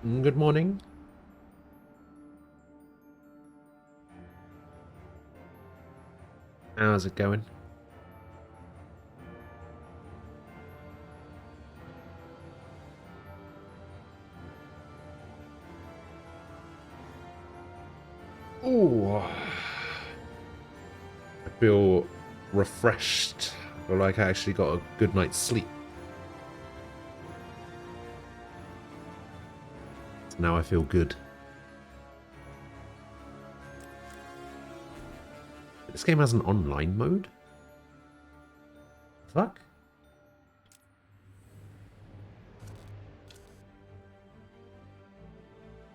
Good morning. How's it going? Ooh. I feel refreshed. I feel like I actually got a good night's sleep. So now I feel good. This game has an online mode? Fuck?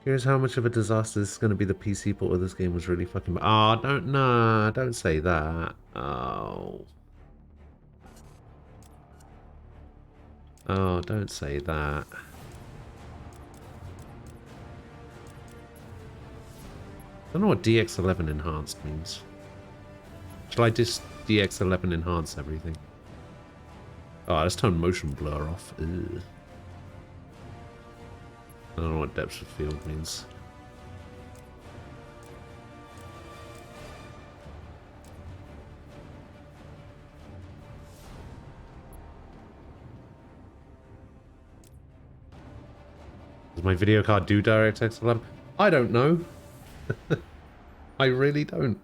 Here's how much of a disaster this is going to be. The PC port of this game was really fucking bad. Oh, don't say that. Oh. Oh, don't say that. I don't know what DX11 enhanced means. Shall I just DX11 enhance everything? Oh, let's turn motion blur off. Ugh. I don't know what depth of field means. Does my video card do DirectX 11? I don't know. I really don't.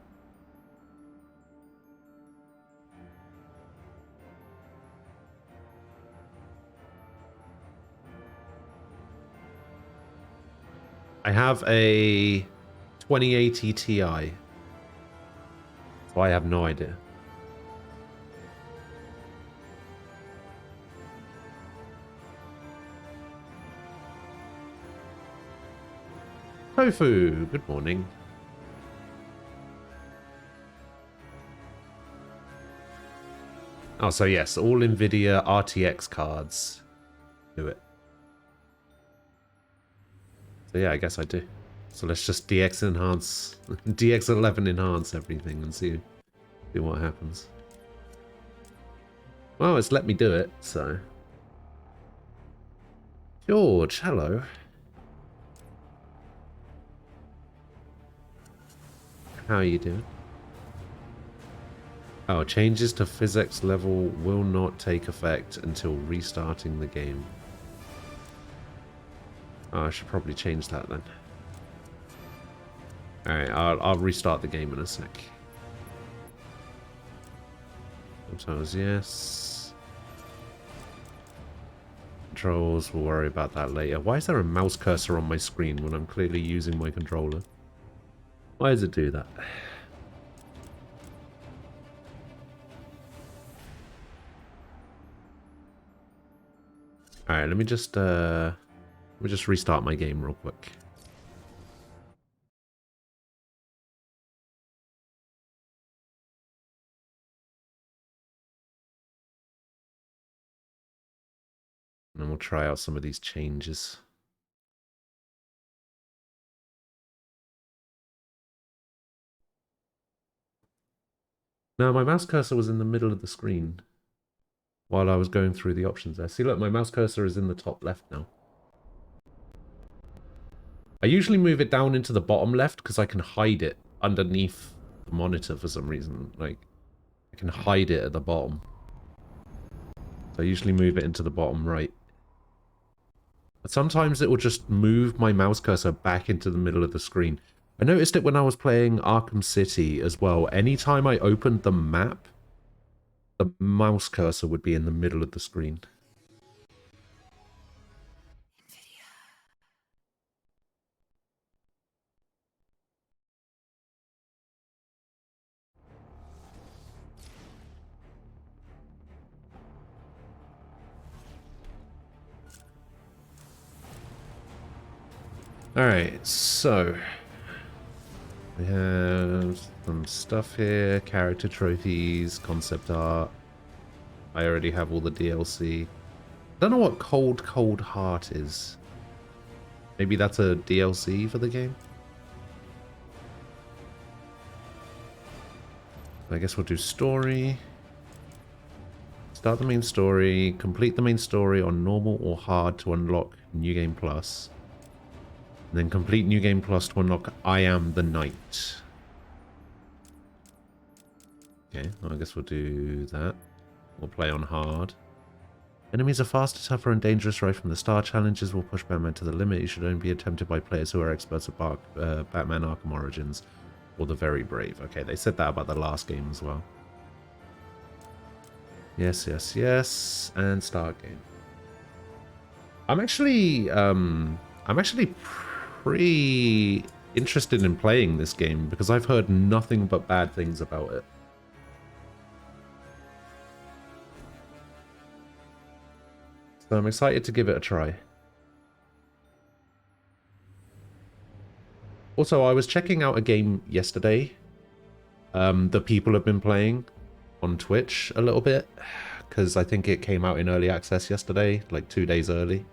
I have a 2080 Ti. So I have no idea. Tofu, good morning. Oh, so yes, all NVIDIA RTX cards do it. So yeah, I guess I do. So let's just DX enhance, DX11 enhance everything and see what happens. Well, it's let me do it, so. George, hello. How are you doing? Oh, changes to physics level will not take effect until restarting the game. Oh, I should probably change that then. Alright, I'll restart the game in a sec. Sometimes yes. Controls, we'll worry about that later. Why is there a mouse cursor on my screen when I'm clearly using my controller? Why does it do that? Alright, let me just restart my game real quick. And then we'll try out some of these changes. No, my mouse cursor was in the middle of the screen while I was going through the options there. See, look, my mouse cursor is in the top left now. I usually move it down into the bottom left because I can hide it underneath the monitor for some reason. Like, I can hide it at the bottom. So I usually move it into the bottom right. But sometimes it will just move my mouse cursor back into the middle of the screen. I noticed it when I was playing Arkham City as well. Anytime I opened the map, the mouse cursor would be in the middle of the screen. Alright, so we have some stuff here, character trophies, concept art. I already have all the DLC. I don't know what Cold Cold Heart is. Maybe that's a DLC for the game? I guess we'll do story. Start the main story. Complete the main story on normal or hard to unlock New Game Plus. And then complete New Game Plus to unlock I Am the Knight. Okay, well, I guess we'll do that. We'll play on hard. Enemies are faster, tougher, and dangerous right from the start. Challenges will push Batman to the limit. You should only be attempted by players who are experts at Batman Arkham Origins or the very brave. Okay, they said that about the last game as well. Yes, yes, yes. And start game. I'm actually pretty interested in playing this game because I've heard nothing but bad things about it. So I'm excited to give it a try. Also, I was checking out a game yesterday that people have been playing on Twitch a little bit because I think it came out in early access yesterday, like 2 days early or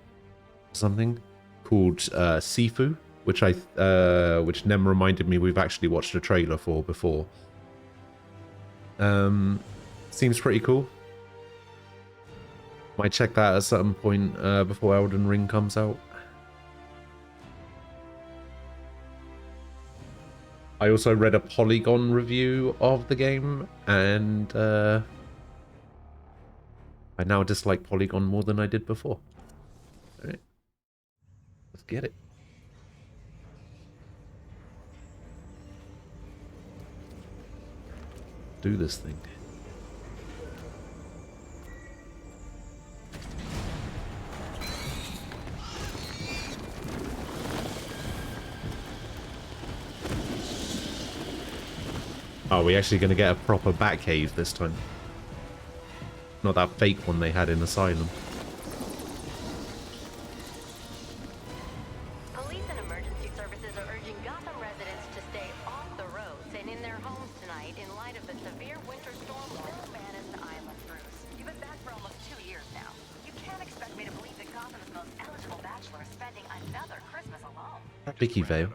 something, called Sifu, which Nem reminded me we've actually watched a trailer for before. Seems pretty cool. Might check that at some point before Elden Ring comes out. I also read a Polygon review of the game, and I now dislike Polygon more than I did before. Alright. Let's get it. Do this thing. Oh, we're actually going to get a proper Batcave this time. Not that fake one they had in Asylum. Police and emergency services are urging Gotham residents to stay off the roads and in their homes tonight in light of the severe winter storm still manning the island, Bruce. You've been back for almost 2 years now. You can't expect me to believe that Gotham's most eligible bachelor is spending another Christmas alone. Vicky Vale.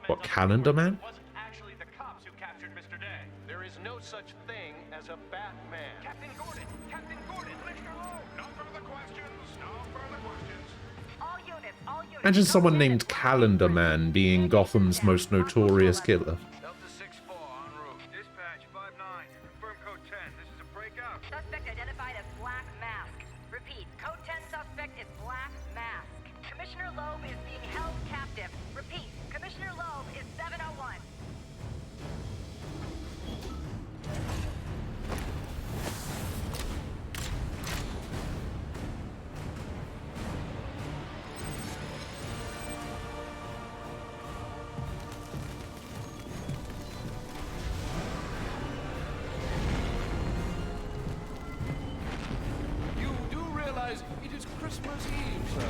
What, Calendar Man? Wasn't actually the cops who captured Mr. Day. There is no such thing as a Batman. Captain Gordon, Commissioner Lowe. No further questions. All units. Imagine someone named Calendar Man being Gotham's most notorious killer. Delta 6-4 en route. Dispatch 5-9. Confirm code 10. This is a breakout. Suspect identified as Black Mask. Repeat, code 10 suspect is Black Mask. Commissioner Loeb is being held captive. Repeat, Commissioner Loeb is 701. You do realize it is Christmas Eve, sir.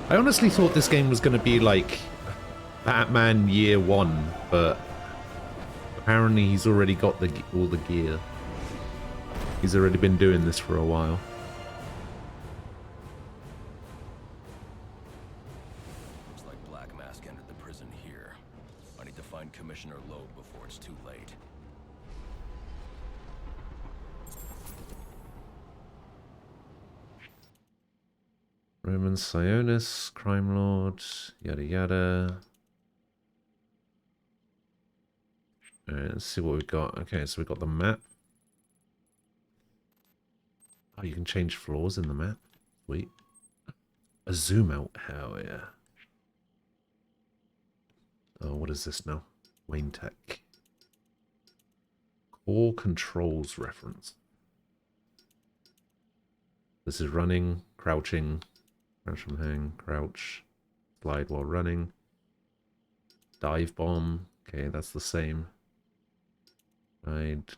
I honestly thought this game was going to be like Batman Year 1, but apparently he's already got all the gear. He's already been doing this for a while. Looks like Black Mask entered the prison here. I need to find Commissioner Loeb before it's too late. Roman Sionis, Crime Lord, yada yada. Alright, let's see what we've got. Okay, so we've got the map. Oh, you can change floors in the map. Sweet. A zoom out. Hell yeah. Oh, what is this now? Wayne Tech. Core controls reference. This is running, crouching, crouch and hang, crouch, slide while running, dive bomb. Okay, that's the same. Right,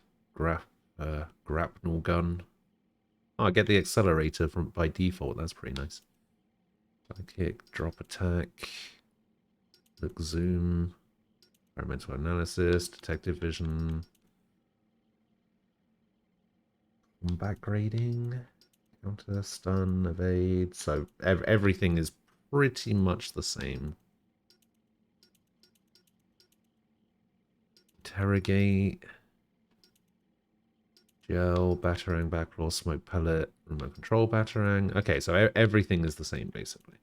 grapnel gun. Oh, I get the accelerator by default. That's pretty nice. Kick, drop attack, look, zoom, Environmental analysis, detective vision. Combat grading. Counter, stun, evade. So everything is pretty much the same. Interrogate. Gel, batarang, backlaw, smoke pellet, remote control batarang. Okay, so everything is the same basically.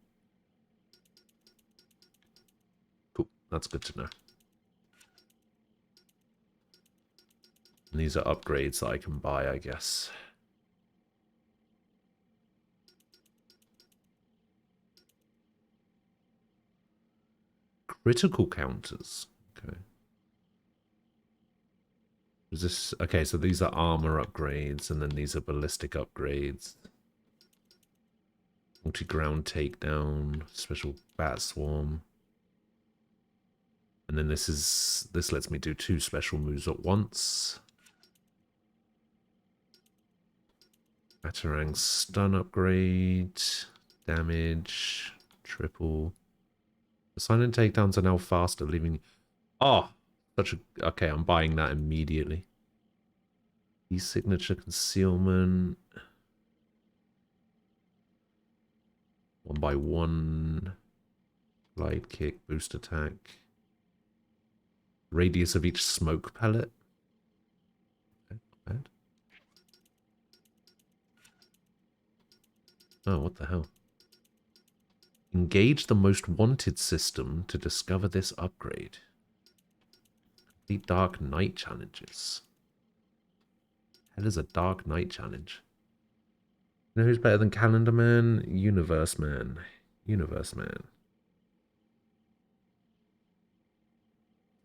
Cool, that's good to know. And these are upgrades that I can buy, I guess. Critical counters. Okay. Is this okay? So these are armor upgrades, and then these are ballistic upgrades. Multi-ground takedown, special bat swarm, and then this lets me do 2 special moves at once. Batarang stun upgrade, damage, triple. The silent takedowns are now faster, leaving... Oh! Such a... Okay, I'm buying that immediately. E-signature concealment. 1x1. Glide kick, boost attack. Radius of each smoke pellet. Okay, not bad. Oh, what the hell? Engage the most wanted system to discover this upgrade. Complete Dark Knight challenges. Hell is a Dark Knight challenge. You know who's better than Calendar Man? Universe Man. Universe Man.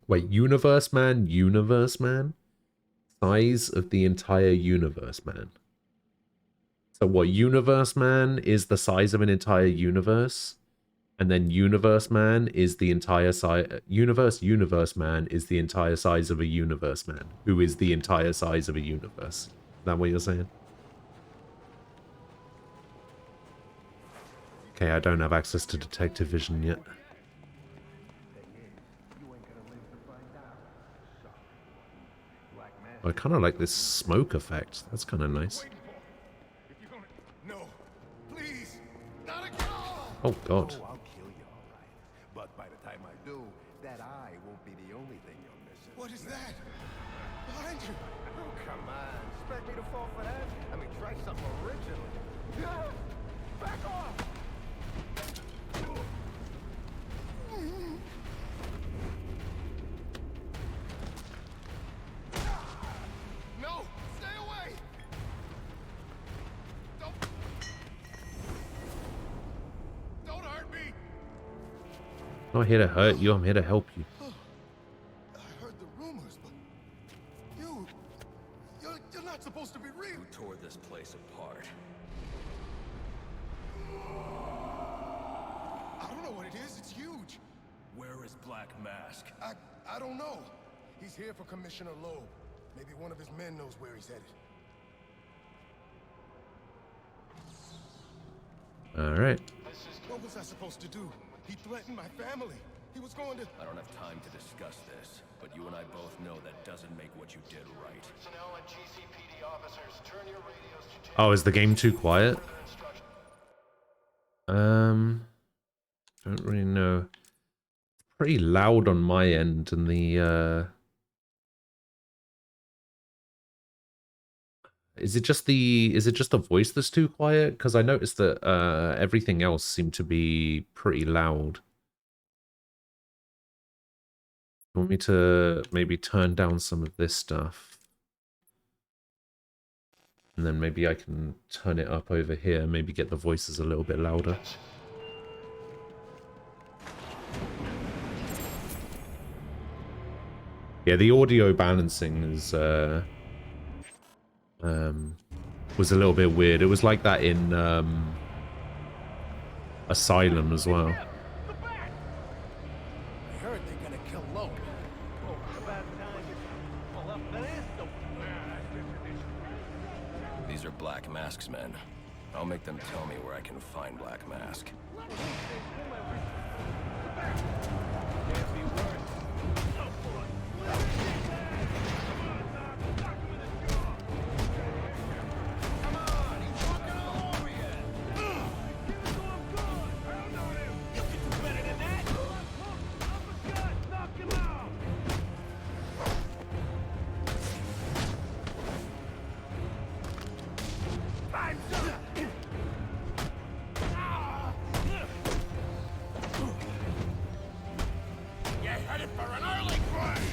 Wait, Universe Man? Universe Man? Size of the entire Universe Man. So what, Universe Man is the size of an entire universe? And then Universe Man is the entire size... Universe Man is the entire size of a Universe Man, who is the entire size of a universe. Is that what you're saying? Okay, I don't have access to detective vision yet. I kind of like this smoke effect. That's kind of nice. No, please, not again. Oh, God. Oh, I'll kill you, all right. But by the time I do, that eye won't be the only thing you're missing. What is that? Behind you. Oh, come on. Expect me to fall for that? I mean, try something original. Ah! Back off! No, stay away. Don't hurt me. I'm not here to hurt you, I'm here to help you. I heard the rumors, but you're not supposed to be real. Who tore this place apart? I don't know what it is. It's huge. Where is Black Mask? I don't know. He's here for Commissioner Loeb. Maybe one of his men knows where he's headed. Alright. What was I supposed to do? He threatened my family. He was going to... I don't have time to discuss this, but you and I both know that doesn't make what you did right. Personnel and GCPD officers, turn your radios to... Oh, is the game too quiet? Don't really know. It's pretty loud on my end, and the is it just the voice that's too quiet? Because I noticed that everything else seemed to be pretty loud. You want me to maybe turn down some of this stuff? And then maybe I can turn it up over here, maybe get the voices a little bit louder. Yeah, the audio balancing is was a little bit weird. It was like that in Asylum as well. I heard they're gonna kill Loeb. Oh, about time. Well, that is so bad. These are Black Mask's men. I'll make them tell me where I can find Black Mask. Can't be worse. Headed for an early grave.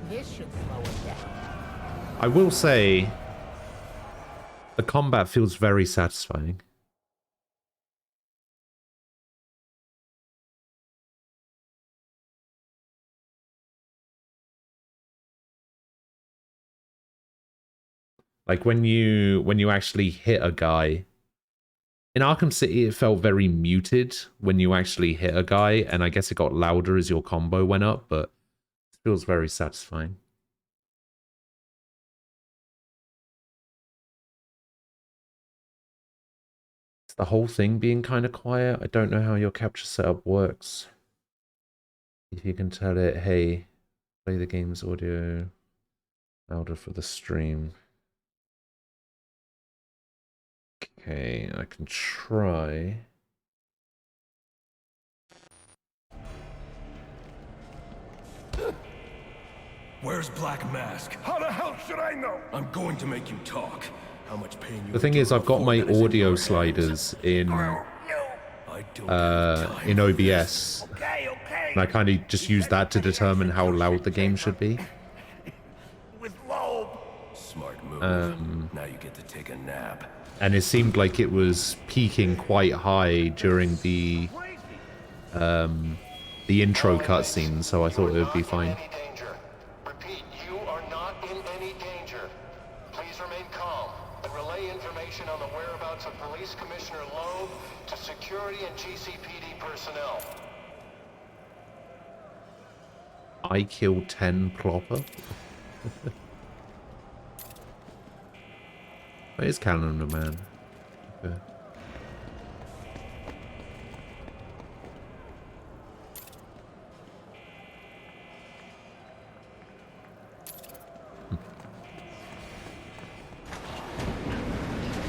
This should slow him down. I will say the combat feels very satisfying. Like when you actually hit a guy. In Arkham City, it felt very muted when you actually hit a guy, and I guess it got louder as your combo went up, but it feels very satisfying. It's the whole thing being kind of quiet. I don't know how your capture setup works. If you can tell it, hey, play the game's audio louder for the stream. Okay, I can try. Where's Black Mask? How the hell should I know? I'm going to make you talk. How much pain you The thing is, I've got my audio sliders in OBS, and I kind of just use that to determine how loud the game should be. With Loeb. Smart move. Now you get to take a nap. And it seemed like it was peaking quite high during the intro cutscene, so I thought it would be fine. Repeat, you are not in any danger. Please remain calm and relay information on the whereabouts of Police Commissioner Loeb to security and GCPD personnel. I killed 10 Plopper. Where's Calendar Man? Okay.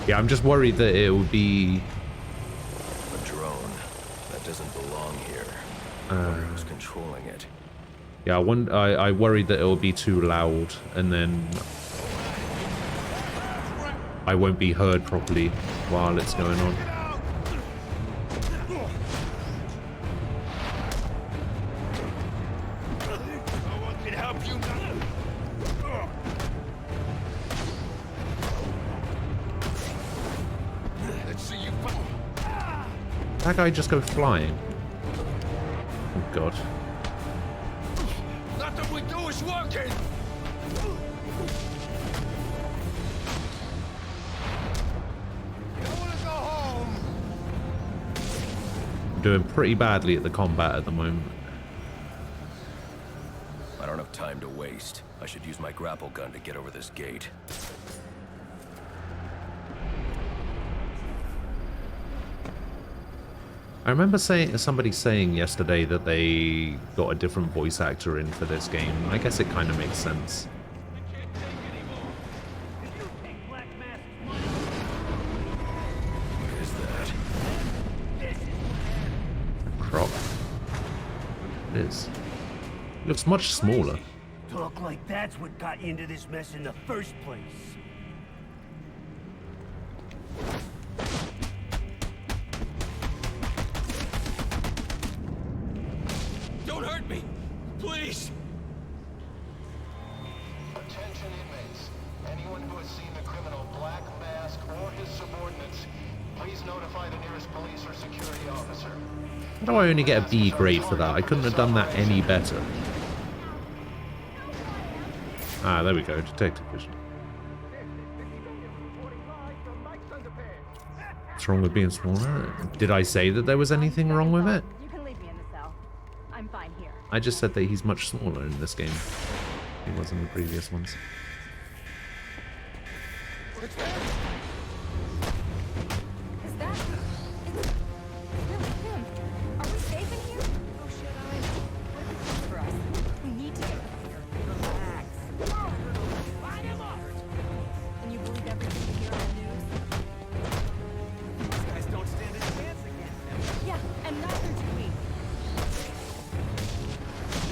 Yeah, I'm just worried that it will be A drone that doesn't belong here. Who's controlling it? yeah, I worried that it will be too loud, and then I won't be heard properly while it's going on. That guy just go flying. Oh god. Nothing we do is working. I'm doing pretty badly at the combat at the moment. I don't have time to waste. I should use my grapple gun to get over this gate. I remember somebody saying yesterday that they got a different voice actor in for this game. I guess it kind of makes sense. What is that? Croc. It is. It looks much smaller. Talk like that's what got you into this mess in the first place. Don't hurt me! Please! Attention inmates. Anyone who has seen the criminal Black Mask or his subordinates, please notify the nearest police or security officer. How do I only get a B grade for that? I couldn't have done that any better. Ah, there we go. Detective vision. What's wrong with being smaller? Did I say that there was anything wrong with it? You can leave me in the cell. I'm fine here. I just said that he's much smaller in this game. He was in the previous ones. Is that really him? Are we safe in here? Oh shit, for us. We need to get out of here. Relax. Line him up! Can you believe everything you hear on the news? These guys don't stand a chance against them. Yeah, and neither do we.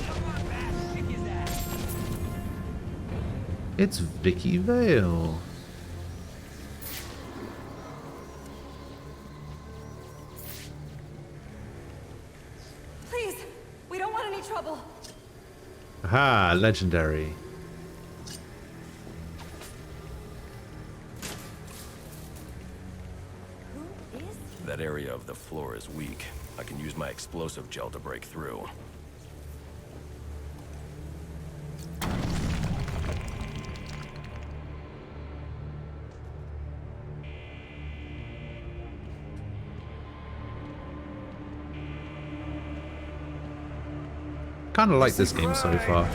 Come on, Matt, kick his ass. It's Vicky Vale. trouble. Aha, legendary. Who is he? That area of the floor is weak. I can use my explosive gel to break through. Kind of like this game so far.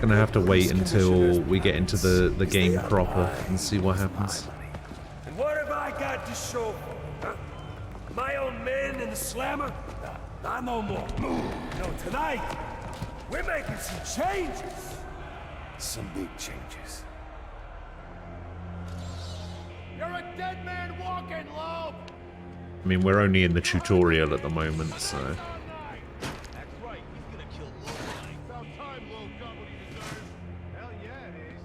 Gonna have to wait until we get into the game proper and see what happens. And what have I got to show for it, huh? My own man in the slammer? Nah, no more. No, tonight, we're making some changes. Some big changes. You're a dead man walking, Loeb! I mean, we're only in the tutorial at the moment, so... That's right, he's gonna kill Loeb. About time Loeb got what he deserved. Hell yeah, it is.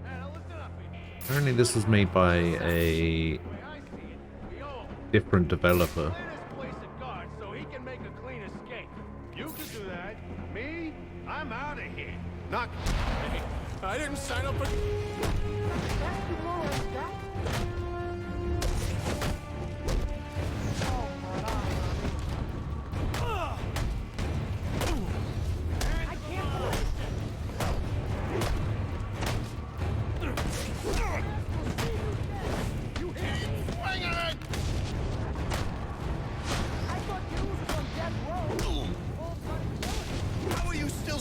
Hey, now listen up, people. Apparently this was made by a The way I see it, we owe him. different developer. Clear this place of guards so he can make a clean escape. You can do that. Me? I'm out of here. Not. Hey, I didn't sign up for. How are you still?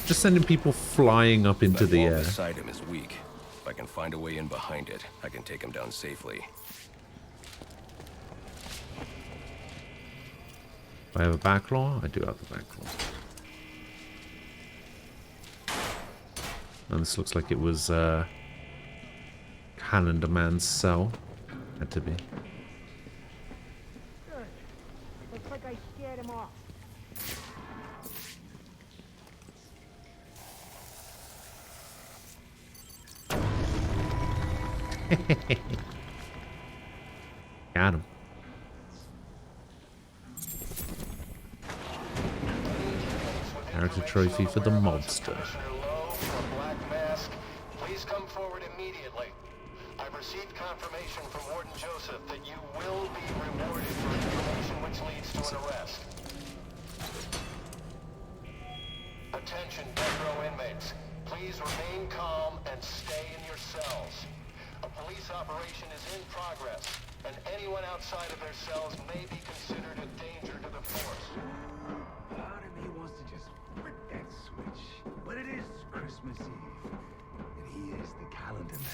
Just sending people flying up into That the wall air. beside him is weak. If I can find a way in behind it, I can take him down safely. Do I have a backlaw? I do have the backlaw. And this looks like it was Calendar Man's cell. Had to be. Good. Looks like I scared him off. Got him. Character trophy for the mobster. Commissioner Lowe from Black Mask, please come forward immediately. I've received confirmation from Warden Joseph that you will be rewarded for information which leads to an arrest. Attention, death row inmates. Please remain calm and stay in your cells. A police operation is in progress, and anyone outside of their cells may be considered a danger to the force. Part of me wants to just flip that switch, but it is Christmas Eve, and he is the calendar man.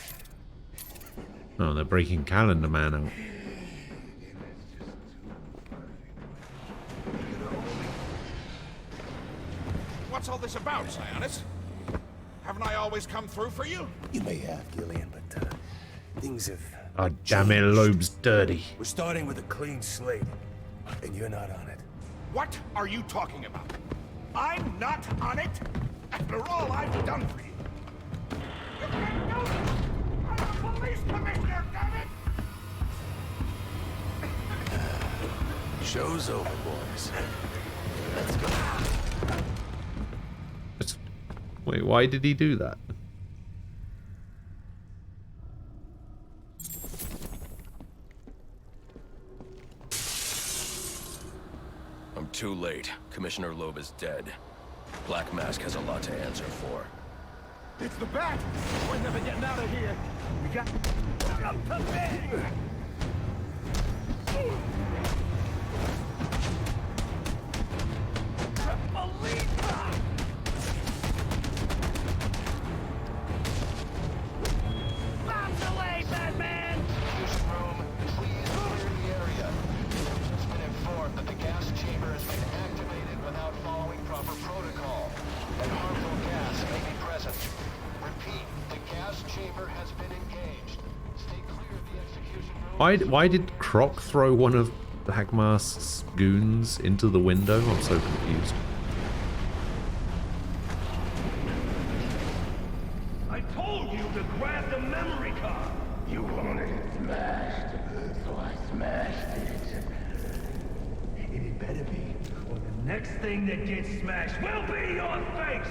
Oh, they're breaking Calendar Man out. And that's just too perfect. You know, What's all this about, Sionis? Haven't I always come through for you? you may have, Gillian, but things have. Oh, damn it, Loeb's dirty. We're starting with a clean slate, and you're not on it. What are you talking about? I'm not on it? After all I've done for you. You can't do this! I'm a police commissioner, damn it! Show's over, boys. Let's go. Wait, why did he do that? I'm too late. Commissioner Loeb is dead. Black Mask has a lot to answer for. It's the bat! We're never getting out of here! We got... Come in! Bombs away, Batman! Execution room, please clear the area. We've just been informed that the gas chamber has been activated without following proper protocol, and harmful gas may be present. Repeat, the gas chamber has been engaged. Stay clear of the execution room. Why did Croc throw one of Black Mask's goons into the window? I'm so confused. I told you to grab the memory card. You wanted it smashed, so I next thing that gets smashed will be your face!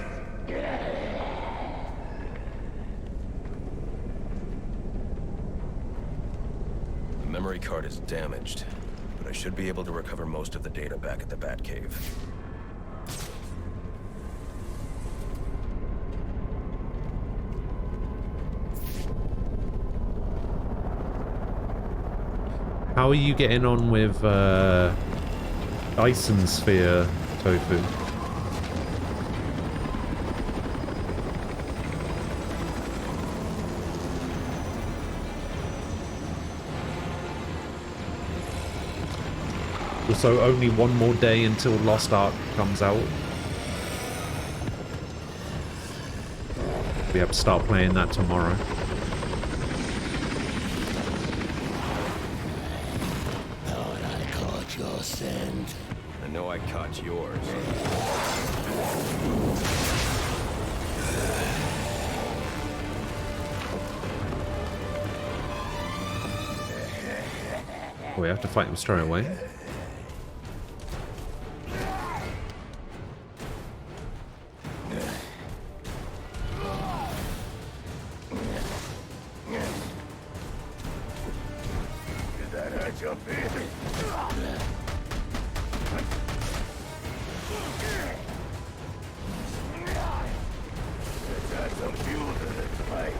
The memory card is damaged, but I should be able to recover most of the data back at the Batcave. How are you getting on with Dyson Sphere, Tofu? Also, only one more day until Lost Ark comes out. We have to start playing that tomorrow. Your scent. I know I caught yours. Oh, we have to fight him straight away. Did that hurt your feelings? Some fuel to this fight.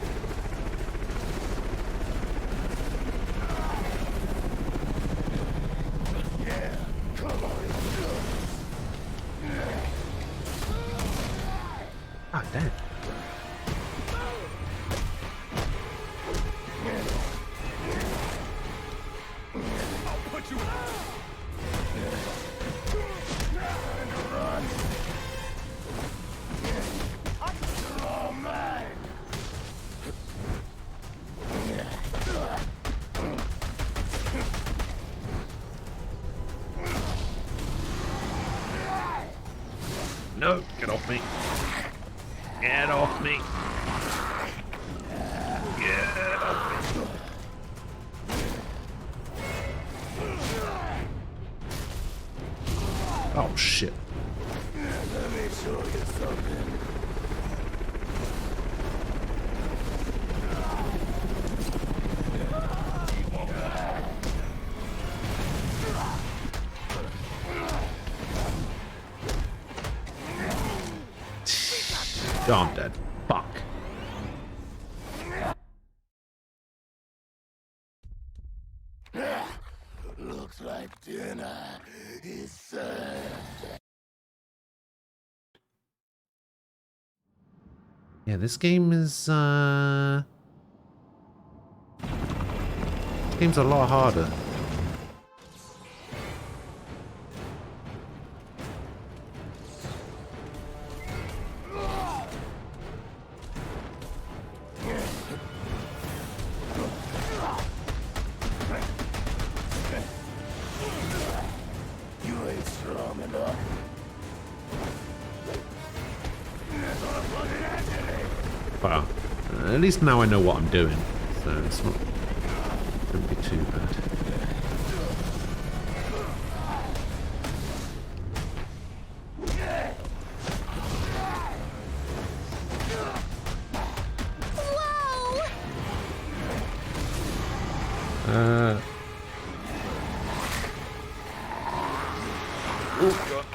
Yeah, come on. Ah, damn. I'll put you Oh, man. No, get off me. Get off me. Get off me. Oh, shit. Let me show you something. Oh, I'm dead. Fuck. Looks like dinner is served. Yeah, this game is, this game's a lot harder. You ain't strong enough. Well, at least now I know what I'm doing, so it's not gonna be too bad. Oh god.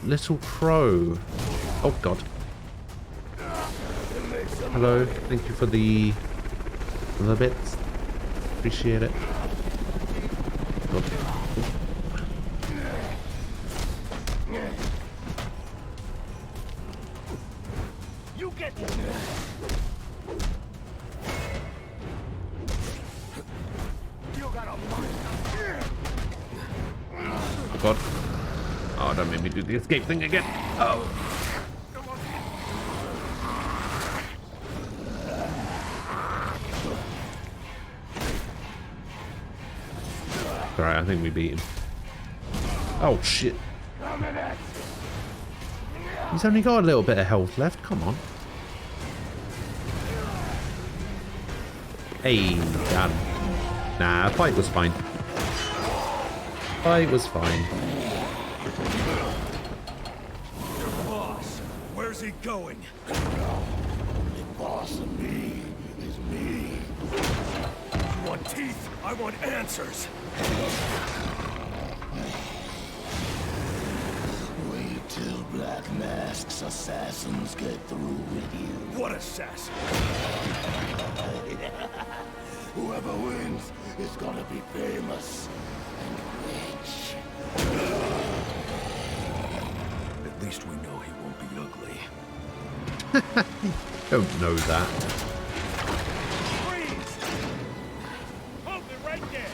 Little Crow. Oh god. Hello, thank you for the bits. Appreciate it. God. You get You got a Oh god. Oh, don't make me do the escape thing again. Oh. Alright, I think we beat him. Oh shit. He's only got a little bit of health left. Come on. Hey, got him. Nah, fight was fine. Fight was fine. Your boss, where's he going? The boss of me is me. You want teeth? I want answers. Wait till Black Mask's assassins get through with you. What assassin? Whoever wins is gonna be famous and rich. At least we know he won't be ugly. Don't know that. Freeze! Hold it right there!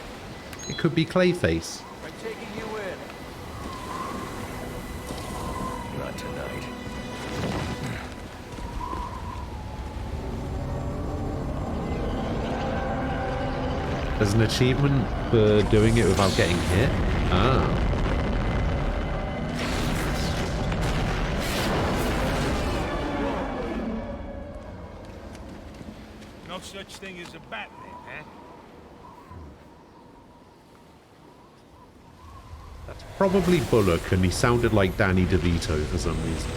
It could be Clayface. I'm taking you in. Not tonight. There's an achievement for doing it without getting hit. Ah. No such thing as a Batman, huh? That's probably Bullock, and he sounded like Danny DeVito for some reason.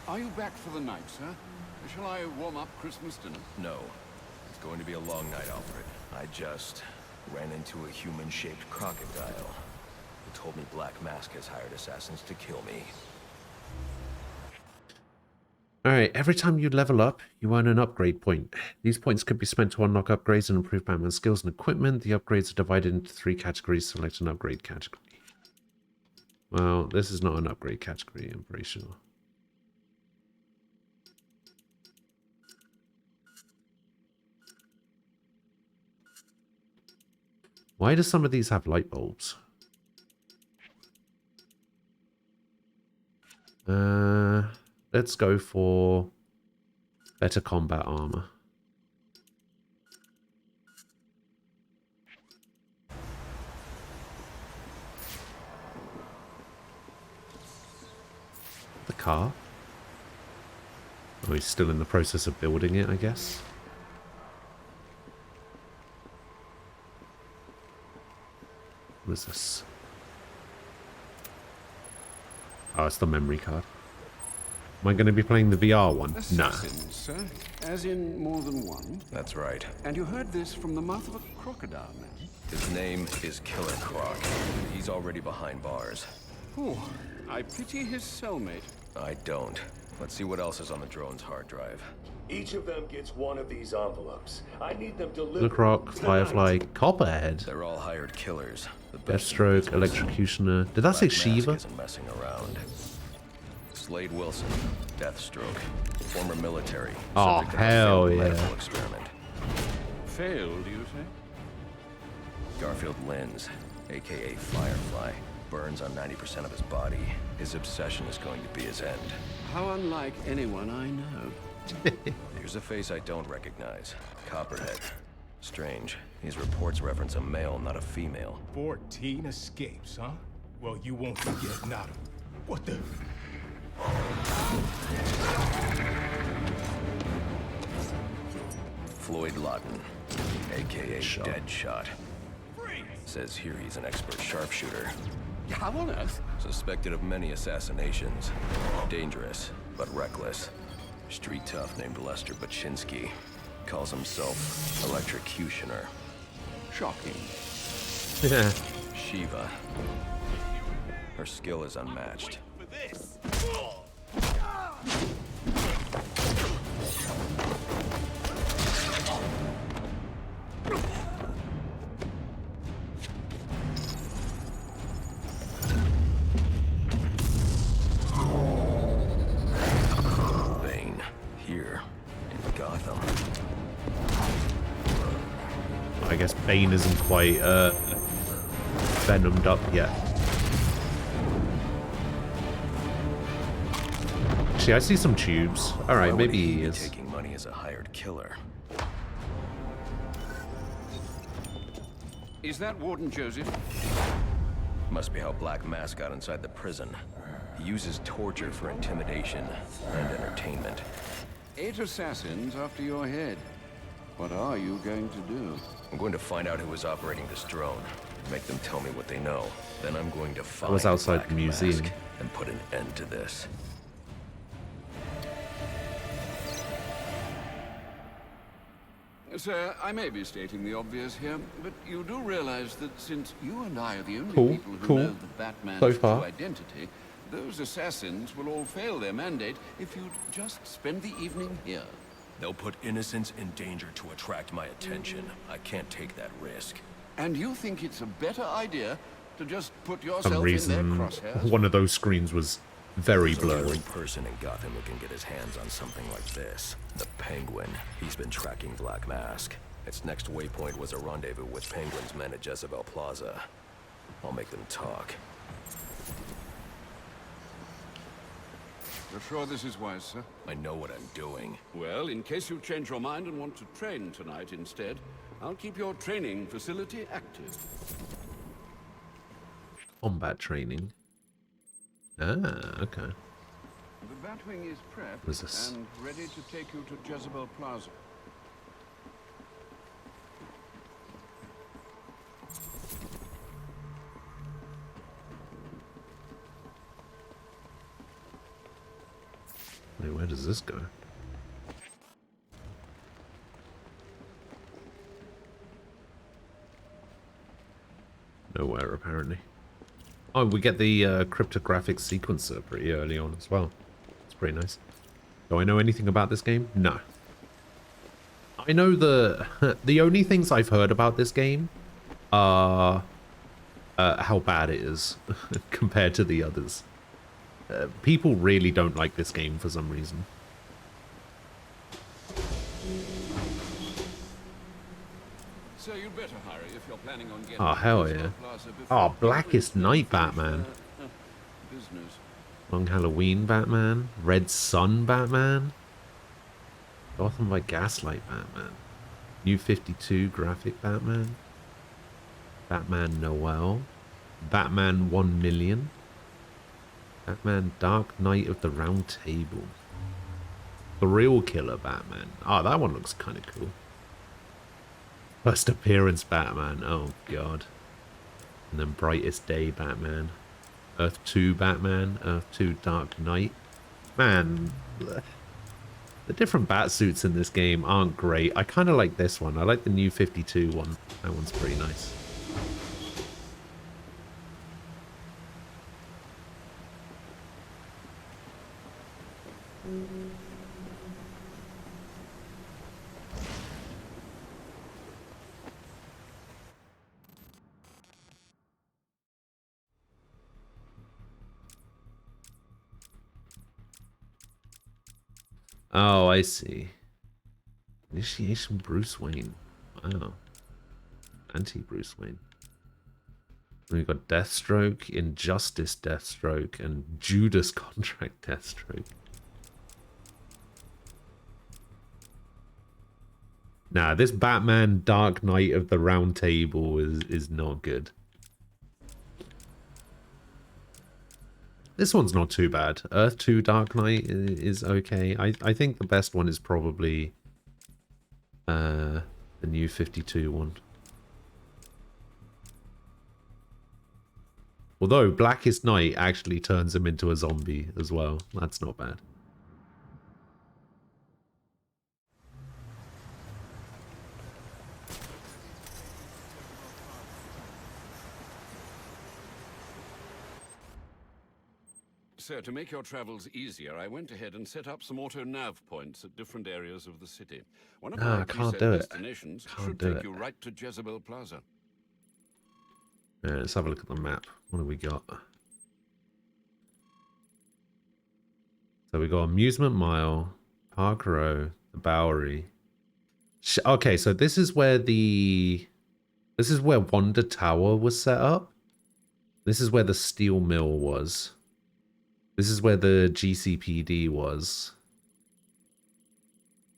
Are you back for the night, sir? Shall I warm up Christmas dinner? No. It's going to be a long night, Alfred. I just ran into a human-shaped crocodile. He told me Black Mask has hired assassins to kill me. Alright, every time you level up, you earn an upgrade point. These points could be spent to unlock upgrades and improve Batman's skills and equipment. The upgrades are divided into 3 categories. Select an upgrade category. Well, this is not an upgrade category, I'm pretty sure. Why do some of these have light bulbs? Let's go for better combat armor. The car? Oh, he's still in the process of building it, I guess. What is this? Oh, it's the memory card. Am I going to be playing the VR one? Nah. Assassins, sir. As in more than one. That's right. And you heard this from the mouth of a crocodile, man. His name is Killer Croc. He's already behind bars. Oh, I pity his cellmate. I don't. Let's see what else is on the drone's hard drive. Each of them gets one of these envelopes. I need them The delivered. Croc, Firefly, Copperhead, They're all hired killers. The best Deathstroke, in business. Electrocutioner. Did I say Black Mask Shiva? isn't messing around. Slade Wilson, Deathstroke, former military. Oh, subject of a hell failed yeah. medical experiment. Failed, you say? Garfield Lynns, aka Firefly, burns on 90% of his body. His obsession is going to be his end. How unlike anyone I know. Here's a face I don't recognize. Copperhead. Strange. These reports reference a male, not a female. 14 escapes, huh? Well, you won't forget not what the... Floyd Lawton, aka Deadshot. Says here he's an expert sharpshooter. How on earth? Suspected of many assassinations. Dangerous, but reckless. Street tough named Lester Baczynski. Calls himself Electrocutioner. Shocking. Yeah. Shiva. Her skill is unmatched. Bane, here in Gotham. I guess Bane isn't quite venomed up yet. Actually, I see some tubes. All right, Why would maybe he he be is. taking money as a hired killer. Is that Warden Joseph? Must be how Black Mask got inside the prison. He uses torture for intimidation and entertainment. 8 assassins after your head. What are you going to do? I'm going to find out who is operating this drone. Make them tell me what they know. Then I'm going to find was outside Black the museum. Mask and put an end to this. Sir, I may be stating the obvious here, but you do realize that since you and I are the only Cool, people who cool. know the Batman's So true far. identity, those assassins will all fail their mandate if you'd just spend the evening here. They'll put innocents in danger to attract my attention. I can't take that risk. And you think it's a better idea to just put For yourself some reason, in their crosshairs? one of those screens was very There's only blurry. one person in Gotham who can get his hands on something like this. The Penguin. He's been tracking Black Mask. Its next waypoint was a rendezvous with Penguin's men at Jezebel Plaza. I'll make them talk. You're sure this is wise, sir? I know what I'm doing. Well, in case you change your mind and want to train tonight instead, I'll keep your training facility active. Combat training. Ah, okay. The Batwing is prepped What is this? and ready to take you to Jezebel Plaza. Wait, where does this go? Nowhere, apparently. Oh, we get the cryptographic sequencer pretty early on as well. It's pretty nice. Do I know anything about this game? No. I know the only things I've heard about this game are how bad it is compared to the others. People really don't like this game for some reason. So you'd better hurry if you're planning on getting Oh, to hell Jezebel yeah. Plaza before Oh, Blackest Penguin Night finish Batman. their, business. Long Halloween Batman. Red Sun Batman. Gotham by Gaslight Batman. New 52 graphic Batman. Batman Noel. Batman 1 Million. Batman Dark Knight of the Round Table. The Real Killer Batman. Oh, that one looks kind of cool. First appearance Batman. Oh, God. And then Brightest Day Batman. Earth 2 Batman. Earth 2 Dark Knight. Man, the different bat suits in this game aren't great. I kind of like this one. I like the new 52 one. That one's pretty nice. Oh, I see. Initiation Bruce Wayne. Wow. Anti-Bruce Wayne. Then we've got Deathstroke, Injustice Deathstroke, and Judas Contract Deathstroke. Nah, this Batman Dark Knight of the Round Table is not good. This one's not too bad. Earth 2 Dark Knight is okay. I think the best one is probably the new 52 one. Although Blackest Night actually turns him into a zombie as well. That's not bad. So, to make your travels easier, I went ahead and set up some auto-nav points at different areas of the city. One of No, my I can't preset do it. destinations Can't should do take it. you right to Jezebel Plaza. Let's have a look at the map. What do we got? So we got Amusement Mile, Park Row, the Bowery. Okay, so this is where Wonder Tower was set up. This is where the steel mill was. This is where the GCPD was.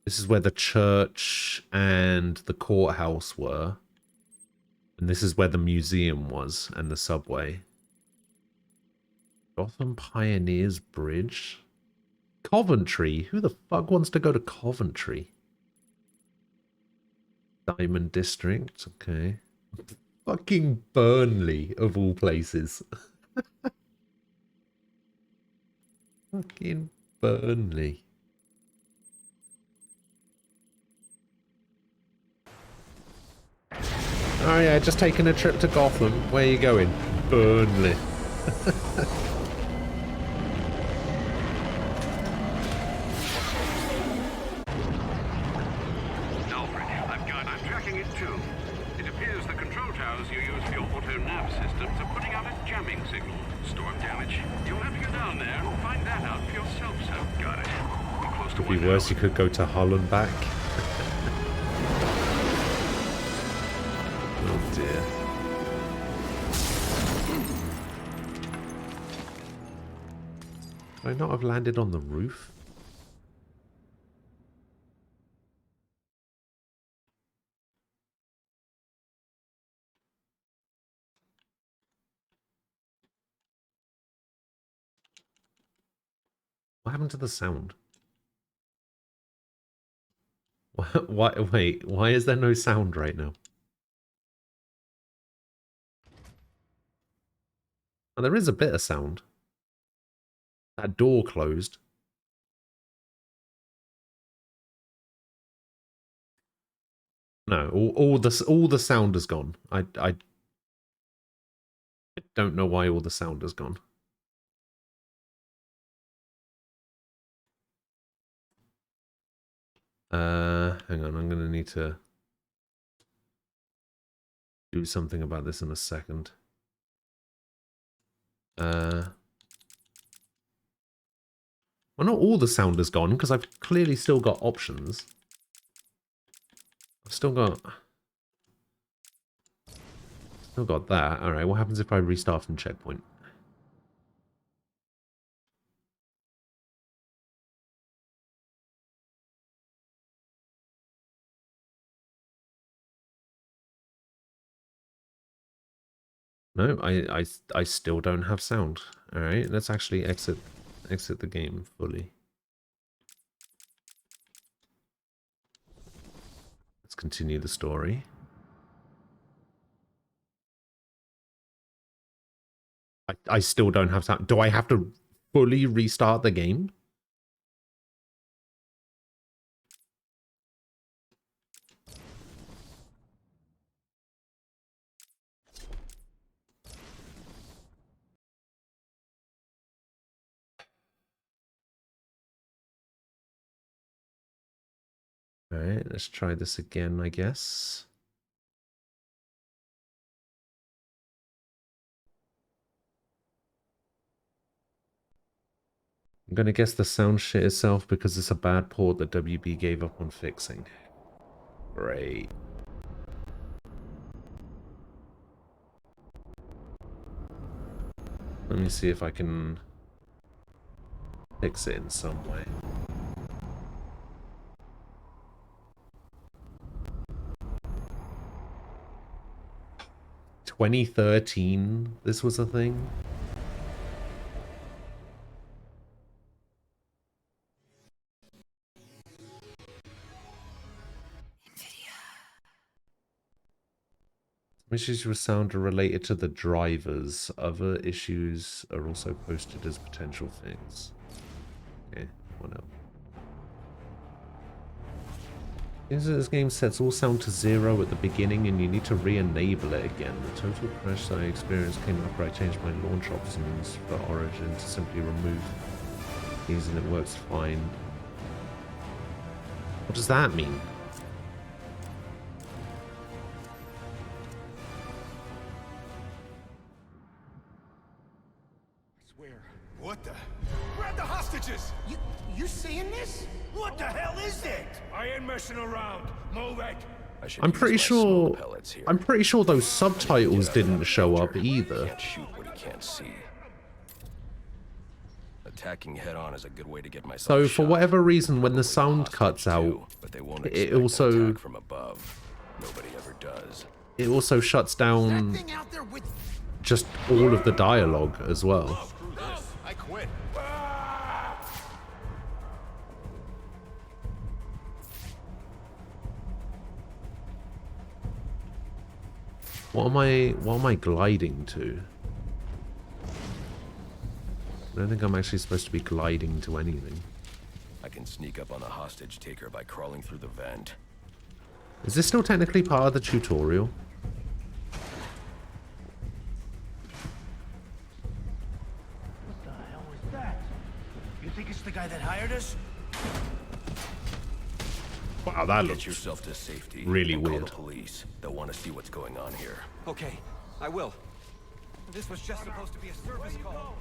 This is where the church and the courthouse were. And this is where the museum was and the subway. Gotham Pioneers Bridge. Coventry. Who the fuck wants to go to Coventry? Diamond District. Okay. Fucking Burnley, of all places. Fucking Burnley. Oh yeah, just taking a trip to Gotham. Where are you going? Burnley. I'm tracking it too. It appears the control towers you use for your auto-nav systems are putting out a jamming signal. Storm damage. You'll have to go down there and find that out for yourself, sir. Got it. Be close to Could be worse, you could go to Hull and back. Oh dear. Could I not have landed on the roof? What happened to the sound? Wait, why is there no sound right now? Oh, there is a bit of sound. That door closed. No, all the sound is gone. I don't know why all the sound is gone. Hang on, I'm gonna need to do something about this in a second. Well, not all the sound is gone, because I've clearly still got options. I've still got that. Alright, what happens if I restart from checkpoint? No, I still don't have sound. Alright, let's actually exit the game fully. Let's continue the story. I still don't have sound. Do I have to fully restart the game? Alright, let's try this again, I guess. I'm gonna guess the sound shit itself because it's a bad port that WB gave up on fixing. Great. Let me see if I can fix it in some way. "2013, this was a thing?" Issues with sound are related to the drivers. Other issues are also posted as potential things. Okay, what else? This game sets all sound to 0 at the beginning and you need to re-enable it again. The total crash that I experienced came after I changed my launch options for Origin to simply remove these and it works fine. What does that mean? What the? Grab the hostages! You seeing this? What the hell is it? I ain't messing around. Move it. I'm pretty sure those subtitles didn't show up either. Can't shoot what he can't see. Attacking head on is a good way to get myself So for whatever reason, when the sound cuts out, it also from above. Nobody ever does. It also shuts down just all of the dialogue as well. I quit. What am I gliding to? I don't think I'm actually supposed to be gliding to anything. I can sneak up on the hostage taker by crawling through the vent. Is this still technically part of the tutorial? What the hell was that? You think it's the guy that hired us? Wow, that Get looks yourself to safety. really and call weird. the police. They'll want to see what's going on here. Okay, I will. This was just supposed to be a service call.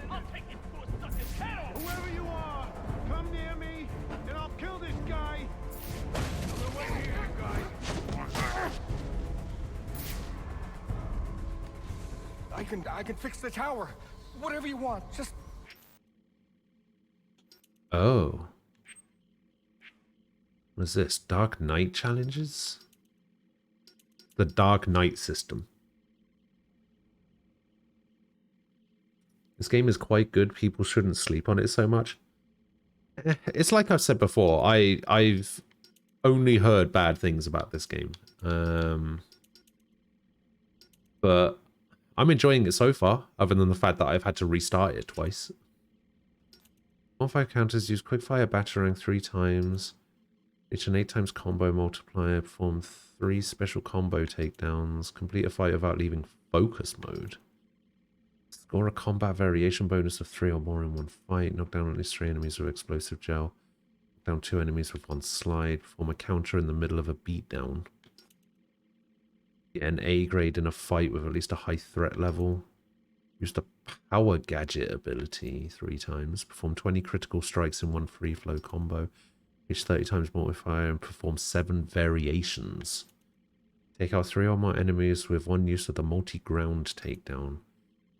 I'll take it to a sucker's head off! Whoever you are, come near me, and I'll kill this guy! Other way here, guys. I can fix the tower. Whatever you want, just... Oh. What's this? Dark Knight challenges? The Dark Knight system. This game is quite good. People shouldn't sleep on it so much. It's like I've said before. I've only heard bad things about this game. But I'm enjoying it so far, other than the fact that I've had to restart it twice. Bonfire counters use quickfire batarang 3 times. Reach an 8 times combo multiplier. Perform 3 special combo takedowns. Complete a fight without leaving focus mode. Score a combat variation bonus of 3 or more in one fight. Knock down at least 3 enemies with explosive gel. Knock down 2 enemies with 1 slide. Perform a counter in the middle of a beatdown. Get an A grade in a fight with at least a high threat level. Use the power gadget ability 3 times. Perform 20 critical strikes in one free flow combo. Reach 30 times multiplier and perform 7 variations. Take out 3 or more enemies with 1 use of the multi-ground takedown.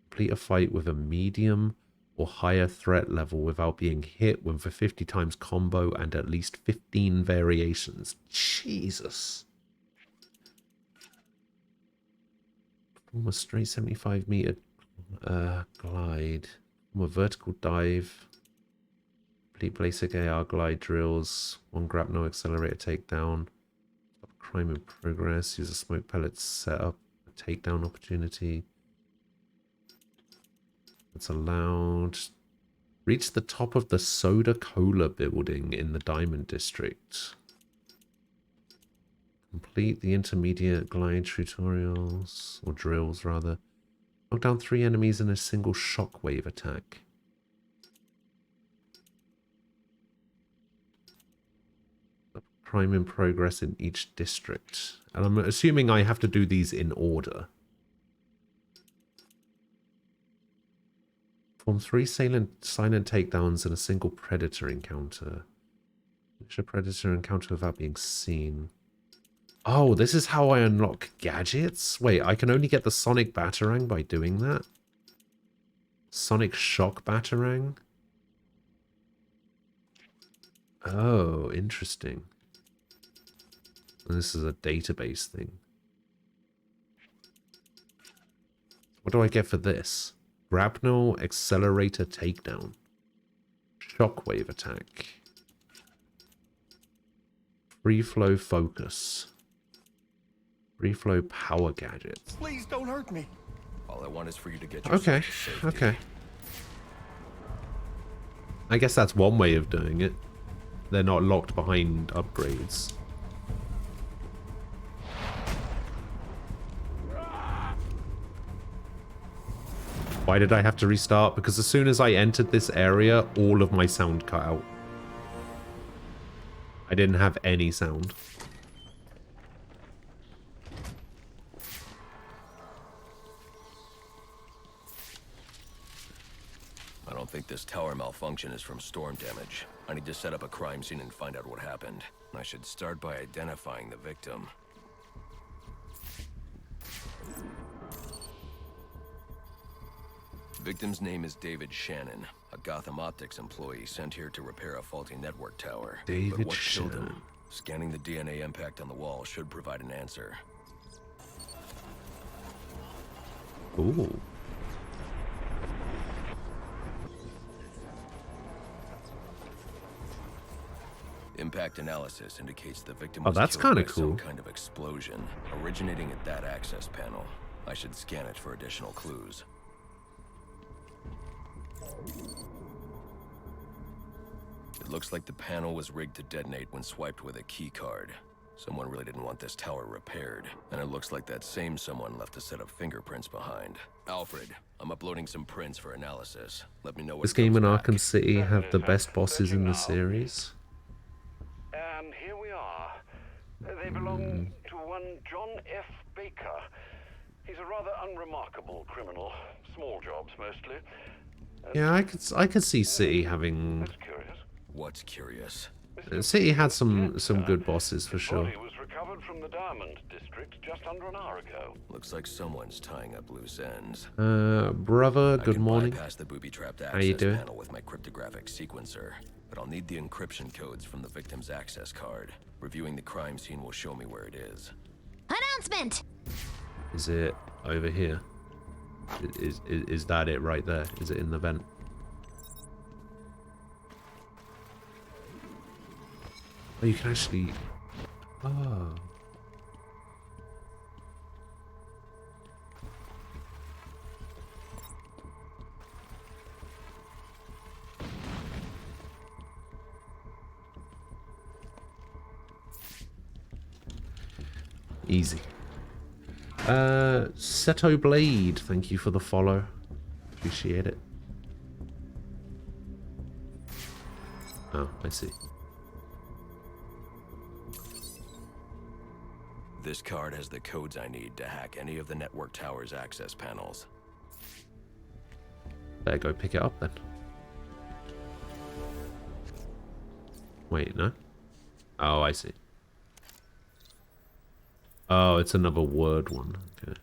Complete a fight with a medium or higher threat level without being hit with a 50 times combo and at least 15 variations. Jesus. Perform a straight 75 meter glide. Perform a vertical dive. Complete basic AR glide drills. 1 grapnel accelerator takedown. Stop crime in progress. Use a smoke pellet setup. A takedown opportunity. That's allowed. Reach the top of the Soda Cola building in the Diamond District. Complete the intermediate glide tutorials, or drills rather. Knock down 3 enemies in a single shockwave attack. Crime in progress in each district. And I'm assuming I have to do these in order. Perform 3 silent takedowns in a single predator encounter. Finish a predator encounter without being seen. Oh, this is how I unlock gadgets? Wait, I can only get the Sonic Batarang by doing that? Sonic Shock Batarang? Oh, interesting. This is a database thing. What do I get for this? Grapnel Accelerator Takedown. Shockwave Attack. Free Flow Focus. Free Flow Power Gadgets. Please don't hurt me. All I want is for you to get yourself Okay, to safety. okay. I guess that's one way of doing it. They're not locked behind upgrades. Why did I have to restart? Because as soon as I entered this area, all of my sound cut out. I didn't have any sound. I don't think this tower malfunction is from storm damage. I need to set up a crime scene and find out what happened. I should start by identifying the victim. Victim's name is David Shannon, a Gotham Optics employee sent here to repair a faulty network tower. David But what killed Shannon. him? Scanning the DNA impact on the wall should provide an answer. Ooh. Impact analysis indicates the victim Oh, was that's killed by kinda cool. some kind of explosion originating at that access panel. I should scan it for additional clues. It looks like the panel was rigged to detonate when swiped with a key card. Someone really didn't want this tower repaired, and it looks like that same someone left a set of fingerprints behind. Alfred, I'm uploading some prints for analysis. Let me know what This game and comes back. Arkham City have the best bosses in the series. And here we are. They belong to one John F. Baker. He's a rather unremarkable criminal. Small jobs, mostly. Yeah, I could see City having. That's curious. What's curious? City had some good bosses for His sure. body was recovered from the Diamond District just under an hour ago. Looks like someone's tying up loose ends. Brother, good morning. I can bypass the booby-trapped How you access doing? panel with my cryptographic sequencer, but I'll need the encryption codes from the victim's access card. Reviewing the crime scene will show me where it is. Announcement! Is it over here? Is that it right there? Is it in the vent? Oh, you can actually. Oh. Easy. Seto Blade, thank you for the follow. Appreciate it. Oh, I see. This card has the codes I need to hack any of the network tower's access panels. Better go pick it up then. Wait, no? Oh, I see. Oh, it's another word one. Okay.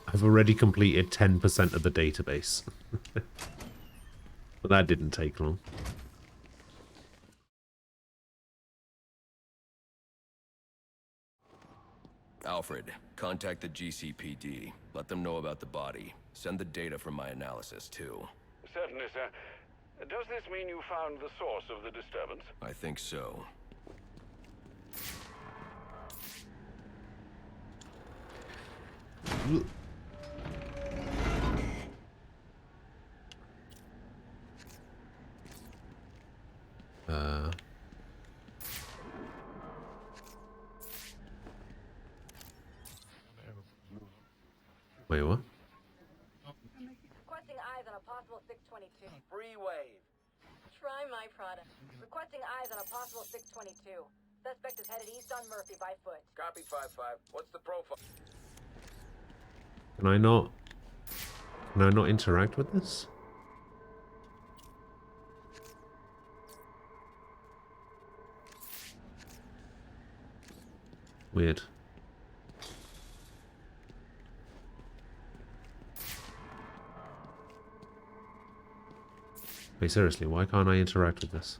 I've already completed 10% of the database. But that didn't take long. Alfred, contact the GCPD. Let them know about the body. Send the data from my analysis, too. Certainly, sir. Does this mean you found the source of the disturbance? I think so. Wait, what? Requesting eyes on a possible 622. Free wave. Try my product. Requesting eyes on a possible 622. Suspect is headed east on Murphy by foot. Copy 5-5. What's the profile? Can I not interact with this? Weird. Wait, seriously, why can't I interact with this?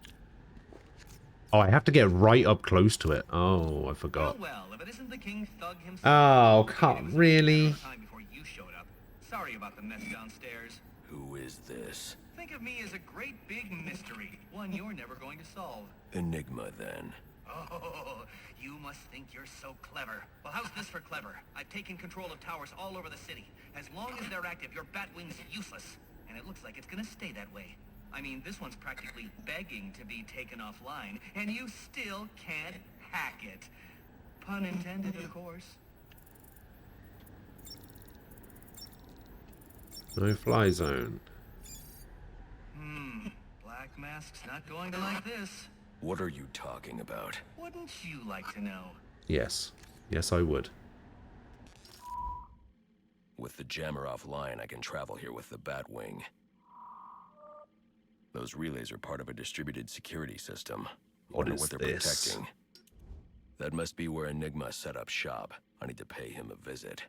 Oh, I have to get right up close to it. Oh, I forgot. Well, if it isn't the King Thug himself. Oh, can't really. Time before you showed up. Sorry about the mess downstairs. Who is this? Think of me as a great big mystery, one you're never going to solve. Enigma, then. Oh, you must think you're so clever. Well, how's this for clever? I've taken control of towers all over the city. As long as they're active, your Batwing's useless. And it looks like it's gonna stay that way. I mean, this one's practically begging to be taken offline, and you still can't hack it. Pun intended, of course. No fly zone. Black Mask's not going to like this. What are you talking about? Wouldn't you like to know? Yes. Yes, I would. With the jammer offline, I can travel here with the Batwing. Those relays are part of a distributed security system. What Wonder is what they're this? protecting. That must be where Enigma set up shop. I need to pay him a visit.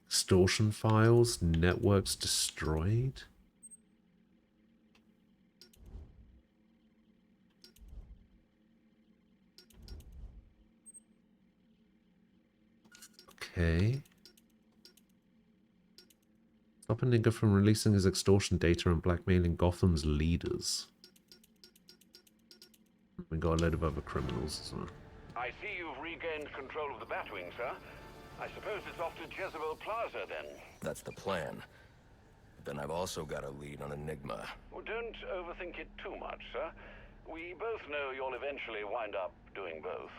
Extortion files, networks destroyed. Okay. Stop a nigger from releasing his extortion data and blackmailing Gotham's leaders. We got a load of other criminals as well. I see you've regained control of the Batwing, sir. I suppose it's off to Jezebel Plaza, then. That's the plan. But then I've also got a lead on Enigma. Well, don't overthink it too much, sir. We both know you'll eventually wind up doing both.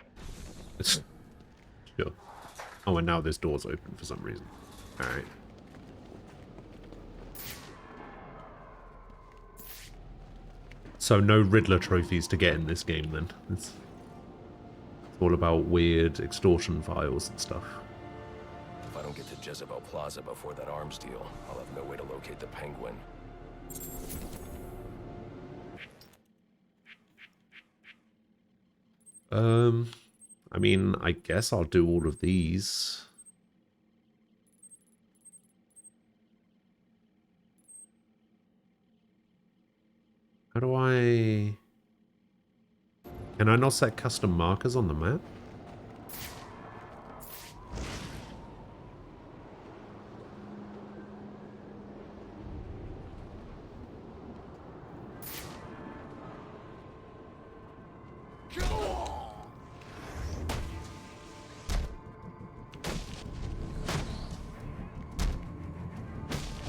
Sure. Oh, and now this door's open for some reason. Alright. So no Riddler trophies to get in this game then. It's all about weird extortion files and stuff. If I don't get to Jezebel Plaza before that arms deal, I'll have no way to locate the Penguin. I mean, I guess I'll do all of these. How do I... Can I not set custom markers on the map?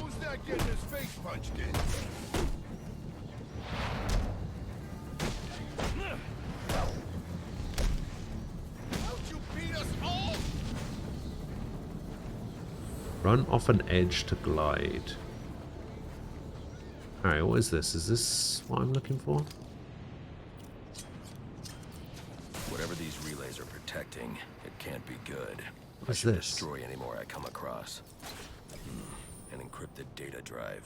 Who's that getting his face punched in? Run off an edge to glide. Alright, what is this? Is this what I'm looking for? Whatever these relays are protecting, it can't be good. What is I should this? Destroy any more I come across. An encrypted data drive.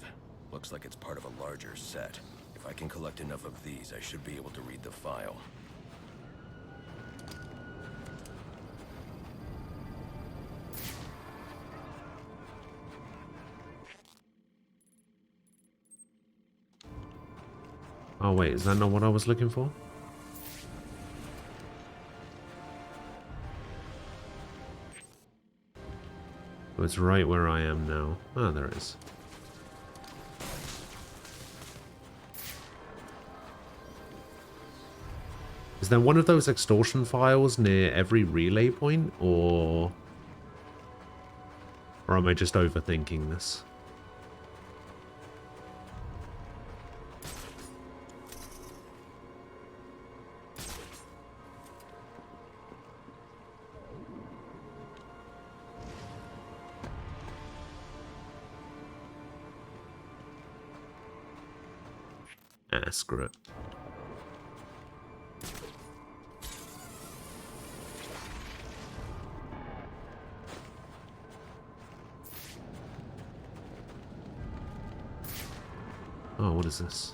Looks like it's part of a larger set. If I can collect enough of these, I should be able to read the file. Oh wait, is that not what I was looking for? Oh, it's right where I am now. Ah, there it is. Is there one of those extortion files near every relay point, or am I just overthinking this? Ah, screw it. Oh, what is this?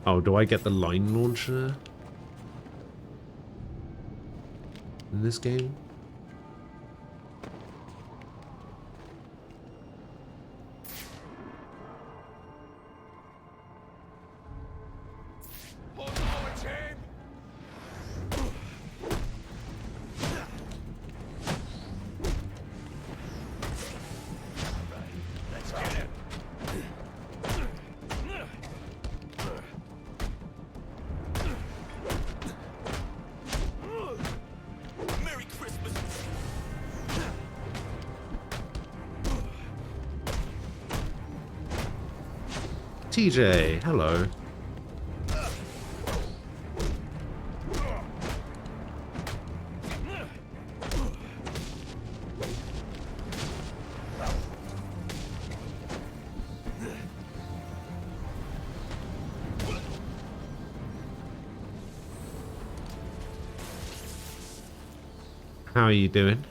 Oh, do I get the line launcher in this game? TJ, hello. How are you doing?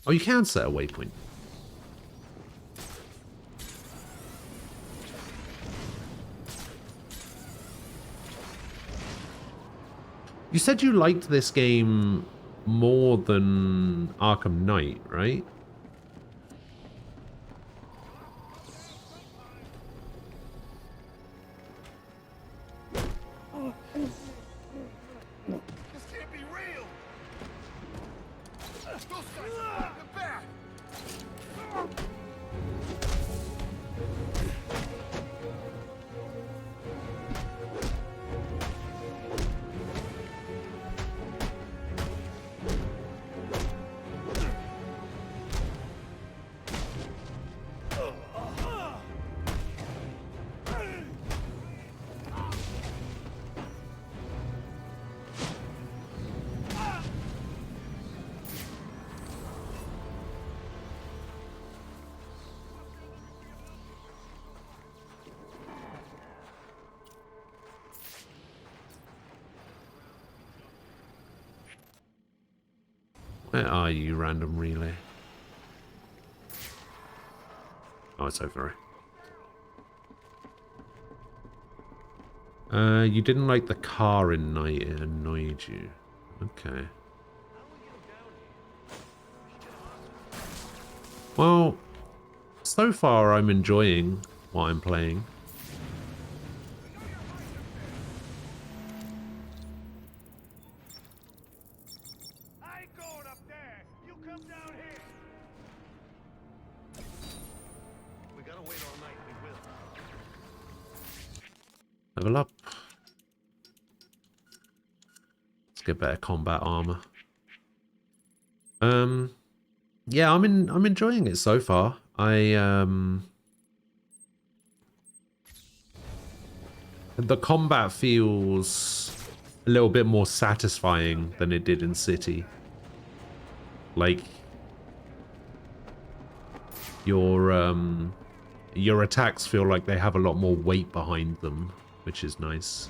Oh, you can set a waypoint. You said you liked this game more than Arkham Knight, right? Where are you, random relay? Oh, it's over there. You didn't like the car in night, it annoyed you. Okay. Well, so far I'm enjoying what I'm playing. I ain't going up there. You come down here. We gotta wait all night. We will. Level up. Let's get better combat armor. Yeah, I'm enjoying it so far. The combat feels a little bit more satisfying than it did in City. Like your attacks feel like they have a lot more weight behind them, which is nice.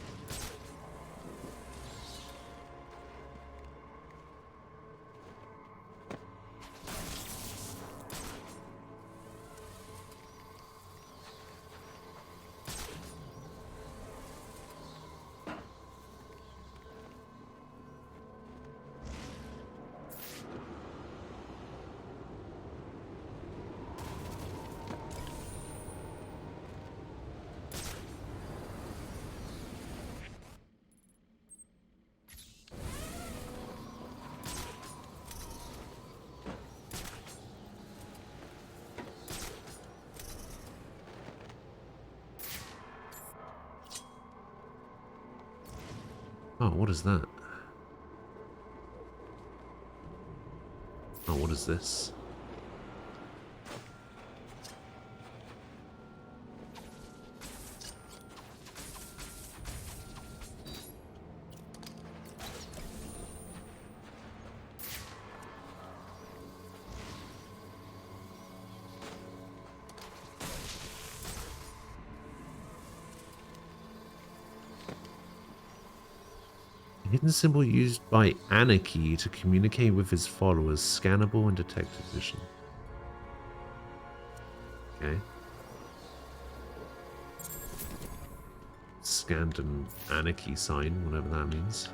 Oh, what is that? Oh, what is this? A hidden symbol used by Anarchy to communicate with his followers, scannable and detected vision. Okay. Scanned an Anarchy sign, whatever that means.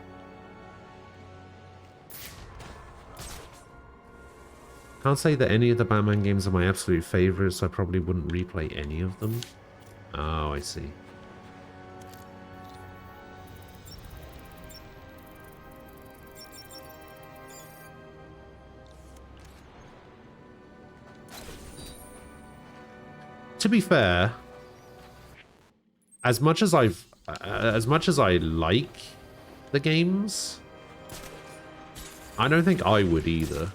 Can't say that any of the Batman games are my absolute favorites, so I probably wouldn't replay any of them. Oh, I see. To be fair, as much as I like the games, I don't think I would either.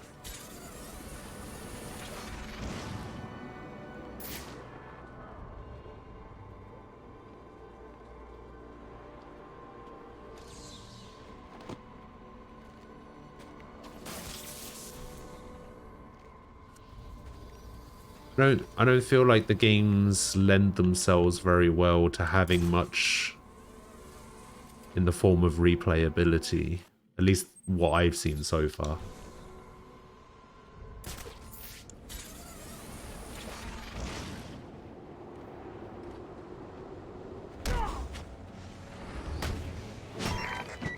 I don't feel like the games lend themselves very well to having much in the form of replayability. At least what I've seen so far.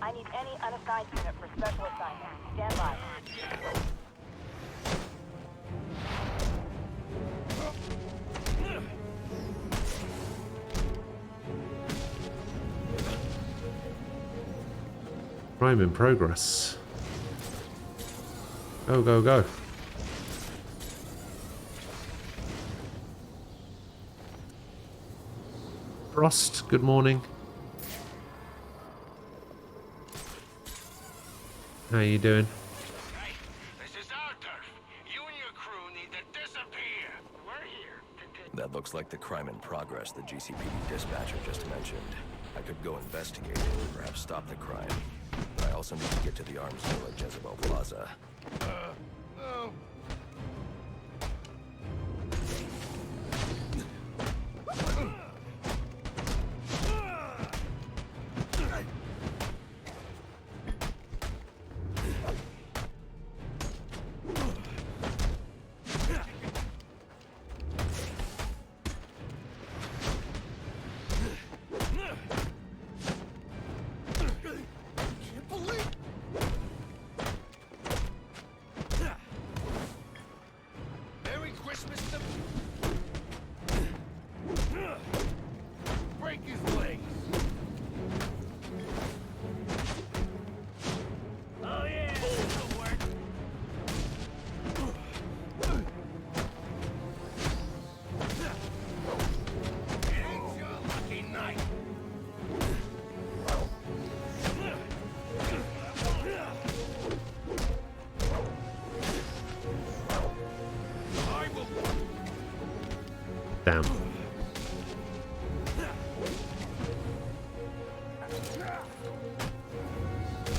I need any unassigned unit for special assignment. Stand by. Crime in progress. Go, go, go. Frost, good morning. How you doing? Hey, this is our turf. You and your crew need to disappear. We're here to That looks like the crime in progress the GCPD dispatcher just mentioned. I could go investigate it and perhaps stop the crime. But I also need to get to the arms dealer at Jezebel Plaza. no. Merry Christmas to... Break his legs. Oh yeah, that'll work. It ain't your lucky night. I will... Damn.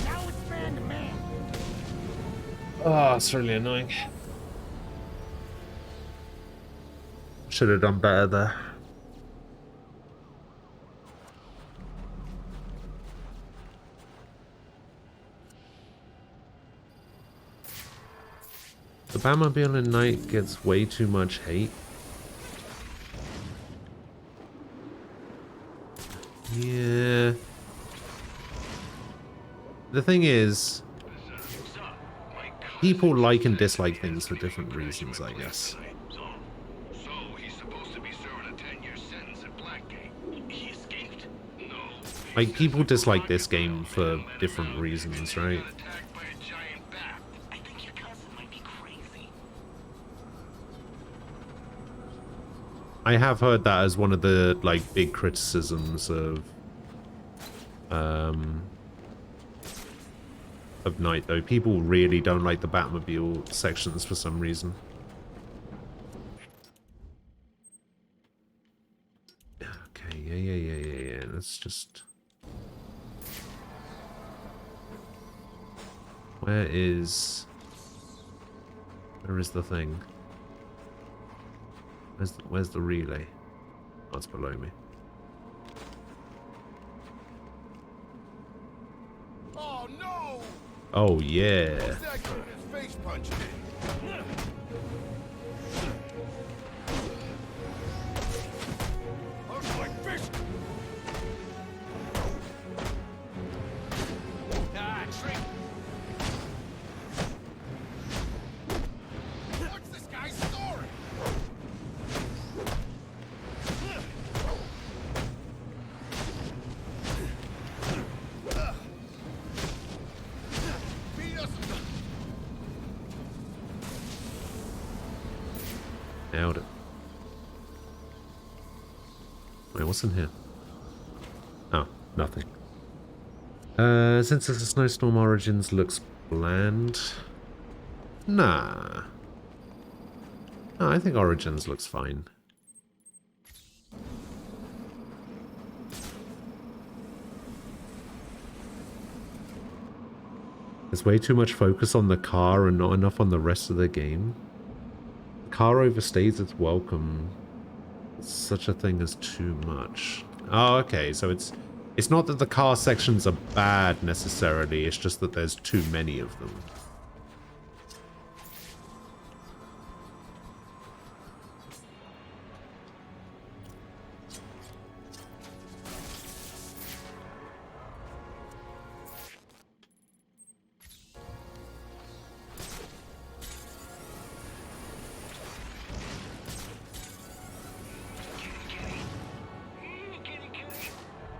Now it's man to man. Oh, it's really annoying. Should have done better there. The Batmobile in night gets way too much hate. Yeah. The thing is, people like and dislike things for different reasons, I guess. So he's supposed to be serving a 10-year sentence at Blackgate. He escaped? No. Like, people dislike this game for different reasons, right? Attacked by a giant bat. I think your cousin might be crazy. I have heard that as one of the, like, big criticisms of Night, though. People really don't like the Batmobile sections for some reason. Okay, yeah. Let's just... Where is the thing? Where's the relay? Oh, it's below me. Oh no! Oh yeah. What's that getting his face punched in? Looks like fish. Ah, trick. What's this guy's story? Beat us. Nailed it. Wait, what's in here? Oh, nothing. Since it's a snowstorm, Origins looks bland. Nah. No, I think Origins looks fine. There's way too much focus on the car and not enough on the rest of the game. The car overstays its welcome. Such a thing as too much. Oh, okay, so it's not that the car sections are bad necessarily, it's just that there's too many of them.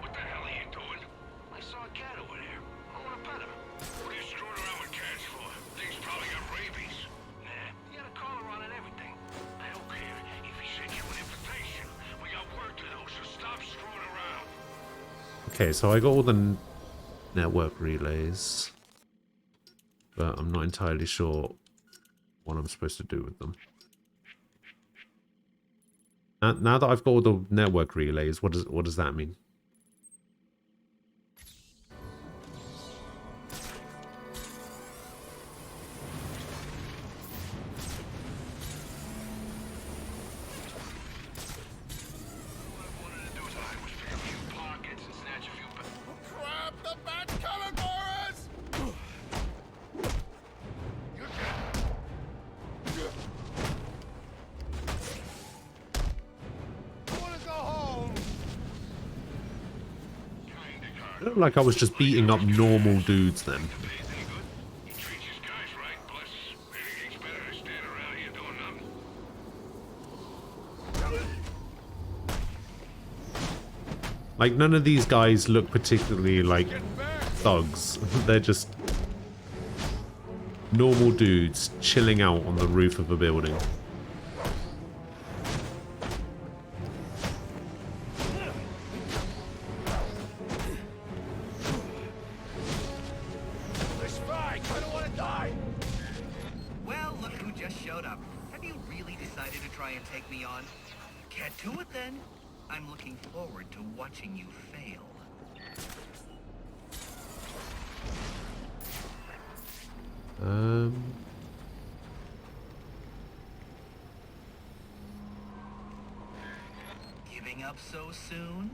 What the hell are you doing? I saw a cat over there. I want to pet him. What are you screwing around with cats for? Okay, so I got all the network relays, but I'm not entirely sure what I'm supposed to do with them. Now that I've got all the network relays, what does that mean? I looked like I was just beating up normal dudes then. Like, none of these guys look particularly like thugs. They're just normal dudes chilling out on the roof of a building. Well, look who just showed up. Have you really decided to try and take me on? Get to it then. I'm looking forward to watching you fail. Giving up so soon?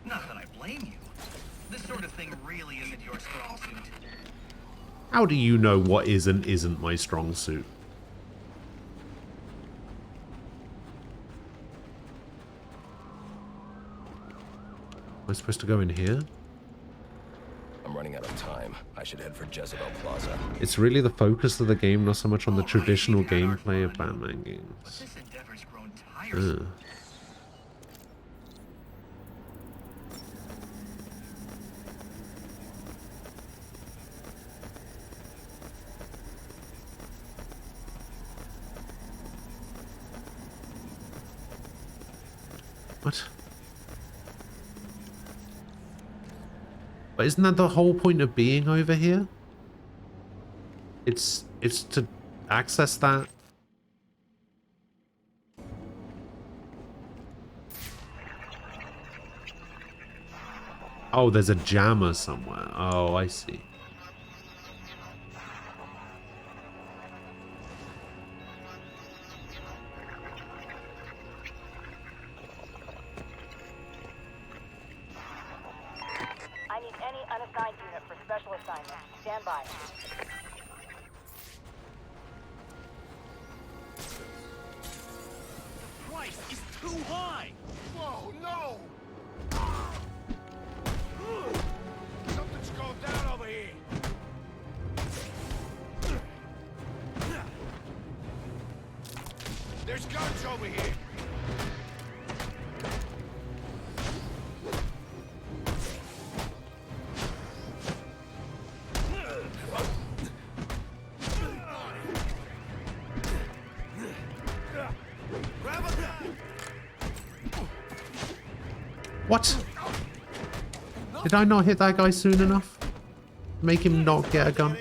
Not that I blame you. This sort of thing really isn't your strong suit. How do you know what is and isn't my strong suit? Am I supposed to go in here? I'm running out of time. I should head for Jezebel Plaza. It's really the focus of the game, not so much on the traditional gameplay of Batman games. This endeavor's grown tiresome. What? But isn't that the whole point of being over here? It's to access that. Oh, there's a jammer somewhere. Oh, I see. I need any unassigned unit for special assignment. Stand by. The price is too high! Whoa, no! Something's going down over here! There's guns over here! What? Did I not hit that guy soon enough? Make him not get a gun?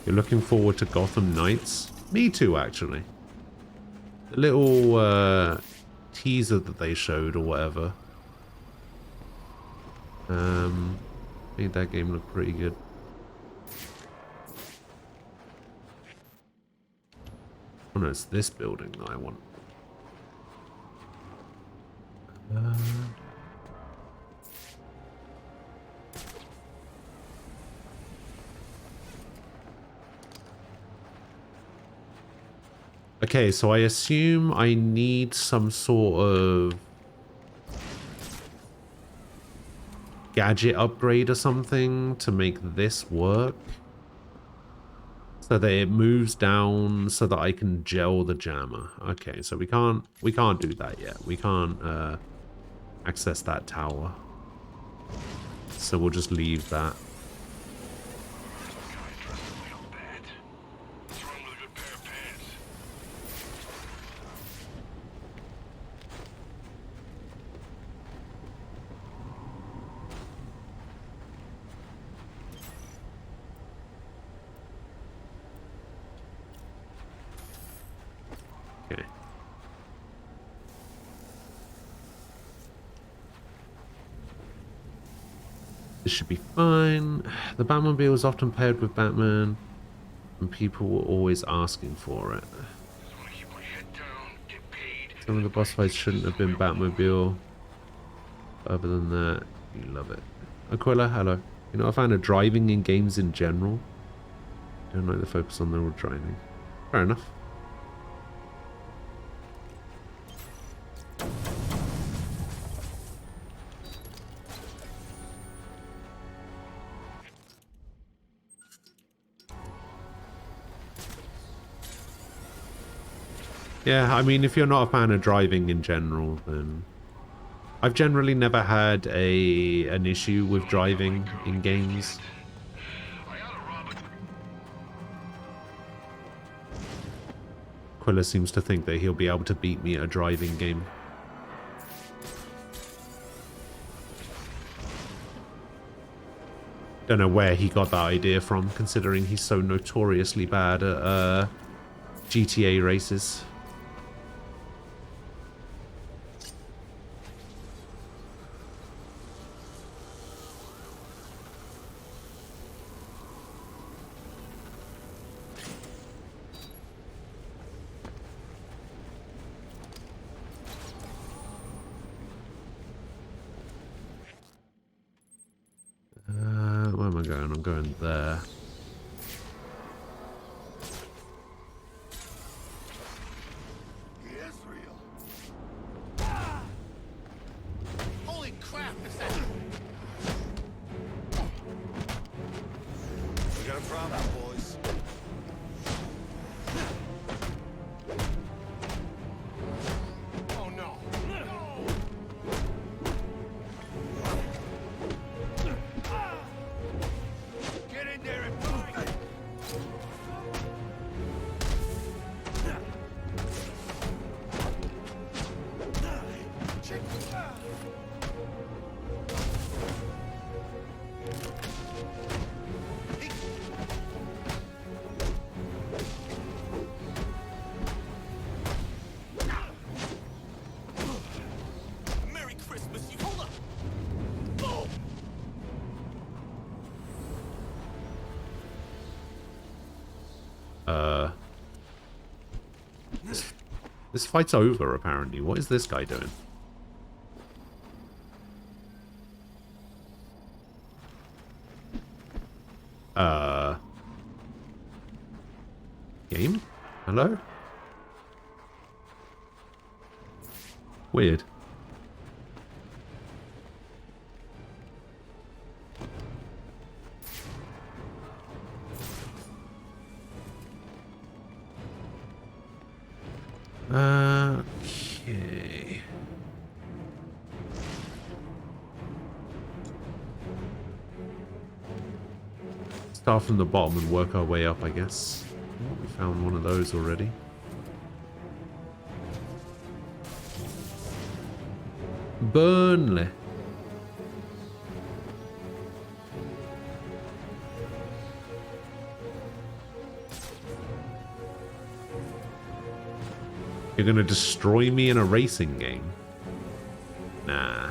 You're looking forward to Gotham Knights? Me too, actually. The little teaser that they showed or whatever made that game look pretty good. Oh no, it's this building that I want. Okay, so I assume I need some sort of gadget upgrade or something to make this work. So that it moves down so that I can gel the jammer. Okay, so we can't do that yet. We can't access that tower. So we'll just leave that. This should be fine. The Batmobile is often paired with Batman, and people were always asking for it. Some of the boss fights shouldn't have been Batmobile. Other than that, you love it. Aquila, hello. You know, I find driving in games in general. Don't like the focus on the real driving. Fair enough. Yeah, I mean, if you're not a fan of driving in general, then... I've generally never had an issue with driving in games. Quilla seems to think that he'll be able to beat me at a driving game. Don't know where he got that idea from, considering he's so notoriously bad at GTA races. Where am I going? I'm going there. Holy crap, is that... We got a problem, boys. Oh no. Get in there and fight! Check this out. Merry Christmas, you hold up. Boom. This fight's over, apparently. What is this guy doing? Game? Hello? Weird. Okay. Start from the bottom and work our way up, I guess. Oh, we found one of those already. Burnley. You're gonna destroy me in a racing game? Nah.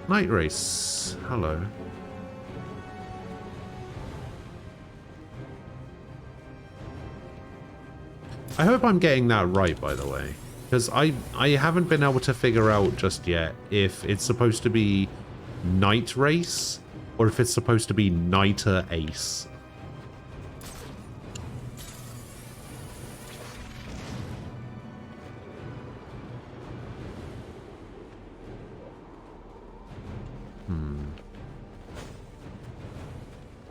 Night race. Hello. I hope I'm getting that right, by the way. Because I haven't been able to figure out just yet if it's supposed to be Night Race or if it's supposed to be Nighter Ace.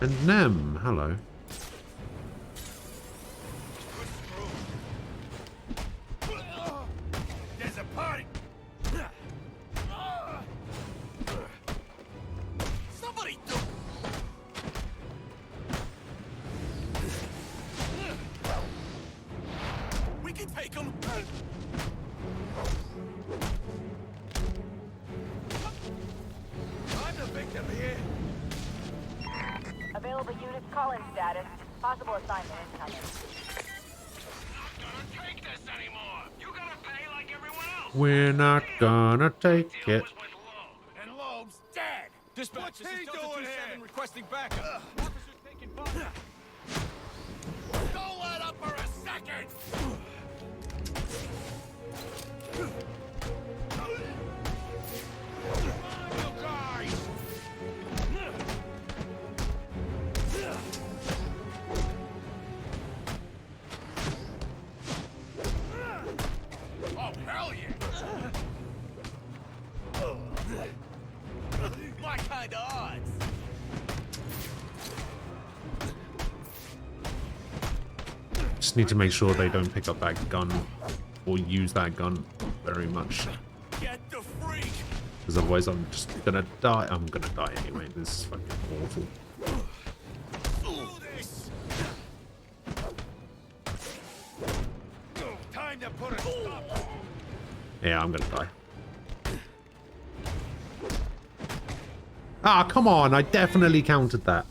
And Nem, hello. There's a party. Somebody do. We can take him. I'm the victim here. Available units call-in status. Possible assignment incoming. Take this anymore. You gotta pay like everyone else. We're not gonna take it. And Loeb's dead. Dispatch, this is Delta 27 requesting backup. Officers taking fire. Don't let up for a second. Come on, you guys. Oh, hell yeah! My kind of odds! Just need to make sure they don't pick up that gun or use that gun very much. Get the freak! Because otherwise I'm just gonna die. I'm gonna die anyway. This is fucking awful. Do this! Time to put a stop. Yeah, I'm gonna die. Ah, come on. I definitely counted that.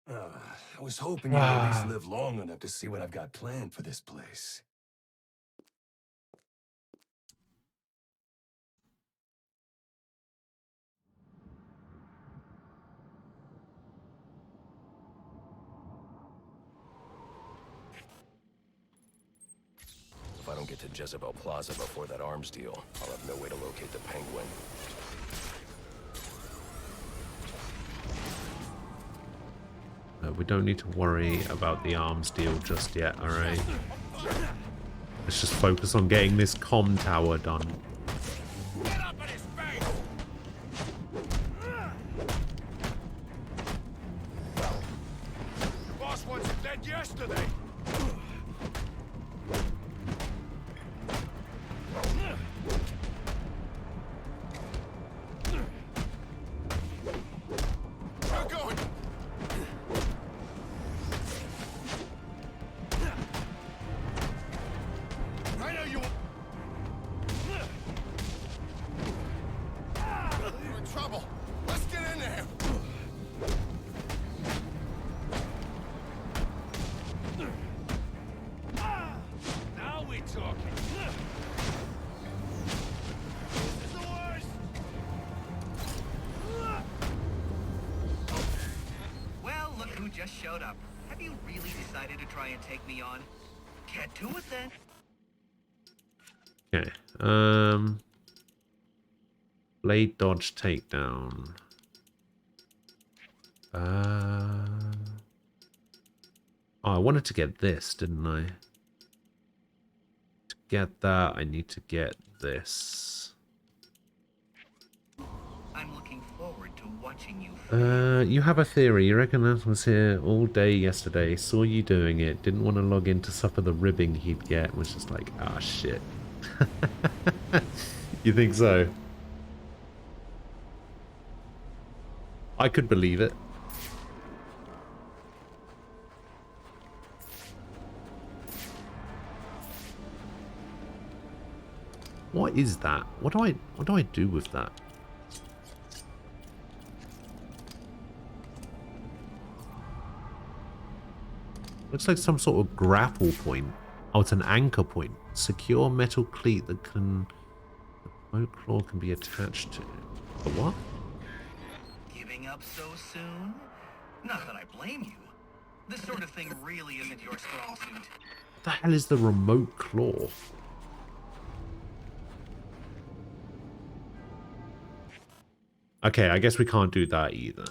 I was hoping you'd at least live long enough to see what I've got planned for this place. If I don't get to Jezebel Plaza before that arms deal, I'll have no way to locate the Penguin. We don't need to worry about the arms deal just yet, alright? Let's just focus on getting this comm tower done. Get up in his face! The boss was dead yesterday. You're going. I know you. We're in trouble. Let's get in there. Now we're talking. This is the worst. Well, look who just showed up. Have you really decided to try and take me on? Get to it then. Okay. Blade dodge takedown. Oh, I wanted to get this, didn't I? To get that, I need to get this. I'm looking forward to watching you. You have a theory. You reckon that was here all day yesterday, saw you doing it, didn't want to log in to suffer the ribbing he'd get, was just like, ah, shit. You think so? I could believe it. What is that? What do I do with that? Looks like some sort of grapple point. Oh, it's an anchor point. Secure metal cleat that can... The boat claw can be attached to... The what? Giving up so soon? Not that I blame you. This sort of thing really isn't your strong suit. What the hell is the remote claw? Okay, I guess we can't do that either.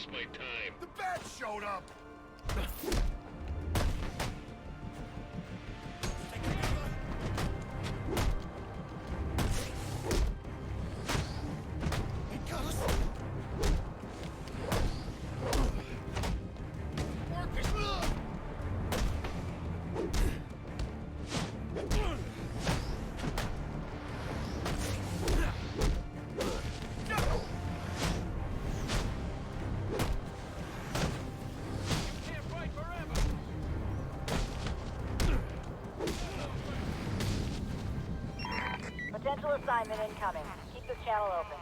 waste my time. The bat showed up. Potential assignment incoming. Keep this channel open.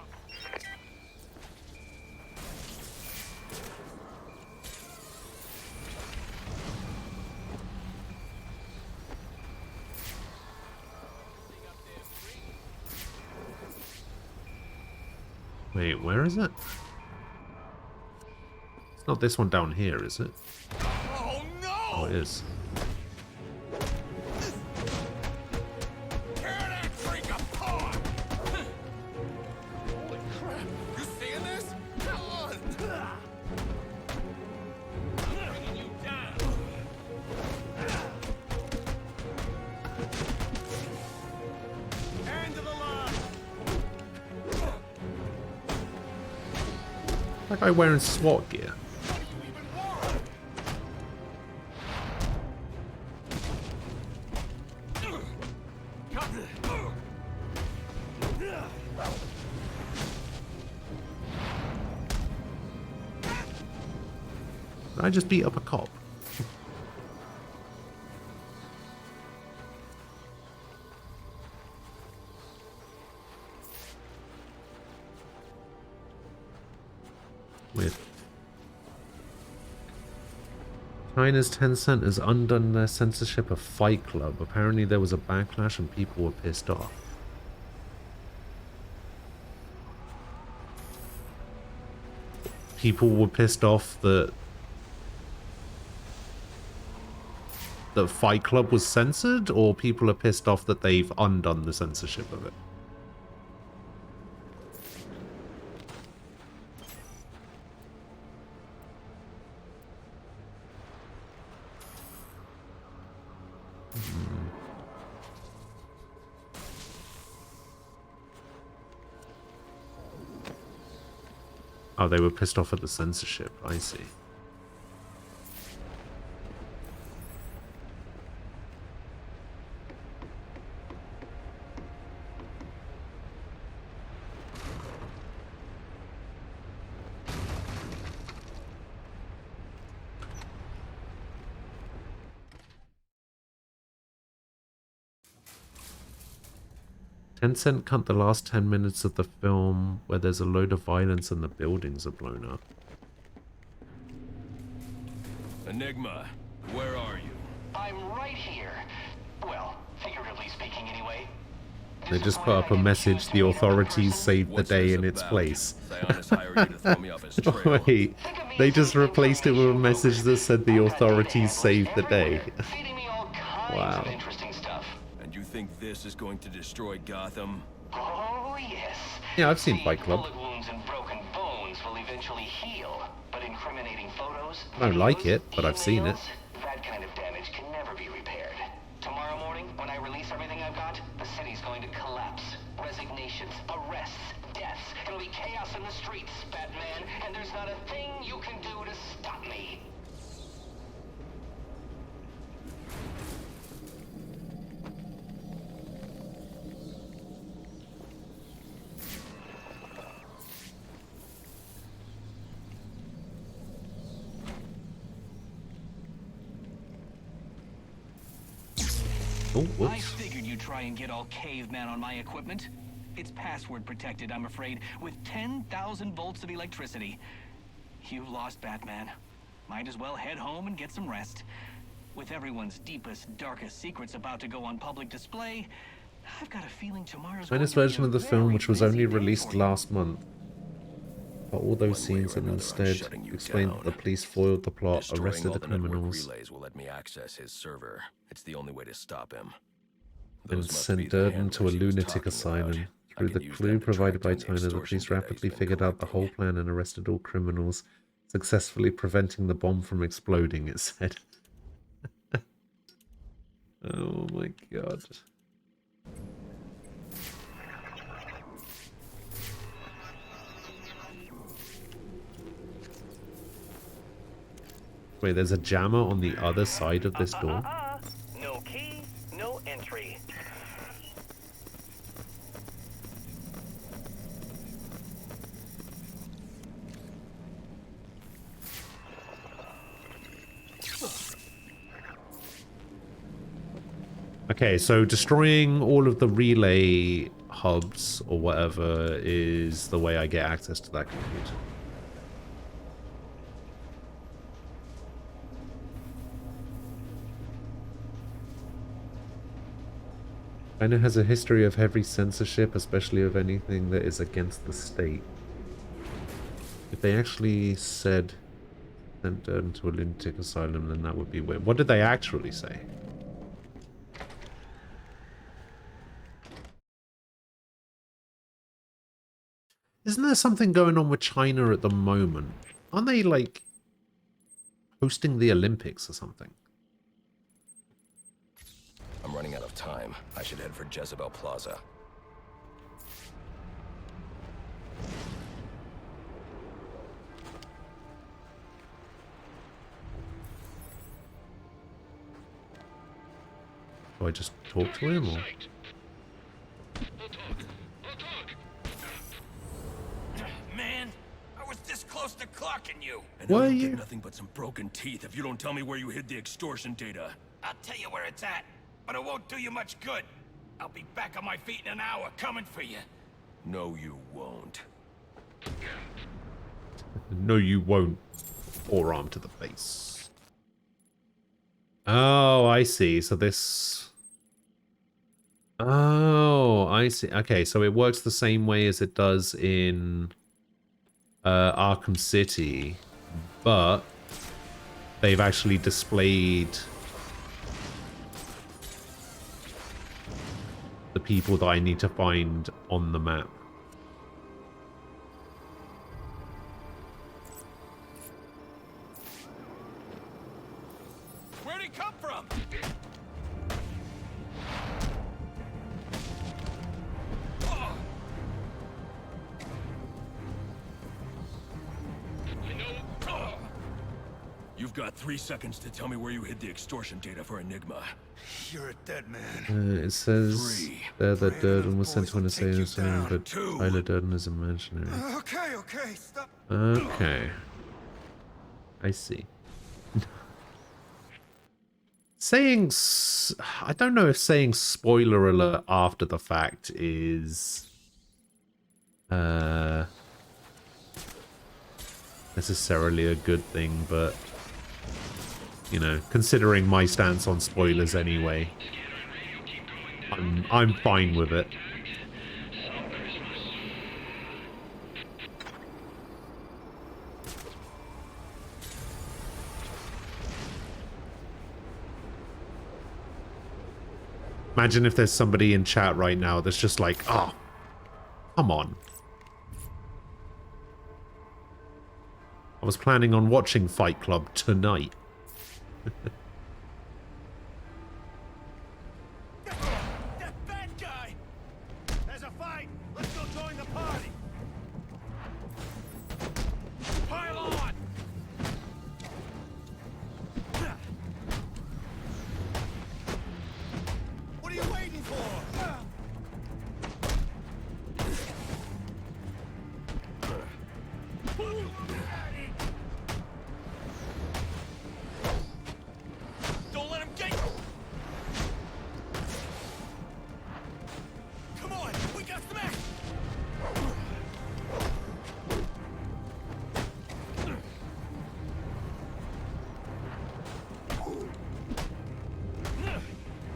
Wait, where is it? It's not this one down here, is it? Oh no! Oh, it is. Tear that freak apart! Holy crap! You seeing this? Come on! I'm bringing you down. End of the line. That guy wearing SWAT gear. Did I just beat up a cop? Weird. China's Tencent has undone their censorship of Fight Club. Apparently there was a backlash and people were pissed off. People were pissed off that Fight Club was censored, or people are pissed off that they've undone the censorship of it? Oh, they were pissed off at the censorship. I see. Tencent cut the last 10 minutes of the film where there's a load of violence and the buildings are blown up. Enigma, where are you? I'm right here. Well, figuratively speaking anyway. They just put up a message, the authorities saved the day in its place. Wait, they just replaced it with a message that said the authorities saved the day. Wow. And you think this is going to destroy Gotham? Oh, yes. Yeah, I've seen Fight Club. Bullet wounds and broken bones will eventually heal, but incriminating photos, I don't like it, but I've seen it. that kind of damage can never be repaired. Tomorrow morning, when I release everything I've got, the city's going to collapse. Resignations, arrests, deaths. It'll be chaos in the streets, Batman, and there's not a thing you can do to stop me. Oh, whoops. I figured you'd try and get all caveman on my equipment. It's password protected, I'm afraid, with 10,000 volts of electricity. You've lost, Batman. Might as well head home and get some rest. With everyone's deepest, darkest secrets about to go on public display, I've got a feeling tomorrow's China's going to version be of the a film, very which was busy only day released for you. last month, but all those scenes and instead explained that the police foiled the plot, Destroying arrested all the the network criminals, relays will let me access his server. It's the only way to stop him. and Those must sent be the Durden to a handlers he was lunatic talking asylum. about. I Through can the use clue them to provided track by down the China, the extortion police data he's rapidly been figured out the whole collecting. plan and arrested all criminals. Successfully preventing the bomb from exploding, it said. Oh my god. Wait, there's a jammer on the other side of this door? No key, no entry. Okay, so destroying all of the relay hubs or whatever is the way I get access to that computer. China has a history of heavy censorship, especially of anything that is against the state. If they actually said sent Durden to a lunatic asylum, then that would be weird. What did they actually say? Isn't there something going on with China at the moment? Aren't they, like, hosting the Olympics or something? I'm running out of time. I should head for Jezebel Plaza. Do I just talk to him, or...? Man, I was this close to clocking you. And I don't get nothing but some broken teeth if you don't tell me where you hid the extortion data. I'll tell you where it's at, but it won't do you much good. I'll be back on my feet in an hour, coming for you. No, you won't. No, you won't. Forearm to the face. Oh, I see. So this... Oh, I see. Okay, so it works the same way as it does in Arkham City, but they've actually displayed the people that I need to find on the map. Where'd he come from? You've got 3 seconds to tell me where you hid the extortion data for Enigma. You're a dead man. It says there that Durden was sent to an asylum, but Tyler Durden is imaginary. Okay, stop. Okay. I see. Saying... I don't know if saying spoiler alert after the fact is... necessarily a good thing, but... You know, considering my stance on spoilers anyway, I'm fine with it. Imagine if there's somebody in chat right now that's just like, oh, come on. I was planning on watching Fight Club tonight. That bad guy! There's a fight! Let's go join the party! Pile on! What are you waiting for? Don't let him get you! Come on, we got smacked!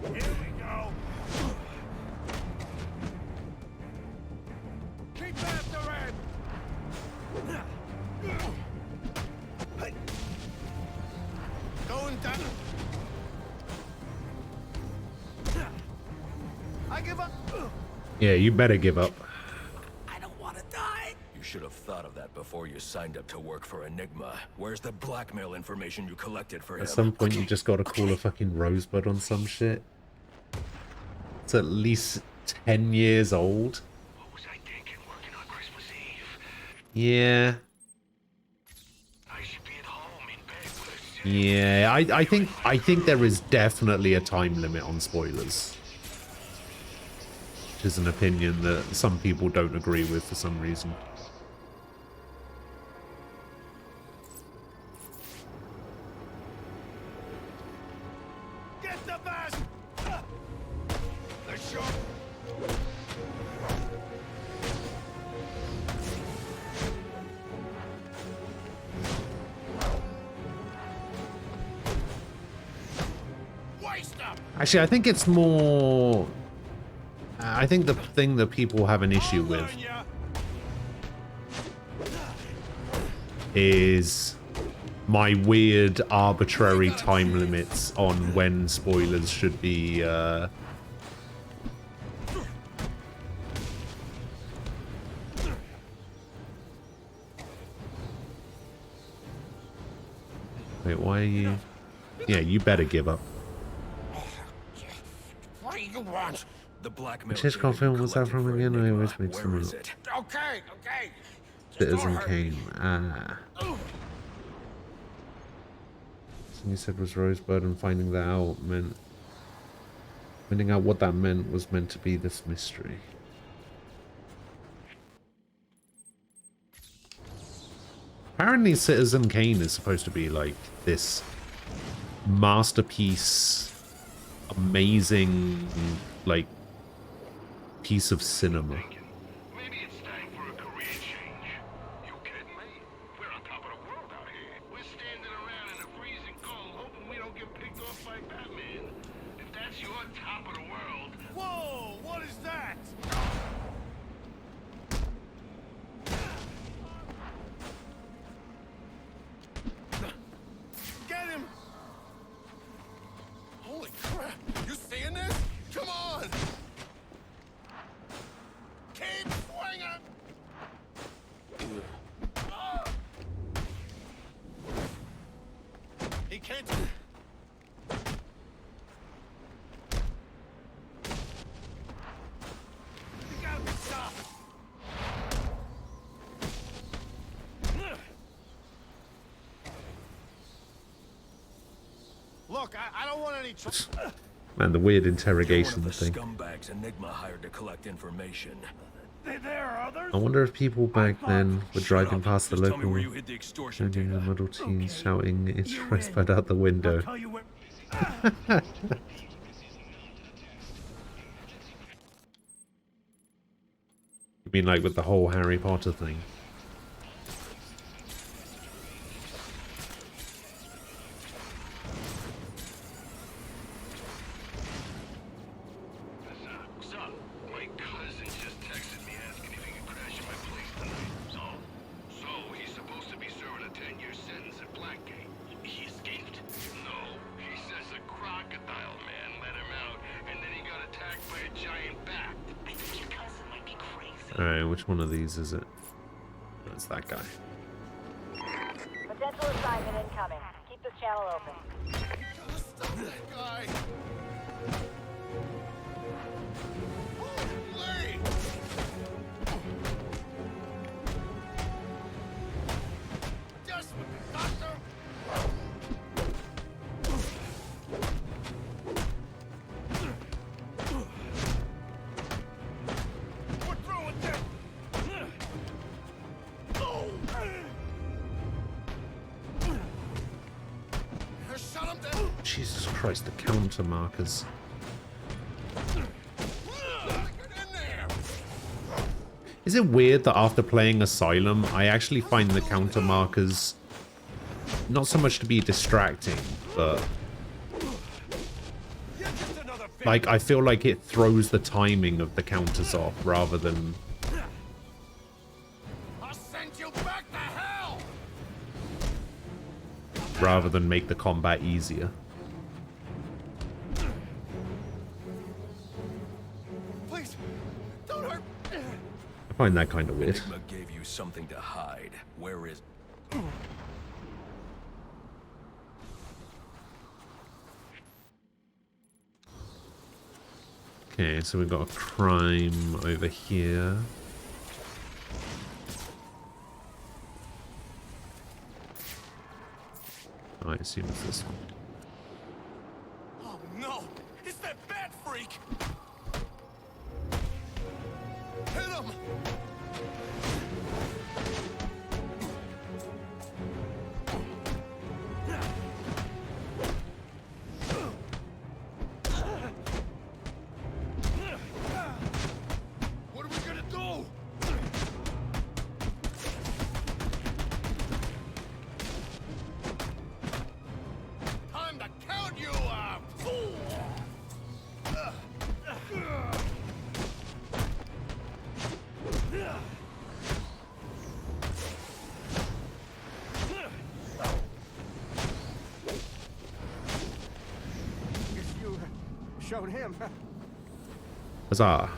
Here we go! Keep after him! Going down! I give up! Yeah, you better give up. I don't want to die! You should have thought of that before you signed up to work for Enigma. Where's the blackmail information you collected for him? At some point, you just gotta call a fucking Rosebud on some shit. It's at least 10 years old. What was I thinking working on Christmas Eve? Yeah. I should be at home in bed with a Yeah, I think there is definitely a time limit on spoilers. Which is an opinion that some people don't agree with for some reason. Get the best! The show! Waste up! Actually, I think it's more... I think the thing that people have an issue with is my weird arbitrary time limits on when spoilers should be Wait, why are you... Yeah, you better give up. What do you want? The blackmail. Which Hitchcock film was that from again? I always mix them up. Okay, okay. Citizen Kane. Ah. Something you said was Rosebud, and finding that out meant... Finding out what that meant was meant to be this mystery. Apparently Citizen Kane is supposed to be like this masterpiece, amazing, like, piece of cinema. Maybe it's time for a career change. You kidding me? We're on top of the world out here. We're standing around in the freezing cold, hoping we don't get picked off by Batman. If that's your top of the world... Whoa! What is that? Get him! Holy crap! You seeing this? Come on! Keep swinging! He can't... You gotta be stopped! Look, I don't want any trouble. Man, the weird interrogation You're one of the thing. scumbags Enigma hired to collect information. There are others? I wonder if people back then were driving past the Just tell me local where you hid the extortion shouting the data. Model Ts shouting it's Rosebud out the window. Tell you where... You mean like with the whole Harry Potter thing? Son, my cousin just texted me asking if he could crash at my place tonight. So he's supposed to be serving a 10-year sentence at Blackgate. He escaped? No, he says a crocodile man let him out, and then he got attacked by a giant bat. I think your cousin might be crazy. Alright, which one of these is it? That's that guy. Potential assignment incoming. Keep this channel open. Stop that guy! Holy! Desmond, doctor! We're through with this! Shut him down! Jesus Christ, the counter markers. Is it weird that after playing Asylum, I actually find the counter markers not so much to be distracting, but like I feel like it throws the timing of the counters off rather than I'll send you back to hell! make the combat easier. Please, don't hurt! I find that kind of weird. Enigma gave you you something to hide. Where is... Okay, so we've got a crime over here. I assume it's this one. Oh no! It's that bat freak! Hit him! What are we gonna do? Time to count you up! Guess you showed him. Huzzah.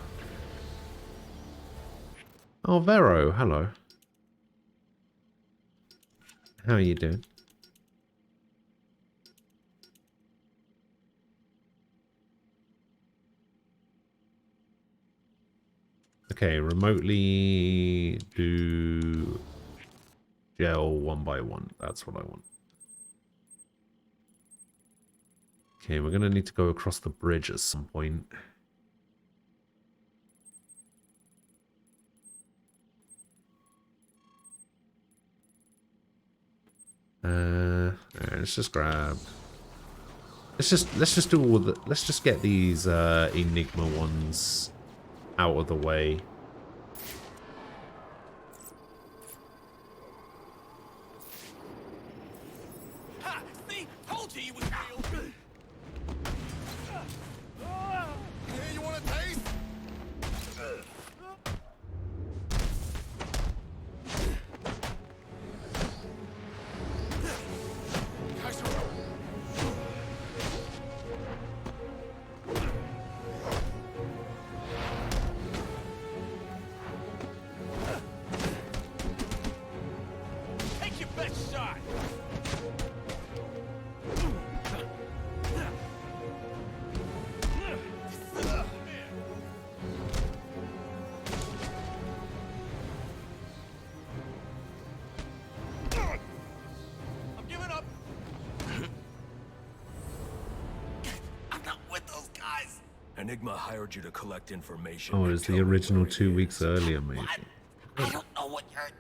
Oh, Vero, hello. How are you doing? Okay, remotely do gel 1 by 1. That's what I want. Okay, we're gonna need to go across the bridge at some point. Alright, let's just grab. Let's just do all the. Let's just get these Enigma ones out of the way. Ha! See? Told you he was real! Yeah, you want a taste? Guys are... Take your best shot! I'm giving up. I'm not with those guys. Enigma hired you to collect information. Oh, and it's the tell me original where he 2 weeks is. earlier, maybe. I don't know what you're...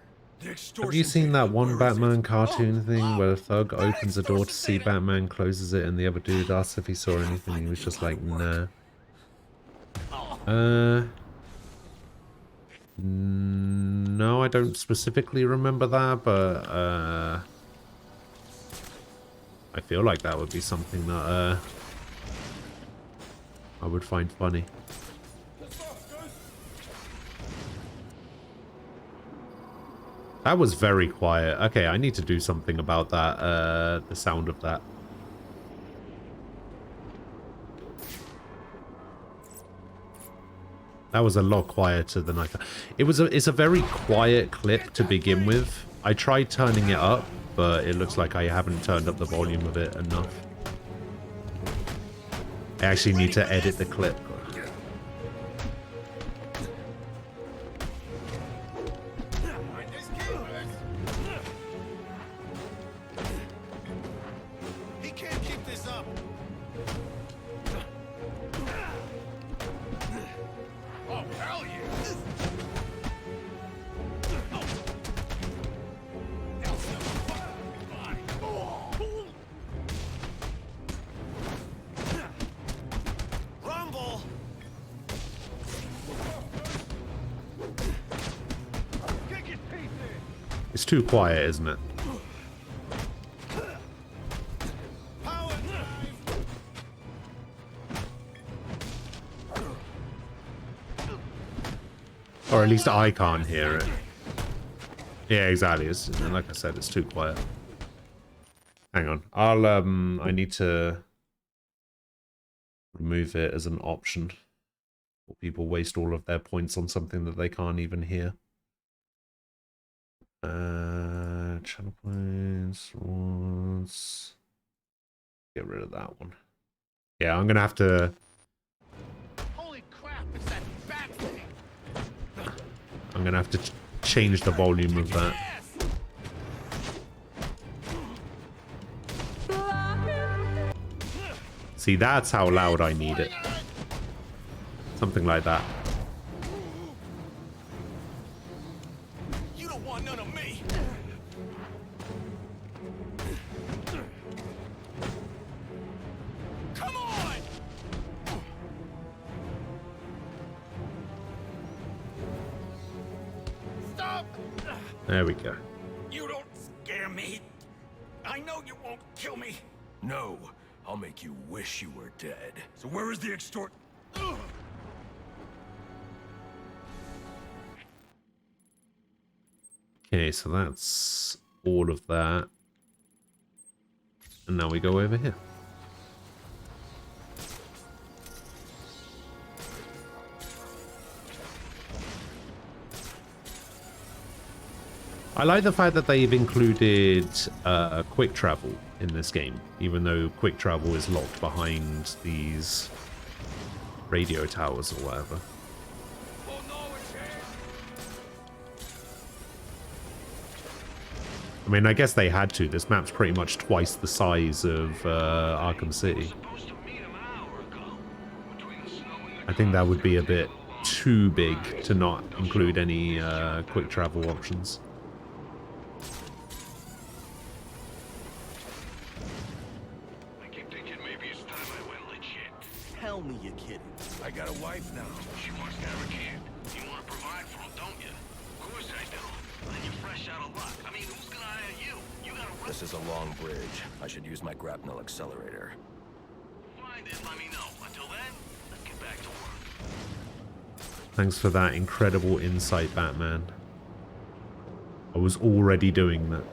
Have you seen that one Batman cartoon thing where a thug opens a door to see Batman, closes it, and the other dude asks if he saw anything? He was just like, nah. No, I don't specifically remember that, but I feel like that would be something that I would find funny. That was very quiet. Okay, I need to do something about that, the sound of that. That was a lot quieter than I thought. It's a very quiet clip to begin with. I tried turning it up, but it looks like I haven't turned up the volume of it enough. I actually need to edit the clip. He can't keep this up. Oh, hell yeah. Rumble. Kick his teeth in. It's too quiet, isn't it? Power drive. Or at least I can't hear it. Yeah, exactly. It's, like I said, it's too quiet. Hang on. I need to remove it as an option. Or people waste all of their points on something that they can't even hear. Channel points, rewards. Get rid of that one. Yeah, I'm gonna have to. Holy crap, it's that bat thing! I'm gonna have to change the volume of that. See, that's how loud I need it. Something like that. You don't want none of me! Come on! Stop! There we go. You don't scare me. I know you won't kill me. No, I'll make you wish you were dead. So where is the extort? Okay, so that's all of that. And now we go over here. I like the fact that they've included quick travel in this game, even though quick travel is locked behind these radio towers or whatever. I mean, I guess they had to. This map's pretty much twice the size of Arkham City. I think that would be a bit too big to not include any quick travel options. I keep thinking maybe it's time I went legit. Tell me you're kidding. I got a wife now. She wants to have a kid. You want to provide for him, don't you? Of course I do. Then you're fresh out of luck. I mean, who's gonna hire you? You gotta run. This is a long bridge. I should use my grapnel accelerator. Find it, let me know. Until then, let's get back to work. Thanks for that incredible insight, Batman. I was already doing that.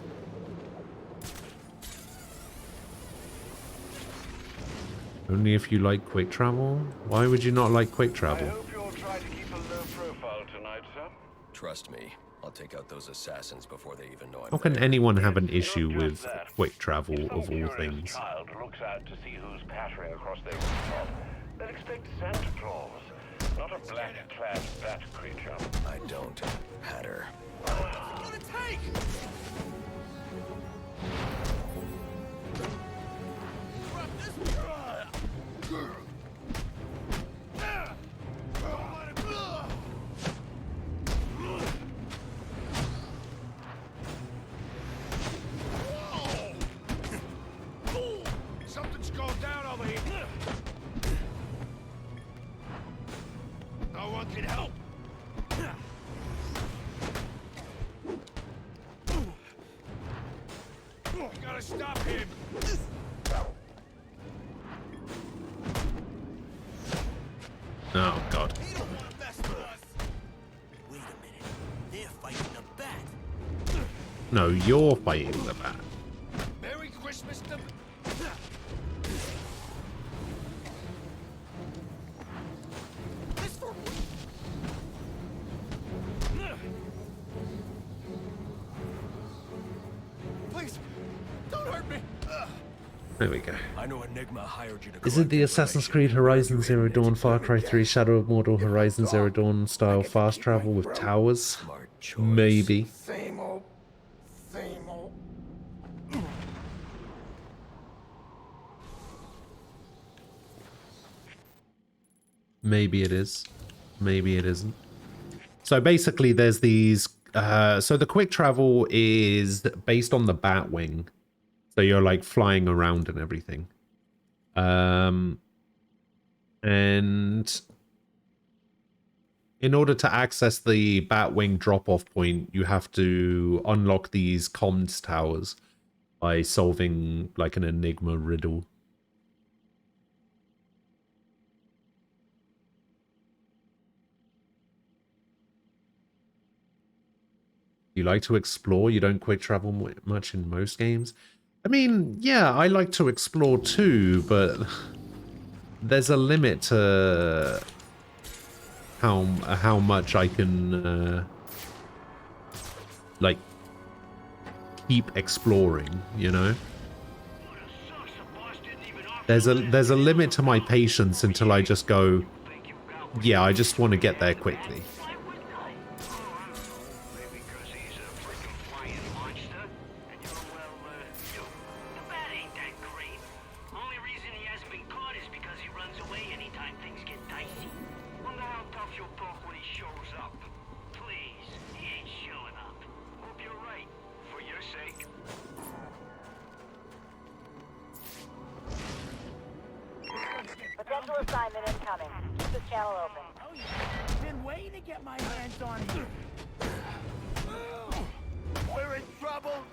Only if you like quick travel? Why would you not like quick travel? I hope you'll try to keep a low profile tonight, sir. Trust me, I'll take out those assassins before they even know I'm How can there. anyone have an issue with quick travel If some of all curious things? child looks out to see who's pattering across their rooftop, they'll expect Santa Claus, not a black-clad bat creature. I don't. Hatter. What it take? Something's going down over here. No one can help. Gotta stop him. Oh, God. He don't want to mess with us. Wait a minute. They're fighting the bat. No, you're fighting the bat. Merry Christmas to... This for... Please, don't hurt me. There we go. I know Enigma hired you to Is it the Assassin's Creed Horizon Zero Dawn, Far Cry 3, Shadow of Mordor, Horizon Zero Dawn style fast travel with towers? Maybe. Same old, same old. Maybe it is. Maybe it isn't. So basically there's these... so the quick travel is based on the Batwing. So you're like flying around and everything. And in order to access the Batwing drop-off point, you have to unlock these comms towers by solving like an Enigma riddle. You like to explore? You don't quick travel much in most games? I mean, yeah, I like to explore too, but there's a limit to how much I can like keep exploring, you know? There's a limit to my patience until I just go, yeah, I just want to get there quickly. Potential assignment incoming. Keep the channel open. Oh yeah. Been waiting to get my hands on you. We're in trouble.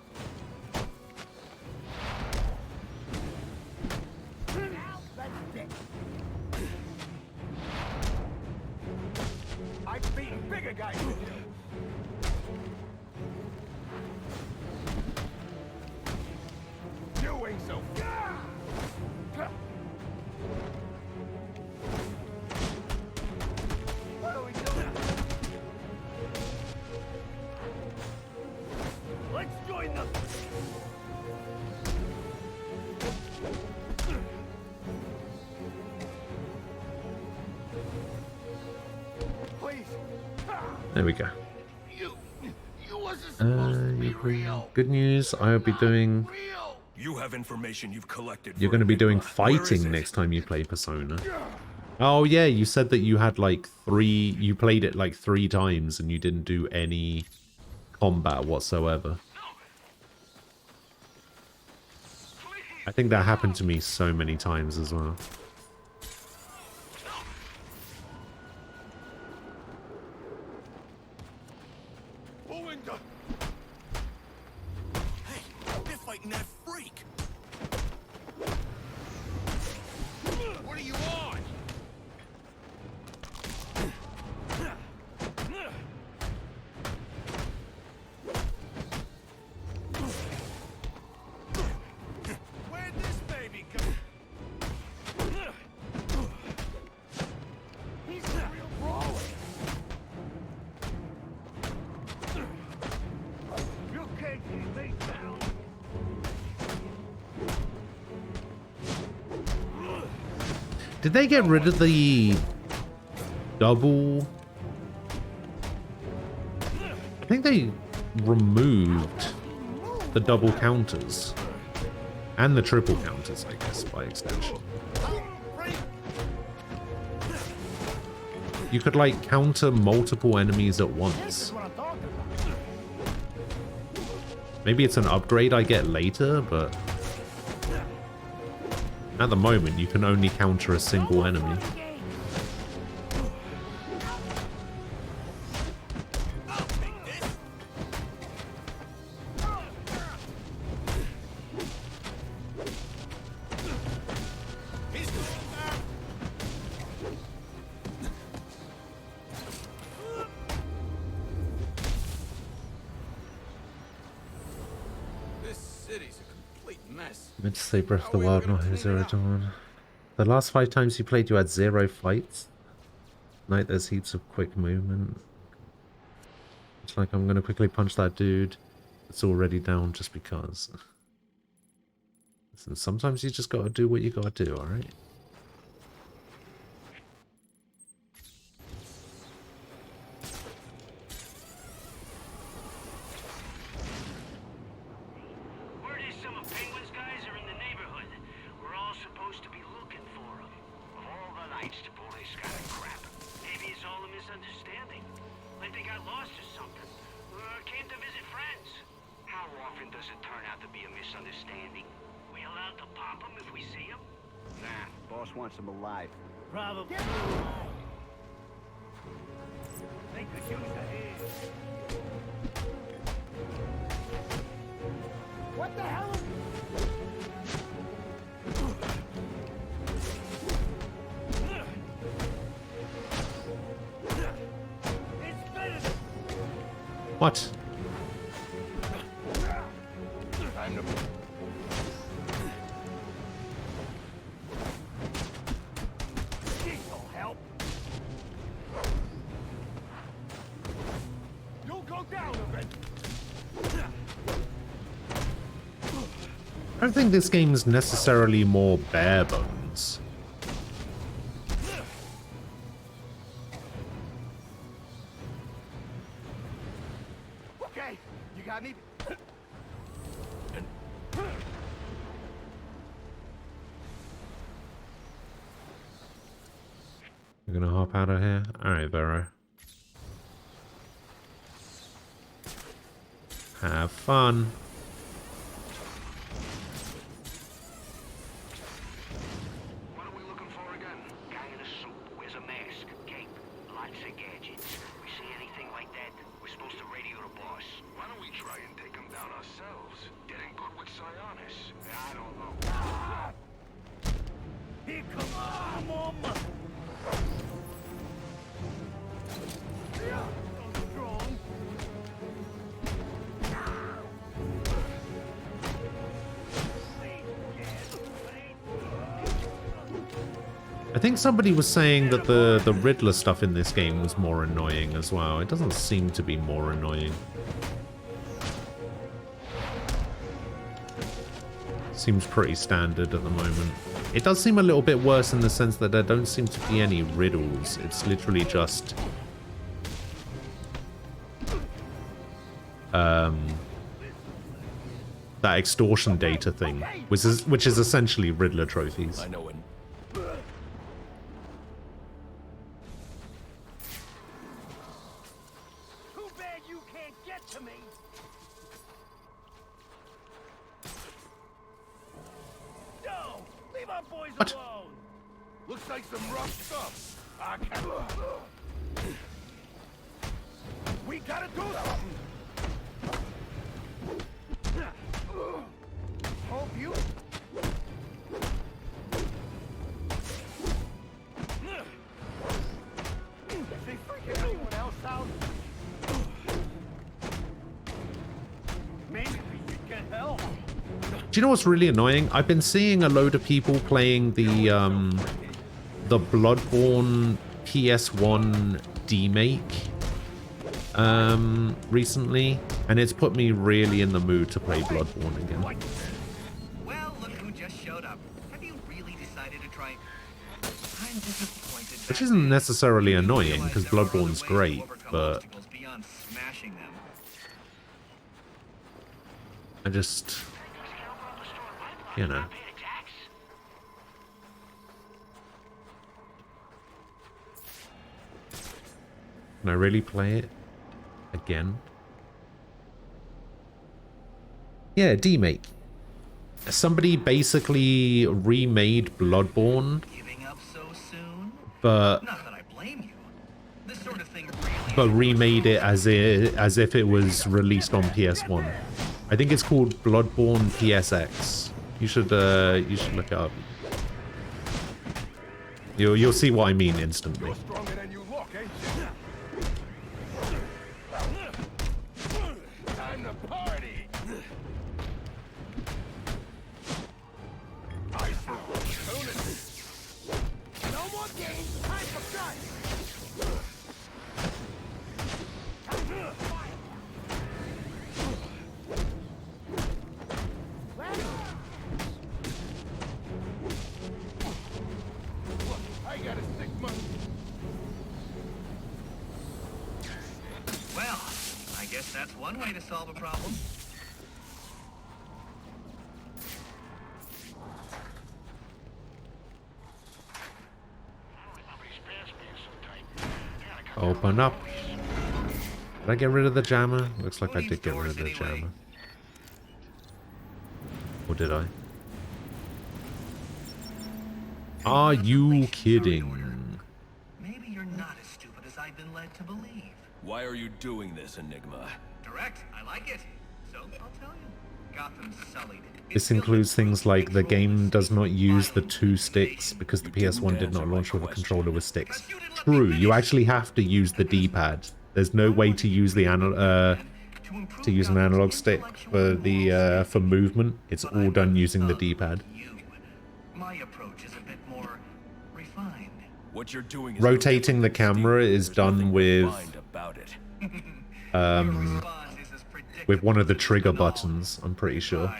Now let's get. I've beaten bigger guys than you. You ain't so. What are we doing? Let's join them. Please. There we go. You wasn't supposed to be real. Good news. I'll be doing. You have information you've collected. You're going to be doing fighting next time you play Persona. Oh yeah, you said that you had like 3. You played it like 3 times and you didn't do any combat whatsoever. I think that happened to me so many times as well. Hey, they're fighting that freak. What are you on? Where'd this baby go? He's a real brawler. You can't keep me down. Did they get rid of the double? I think they removed the double counters. And the triple counters, I guess, by extension. You could, like, counter multiple enemies at once. Maybe it's an upgrade I get later, but at the moment, you can only counter a single enemy. This city's a complete mess. I meant to say Breath of the Wild, not Zero Dawn. The last 5 times you played, you had 0 fights. Tonight there's heaps of quick movement. It's like I'm gonna quickly punch that dude that's already down just because. Listen, sometimes you just gotta do what you gotta do, alright? Word is some of Penguin's guys are in the neighborhood. We're all supposed to be looking for them. Of all the nights to pull this kind of crap. Maybe it's all a misunderstanding. Like they got lost or something. Or came to visit friends. How often does it turn out to be a misunderstanding? We allowed to pop them if we see them? Nah. Boss wants him alive. Probably. They could use a hand. What the hell? It's better. What? Time to. This'll help. You'll go down a bit. I don't think this game's necessarily more bare bones. Okay, you got me. We're gonna hop out of here? Alright, Vero. Have fun. What are we looking for again? Guy in a suit, wears a mask, cape, lots of gadgets. We see anything like that, we're supposed to radio the boss. Why don't we try and take him down ourselves? Getting good with Sionis? I don't know. Here, come on, Mama. Yeah, so strong. I think somebody was saying that the Riddler stuff in this game was more annoying as well. It doesn't seem to be more annoying. Seems pretty standard at the moment. It does seem a little bit worse in the sense that there don't seem to be any riddles. It's literally just that extortion data thing, which is essentially Riddler trophies. I know it. Too bad you can't get to me. No, leave our boys alone. Looks like some rough stuff. We gotta do something. Hope you. Is they freaking anyone else out? Maybe we should get help. Do you know what's really annoying? I've been seeing a load of people playing the Bloodborne PS1 demake recently, and it's put me really in the mood to play Bloodborne again. Well, look who just showed up. Have you really decided to try? I'm disappointed. Which isn't necessarily annoying, because Bloodborne's great, but Beyond smashing them. I just, you know. Can I really play it again? Yeah, demake. Somebody basically remade Bloodborne, Giving up so soon? but Not that I blame you. This sort of thing really. but remade it as if it was released on PS1. I think it's called Bloodborne PSX. You should look it up. You'll see what I mean instantly. Stronger than you look, ain't you? Time to party. Ice for opportunity. No more games. Time for guns. I got a sick month. Well, I guess that's one way to solve a problem. Open up. Did I get rid of the jammer? Looks like I did get rid of the jammer. Or did I? Are you kidding? Maybe you're not as stupid as I've been led to believe. Why are you doing this, Enigma? Direct, I like it. So I'll tell you. Gotham's sullied. This includes things like the game does not use the 2 sticks because the PS1 did not launch with a controller with sticks. True, you actually have to use the D-pad. There's no way to use the an analog stick for the for movement. It's all done using the D-pad. My approach is a bit more refined. What you're doing is Rotating the camera is done with with one of the trigger buttons, I'm pretty sure.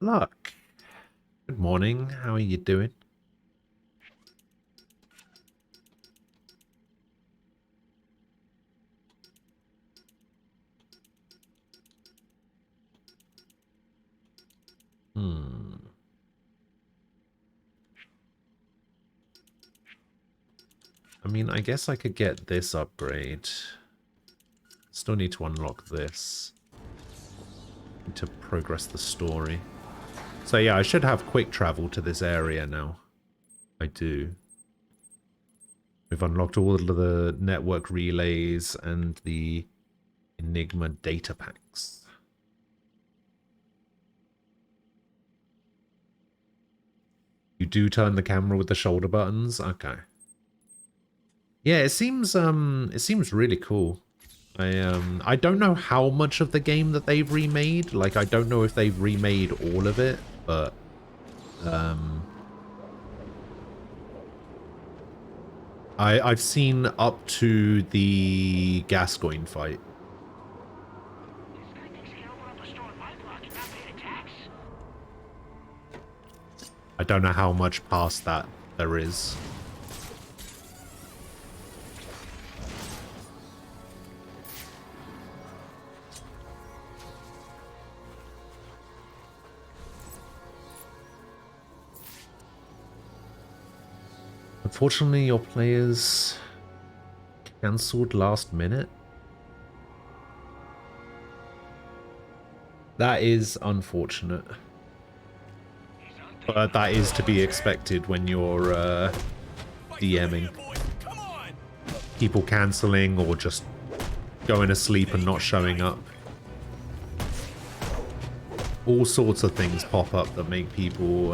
Look. Good morning. How are you doing? I mean, I guess I could get this upgrade. Still need to unlock this. Need to progress the story. So yeah, I should have quick travel to this area now. I do. We've unlocked all of the network relays and the Enigma data packs. You do turn the camera with the shoulder buttons? Okay. Yeah, it seems really cool. I don't know how much of the game that they've remade. Like, I don't know if they've remade all of it, but I've seen up to the Gascoigne fight. I don't know how much past that there is. Unfortunately, your players cancelled last minute. That is unfortunate. But that is to be expected when you're DMing. People cancelling or just going asleep and not showing up. All sorts of things pop up that make people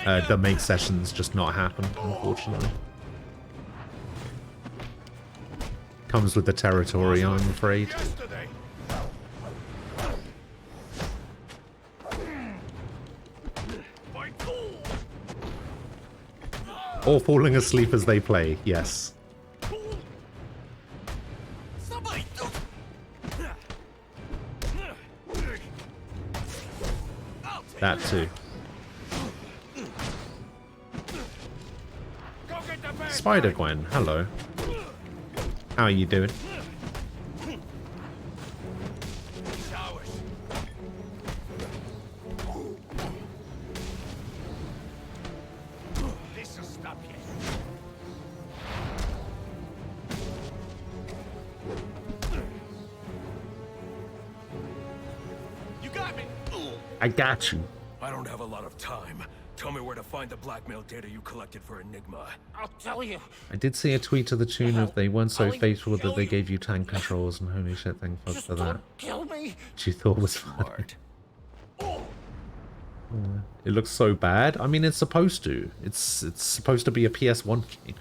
that make sessions just not happen, unfortunately. Comes with the territory, I'm afraid. Or falling asleep as they play, yes. That too. Spider-Gwen, hello. How are you doing? I got you. I don't have a lot of time. Tell me where to find the blackmail data you collected for Enigma. I'll tell you. I did see a tweet to the tune of they weren't so faithful that they gave you tank controls, and holy shit, thank fuck for that. Kill me. Which you thought was funny. It looks so bad. I mean, it's supposed to. It's supposed to be a PS1 game.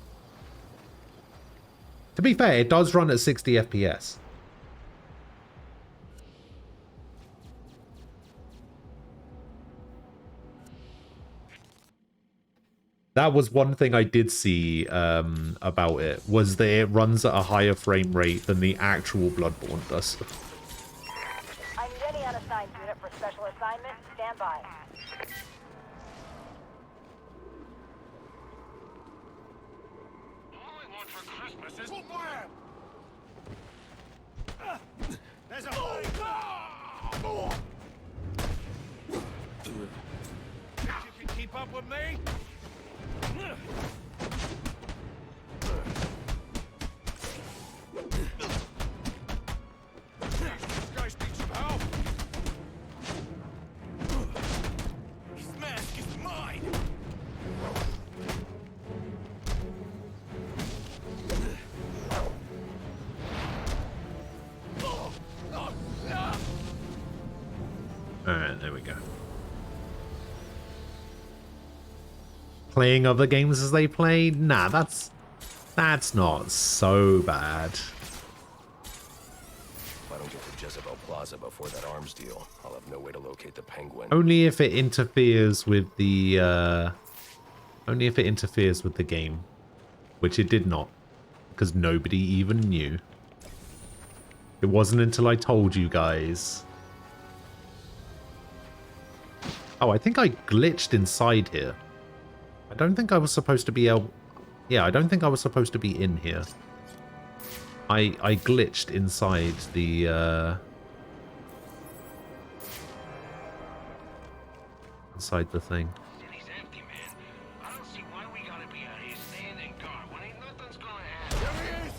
To be fair, it does run at 60 FPS. That was one thing I did see about it, was that it runs at a higher frame rate than the actual Bloodborne does. I need any unassigned unit for special assignment. Stand by. All I want for Christmas is blam! There's a hole! You can keep up with me? These guys need some help. This mask is mine. Alright, there we go. Playing other games as they play? Nah, that's not so bad. If I don't get to Jezebel Plaza before that arms deal, I'll have no way to locate the Penguin. Only if it interferes with the game, which it did not, because nobody even knew. It wasn't until I told you guys. Oh, I think I glitched inside here. I don't think I was supposed to be able... Yeah, I don't think I was supposed to be in here. I glitched inside the... inside the thing. City's empty, man. I don't see why we gotta be out here standing guard when ain't nothing's gonna happen. There he is!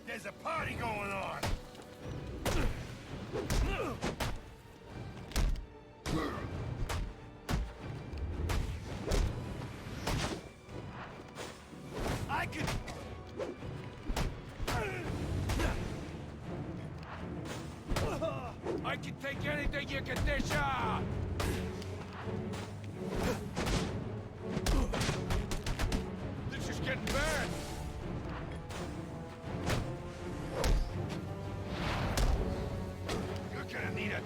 There's a party going on! I could... I can take anything you can dish out! This is getting bad! You're gonna need it!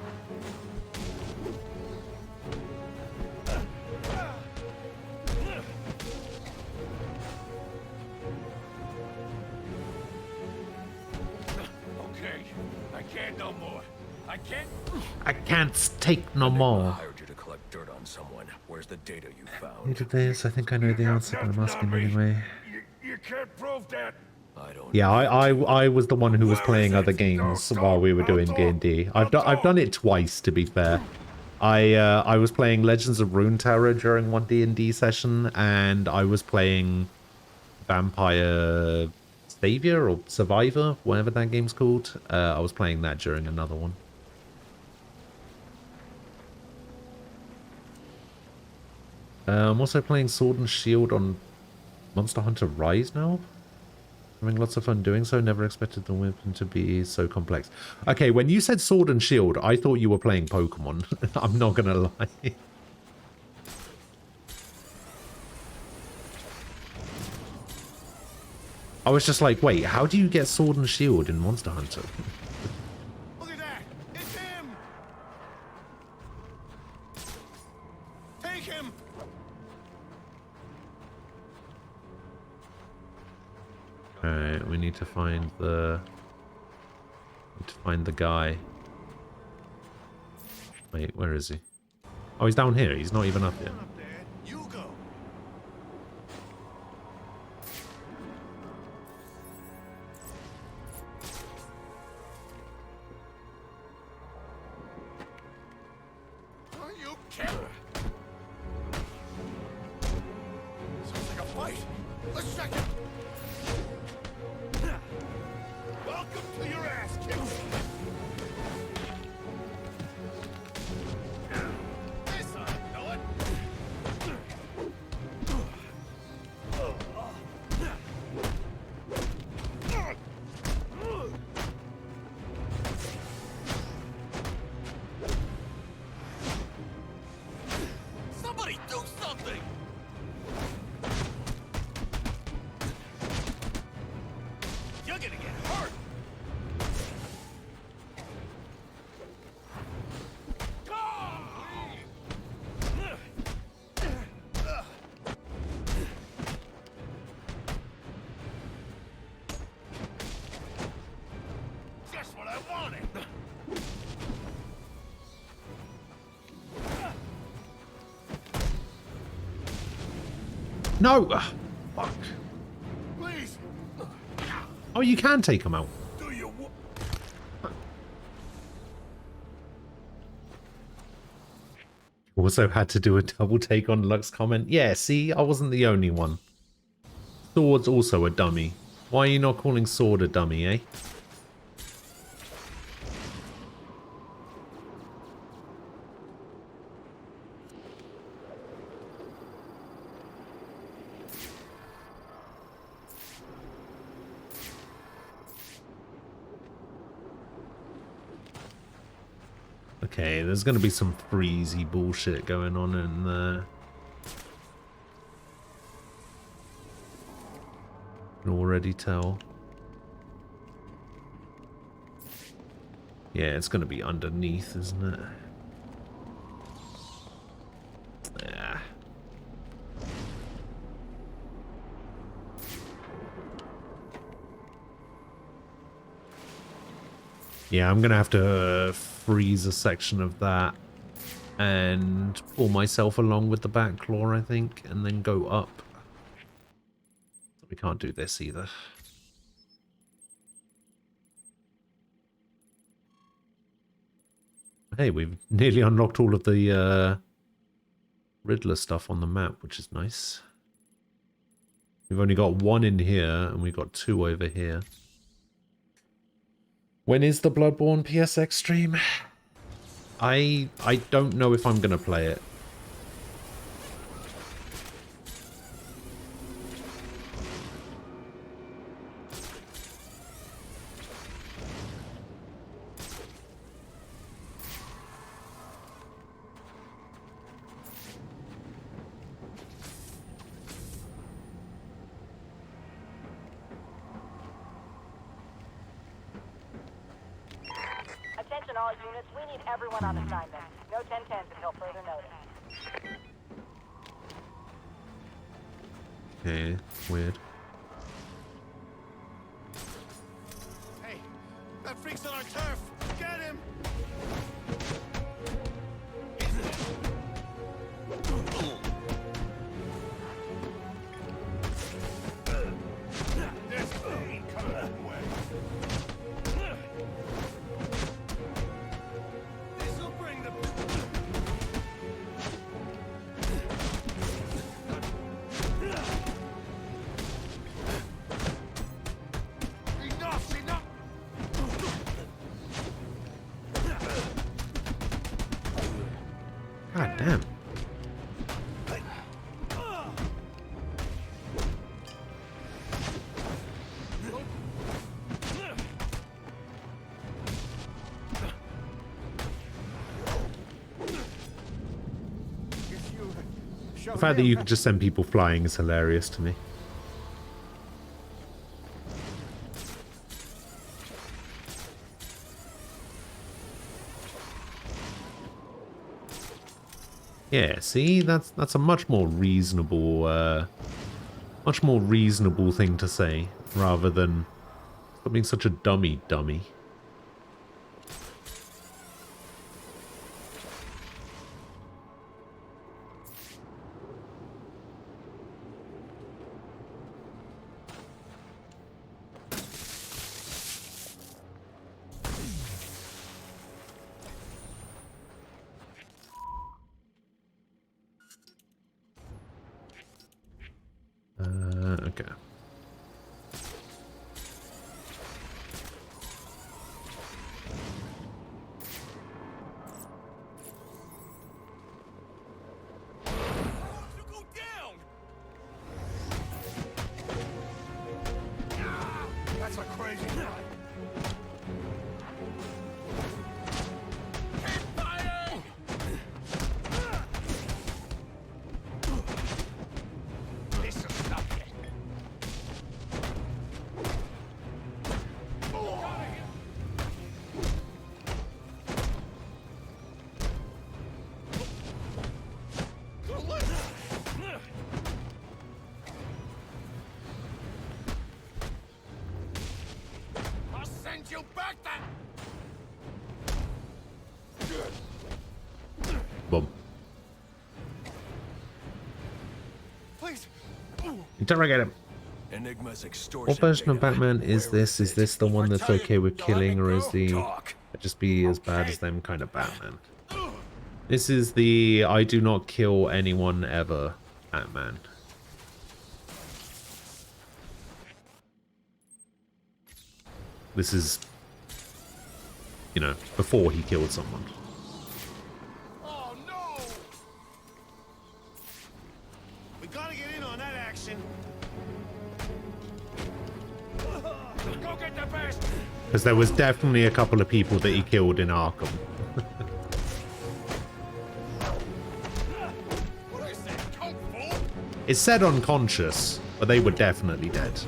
Okay, I can't no more. I can't... I can't take no I more. hired you to collect dirt on someone. Where's the data you Who found? did this? I think I know the answer, but I'm asking anyway. You can't prove that. I don't. Yeah, I was the one who was playing other games while we were doing D&D. I've done it twice, to be fair. I was playing Legends of Runeterra during one D&D session, and I was playing Vampire Savior or Survivor, whatever that game's called. I was playing that during another one. I'm also playing Sword and Shield on Monster Hunter Rise now. Having lots of fun doing so. Never expected the weapon to be so complex. Okay, when you said Sword and Shield, I thought you were playing Pokemon. I'm not gonna lie. I was just like, wait, how do you get Sword and Shield in Monster Hunter? Look at that! It's him! Take him! Alright, we need to find the... guy. Wait, where is he? Oh, he's down here. He's not even up here. You go. Are you kidding? Sounds like a fight. Let's check it. Welcome to your ass kicking. This ought to know it. Somebody do something! You're gonna get hurt! Just what I wanted! No! Ugh, fuck. Please! Oh, you can take him out. Do you Also had to do a double take on Lux's comment. Yeah, see, I wasn't the only one. Sword's also a dummy. Why are you not calling Sword a dummy, eh? Okay, there's going to be some freezy bullshit going on in there. I can already tell. Yeah, it's going to be underneath, isn't it? Yeah. Yeah, I'm gonna have to freeze a section of that and pull myself along with the back claw, I think, and then go up. We can't do this either. Hey, we've nearly unlocked all of the Riddler stuff on the map, which is nice. We've only got one in here, and we've got two over here. When is the Bloodborne PSX stream? I don't know if I'm going to play it. Attention all units, we need everyone on assignment. No 1010s until further notice. Okay, weird. Hey, that freak's on our turf! Get him! There's pain coming that way. This'll bring the... Enough, enough! God damn. The fact that you could just send people flying is hilarious to me. Yeah, see, that's a much more reasonable thing to say, rather than something such a dummy. Okay. That's a crazy night. Keep fighting! This'll stop it. I'll send you back that. Boom. Please. Interrogate him. Enigma's extortion. What version of data. Batman is this? Is this the one that's okay with killing, or is the just be as bad as them kind of Batman? This is the I do not kill anyone ever Batman. This is, you know, before he killed someone. Oh no! We gotta get in on that action. Go get the best. Because there was definitely a couple of people that he killed in Arkham. What is that, kung fu? It said unconscious, but they were definitely dead.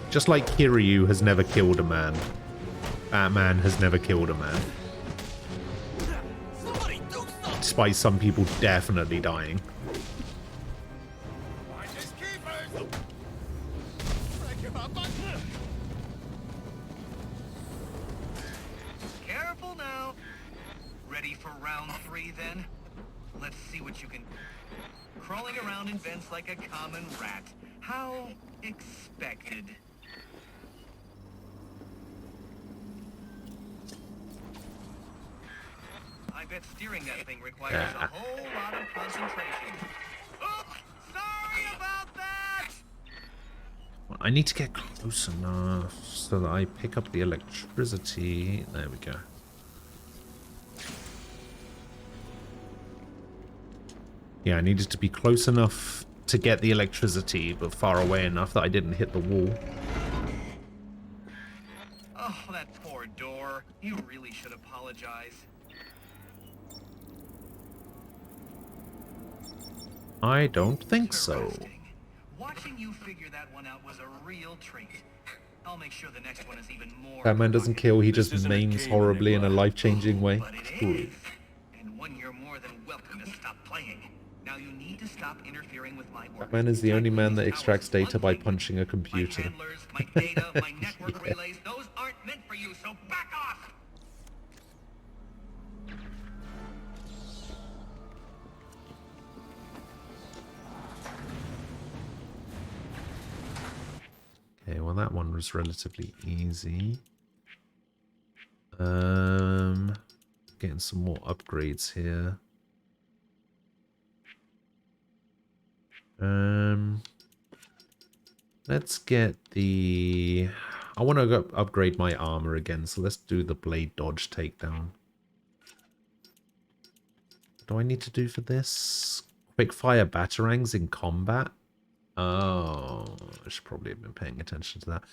Just like Kiryu has never killed a man, Batman has never killed a man. Despite some people definitely dying. Careful now. Ready for round 3 then? Let's see what you can... Crawling around in vents like a common rat. How expected. I bet steering that thing requires a whole lot of concentration. Oops! Sorry about that! I need to get close enough so that I pick up the electricity. There we go. Yeah, I needed to be close enough to get the electricity, but far away enough that I didn't hit the wall. Oh, that poor door. You really should apologize. I don't think so. Interesting. Watching you figure that one out was a real treat. I'll make sure the next one is even more. Batman doesn't kill, he just maims horribly in a life-changing way. But it is. And one you're more than welcome to stop playing. Now you need to stop interfering with my work. Batman is the only man that extracts data by punching a computer. My handlers, my data, my network relays, those aren't meant for you, so back off! Okay, well that one was relatively easy. Getting some more upgrades here. Let's get the... I want to upgrade my armor again, so let's do the blade dodge takedown. What do I need to do for this? Quick fire batarangs in combat? Oh, I should probably have been paying attention to that.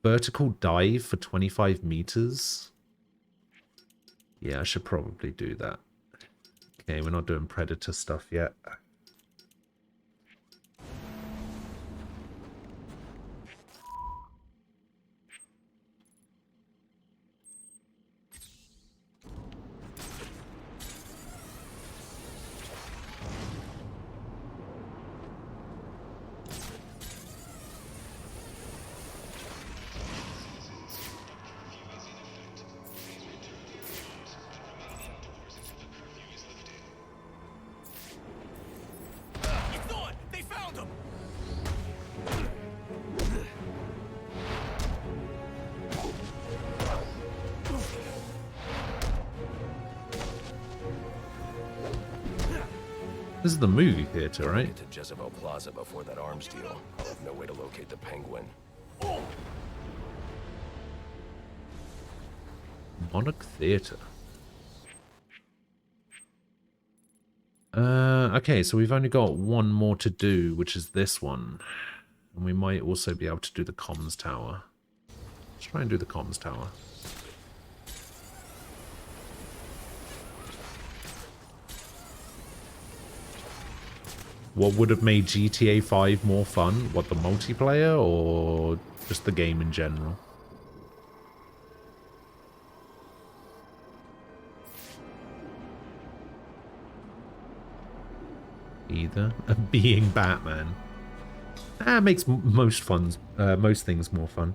Vertical dive for 25 meters. Yeah, I should probably do that. Okay, we're not doing predator stuff yet. This is the movie theater, right? Get to Jezebel Plaza before that arms deal. I'll have no way to locate the Penguin. Monarch Theater. Okay, so we've only got one more to do, which is this one. And we might also be able to do the comms tower. Let's try and do the comms tower. What would have made GTA 5 more fun? What, the multiplayer or just the game in general? Either. Being Batman. Makes most things more fun.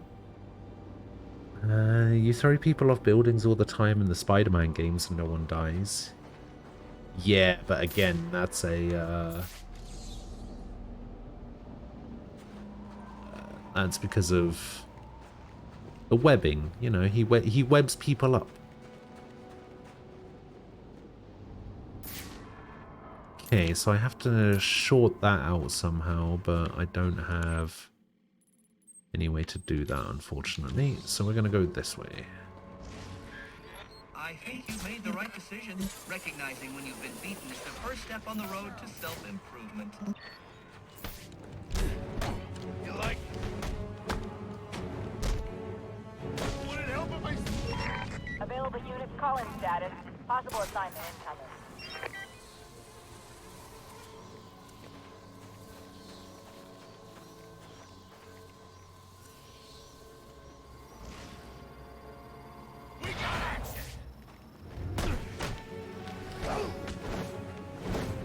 You throw people off buildings all the time in the Spider-Man games and no one dies. Yeah, but again, that's a... that's because of the webbing, you know, he webs people up. Okay, so I have to short that out somehow, but I don't have any way to do that, unfortunately. So we're going to go this way. I think you made the right decision. Recognizing when you've been beaten is the first step on the road to self-improvement. You like... Would it help if I... Available units call-in status. Possible assignment incoming.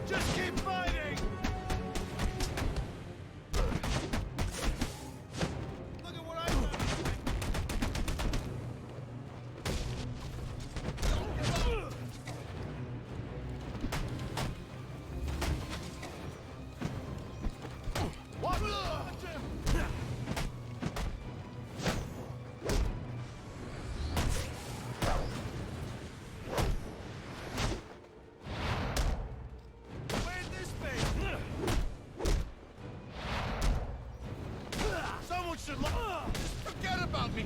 Just keep fighting! Look at what I've done! should forget about me.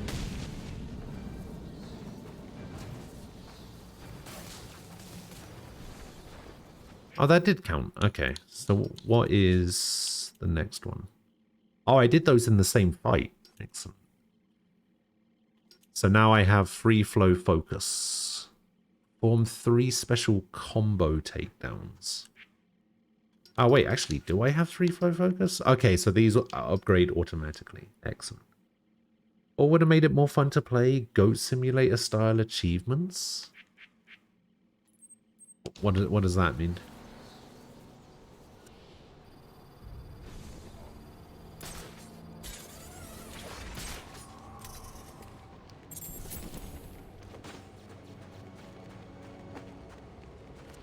Oh, that did count. Okay, so what is the next one? Oh, I did those in the same fight. Excellent. So now I have free flow focus. Form 3 special combo takedowns. Oh, wait, actually, do I have free flow focus? Okay, so these upgrade automatically. Excellent. Or would have made it more fun to play Goat Simulator style achievements? What does that mean?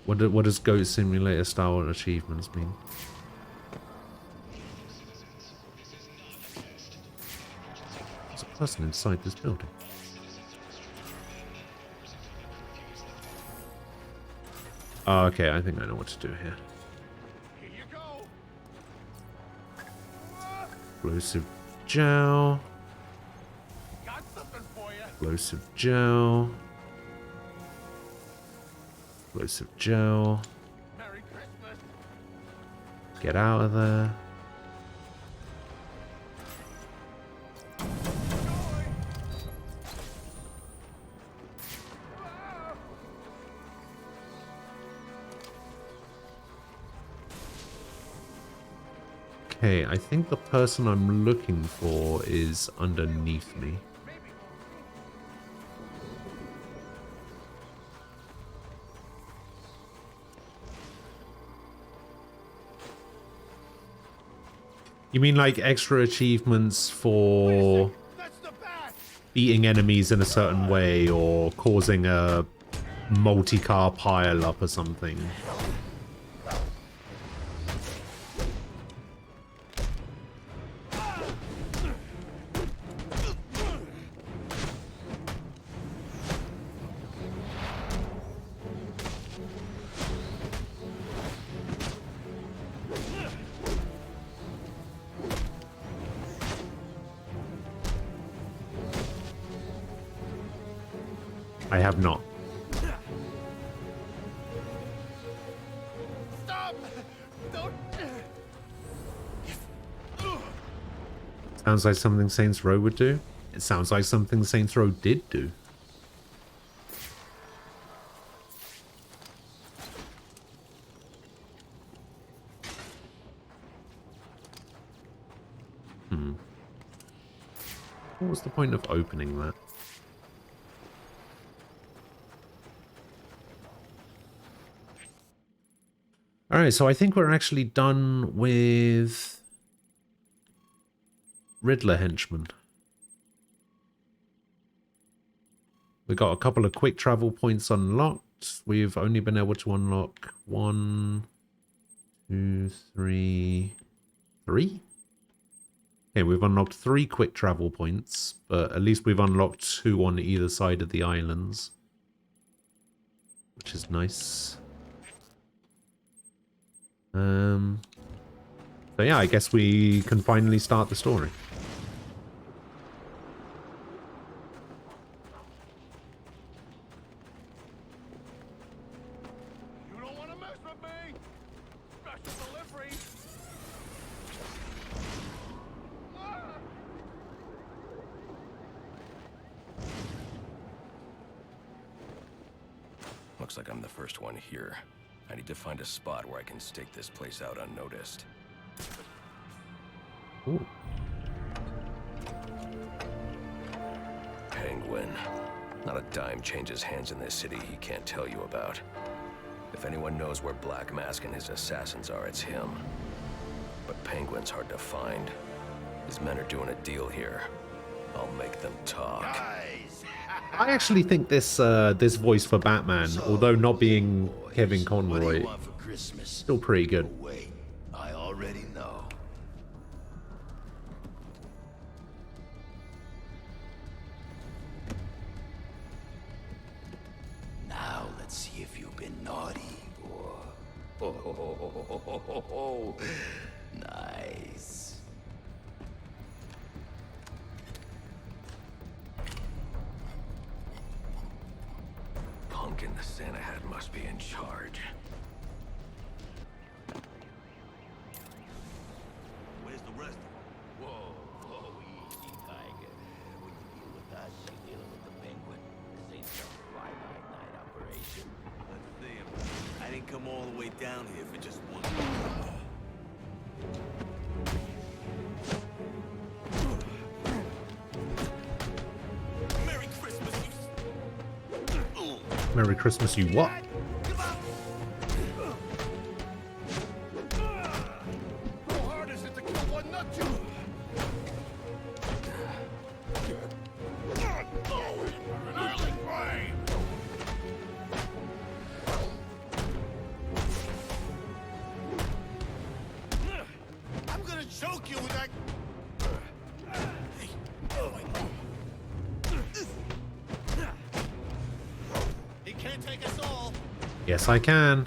What does Goat Simulator style achievements mean? There's a person inside this building. Oh, okay, I think I know what to do here. Here you go. Explosive gel. Got something for you. Explosive gel. Explosive gel. Merry Christmas. Get out of there. Okay, I think the person I'm looking for is underneath me. You mean like extra achievements for beating enemies in a certain way or causing a multi-car pile-up or something? I have not. Stop! Don't. Sounds like something Saints Row would do. It sounds like something Saints Row did do. What was the point of opening that? Alright, so I think we're actually done with Riddler henchmen. We got a couple of quick travel points unlocked. We've only been able to unlock 1, 2, 3. Okay, we've unlocked 3 quick travel points, but at least we've unlocked 2 on either side of the islands, which is nice. So yeah, I guess we can finally start the story. You don't want to mess with me. Special delivery. Looks like I'm the first one here. I need to find a spot where I can stake this place out unnoticed. Ooh. Penguin. Not a dime changes hands in this city he can't tell you about. If anyone knows where Black Mask and his assassins are, it's him. But Penguin's hard to find. His men are doing a deal here. I'll make them talk. I actually think this this voice for Batman, although not being Kevin Conroy, still pretty good. Wait, I already know. Now let's see if you've been naughty or... Oh, nice. drunk and the Santa hat must be in charge. Where's the rest of them? Whoa, easy, Tiger. When you deal with us, you're dealing with the Penguin. This ain't some fly-by-night operation. Let's see him. I didn't come all the way down here for just one. Merry Christmas, you... Merry Christmas, you what? How hard is it to kill one nut job? An early grave! I'm gonna choke you with that. He can't take us all. Yes, I can.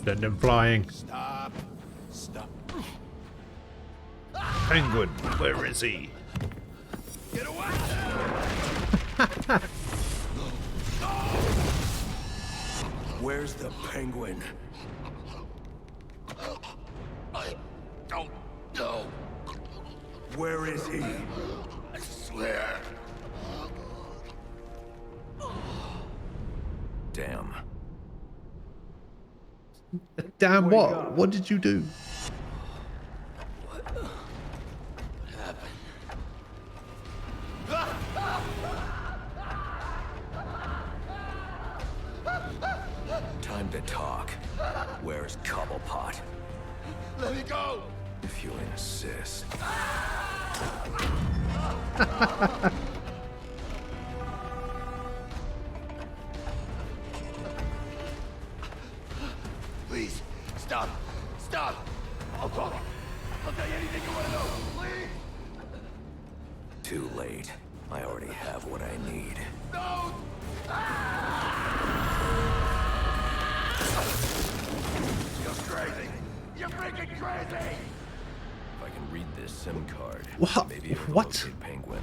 Send him flying. Stop. Stop. Penguin, where is he? Get away! Where's the Penguin? I don't know. Where is he? I swear. Damn. Damn what? What did you do? What happened? Time to talk. Where's Cobblepot? Let me go! If you insist. Please, stop! Stop! I'll talk. I'll tell you anything you want to know. Please! Too late. I already have what I need. No! You're crazy! You're freaking crazy! If I can read this SIM card, What? maybe it'll What? locate Penguin.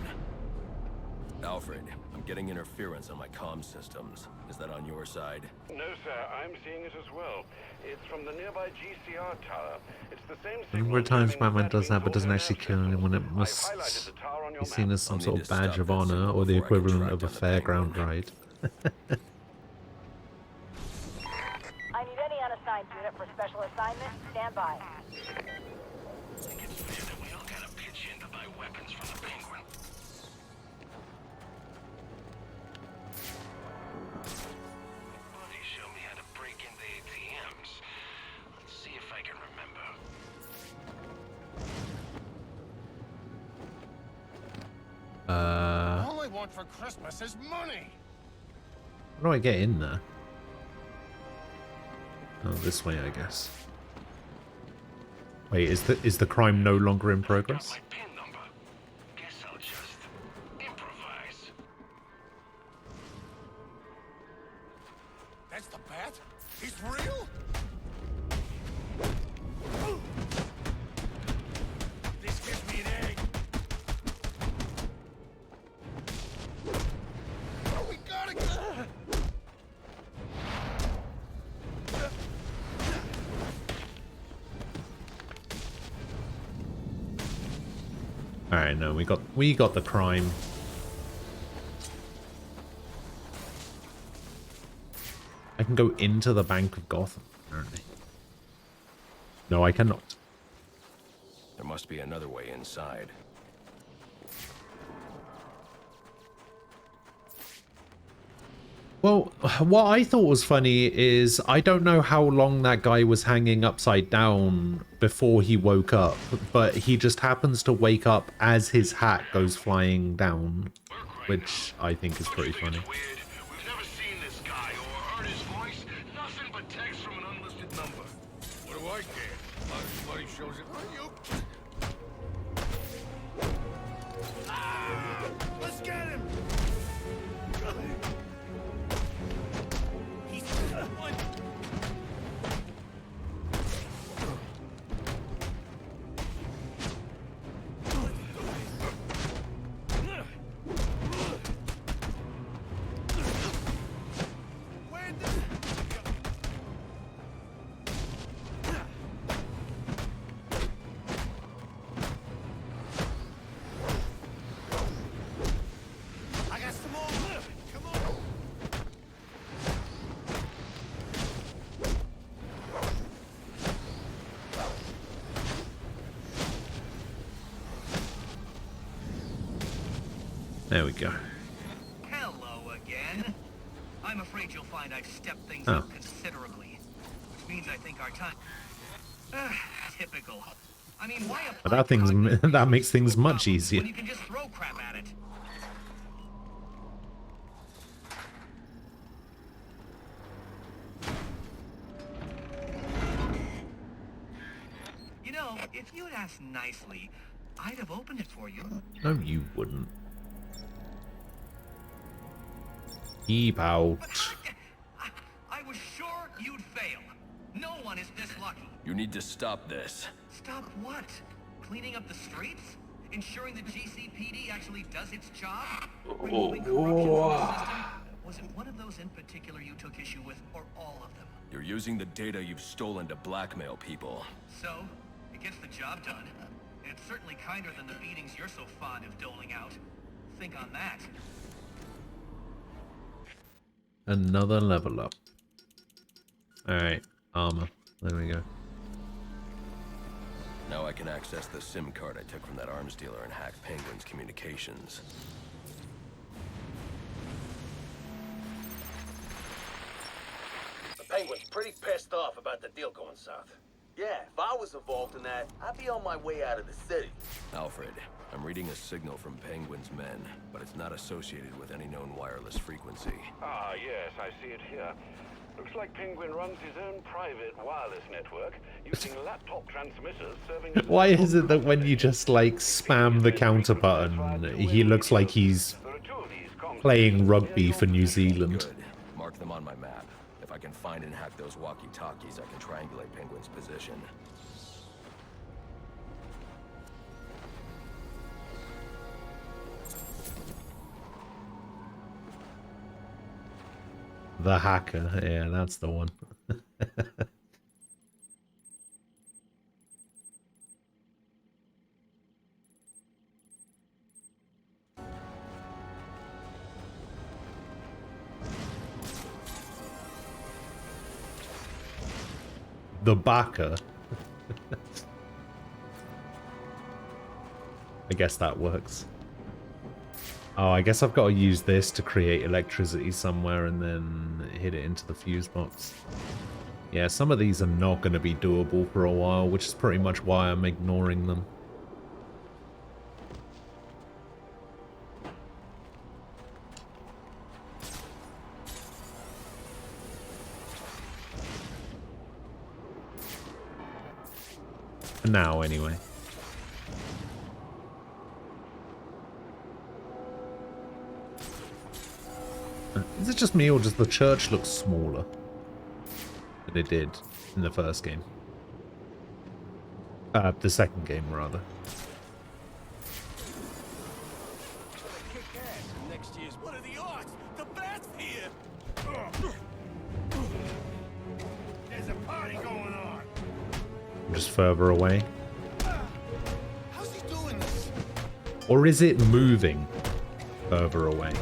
Alfred, I'm getting interference on my comm systems. Is that on your side? No, sir. I'm seeing it as well. It's from the nearby GCR tower. It's the same A number of times Batman does that, but doesn't actually kill anyone. It I've must highlighted the tower on your be seen map. as some I'll sort need of to badge stop of that honor signal or the before I can equivalent track of a down the fairground Penguin. ride. I need any unassigned unit for special assignment. Stand by. We all gotta pitch in to buy weapons from the Penguin. Buddy showed me how to break into ATMs. Let's see if I can remember. All I want for Christmas is money! How do I get in there? Oh, this way, I guess. Wait, is the crime no longer in progress? My PIN number. Guess I'll just improvise. That's the bat? He's real? This gives me an egg. Oh, we gotta go! Alright, no, we got the crime. I can go into the Bank of Gotham, apparently. No, I cannot. There must be another way inside. Well, what I thought was funny is I don't know how long that guy was hanging upside down before he woke up, but he just happens to wake up as his hat goes flying down, which I think is pretty funny. We've never seen this guy or heard his voice. Nothing but text from an shows it on you. Let's get him! He's one. I got some more. Come on. There we go. Hello again. I'm afraid you'll find I've stepped things Oh. up considerably, which means I think our time. Typical. I mean, why But that makes things much easier. when you can just throw crap at it? You know, if you'd asked nicely, I'd have opened it for you. No, you wouldn't. Keep out. I was sure you'd fail. No one is this lucky. You need to stop this. Stop what? Cleaning up the streets? Ensuring the GCPD actually does its job? Removing corruption from the system? Was it one of those in particular you took issue with, or all of them? You're using the data you've stolen to blackmail people. So, it gets the job done. And it's certainly kinder than the beatings you're so fond of doling out. Think on that. Another level up. Alright, armor. There we go. Now I can access the SIM card I took from that arms dealer and hack Penguin's communications. The Penguin's pretty pissed off about the deal going south. Yeah, if I was involved in that, I'd be on my way out of the city. Alfred, I'm reading a signal from Penguin's men, but it's not associated with any known wireless frequency. Ah, yes, I see it here. Looks like Penguin runs his own private wireless network using laptop transmitters serving as... Why is it that when you just like spam the counter button, he looks like he's playing rugby for New Zealand? Good. Mark them on my map. If I can find and hack those walkie-talkies, I can triangulate Penguin's position. The hacker, yeah, that's the one. The backer. I guess that works. Oh, I guess I've got to use this to create electricity somewhere and then hit it into the fuse box. Yeah, some of these are not going to be doable for a while, which is pretty much why I'm ignoring them. For now, anyway. Is it just me, or does the church look smaller than it did in the first game? The second game, rather. Kick ass. Next year's what are the odds? The bat's here. There's a party going on. Just further away. How's he doing this? Or is it moving further away?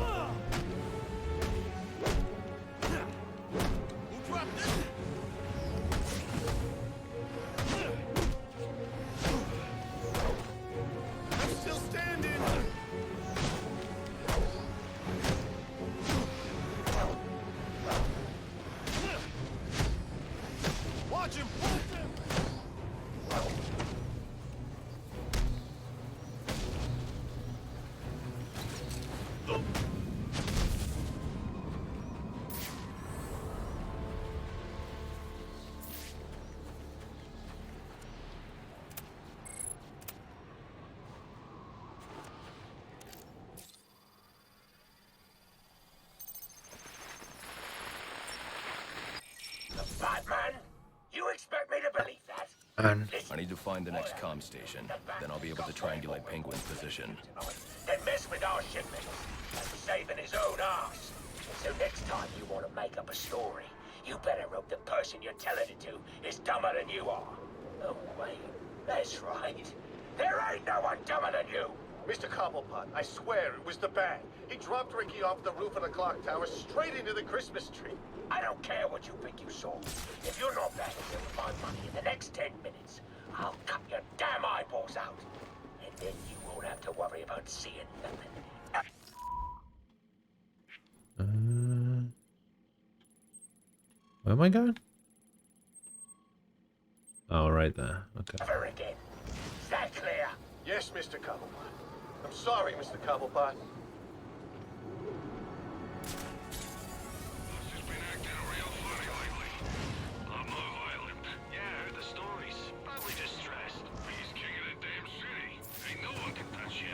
And I need to find the next comm station. Then I'll be able to triangulate Penguin's position. Then mess with our shipment. Saving his own ass. So next time you want to make up a story, you better hope the person you're telling it to is dumber than you are. Oh, wait. That's right. There ain't no one dumber than you. Mr. Cobblepot, I swear it was the bag. He dropped Ricky off the roof of the clock tower straight into the Christmas tree. I don't care what you think you saw. If you're not back here with my money in the next 10 minutes, I'll cut your damn eyeballs out. And then you won't have to worry about seeing nothing. Where am I going? Oh, right there. Okay. Ever again. Is that clear? Yes, Mr. Cobblepot. I'm sorry, Mr. Cobblepot.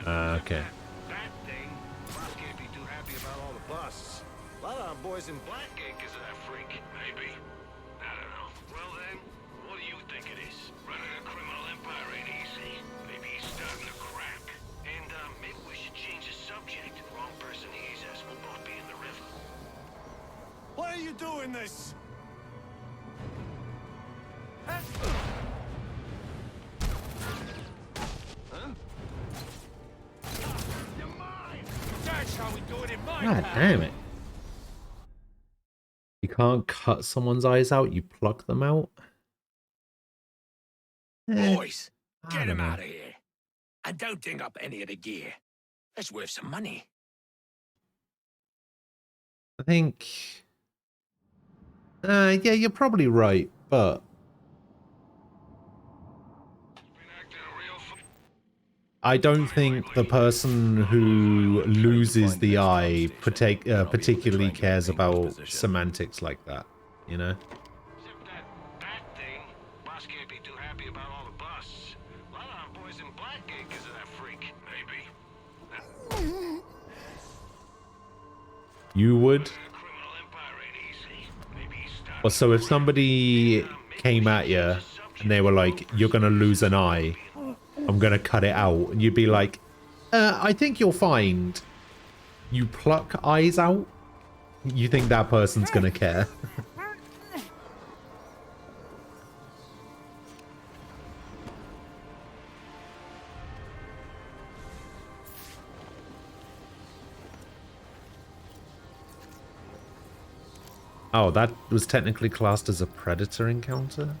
Okay. That thing, boss can't be too happy about all the busts. A lot of our boys in Blackgate because of that freak. Maybe. I don't know. Well then, what do you think it is? Running a criminal empire ain't easy. Maybe he's starting to crack. And maybe we should change the subject. Wrong person ease us. We'll both be in the river. Why are you doing this? Huh? That's how we do it in my God damn it. You can't cut someone's eyes out, you pluck them out? Boys, I get don't him know. out of here. And don't ding up any of the gear. That's worth some money. I think... yeah, you're probably right, but... I don't think the person who loses the eye particularly cares about semantics like that, you know? That thing, boss can't be too happy about all the busts. A lot of our boys in Blackgate because of that freak. Maybe. You would? Well, so if somebody came at you and they were like, you're gonna lose an eye, I'm gonna cut it out, and you'd be like, I think you'll find you pluck eyes out, you think that person's gonna care? Oh, that was technically classed as a predator encounter?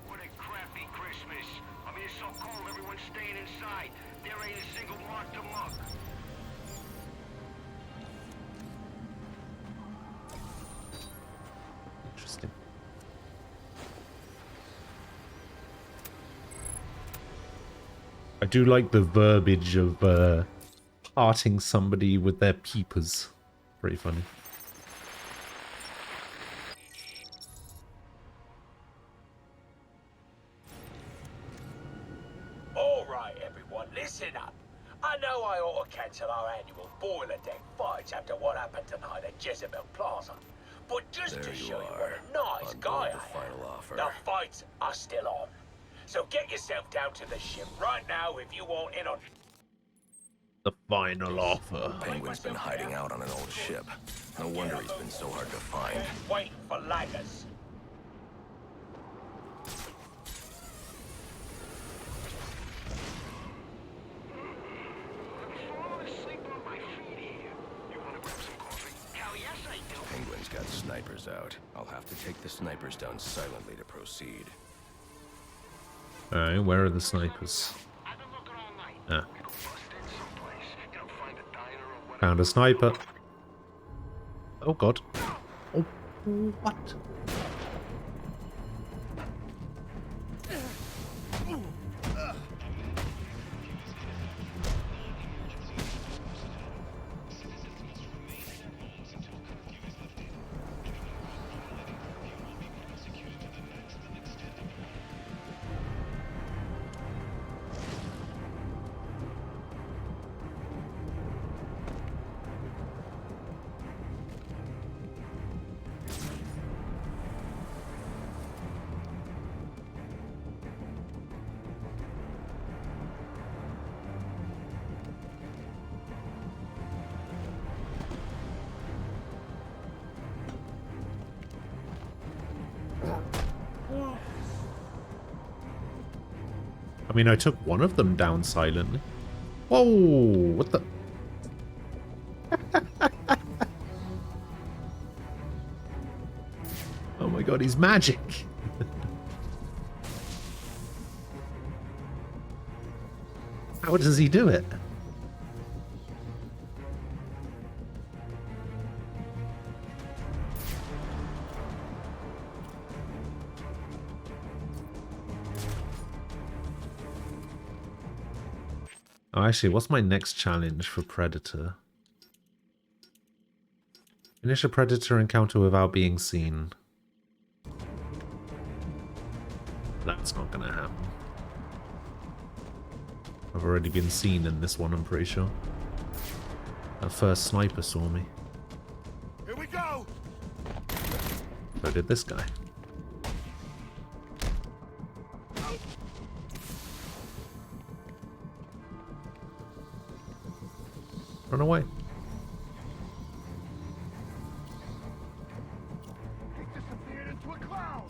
What a crappy Christmas. I mean, it's so cold, everyone's staying inside. There ain't a single mark to mug. Interesting. I do like the verbiage of parting somebody with their peepers. Pretty funny. All right, everyone, listen up. I know I ought to cancel our annual boiler deck fights after what happened tonight at Jezebel Plaza. But just There to you show you are, what a nice on guy board I the am, final offer. the fights are still on. So get yourself down to the ship right now if you want in on... The final offer. Penguin's been hiding out on an old ship. No wonder he's been so hard to find. Wait for laggers. Penguin's got snipers out. I'll have to take the snipers down silently to proceed. Alright, where are the snipers? Ah. Found a sniper. Oh god. Oh, what? mean, I took one of them down silently. Whoa, what the? Oh my god, he's magic. How does he do it? Oh, actually, what's my next challenge for Predator? Finish a Predator encounter without being seen. That's not gonna happen. I've already been seen in this one, I'm pretty sure. That first sniper saw me. Here we go. So did this guy. Run away. He disappeared into a cloud.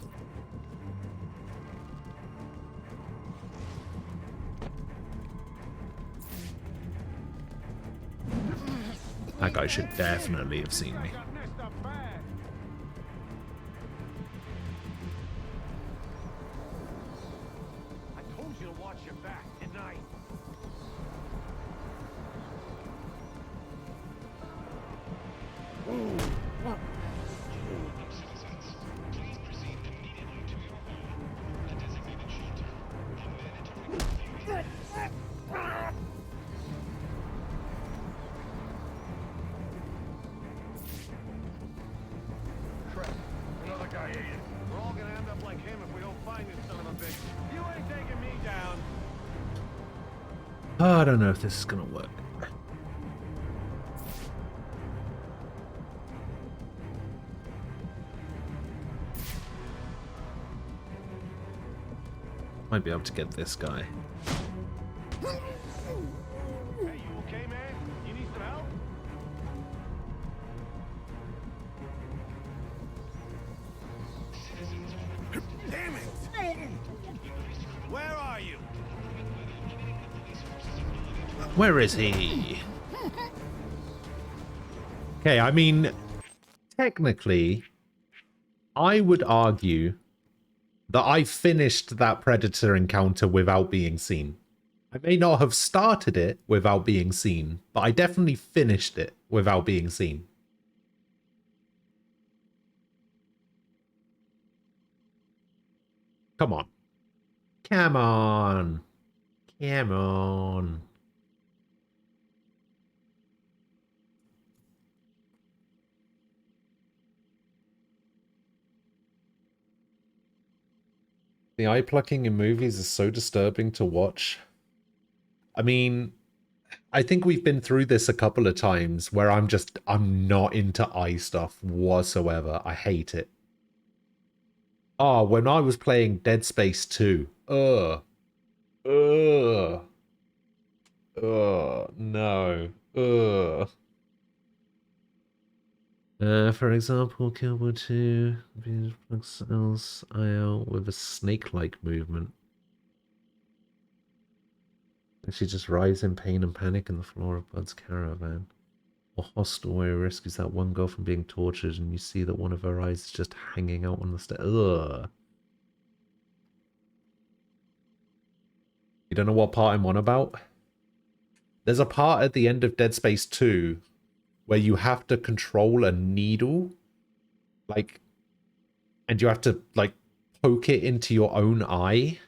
That guy should definitely have seen me. I told you to watch your back, didn't I? Crap, another guy ate it. We're all gonna end up like him if we don't find this son of a bitch. You ain't taking me down. Oh, I don't know if this is gonna work. Might be able to get this guy. Hey, you okay, man? You need some help? Damn it! Where are you? Where is he? Okay, I mean, technically, I would argue that I finished that Predator encounter without being seen. I may not have started it without being seen, but I definitely finished it without being seen. Come on. Come on. Come on. The eye plucking in movies is so disturbing to watch. I mean, I think we've been through this a couple of times where I'm not into eye stuff whatsoever. I hate it. Oh, when I was playing Dead Space 2. No. For example, Killboy 2 sells eye out with a snake-like movement. And she just writhes in pain and panic in the floor of Bud's caravan. Or Hostel, where he rescues that one girl from being tortured and you see that one of her eyes is just hanging out on the stairs. Ugh. You don't know what part I'm on about? There's a part at the end of Dead Space 2 where you have to control a needle, like, and you have to, like, poke it into your own eye.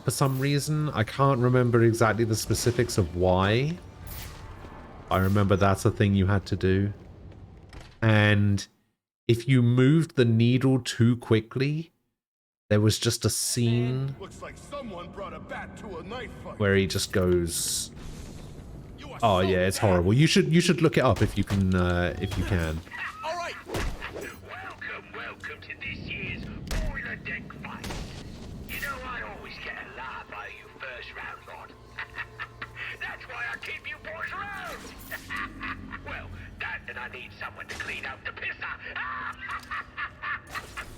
For some reason, I can't remember exactly the specifics of why. I remember that's a thing you had to do. And if you moved the needle too quickly, there was just a scene Looks like someone brought a bat to a knife fight. where he just goes, oh yeah, it's horrible. You should look it up if you can. All right. Welcome to this year's boiler deck fight. You know I always get a laugh out of you first round lot. That's why I keep you boys around. Well, that and I need someone to clean up the pisser.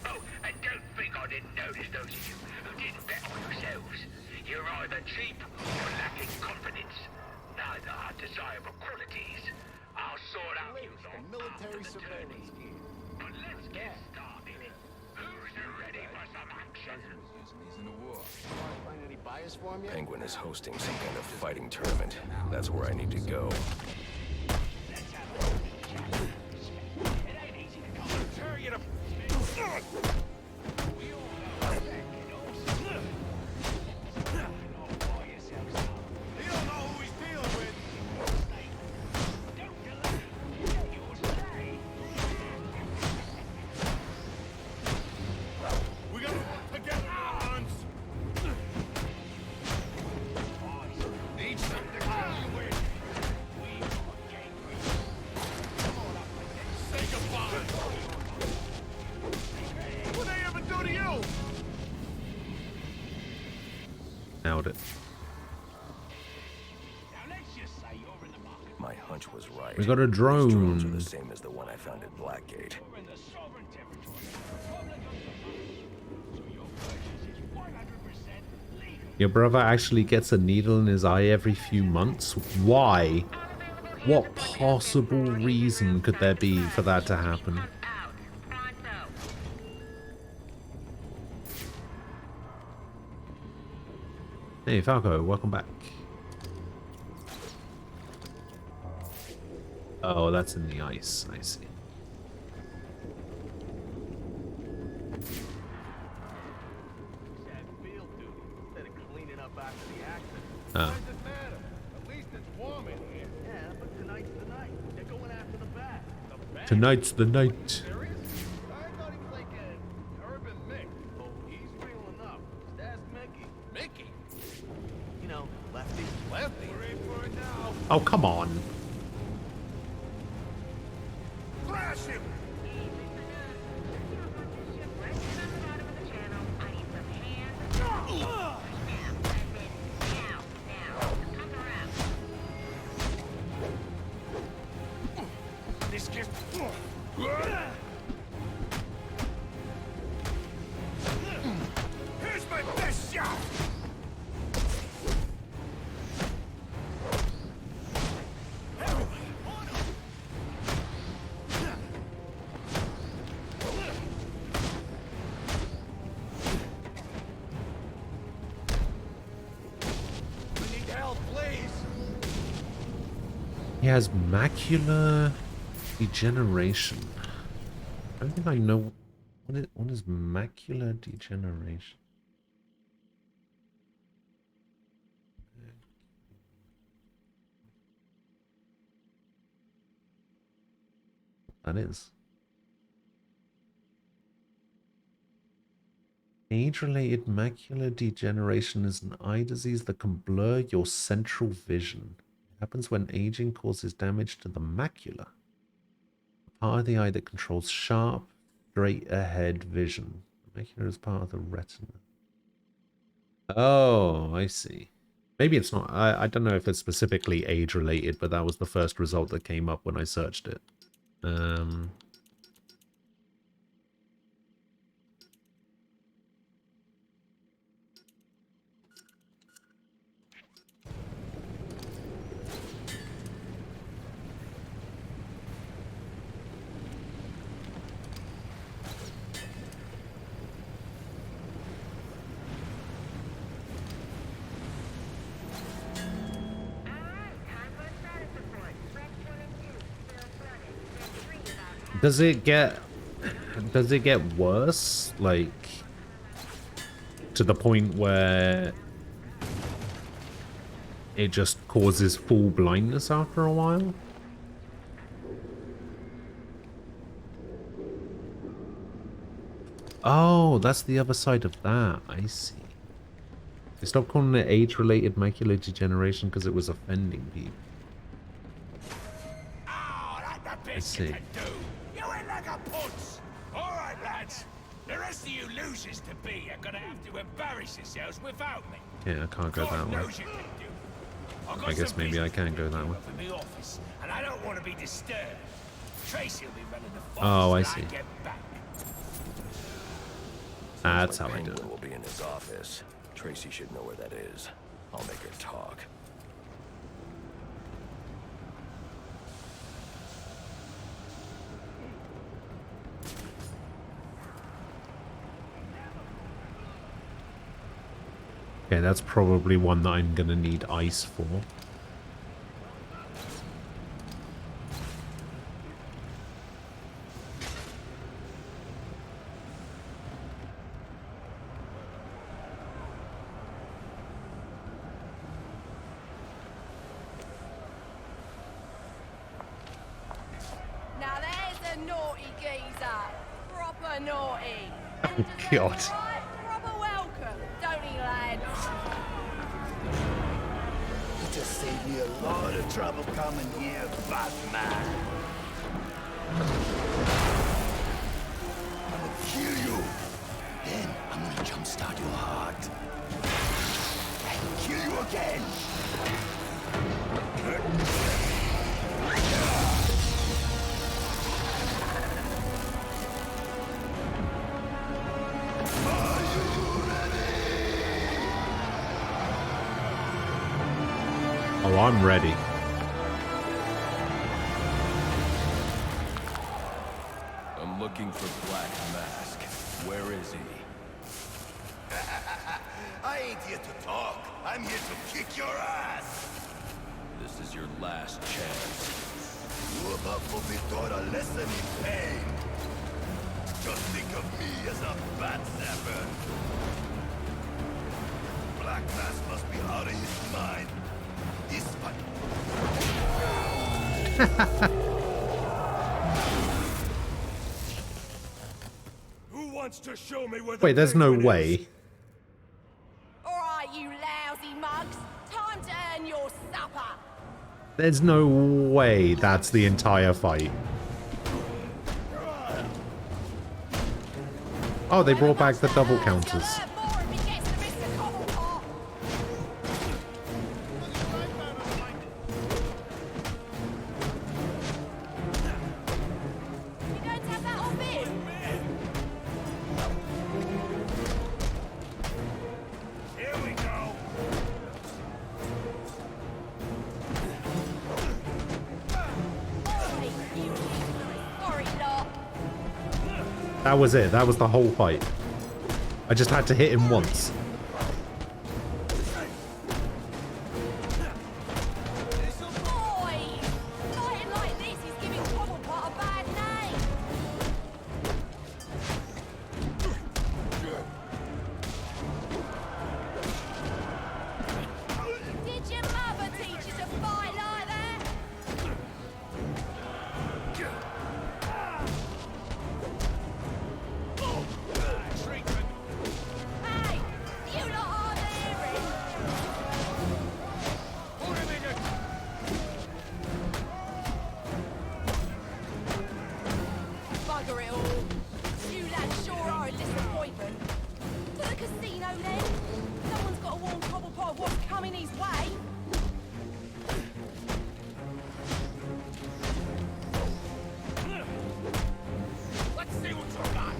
Oh, and don't think I didn't notice those of you who didn't bet on either cheap or lacking confidence. Neither are desirable qualities. I'll sort out you lot military surveillance gear. But let's get started. Who's ready for some action? Penguin is hosting some kind of fighting tournament. That's where I need to go. Nailed it. My hunch was right. We got a drone. These drones are the same as the one I found at Blackgate. Your brother actually gets a needle in his eye every few months? Why? What possible reason could there be for that to happen? Hey Falco, welcome back. Oh, that's in the ice, I see. Oh. Tonight's the night. Oh, come on. Flash him! This gives... Here's my best shot! He has macular degeneration. I don't think I know what is macular degeneration. That is. Age-related macular degeneration is an eye disease that can blur your central vision. It happens when aging causes damage to the macula, the part of the eye that controls sharp, straight-ahead vision. The macula is part of the retina. Oh, I see. Maybe it's not. I don't know if it's specifically age-related, but that was the first result that came up when I searched it. Does it get worse, like to the point where it just causes full blindness after a while? Oh, that's the other side of that. I see. They stopped calling it age-related macular degeneration because it was offending people. I see. The rest of you losers to be are gonna have to embarrass yourselves without me. Yeah, I can't go that way. I guess maybe I can go that way. And I don't want to be disturbed. Tracy will be running the fight. Oh, I see. That's how I do it. Will be in his office. Tracy should know where that is. I'll make her talk. Okay, that's probably one that I'm gonna need ice for. Now there's a naughty geezer. Proper naughty. God. Right, proper welcome, don't he, lad? You just saved me a lot of trouble coming here, Batman. I'm gonna kill you. Then I'm gonna jumpstart your heart. And kill you again. Oh, I'm ready. I'm looking for Black Mask. Where is he? I ain't here to talk. I'm here to kick your ass. This is your last chance. You're about to be taught a lesson in pain. Just think of me as a bat zapper. Black Mask must be out of his mind. This one. Who wants to show me where the Wait, there's no penguin way. is? Alright, you lousy mugs. Time to earn your supper. There's no way that's the entire fight. Oh, they brought back the double counters. Here we go. Sorry, lot. That was it. That was the whole fight. I just had to hit him once. Boy! Fighting like this is giving Cobblepot a bad name. Did your mother teach you to fight like that? Hey! You lot are hearing! Bugger it all. You lads sure are a disappointment. To the casino then? Someone's got to warn Cobblepot of what's coming his way. Let's see what you got.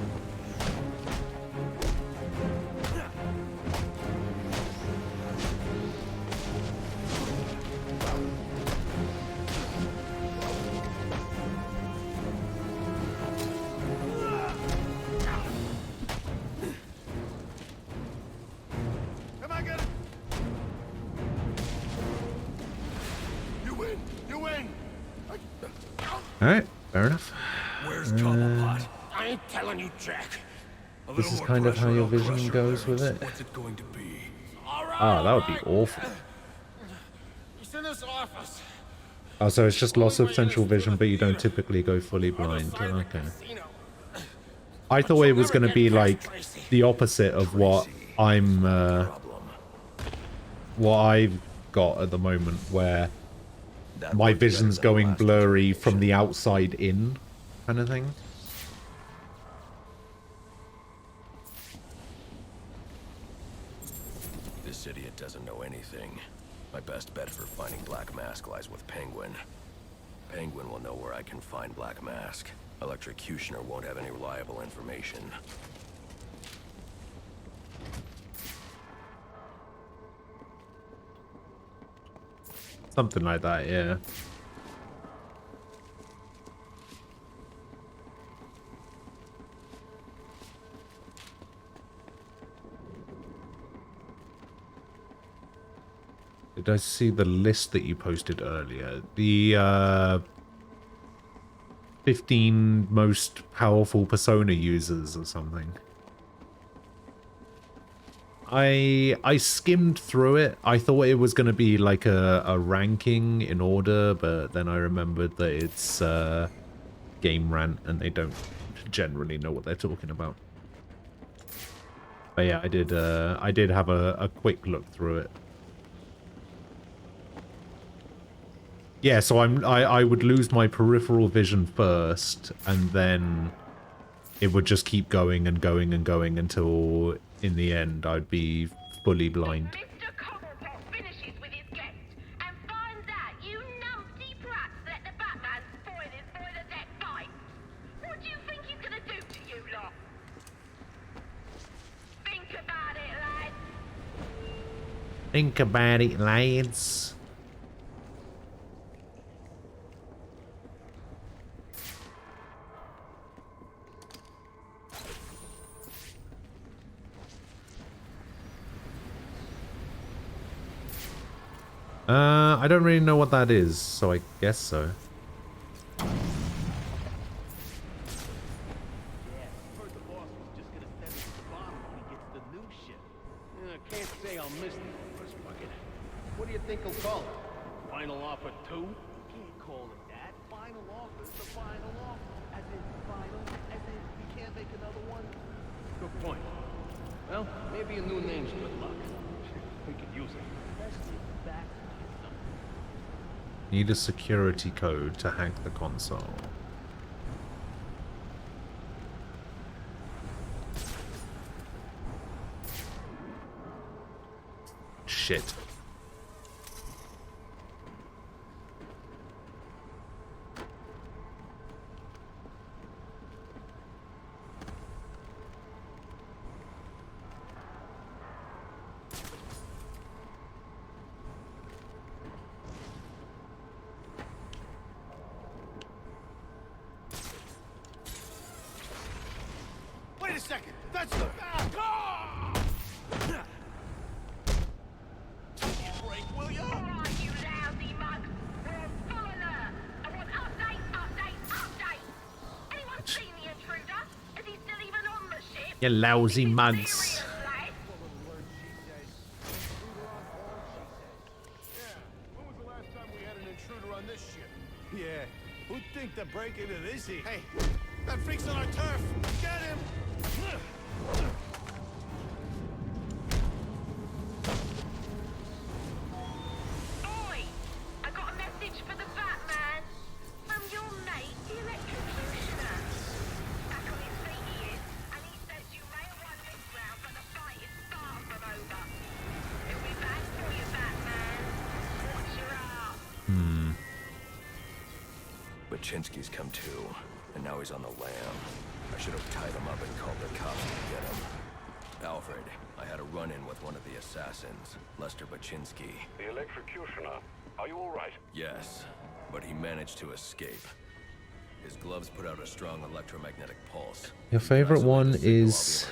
Come on, get it. You win. You win. Alright, fair enough. Where's Cobblepot? I ain't telling you, Jack. A This little is more kind of pressure how your on vision pressure, goes with Clarence. it. What's it going to be? Ah, that would be awful. He's in his office. Oh, so it's just loss of central vision, but you don't typically go fully blind. Okay. I thought it was going to be like the opposite of what what I've got at the moment, where my vision's going blurry from the outside in, kind of thing. This idiot doesn't know anything. My best bet for finding Black Mask lies with Penguin. Penguin will know where I can find Black Mask. Electrocutioner won't have any reliable information. Something like that, yeah. Did I see the list that you posted earlier? The 15 most powerful Persona users or something. I skimmed through it. I thought it was going to be like a ranking in order, but then I remembered that it's Game Rant and they don't generally know what they're talking about. But yeah, I did have a quick look through it. Yeah, so I would lose my peripheral vision first, and then it would just keep going and going and going until, in the end, I'd be fully blind. Mr. Cobblepot finishes with his guest and finds out you numpty brats let the Batman spoil his boiler deck fight. What do you think he's gonna do to you lot? Think about it, lads. Think about it, lads. I don't really know what that is, so I guess so. Can't say I'll miss the first bucket. What do you think he'll call it? Final offer 2? You can't call it that. Final offer's the final offer. As in final, as in you can't make another one. Good point. Well, maybe a new name's good luck. We could use it. Need a security code to hack the console. Shit. Wait a second! That's the back! Ah! Break, will you? Alright, you lousy mugs. We're on full alert. I want update, update, update. Anyone seen the intruder? Is he still even on the ship? You lousy mugs. Yeah, who'd think to break into this here? Hey, that freak's on our turf! Get him! Oi! I got a message for the Batman. From your mate, the electrocutioner. Back on his feet he is, and he says you may have won this round, but the fight is far from over. He'll be back for you, Batman. Watch your ass. Baczynski's come to, and now he's on the lam. I should have tied him up and called the cops to get him. Alfred, I had a run-in with one of the assassins, Lester Baczynski. The electrocutioner. Are you all right? Yes, but he managed to escape. His gloves put out a strong electromagnetic pulse. Your favorite one is...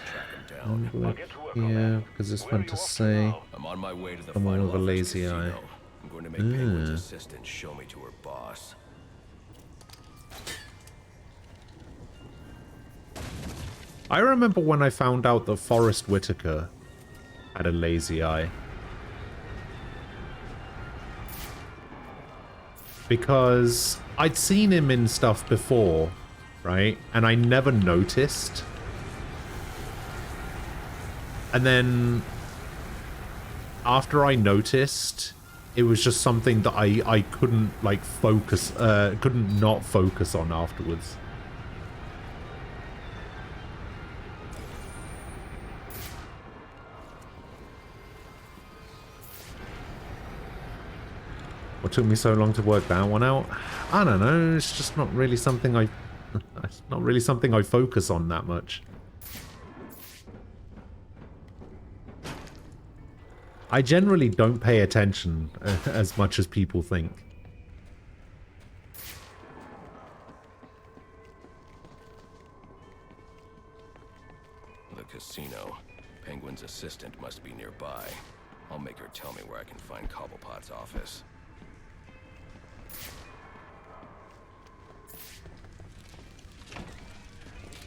Yeah, because it's fun to say. I'm on my way to the Someone with a final lazy eye. casino. I'm going to make Penguin's assistant show me to her boss. I remember when I found out that Forrest Whitaker had a lazy eye. Because I'd seen him in stuff before, right? And I never noticed. And then after I noticed, it was just something that I couldn't like focus, couldn't not focus on afterwards. What took me so long to work that one out? I don't know. It's just not really something it's not really something I focus on that much. I generally don't pay attention as much as people think. The casino. Penguin's assistant must be nearby. I'll make her tell me where I can find Cobblepot's office.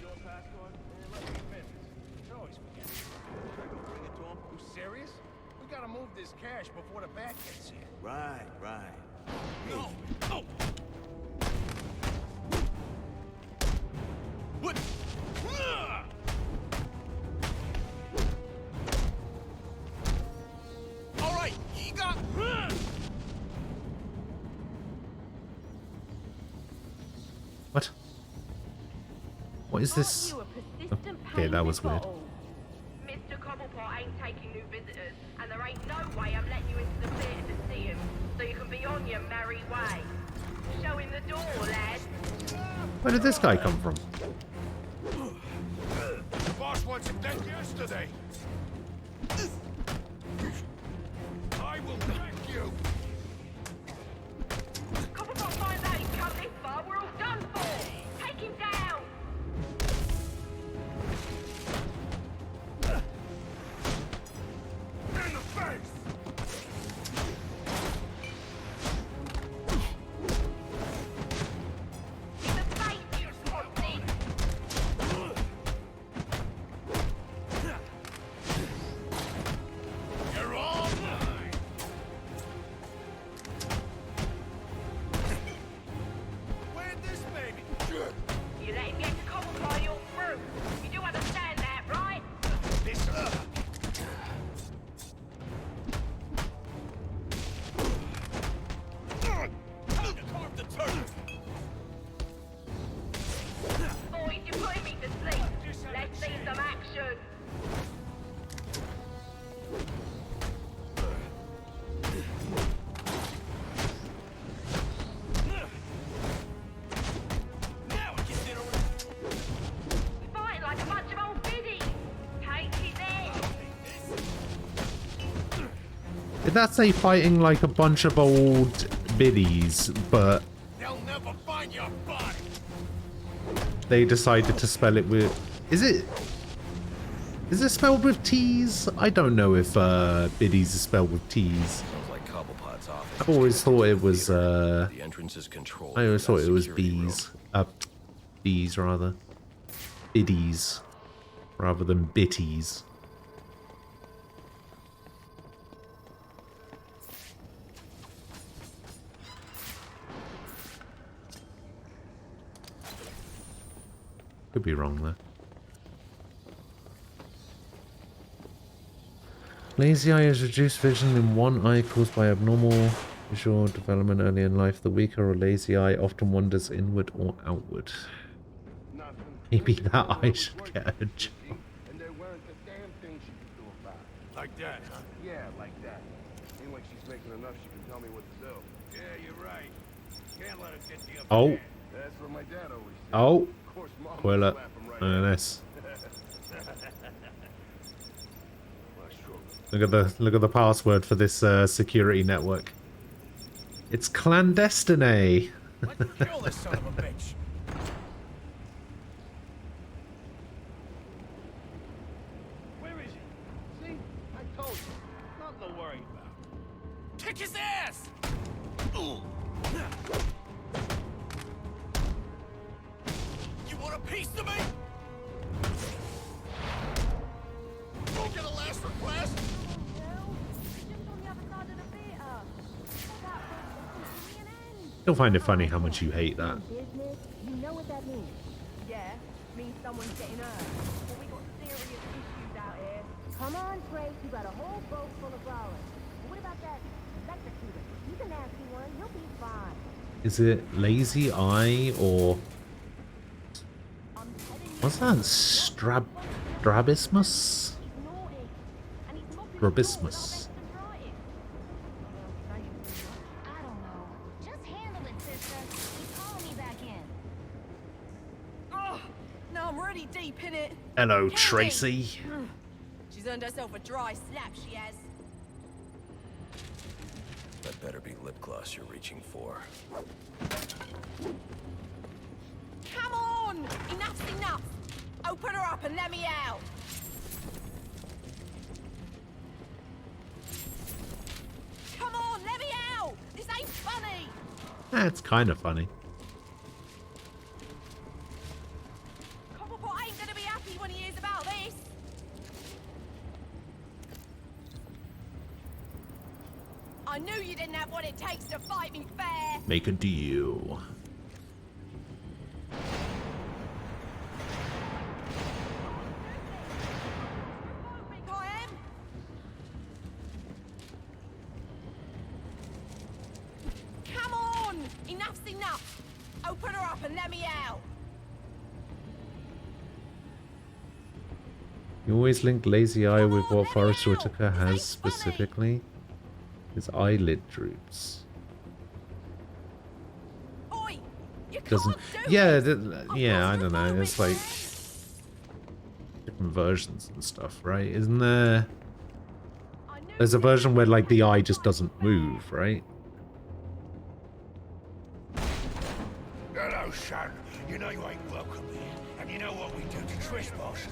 Your password? Let me miss it. You always forget. Should I go bring it to him? You serious? We gotta move this cash before the bat gets here. Right, right. No! Oh! What? Ah! All right, you got. What? What is this? Okay, that was weird. Mr. Cobblepot ain't taking new visitors, and there ain't no way I'm letting you into the theatre to see him, so you can be on your merry way. Show him the door, lad. Where did this guy come from? The boss wants him dead yesterday. I will wreck you. Cobblepot finds out he's come this far, we're all done for. Take him down. In the face. In the face, you pussy. You're all mine. Where'd this baby? You let him get to Cobblepot, you're through. You do understand that, right? This. Time to carve the turtle. Boys, you're putting me to sleep. Let's see some action. Now I can sit around. Fighting like a bunch of old biddies. Take his head. Did that say fighting like a bunch of old biddies, but They'll never find your body. they decided to spell it with... Is it spelled with T's? I don't know if biddies is spelled with T's. Sounds like Cobblepot's office. I've always thought it was The entrance is controlled. I always thought it was Security room. B's. B's rather. Biddies. Rather than bitties. Could be wrong there. Lazy eye is reduced vision in one eye caused by abnormal visual development early in life. The weaker or lazy eye often wanders inward or outward. Maybe that eye should get a job. And there weren't a damn thing she could do about it. Like that, huh? Yeah, like that. Seems like she's making enough she can tell me what to do. Yeah, you're right. Can't let it get the upper Oh. hand. That's what my dad always said. Oh. Of course, Mom would Toilet. slap him right Look at out. this. Well, sure. Look at the password for this security network. It's clandestine. Kill this son of a bitch. Where is he? See? I told you. Nothing to worry about. Kick his ass! You want a piece of me? You get a last request? You'll find it funny how much you hate that. Business, you know what that means. Yeah, means someone's getting hurt. But we got serious issues out here. Come on, Trace, you got a whole boat full of flowers. What about that electrocutor? He's a nasty one, he'll be fine. Is it lazy eye or what's that? Strabismus? Strabismus. I don't know. Just handle it, sister. He's calling me back in. Oh, now I'm really deep in it. Hello, Candy. Tracy. She's earned herself a dry slap, she has. better be lip gloss you're reaching for. Come on! Enough's enough! Open her up and let me out! Come on, let me out! This ain't funny! It's kind of funny. Cobblepot ain't gonna be happy when he hears about this! I knew you didn't have what it takes to fight me fair! Make a deal. Come on! Enough's enough! Open her up and let me out! You always link lazy eye with what Forrest Whitaker has specifically. His eyelid droops. Oi! You Doesn't. Yeah, yeah. I don't know. It's like different versions and stuff, right? Isn't there? There's a version where like the eye just doesn't move, right? Hello, son. You know you ain't welcome here, and you know what we do to trespassers.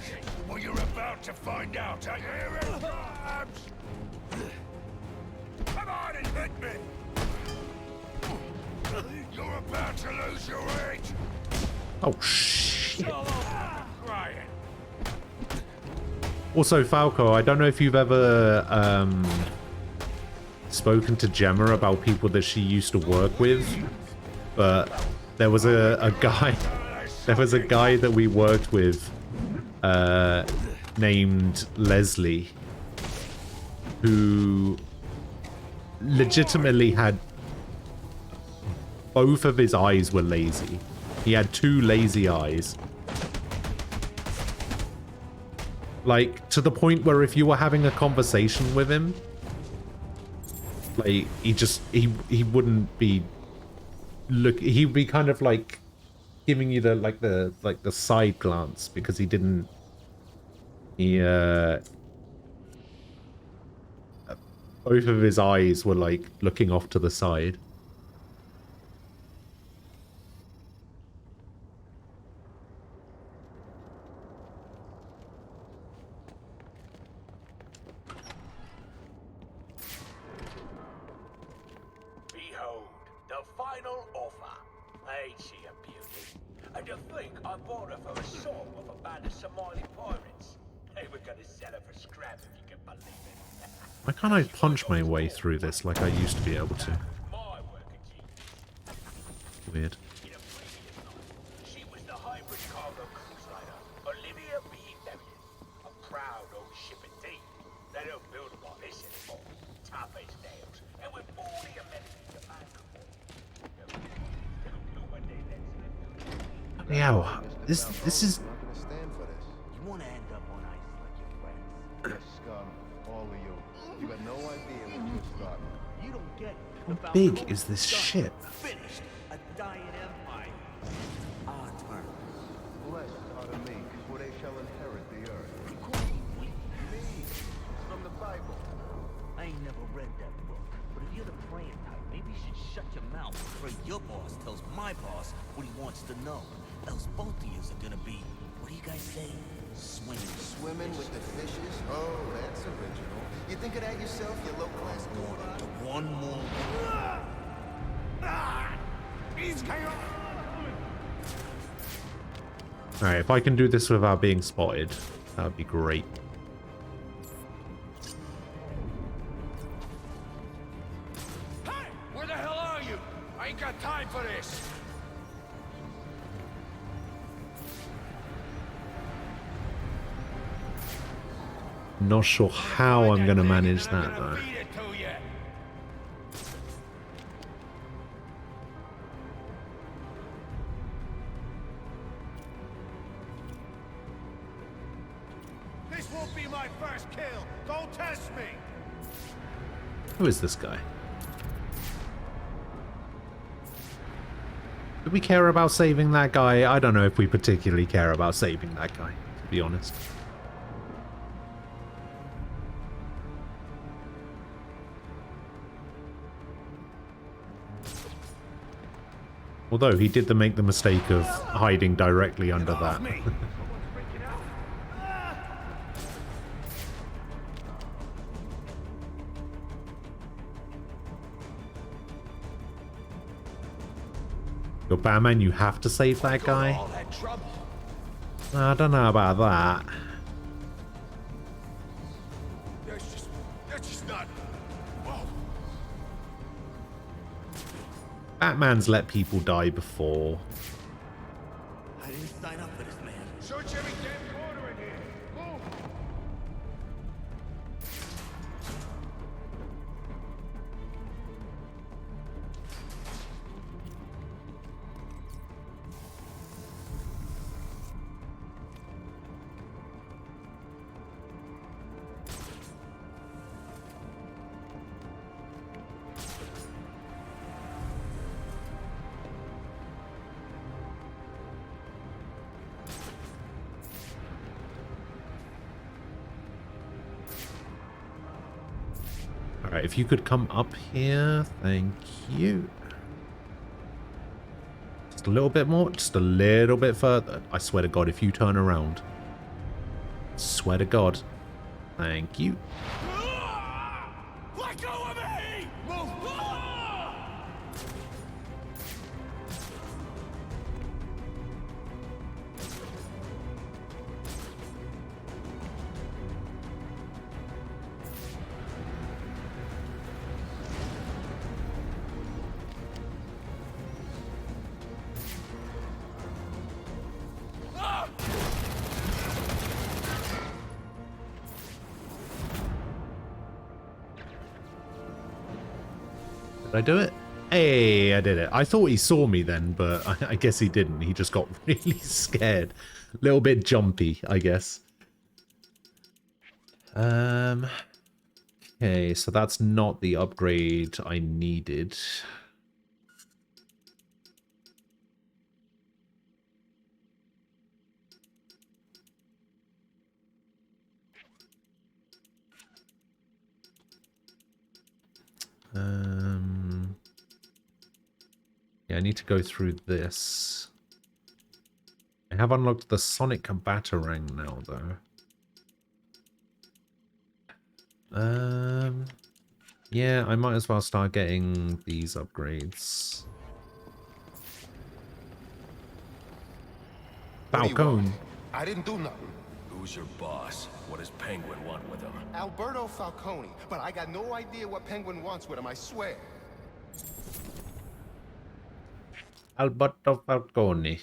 Well, you're about to find out. Here it comes. Come on and hit me. You're about to lose your edge. Oh shit! Crying. Also, Falco, I don't know if you've ever spoken to Gemma about people that she used to work with, but there was a guy. There was a guy that we worked with named Leslie, who legitimately had both of his eyes were lazy. He had 2 lazy eyes. Like, to the point where if you were having a conversation with him, like, he wouldn't be he'd be kind of like giving you the side glance because he didn't both of his eyes were like looking off to the side. Behold, the final offer. Ain't she a beauty? And to think I bought her for a song of a band of Somali pirates. They were gonna sell her for scrap if you can believe it. Why can't I punch my way through this like I used to be able to? Weird. She was the hybrid cargo cruise liner, Olivia B. Elliot. A proud old ship indeed. They don't build them like this anymore. Tough as nails, and with all the amenities a man could want. Yeah, this is. You want to end up on ice like your friends? Yes, scum. All of you. You got no idea what you're starting. You don't get How big is this ship? finished. A dying empire. Our turn. Blessed are the meek, for they shall inherit the earth. Me. From the Bible. I ain't never read that book. But if you're the praying type, maybe you should shut your mouth before your boss tells my boss what he wants to know. Else both of yous are gonna be, what do you guys say? Swimming. Swimming with the fishes? Oh, that's original. You think of that yourself, you low-class nobody? One more. He's chaos. Alright, if I can do this without being spotted, that would be great. Hey, where the hell are you? I ain't got time for this. Not sure how I'm going to manage that though. Beat it to you. This won't be my first kill. Don't test me. Who is this guy? Do we care about saving that guy? I don't know if we particularly care about saving that guy, to be honest. Although he did make the mistake of hiding directly under that. Yo, Batman, you have to save that guy? I don't know about that. That's just not... Whoa. Batman's let people die before. I didn't sign up for this, man. Search every damn corner in here. Move. Alright, if you could come up here, thank you. Just a little bit more, just a little bit further. I swear to God, if you turn around. Swear to God. Thank you. Let go of me! Move! Did I do it? Hey, I did it. I thought he saw me then, but I guess he didn't. He just got really scared. A little bit jumpy, I guess. Okay, so that's not the upgrade I needed. Yeah, I need to go through this. I have unlocked the Sonic Batarang now, though. Yeah, I might as well start getting these upgrades. Falcone. I didn't do nothing. Who's your boss? What does Penguin want with him? Alberto Falcone, but I got no idea what Penguin wants with him, I swear. Alberto Falcone.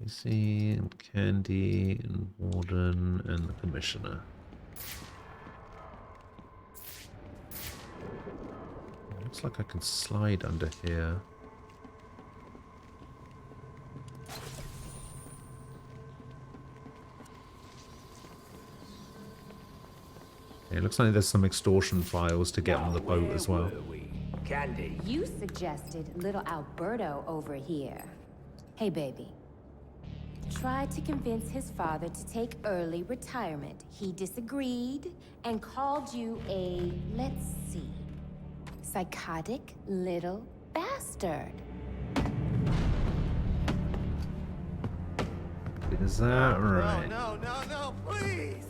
You see, and Candy, and Warden, and the Commissioner. Looks like I can slide under here. Okay, it looks like there's some extortion files to get on the boat as well. Candy. You suggested little Alberto over here. Hey, baby. Tried to convince his father to take early retirement. He disagreed and called you a, let's see, psychotic little bastard. Is that right? No, please!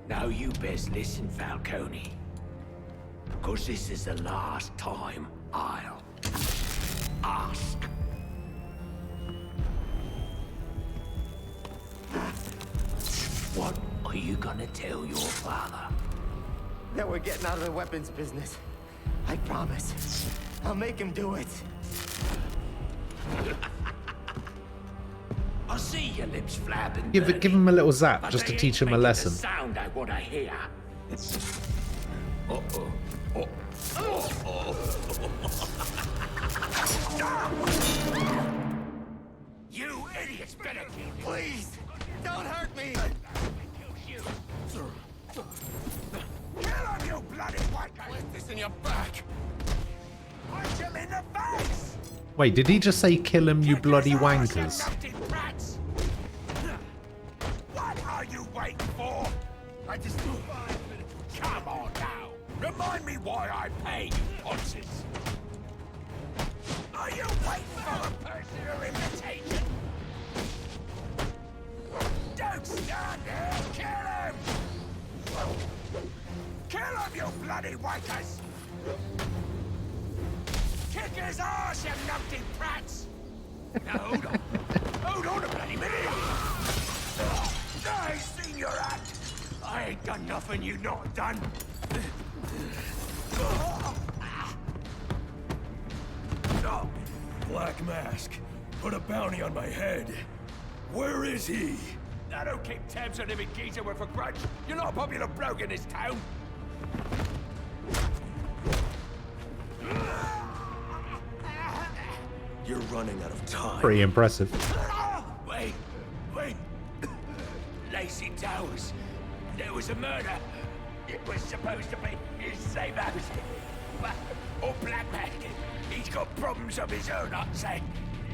Now you best listen, Falcone. Because this is the last time I'll ask. What are you gonna tell your father? That we're getting out of the weapons business. I promise. I'll make him do it. I see your lips flapping. Give him a little zap just to teach him a lesson. The sound I want to hear. Wait, did he just say kill him, you bloody wankers? What are you waiting for? I just... Come on now. Remind me why I pay you, ponces. Are you waiting for a personal invitation? Don't stand there! Kill him! Kill him, you bloody wankers! Kick his arse, you numpty brats! Now hold on. Hold on a bloody minute! I seen your act! I ain't done nothing you not done! Black Mask, put a bounty on my head. Where is he? I don't keep tabs on every geezer with a grudge. You're not a popular bloke in this town. You're running out of time. Pretty impressive. Wait. Lacey Towers. There was a murder. It was supposed to be his same house. Or Black Mask. He's got problems of his own, I'd say.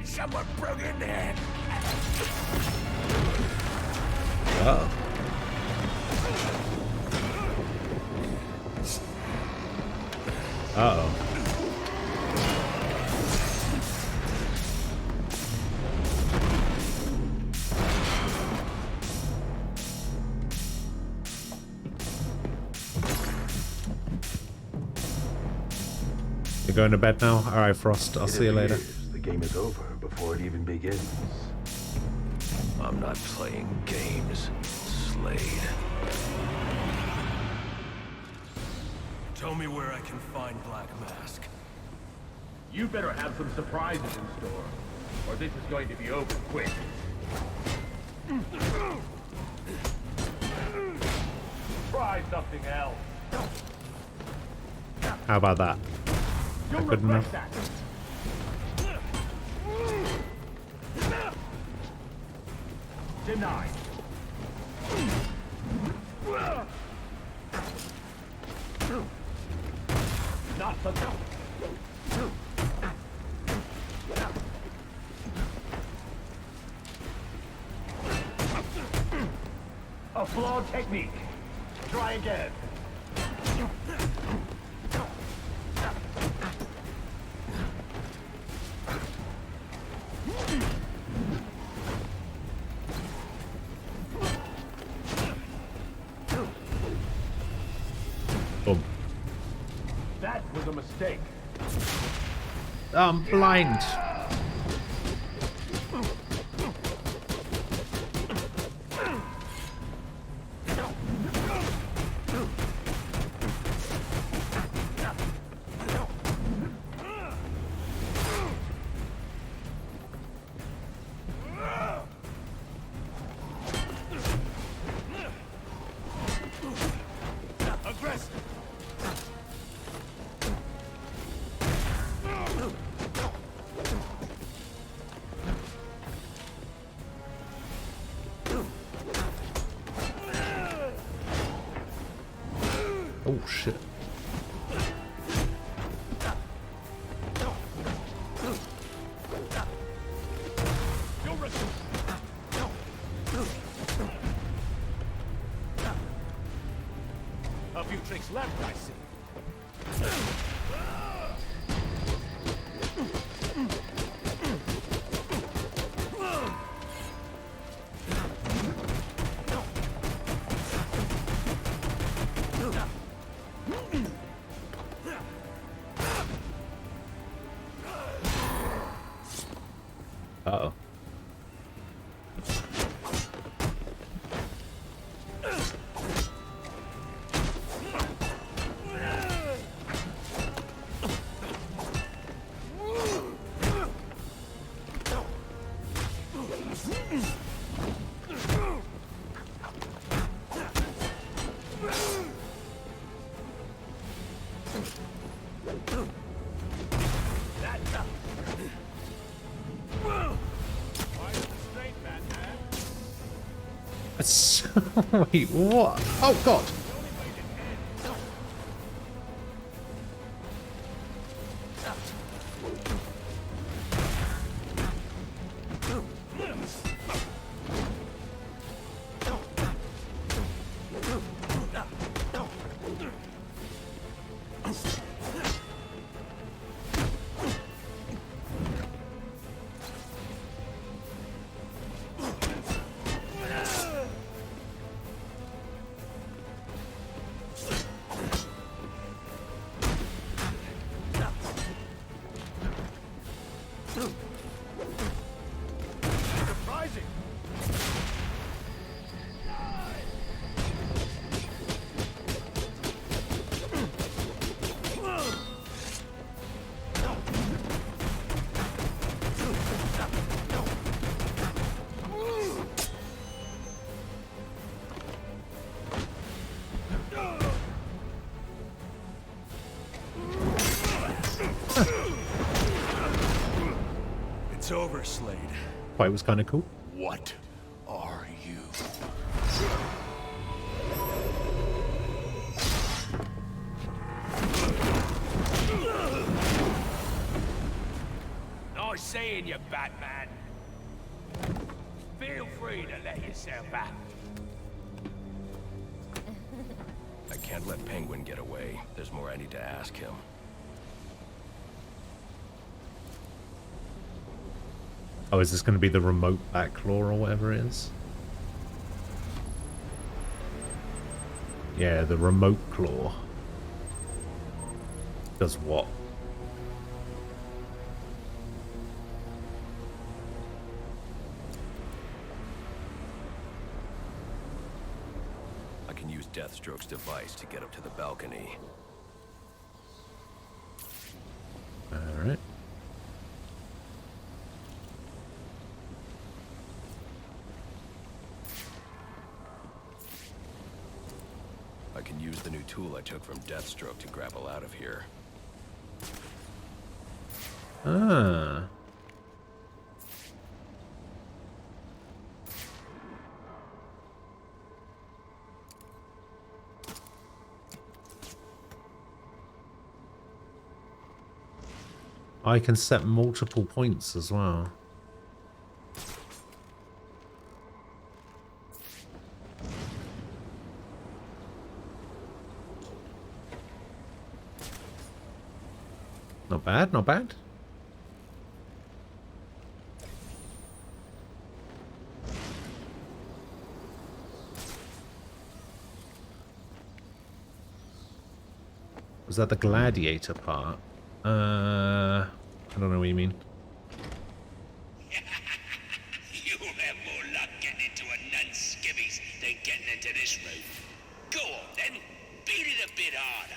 Someone broke in there. Uh-oh. Uh-oh. You're going to bed now? Alright, Frost. I'll see you later. The game is over before it even begins. I'm not playing games, Slade. Tell me where I can find Black Mask. You better have some surprises in store, or this is going to be over quick. Try something else. How about that? You'll Good regret enough. that. Denied. Not so tough. A flawed technique. Try again. Boom. That was a mistake. I'm blind. Aggressive. Oh shit. A few tricks left, I see. Uh-oh. Wait, what? Oh god. Surprising. It's over, Slade. Fight was kind of cool. What are you? Nice seeing you, Batman. Feel free to let yourself out. I can't let Penguin get away. There's more I need to ask him. Oh, is this going to be the remote back claw or whatever it is? Yeah, the remote claw. Does what? I can use Deathstroke's device to get up to the balcony. Alright. I can use the new tool I took from Deathstroke to grapple out of here. Ah. I can set multiple points as well. Not bad, not bad. Was that the gladiator part? I don't know what you mean. You'll have more luck getting into a nun's skivvies than getting into this room. Go on then, beat it a bit harder.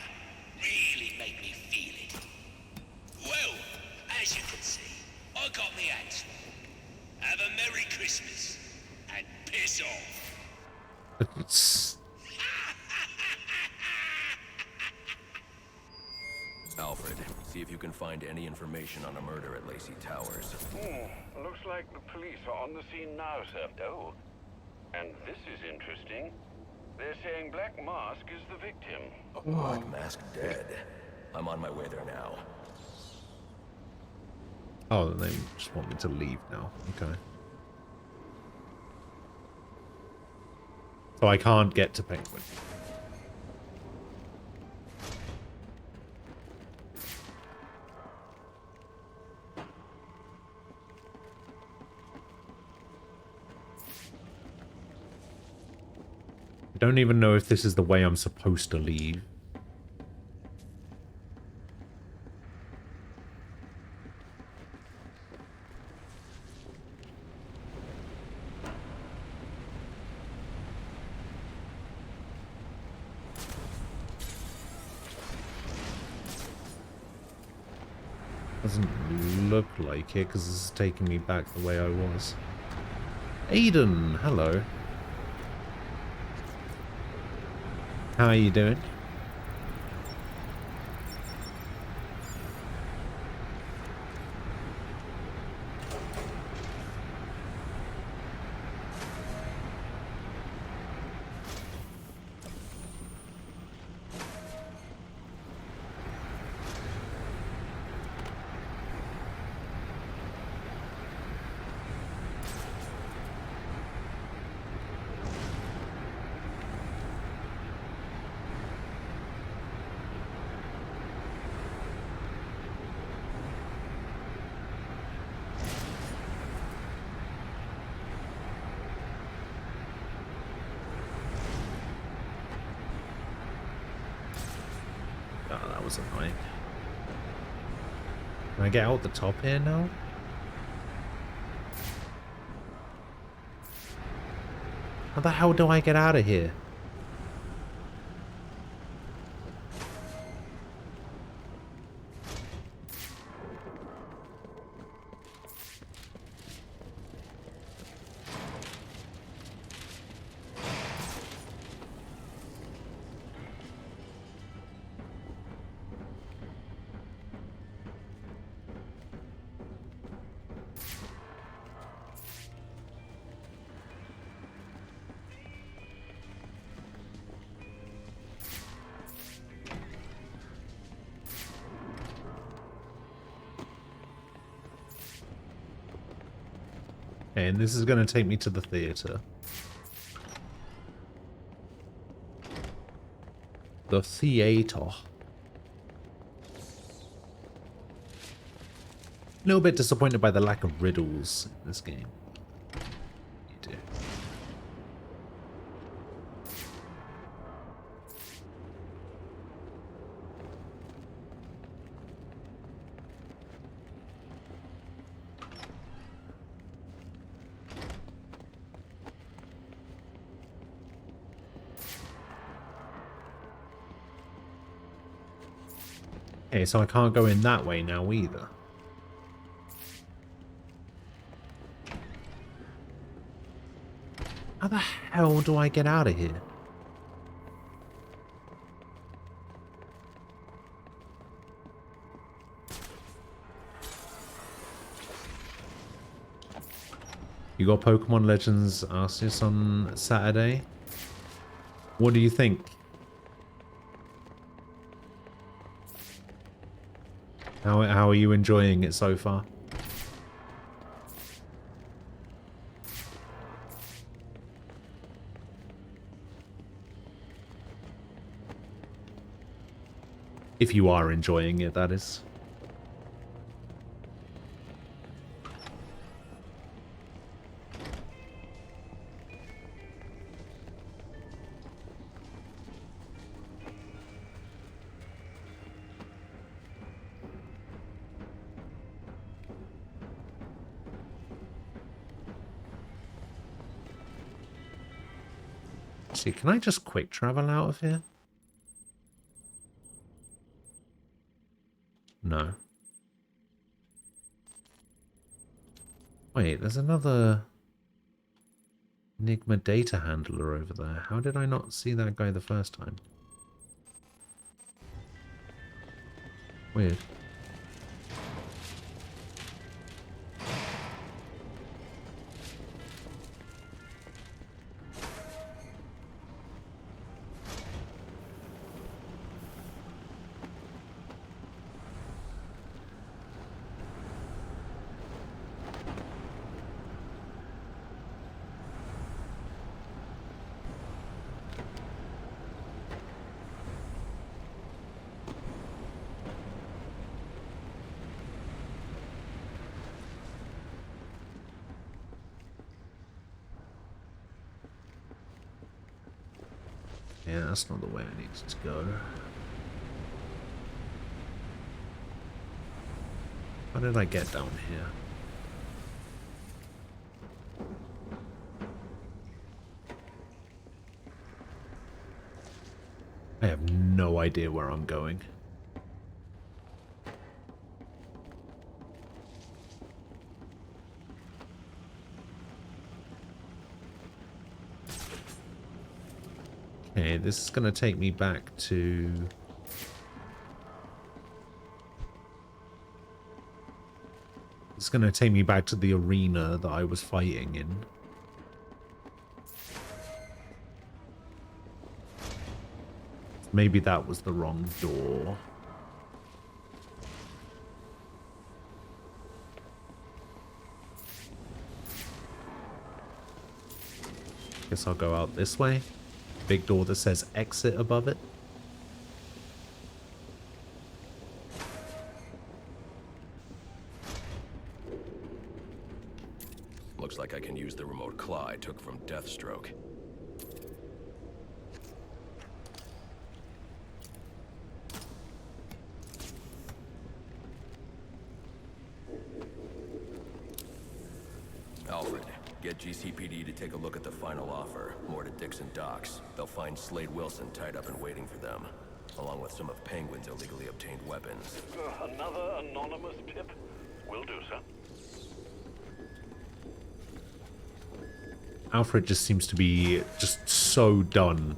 Really make me feel it. Well, as you can see, I got me hands full. Have a Merry Christmas and piss off. Alfred, see if you can find any information on a murder at Lacey Towers. Looks like the police are on the scene now, sir. Oh, and this is interesting. They're saying Black Mask is the victim. Black Mask dead. I'm on my way there now. Oh, they just want me to leave now. Okay. So I can't get to Penguin. I don't even know if this is the way I'm supposed to leave. Doesn't look like it because this is taking me back the way I was. Aiden, hello. How are you doing? Oh, that was annoying. Can I get out the top here now? How the hell do I get out of here? And this is going to take me to the theater. The theater. A little bit disappointed by the lack of riddles in this game. You do. Okay, so I can't go in that way now either. How the hell do I get out of here? You got Pokemon Legends Arceus on Saturday? What do you think? How are you enjoying it so far? If you are enjoying it, that is. See, can I just quick travel out of here? No. Wait, there's another Enigma data handler over there. How did I not see that guy the first time? Weird. Yeah, that's not the way I needed to go. How did I get down here? I have no idea where I'm going. Okay, this is going to take me back to... It's going to take me back to the arena that I was fighting in. Maybe that was the wrong door. Guess I'll go out this way. Big door that says exit above it. Looks like I can use the remote claw I took from Deathstroke. Alfred, Get GCPD to take a look at the final offer. More to Dixon Docks. They'll find Slade Wilson tied up and waiting for them, along with some of Penguin's illegally obtained weapons. Another anonymous tip? Will do, sir. Alfred just seems to be just so done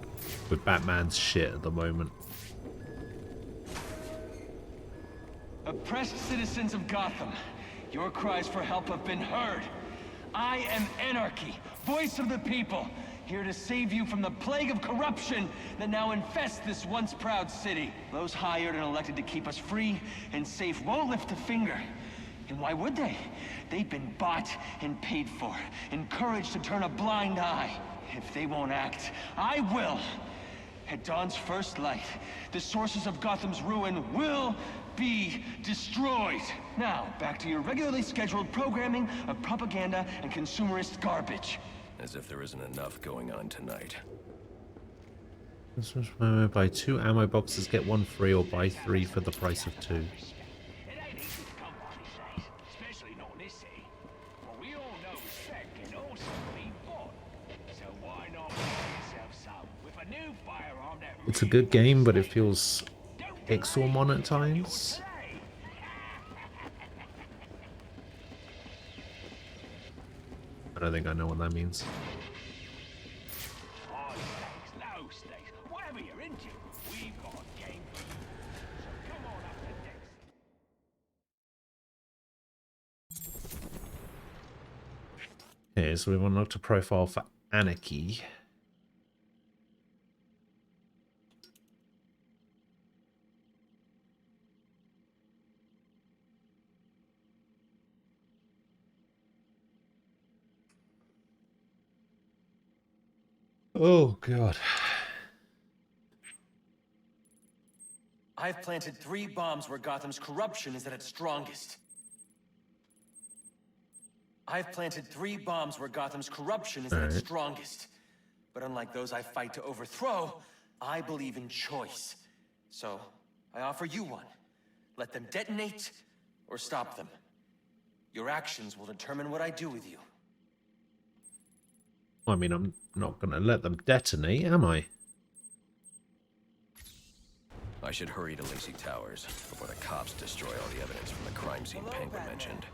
with Batman's shit at the moment. Oppressed citizens of Gotham, your cries for help have been heard. I am Anarchy, voice of the people, here to save you from the plague of corruption that now infests this once proud city. Those hired and elected to keep us free and safe won't lift a finger. And why would they? They've been bought and paid for, encouraged to turn a blind eye. If they won't act, I will. At dawn's first light, the sources of Gotham's ruin will be destroyed. Now, back to your regularly scheduled programming of propaganda and consumerist garbage. As if there isn't enough going on tonight. Buy 2 ammo boxes, get 1 free, or buy 3 for the price of 2. It's a good game, but it feels Pixelmon at times. I don't think I know what that means. Okay, so we've unlocked a profile for Anarchy. Oh, God. I've planted 3 bombs where Gotham's corruption is at its strongest. I've planted 3 bombs where Gotham's corruption is at its strongest. But unlike those I fight to overthrow, I believe in choice. So, I offer you one. Let them detonate, or stop them. Your actions will determine what I do with you. I mean, I'm not going to let them detonate, am I? I should hurry to Lacey Towers before the cops destroy all the evidence from the crime scene Penguin mentioned.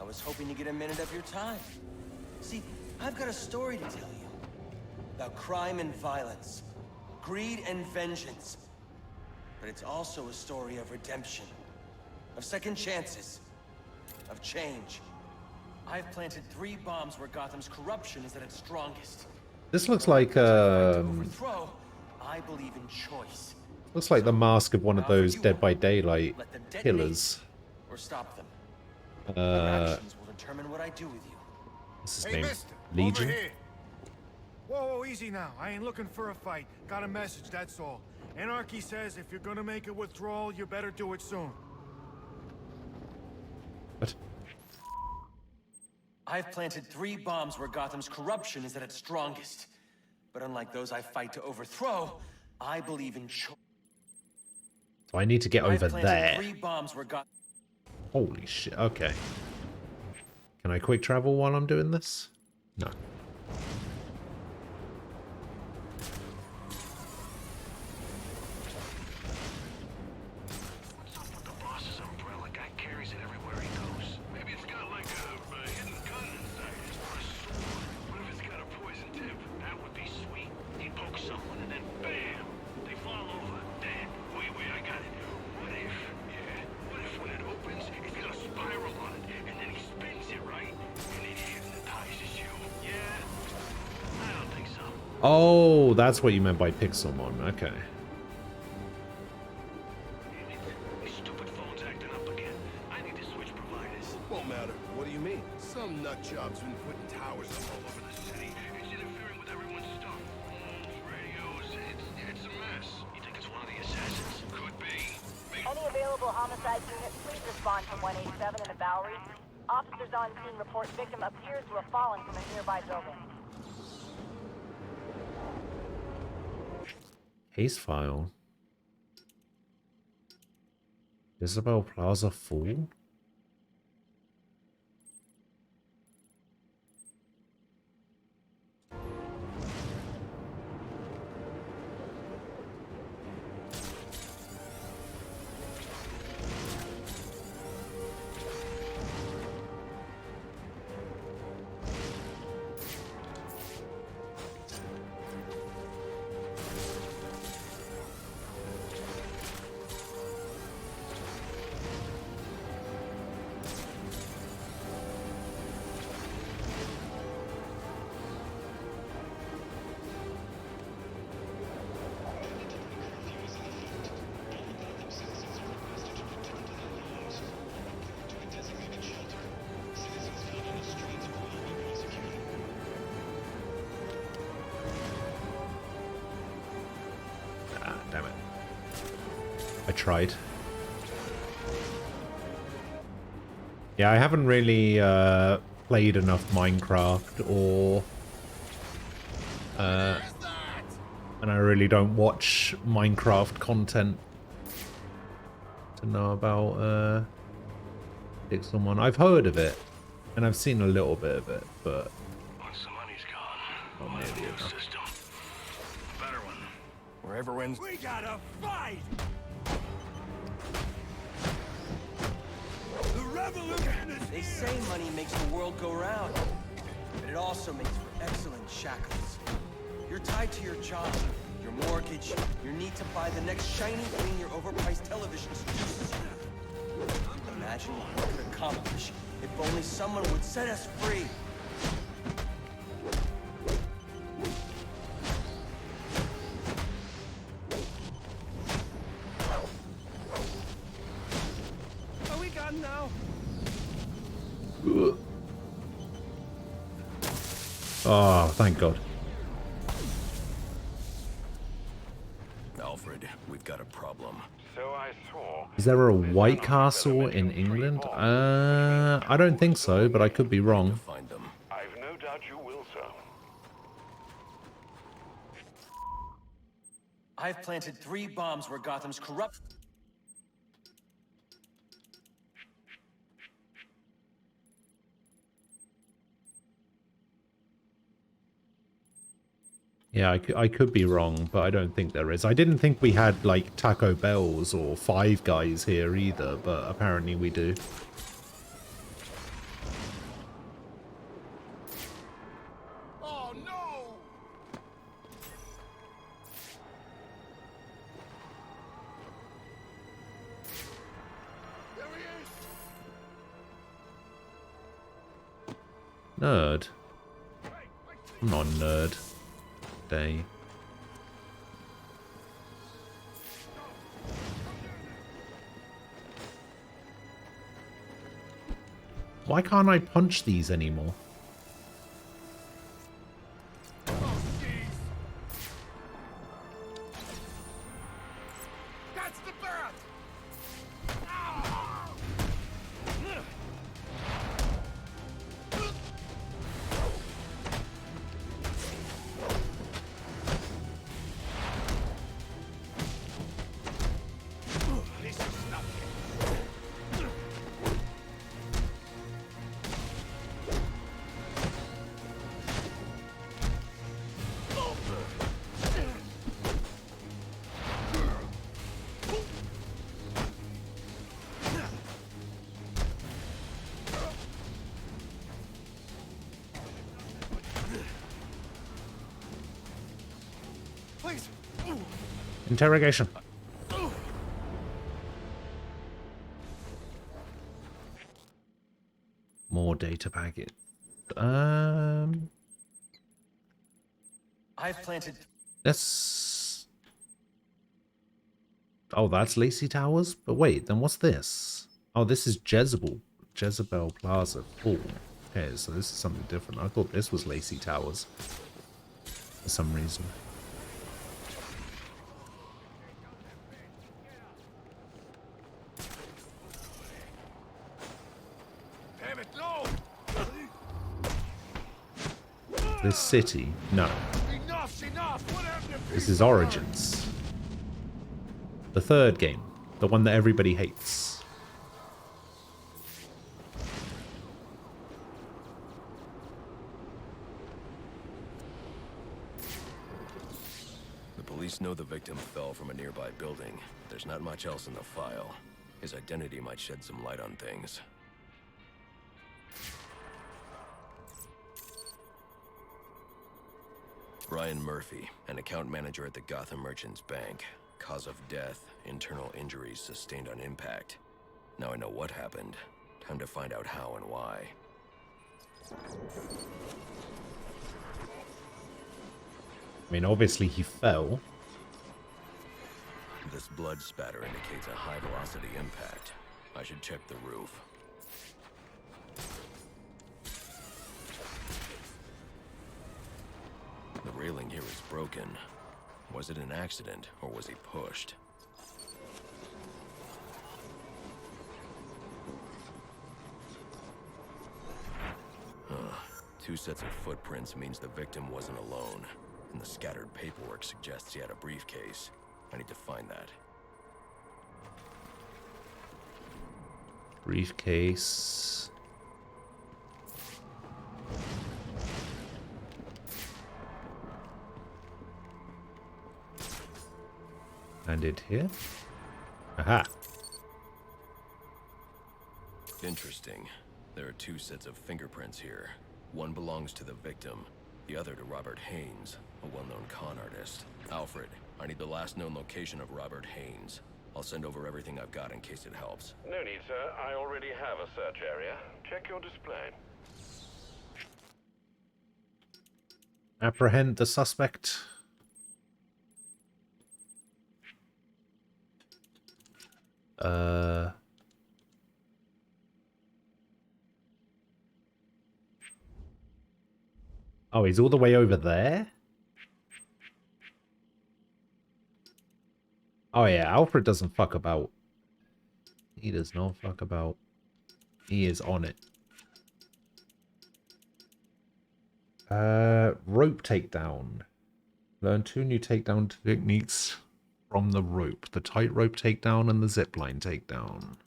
I was hoping to get a minute of your time. See, I've got a story to tell you. About crime and violence. Greed and vengeance. But it's also a story of redemption. Of second chances. Of change. I've planted 3 bombs where Gotham's corruption is at its strongest. This looks like I believe in choice. looks like the mask of one of those Dead by Daylight killers. Or stop them. Your actions will determine what I do with you. What's his Hey, name? mister, Legion? over here. Whoa, easy now. I ain't looking for a fight. Got a message, that's all. Anarchy says if you're gonna make a withdrawal, you better do it soon. What? I've planted 3 bombs where Gotham's corruption is at its strongest. But unlike those I fight to overthrow, I believe in choice. So I need to get over there. 3 bombs where Holy shit, okay. Can I quick travel while I'm doing this? No. Oh, that's what you meant by Pixelmon. Okay. Won't matter. What do you mean? Some nut job's been putting towers up all over the city. It's interfering with everyone's stuff. Radios, it's a mess. You think it's one of the assassins? Could be. Any available homicide units, please respond to 187 in the Bowery. Officers on scene report victim appears to have fallen from a nearby building. Case file. Isabel Plaza full? tried. Yeah, I haven't really played enough Minecraft or and I really don't watch Minecraft content to know about Pixel One. I've heard of it and I've seen a little bit of it, but Once the money's gone, not nearly enough. system. Better one. Wherever wins. We gotta fight! The revolution is They say money makes the world go round, but it also makes for excellent shackles. You're tied to your job, your mortgage, your need to buy the next shiny thing your overpriced television seduces you. Imagine what we could accomplish if only someone would set us free. Are we gone now? Oh, thank God. Alfred, we've got a problem. So I saw. Is there a White Castle in England? I don't think so, but I could be wrong. Find them. I've no doubt you will, sir. I've planted 3 bombs where Gotham's corrupt. Yeah, I could be wrong, but I don't think there is. I didn't think we had, like, Taco Bells or Five Guys here either, but apparently we do. Oh no! There he is! Nerd. I'm not a nerd. Day. Why can't I punch these anymore? That's the bat! This is nothing. Please. Interrogation. More data packet. I've planted. That's... Oh, that's Lacey Towers? But wait, then what's this? Oh, this is Jezebel Plaza. Oh, okay, so this is something different. I thought this was Lacey Towers for some reason. Damn it, no! This city? No. Enough's enough! What happened to This is Origins. The third game. The one that everybody hates. The police know the victim fell from a nearby building. There's not much else in the file. His identity might shed some light on things. Ryan Murphy, an account manager at the Gotham Merchants Bank. Cause of death, internal injuries sustained on impact. Now I know what happened. Time to find out how and why. I mean, obviously he fell. This blood spatter indicates a high-velocity impact. I should check the roof. The railing here is broken. Was it an accident, or was he pushed? 2 sets of footprints means the victim wasn't alone, and the scattered paperwork suggests he had a briefcase. I need to find that. Briefcase. And it here. Aha. Interesting. There are 2 sets of fingerprints here. One belongs to the victim, the other to Robert Haynes, a well-known con artist. Alfred, I need the last known location of Robert Haynes. I'll send over everything I've got in case it helps. No need, sir. I already have a search area. Check your display. Apprehend the suspect. Oh, he's all the way over there? Oh yeah, Alfred doesn't fuck about. He does not fuck about. He is on it. Rope takedown. Learn 2 new takedown techniques from the rope. The tightrope takedown and the zipline takedown.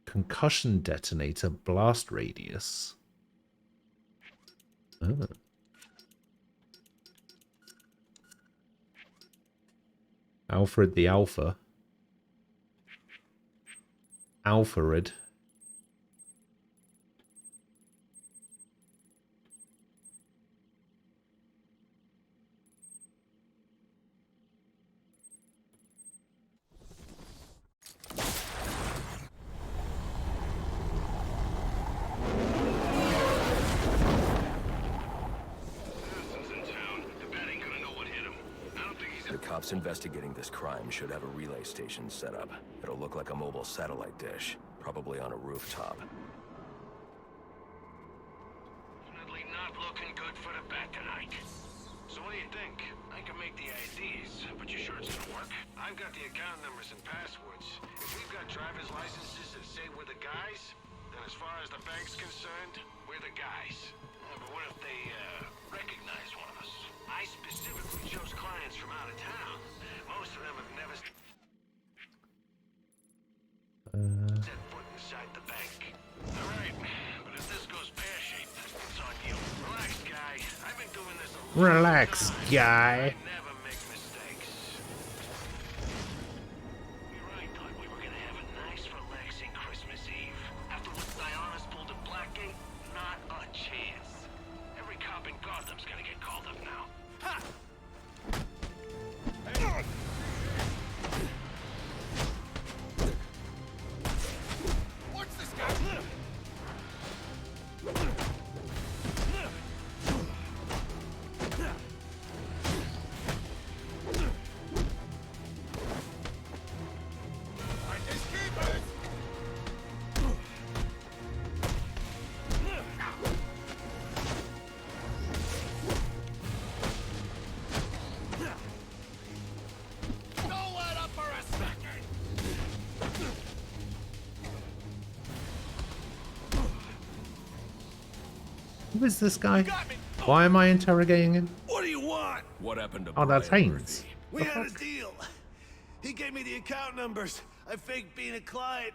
Concussion detonator blast radius. Oh. Alfred the Alpha. Alfred. The cops investigating this crime should have a relay station set up. It'll look like a mobile satellite dish, probably on a rooftop. Definitely not looking good for the bet tonight. So what do you think? I can make the IDs, but you sure it's gonna work? I've got the account numbers and passwords. If we've got driver's licenses that say we're the guys, then as far as the bank's concerned, we're the guys. Yeah, but what if they, recognize one of us? I specifically chose clients from out of town. Most of them have never set foot inside the bank. All right, but if this goes pear-shaped, it's on you. Relax, guy. I've been doing this a long Relax, time. guy. I never make mistakes. I thought we were gonna have a nice, relaxing Christmas Eve. After what Diana's pulled at Blackgate, not a chance. Every cop in Gotham's gonna get called up now. Ha! Watch this guy! Who is this guy? Why am I interrogating him? What do you want? What happened to Oh, that's Brian Haynes. Murphy? We had a deal. He gave me the account numbers. I faked being a client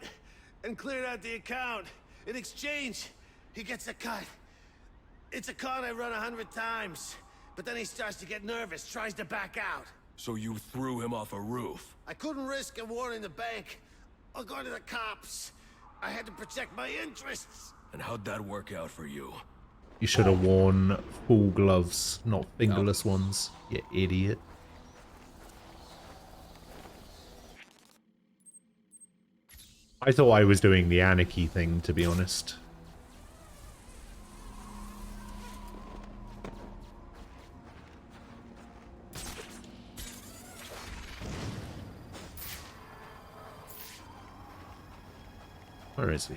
and cleared out the account. In exchange, he gets a cut. It's a con I run 100 times. But then he starts to get nervous, tries to back out. So you threw him off a roof? I couldn't risk him warning the bank. I'll go to the cops. I had to protect my interests. And how'd that work out for you? You should have worn full gloves, not fingerless ones, you idiot. I thought I was doing the anarchy thing, to be honest. Where is he?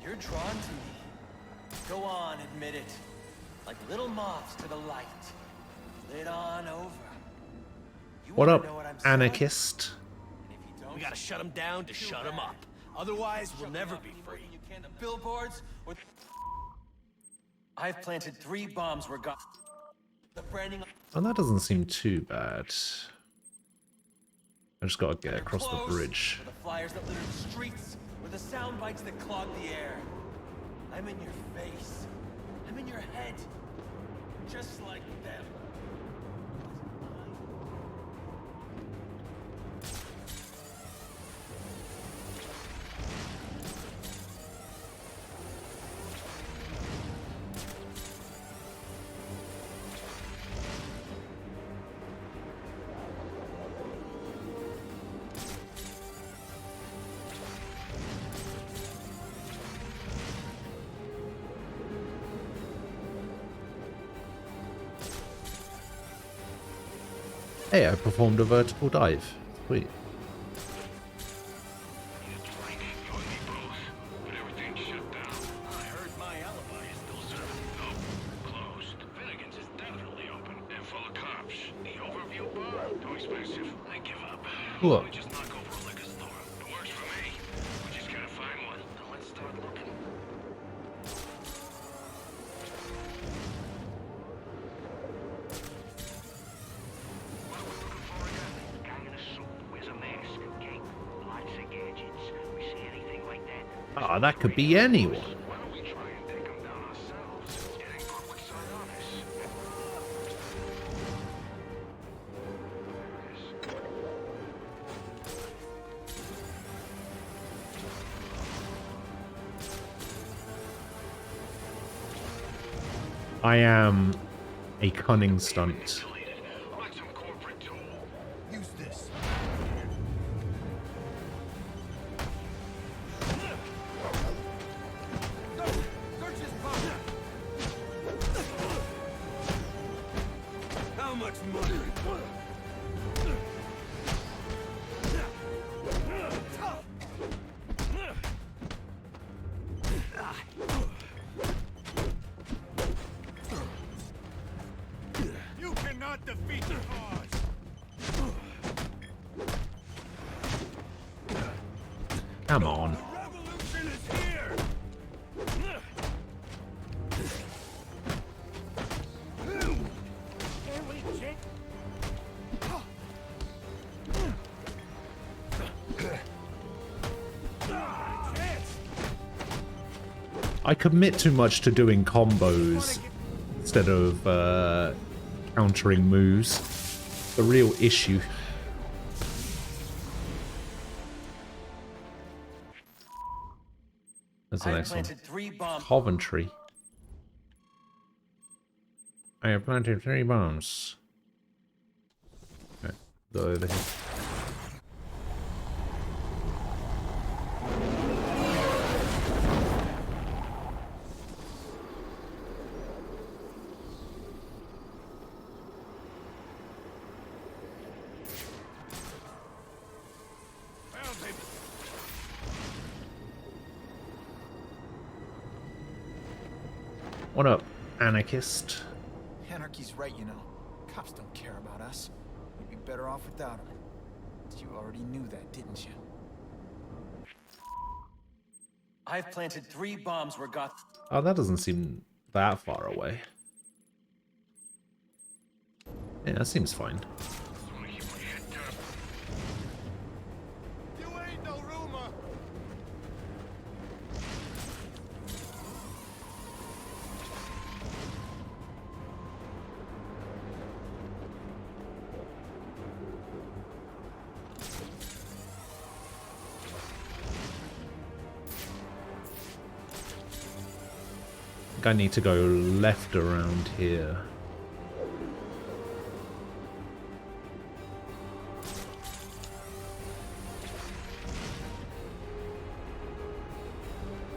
You're drawn to me. Go on, admit it. Like little moths to the light. Slid on over. What up, anarchist? We gotta shut him down to shut him up. Otherwise, we'll never be free. Billboards or... I've planted 3 bombs where God... The branding... Oh, that doesn't seem too bad. I just gotta get across the bridge. Where the flyers that litter the streets, where the sound bites that clog the air. I'm in your face. I'm in your head. Just like them. Hey, I performed a vertical dive. Sweet. What? Ah, that could be anyone. I am a cunning stunt. Use this. How much money? You cannot defeat the cause. Come on. Revolution is here. Can we check? I commit too much to doing combos instead of countering moves. The real issue. That's the next one. Coventry. I have planted 3 bombs. Okay, go over here. What up, anarchist? Anarchy's right, you know. Cops don't care about us. We'd be better off without them. You already knew that, didn't you? I've planted 3 bombs where God... Oh, that doesn't seem that far away. Yeah, that seems fine. You ain't no rumor. I think I need to go left around here.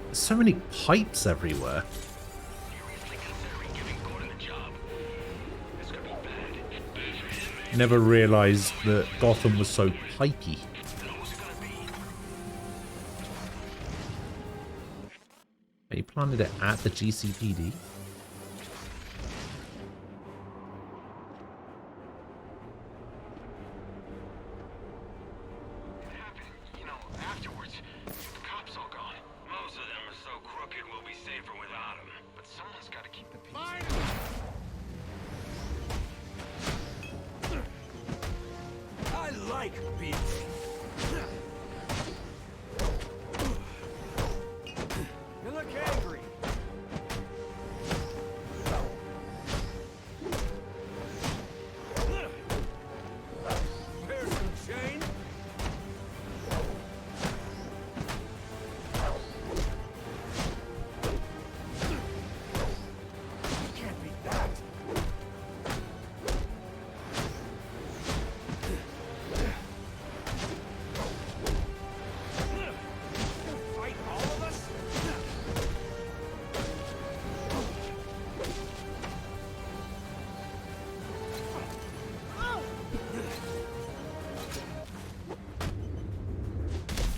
There's so many pipes everywhere. Never realized that Gotham was so pipey. He planted it at the GCPD. like, bitch. You look angry. Here's some chain. Can't beat that. Fight all of us?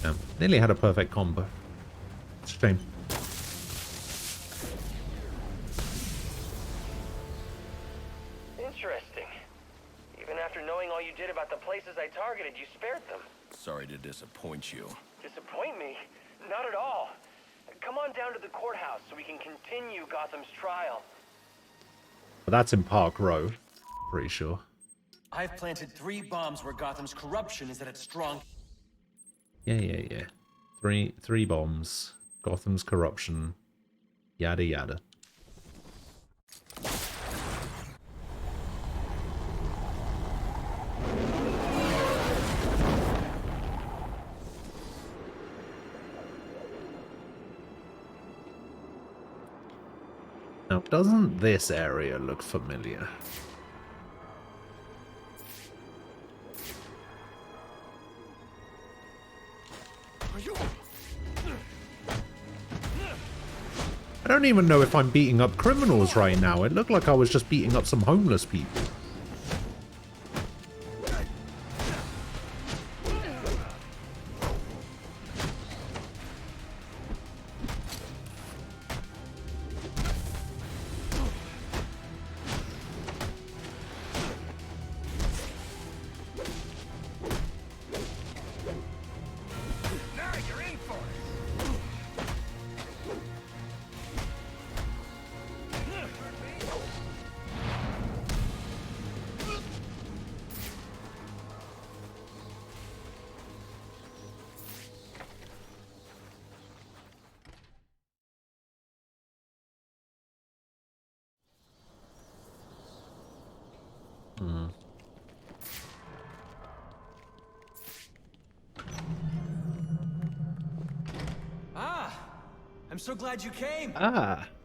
Yeah, nearly had a perfect combo. It's a shame. Interesting. Even after knowing all you did about the places I targeted, you spared them. Sorry to disappoint you. Disappoint me? Not at all. Come on down to the courthouse so we can continue Gotham's trial. But that's in Park Row, pretty sure. I've planted 3 bombs where Gotham's corruption is at its strong. Yeah. Three bombs. Gotham's corruption. Yada yada. Now, doesn't this area look familiar? I don't even know if I'm beating up criminals right now. It looked like I was just beating up some homeless people. Now you're in for it. I'm so glad you came.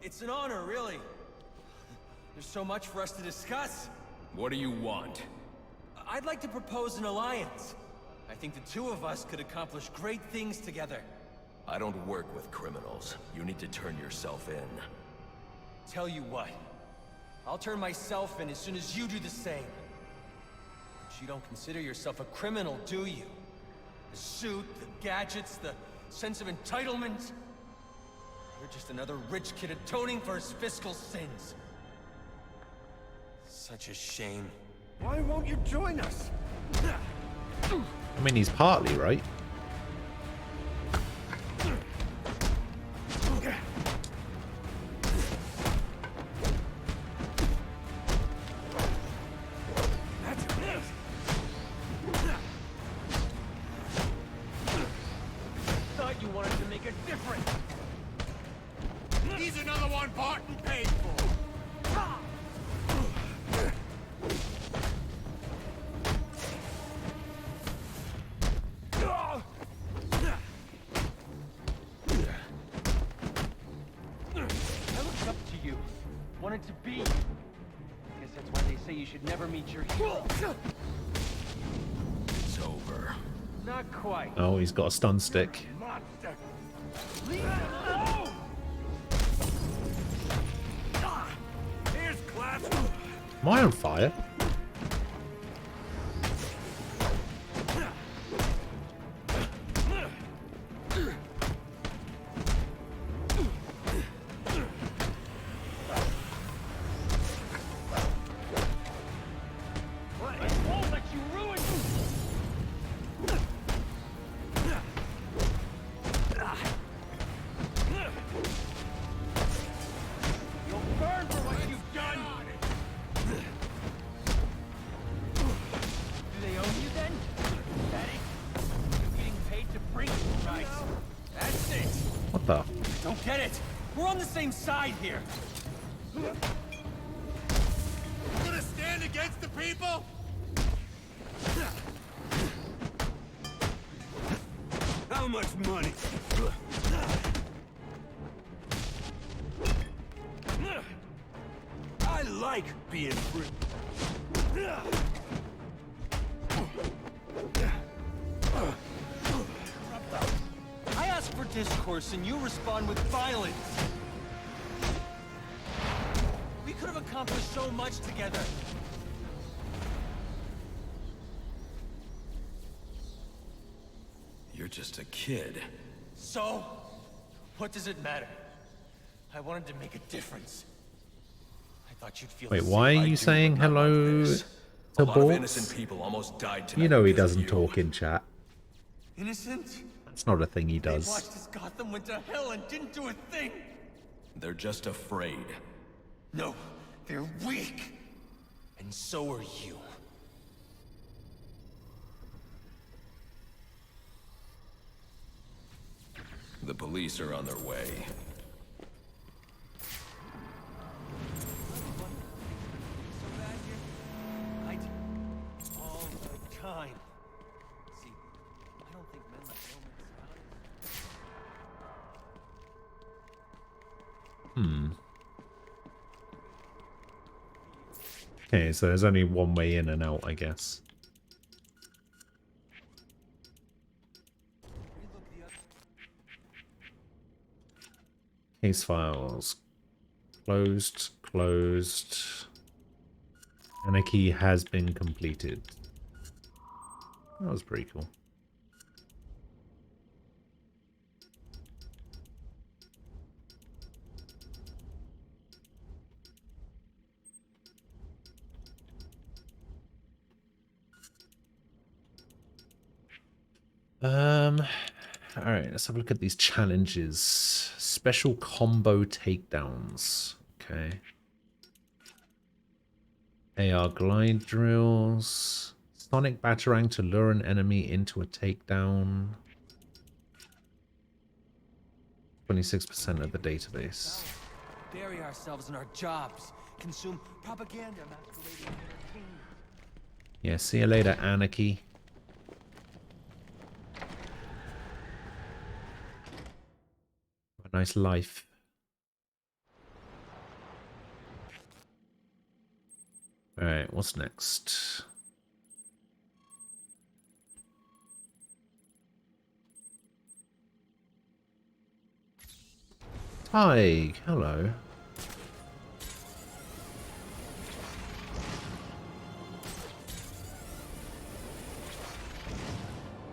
It's an honor, really. There's so much for us to discuss. What do you want? I'd like to propose an alliance. I think the 2 of us could accomplish great things together. I don't work with criminals. You need to turn yourself in. Tell you what, I'll turn myself in as soon as you do the same. But you don't consider yourself a criminal, do you? The suit, the gadgets, the sense of entitlement. You're just another rich kid atoning for his fiscal sins. Such a shame. Why won't you join us? I mean, he's partly right. Thought you wanted to make a difference. He's another one bought and paid for. I looked up to you. Wanted to be you. Guess that's why they say you should never meet your hero. It's over. Not quite. Oh, he's got a stun stick. Monster. Leave it alone! Here's class. Am I on fire? Get it? We're on the same side here. You're gonna stand against the people? How much money? I like being free. I ask for discourse and you respond with violence. We could have accomplished so much together. You're just a kid. So, what does it matter? I wanted to make a difference. I thought you'd feel Wait, the same. why are you saying hello to A lot of Borks? innocent people almost died tonight. You know he because of doesn't you. talk in chat. Innocent? That's not a thing he They does. watched as Gotham went to hell and didn't do a thing. They're just afraid. No, they're weak. And so are you. The police are on their way. All the time. See, I don't think men like romance. Okay, so there's only one way in and out, I guess. Case files. Closed, closed. Anarchy has been completed. That was pretty cool. Alright, let's have a look at these challenges. Special combo takedowns. Okay. AR glide drills. Sonic batarang to lure an enemy into a takedown. 26% of the database. Bury ourselves in our jobs. Consume propaganda masquerading as entertainment. Yeah, see you later, Anarchy. A nice life. Alright, what's next? Hi, hello.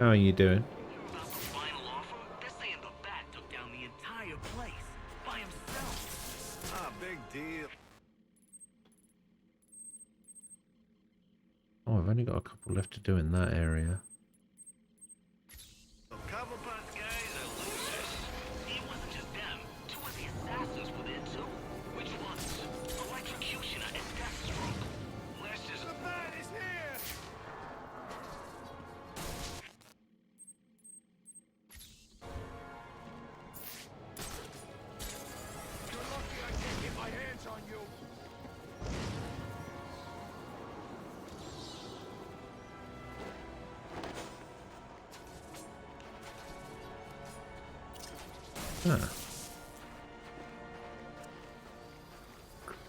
How are you doing? Big deal. Oh, I've only got a couple left to do in that area. Cobblepot guys are losers. It wasn't just them. Two of the assassins were there too. Which ones? Electrocutioner and Deathstroke. Less is... The man is here! You're lucky I can't get my hands on you. Huh.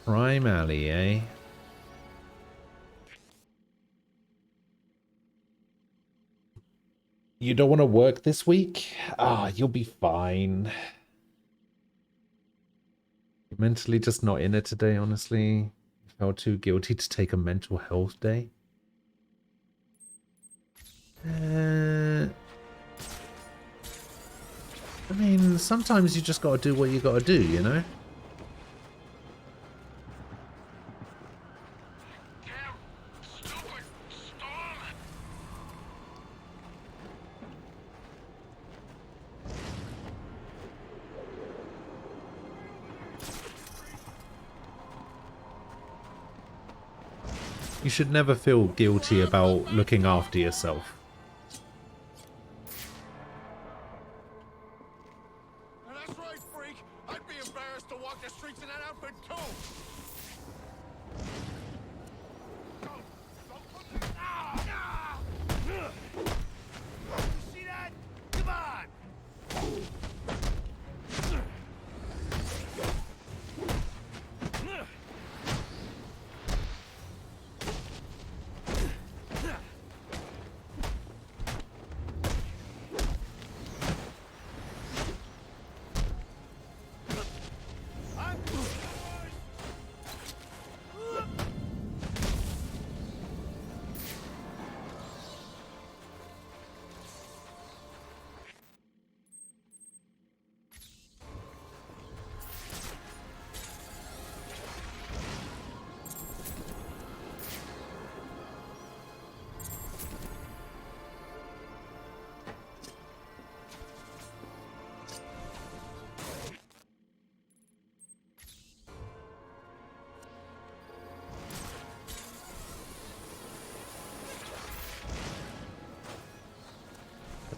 Crime Alley, eh? You don't want to work this week? Ah, you'll be fine. Mentally just not in it today, honestly. Felt too guilty to take a mental health day. I mean, sometimes you just gotta do what you gotta do, you know? You should never feel guilty about looking after yourself. That's right, freak.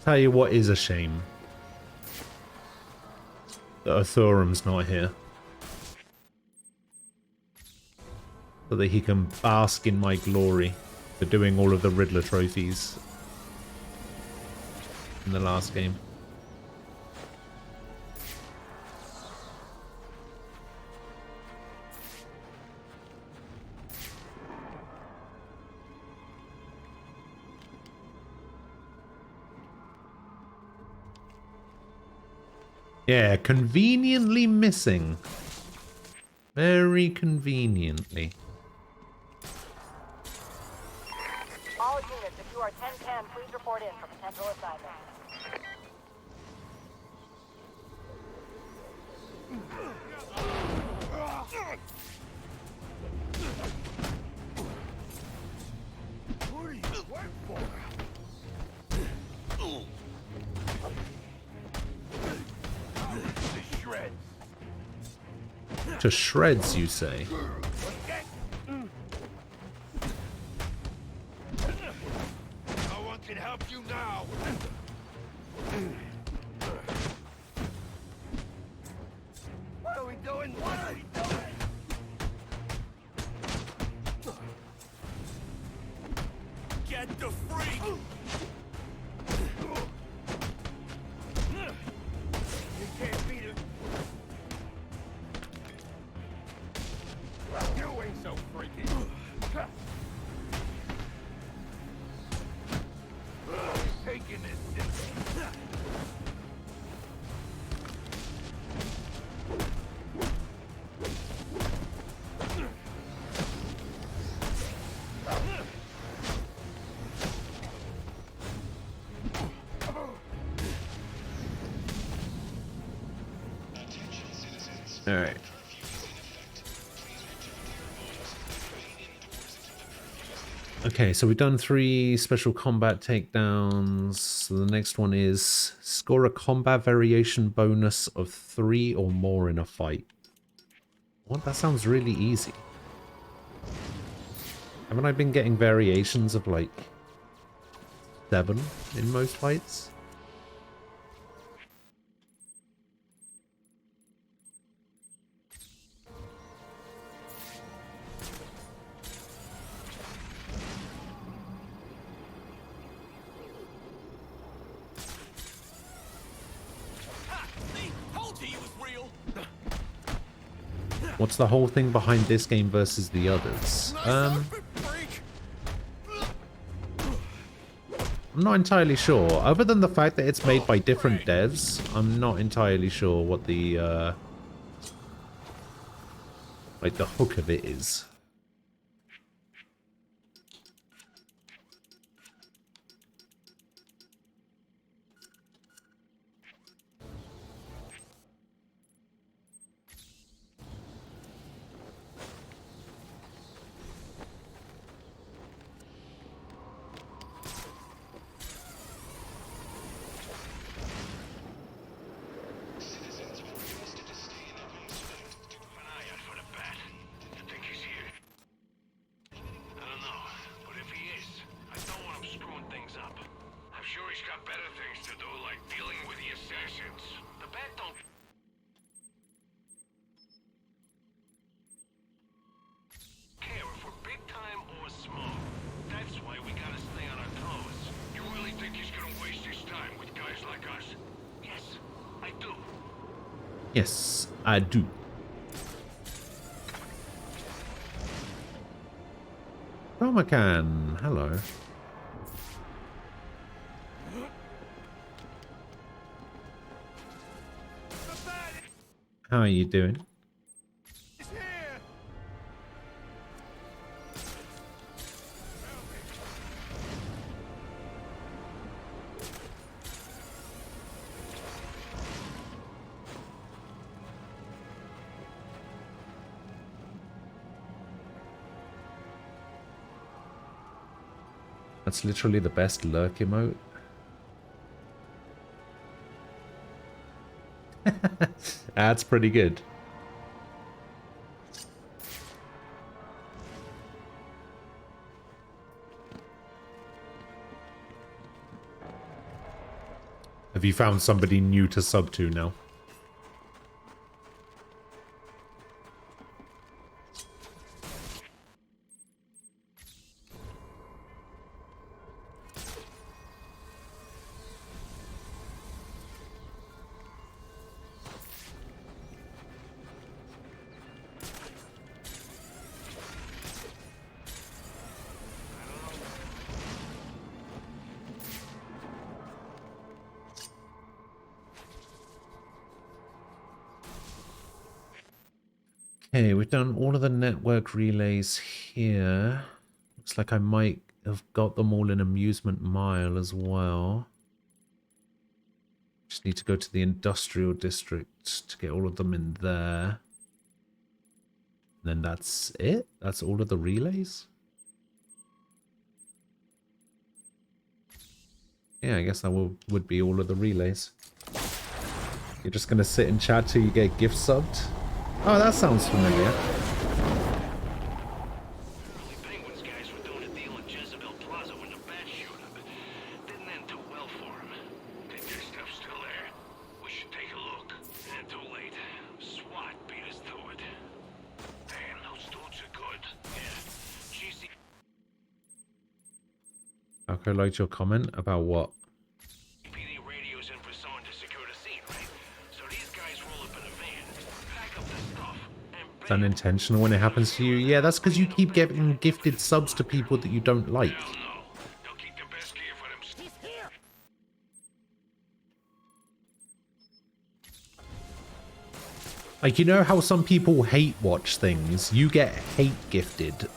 Tell you what is a shame. That Othoram's not here. So that he can bask in my glory for doing all of the Riddler trophies in the last game. Yeah, conveniently missing. Very conveniently. All units, if you are 1010, please report in for potential assignment. Who do you work for? To shreds, you say? No one can help you now. What are we doing? What are we doing? Get the freak! You can't beat it. You ain't so freaky. Taking this. All right. Okay, so we've done 3 special combat takedowns. So the next one is score a combat variation bonus of 3 or more in a fight. What? That sounds really easy. Haven't I been getting variations of like 7 in most fights? What's the whole thing behind this game versus the others? I'm not entirely sure. Other than the fact that it's made by different devs, I'm not entirely sure what the like the hook of it is. Yes, I do. Romacan, hello. How are you doing? That's literally the best lurk emote. That's pretty good. Have you found somebody new to sub to now? Okay, we've done all of the network relays here. Looks like I might have got them all in Amusement Mile as well. Just need to go to the industrial district to get all of them in there. And then that's it? That's all of the relays? Yeah, I guess that would be all of the relays. You're just going to sit and chat till you get gift subbed? Oh, that sounds familiar. Penguins guys were doing a deal in Jezebel Plaza when the bat showed up. Didn't end too well for him. Think their stuff's still there? We should take a look. And too late. SWAT beat us to it. Damn, those dudes are good. Yeah. GC. Okay, I liked your comment about what? PD radios in for someone to secure the scene, right? So these guys roll up in a van, pack up the stuff, and Is that intentional when it happens to you? Yeah, that's because you keep getting gifted subs to people that you don't like. they'll keep the best gear for them. He's here. Like, you know how some people hate watch things? You get hate gifted.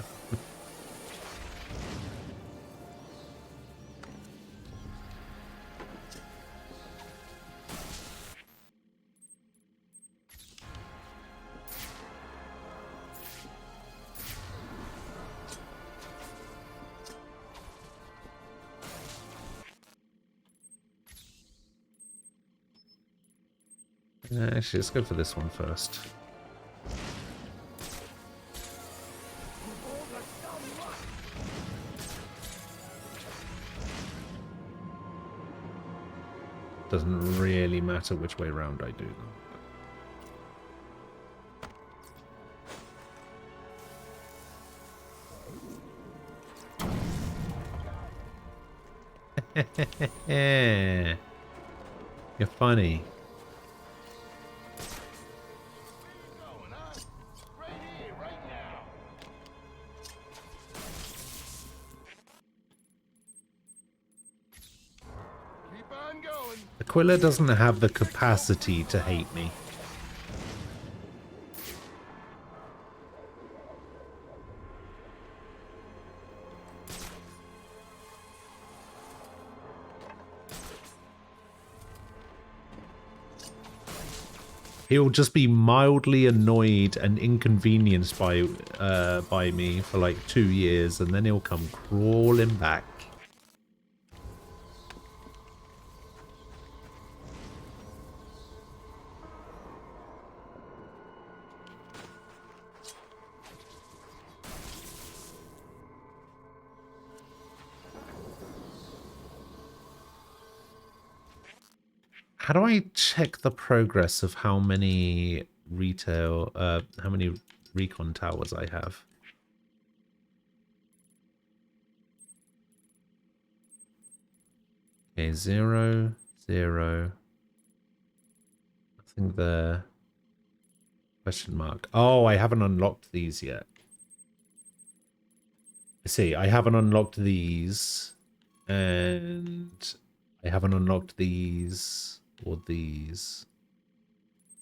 Actually, let's go for this one first. Doesn't really matter which way round I do them. You're funny. Aquila doesn't have the capacity to hate me. He'll just be mildly annoyed and inconvenienced by me for like 2 years, and then he'll come crawling back. How do I check the progress of how many how many recon towers I have? Okay, 0, 0. Nothing there. Question mark. Oh, I haven't unlocked these yet. I see, I haven't unlocked these. And I haven't unlocked these. Or these.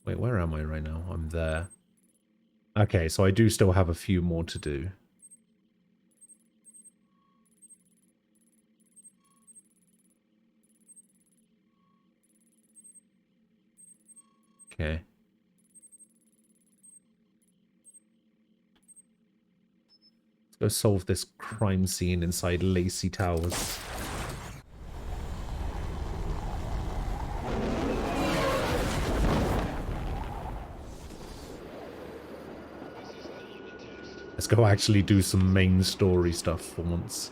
Wait, where am I right now? I'm there. Okay, so I do still have a few more to do. Okay. Let's go solve this crime scene inside Lacey Towers. Let's go actually do some main story stuff for once.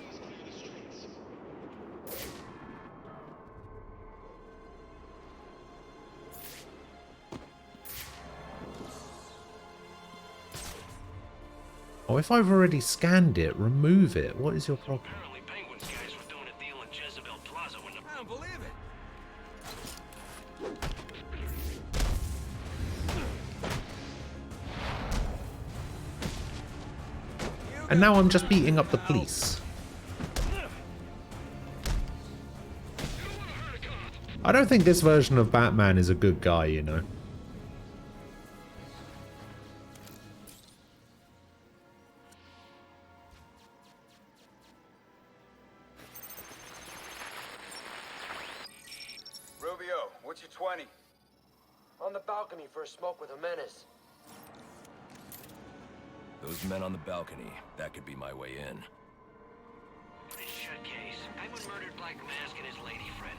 Oh, if I've already scanned it, remove it. What is your problem? Apparently Penguin's guys were doing a deal in Jezebel Plaza when the... I don't believe it. And now I'm just beating up the police. I don't think this version of Batman is a good guy, you know. Rubio, what's your 20? On the balcony for a smoke with a menace. Those men on the balcony, that could be my way in. Pretty shut case. Penguin murdered Black Mask and his lady friend.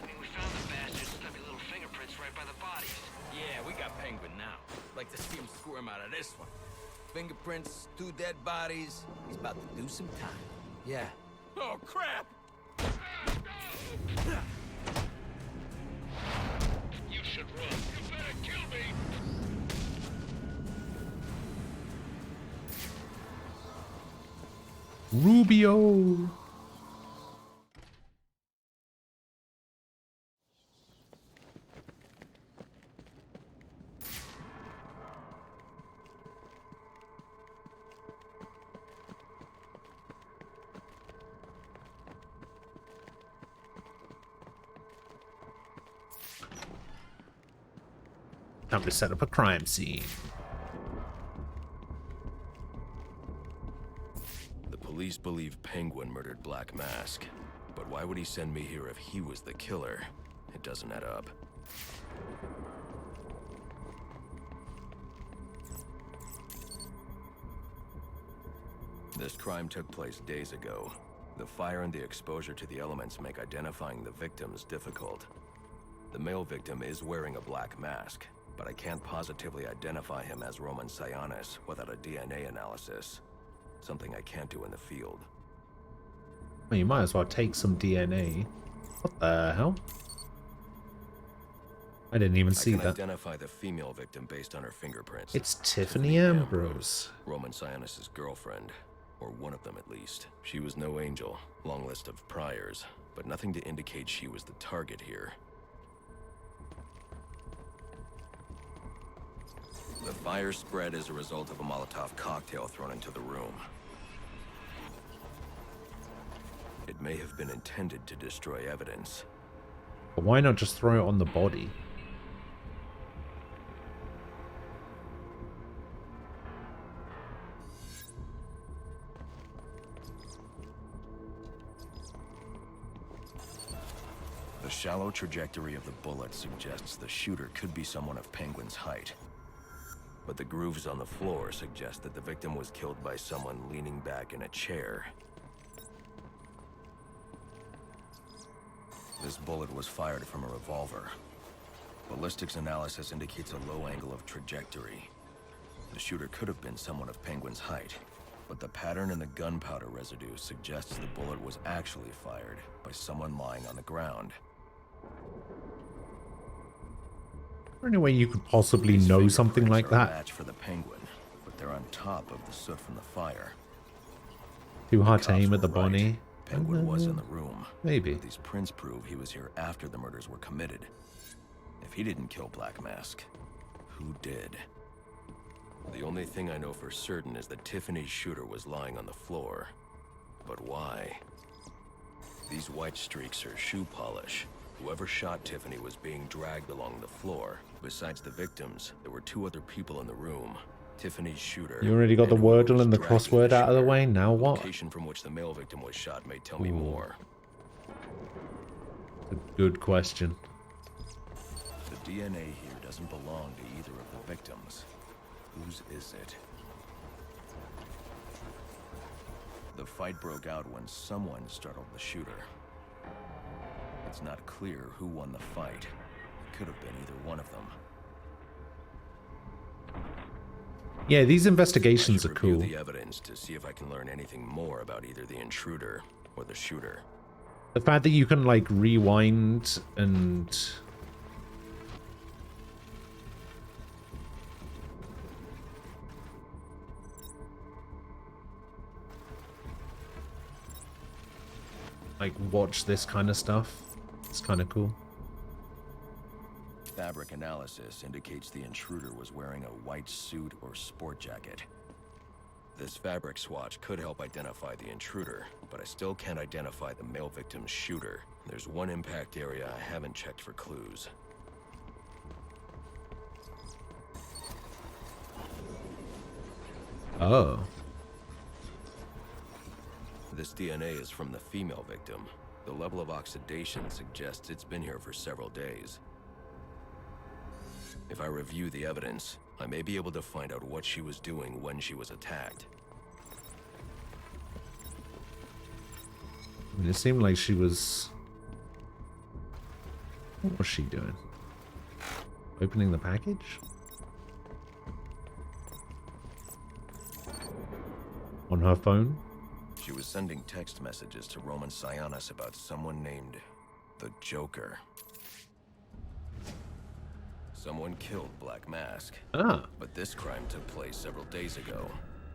I mean, we found the bastards' stubby little fingerprints right by the bodies. Yeah, we got Penguin now. Like to see him squirm out of this one. Fingerprints, 2 dead bodies. He's about to do some time. Yeah. Oh, crap! You should run. You better kill me! Rubio. Time to set up a crime scene. The police believe Penguin murdered Black Mask, but why would he send me here if he was the killer? It doesn't add up. This crime took place days ago. The fire and the exposure to the elements make identifying the victims difficult. The male victim is wearing a black mask, but I can't positively identify him as Roman Sionis without a DNA analysis. Something I can't do in the field. Well, you might as well take some DNA. What the hell? I didn't even see I can that. identify the female victim based on her fingerprints. It's Tiffany Ambrose. Roman Sionis' girlfriend. Or one of them at least. She was no angel, long list of priors, but nothing to indicate she was the target here. The fire spread as a result of a Molotov cocktail thrown into the room. It may have been intended to destroy evidence. But why not just throw it on the body? The shallow trajectory of the bullet suggests the shooter could be someone of Penguin's height. But the grooves on the floor suggest that the victim was killed by someone leaning back in a chair. This bullet was fired from a revolver. Ballistics analysis indicates a low angle of trajectory. The shooter could have been someone of Penguin's height, but the pattern in the gunpowder residue suggests the bullet was actually fired by someone lying on the ground. Is there any way you could possibly know something like that? Match for the Penguin, but they're on top of the soot from the fire. Too hard to aim at the body. Penguin was in the room. Maybe. But these prints prove he was here after the murders were committed. If he didn't kill Black Mask, who did? The only thing I know for certain is that Tiffany's shooter was lying on the floor. But why? These white streaks are shoe polish. Whoever shot Tiffany was being dragged along the floor. Besides the victims, there were 2 other people in the room. Tiffany's shooter. You already got the Wordle and the crossword out of the way, now The what? location from which the male victim was shot may tell me more. A good question. The DNA here doesn't belong to either of the victims. Whose is it? The fight broke out when someone startled the shooter. It's not clear who won the fight. It could have been either one of them. Yeah, these investigations are Review cool. the evidence to see if I can learn anything more about either the intruder or the shooter. The fact that you can, like, rewind and... like watch this kind of stuff. It's kind of cool. Fabric analysis indicates the intruder was wearing a white suit or sport jacket. This fabric swatch could help identify the intruder, but I still can't identify the male victim's shooter. There's one impact area I haven't checked for clues. Oh. This DNA is from the female victim. The level of oxidation suggests it's been here for several days. If I review the evidence, I may be able to find out what she was doing when she was attacked. I mean, it seemed like she was... What was she doing? Opening the package? On her phone? She was sending text messages to Roman Sionis about someone named the Joker. Someone killed Black Mask. Ah. But this crime took place several days ago,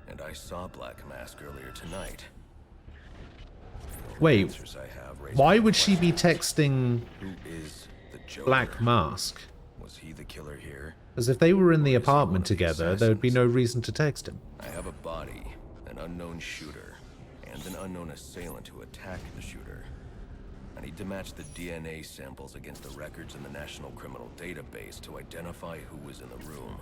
and I saw Black Mask earlier tonight. Wait, why would she be texting Who is the Joker? Black Mask? Was he the killer here? As if they were in the apartment together, there would be no reason to text him. I have a body, an unknown shooter, and an unknown assailant who attacked the shooter. I need to match the DNA samples against the records in the National Criminal Database to identify who was in the room.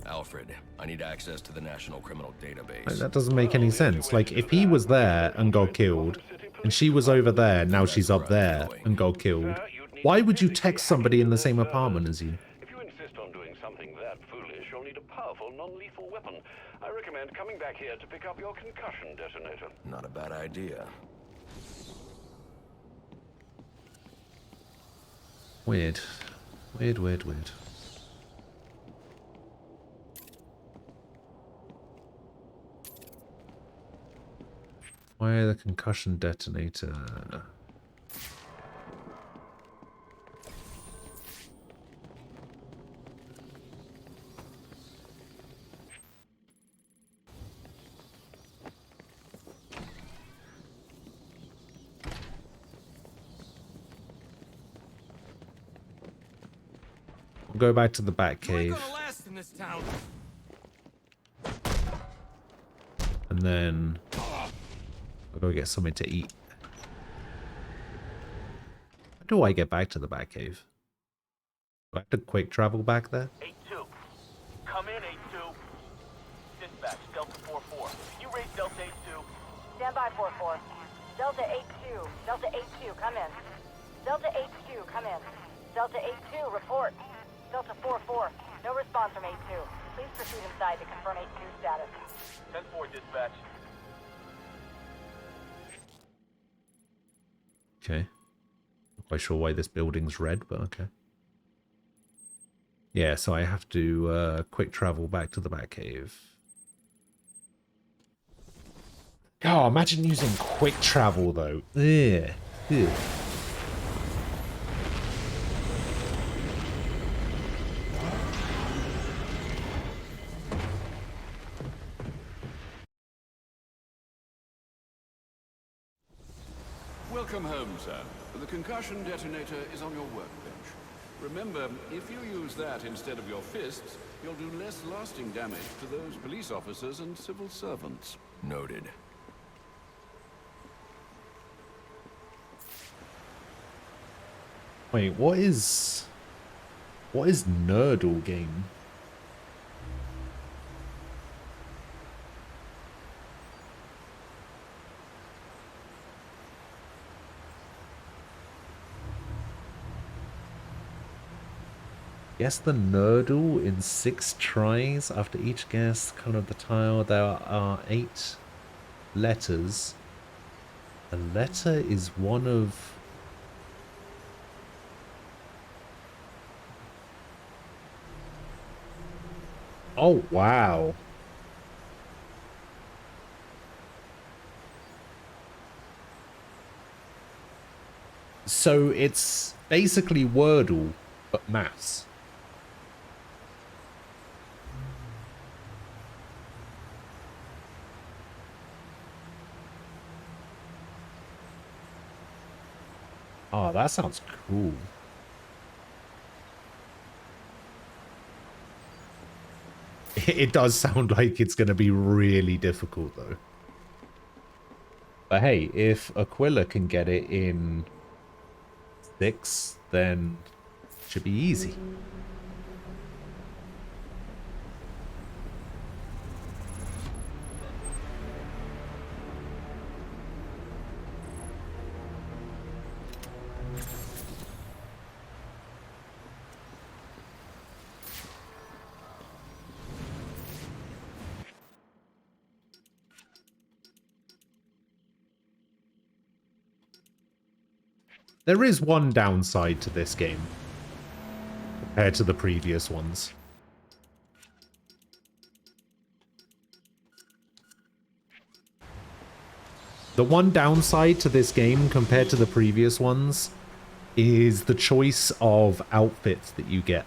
Alfred, I need access to the National Criminal Database. Like, that doesn't make any sense. Like, if he was there and got killed, and she was over there, now she's up there and got killed, why would you text somebody in the same apartment as you? If you insist on doing something that foolish, you'll need a powerful, non-lethal weapon. I recommend coming back here to pick up your concussion detonator. Not a bad idea. Weird. Weird, weird, weird. Why the concussion detonator? We'll go back to the Batcave. And then I'll go get something to eat. How do I get back to the Batcave? Do I have to quick travel back there? 8-2. Come in, 8-2. Dispatch, Delta 4-4. Can you raise Delta 8-2? Stand by 4-4. Delta 8-2. Delta 8-2, come in. Delta 8-2, come in. Delta 8-2, report. Delta 4-4. No response from 8-2. Please proceed inside to confirm 8-2 status. 10-4, dispatch. Okay. Not quite sure why this building's red, but okay. Yeah, so I have to quick travel back to the Batcave. Oh, imagine using quick travel though. Ugh. Ugh. Welcome home, sir. The concussion detonator is on your workbench. Remember, if you use that instead of your fists, you'll do less lasting damage to those police officers and civil servants. Noted. Wait, what is Nerdle game? Guess the Nerdle in 6 tries. After each guess, color of the tile, there are 8 letters. A letter is one of... Oh, wow. So it's basically Wordle, but maths. Oh, that sounds cool. It does sound like it's going to be really difficult, though. But hey, if Aquila can get it in 6, then it should be easy. There is one downside to this game compared to the previous ones. The one downside to this game compared to the previous ones is the choice of outfits that you get.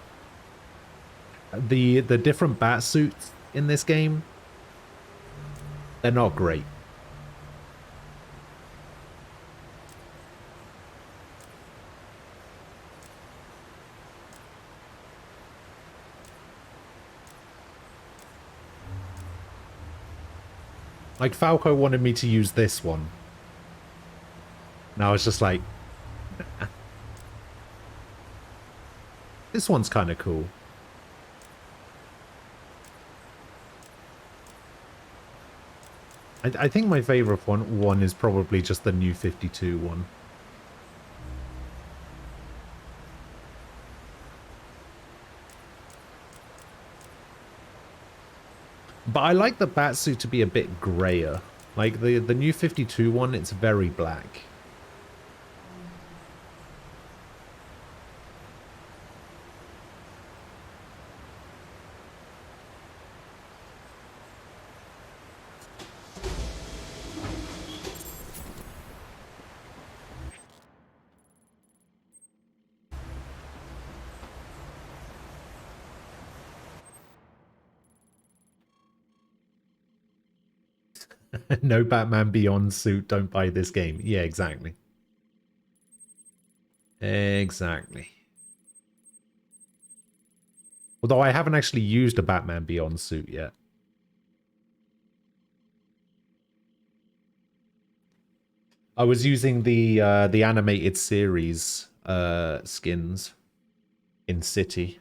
The different bat suits in this game, they're not great. Like, Falco wanted me to use this one. And I was just like, nah. This one's kind of cool. I think my favorite one is probably just the new 52 one. But I like the batsuit to be a bit grayer. Like the new 52 one, it's very black. No Batman Beyond suit, don't buy this game. Yeah, exactly. Exactly. Although I haven't actually used a Batman Beyond suit yet. I was using the animated series skins in City.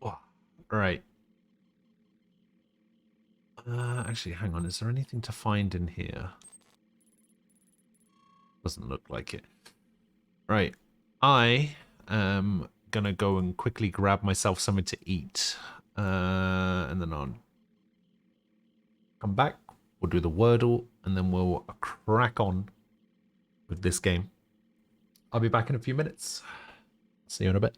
Oh, right. Actually, hang on. Is there anything to find in here? Doesn't look like it. Right. I am gonna go and quickly grab myself something to eat. And then I'll come back. We'll do the Wordle, and then we'll crack on with this game. I'll be back in a few minutes. See you in a bit.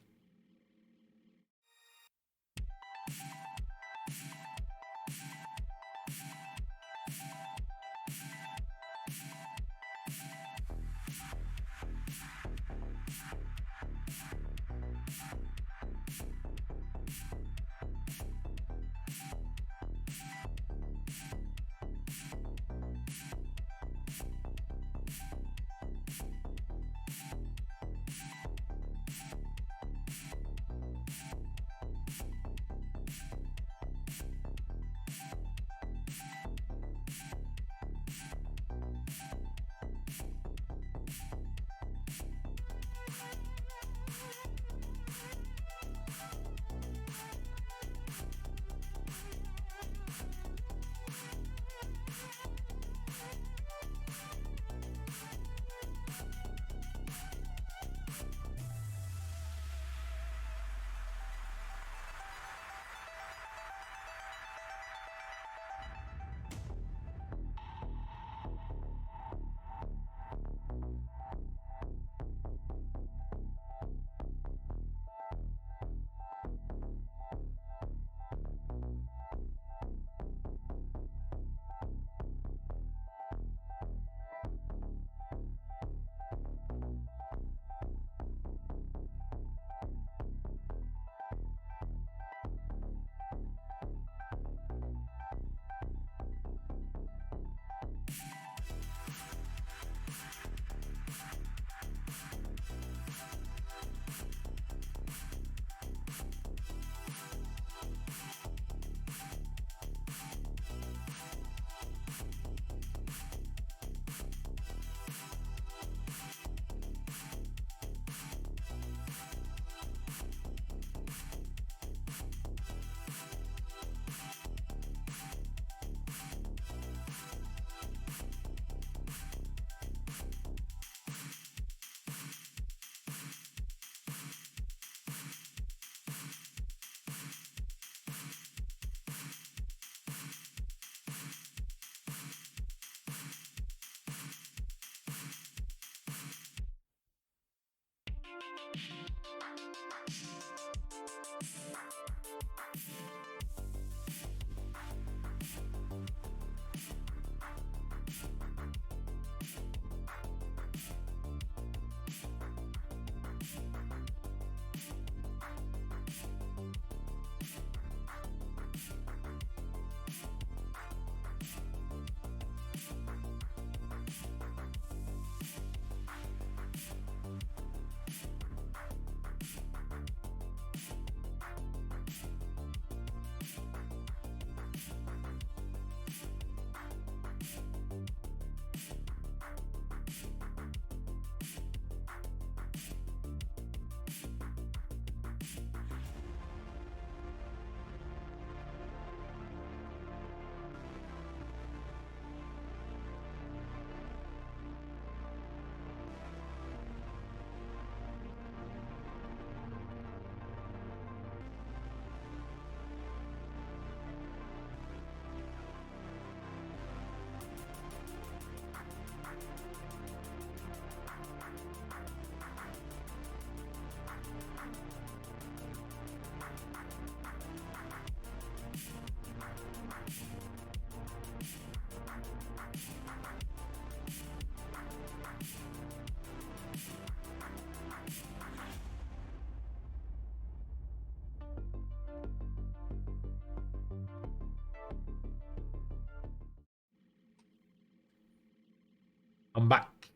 I'm back.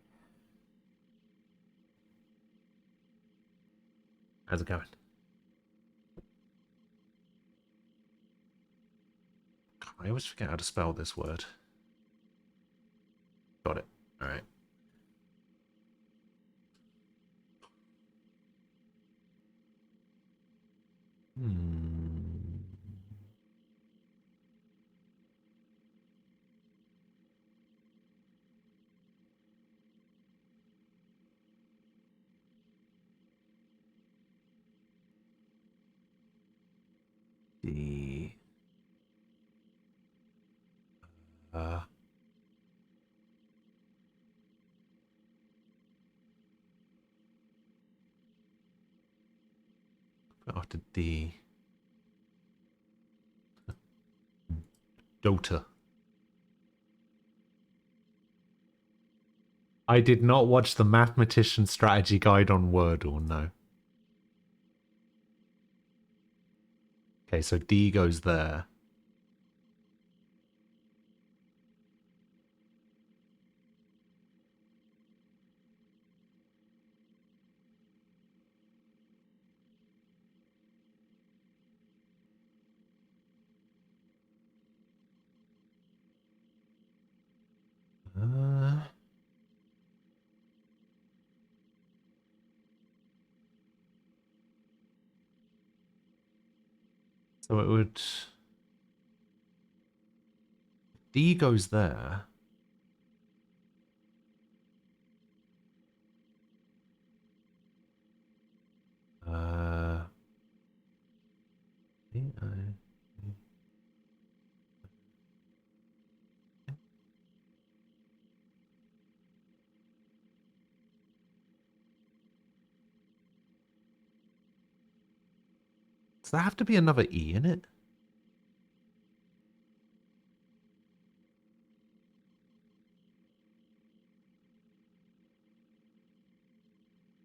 How's it going? I always forget how to spell this word. Got it. All right. D. After D. Dota. I did not watch the Mathematician Strategy Guide on Wordle, no. Okay, so D goes there. So it would... D goes there. Does there have to be another E in it?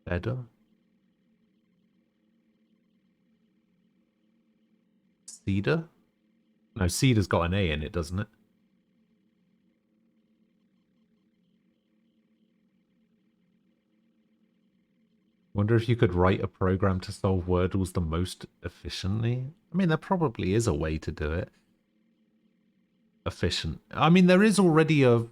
Better? Cedar? No, Cedar's got an A in it, doesn't it? Wonder if you could write a program to solve Wordles the most efficiently? I mean, there probably is a way to do it. Efficient. I mean, there is already a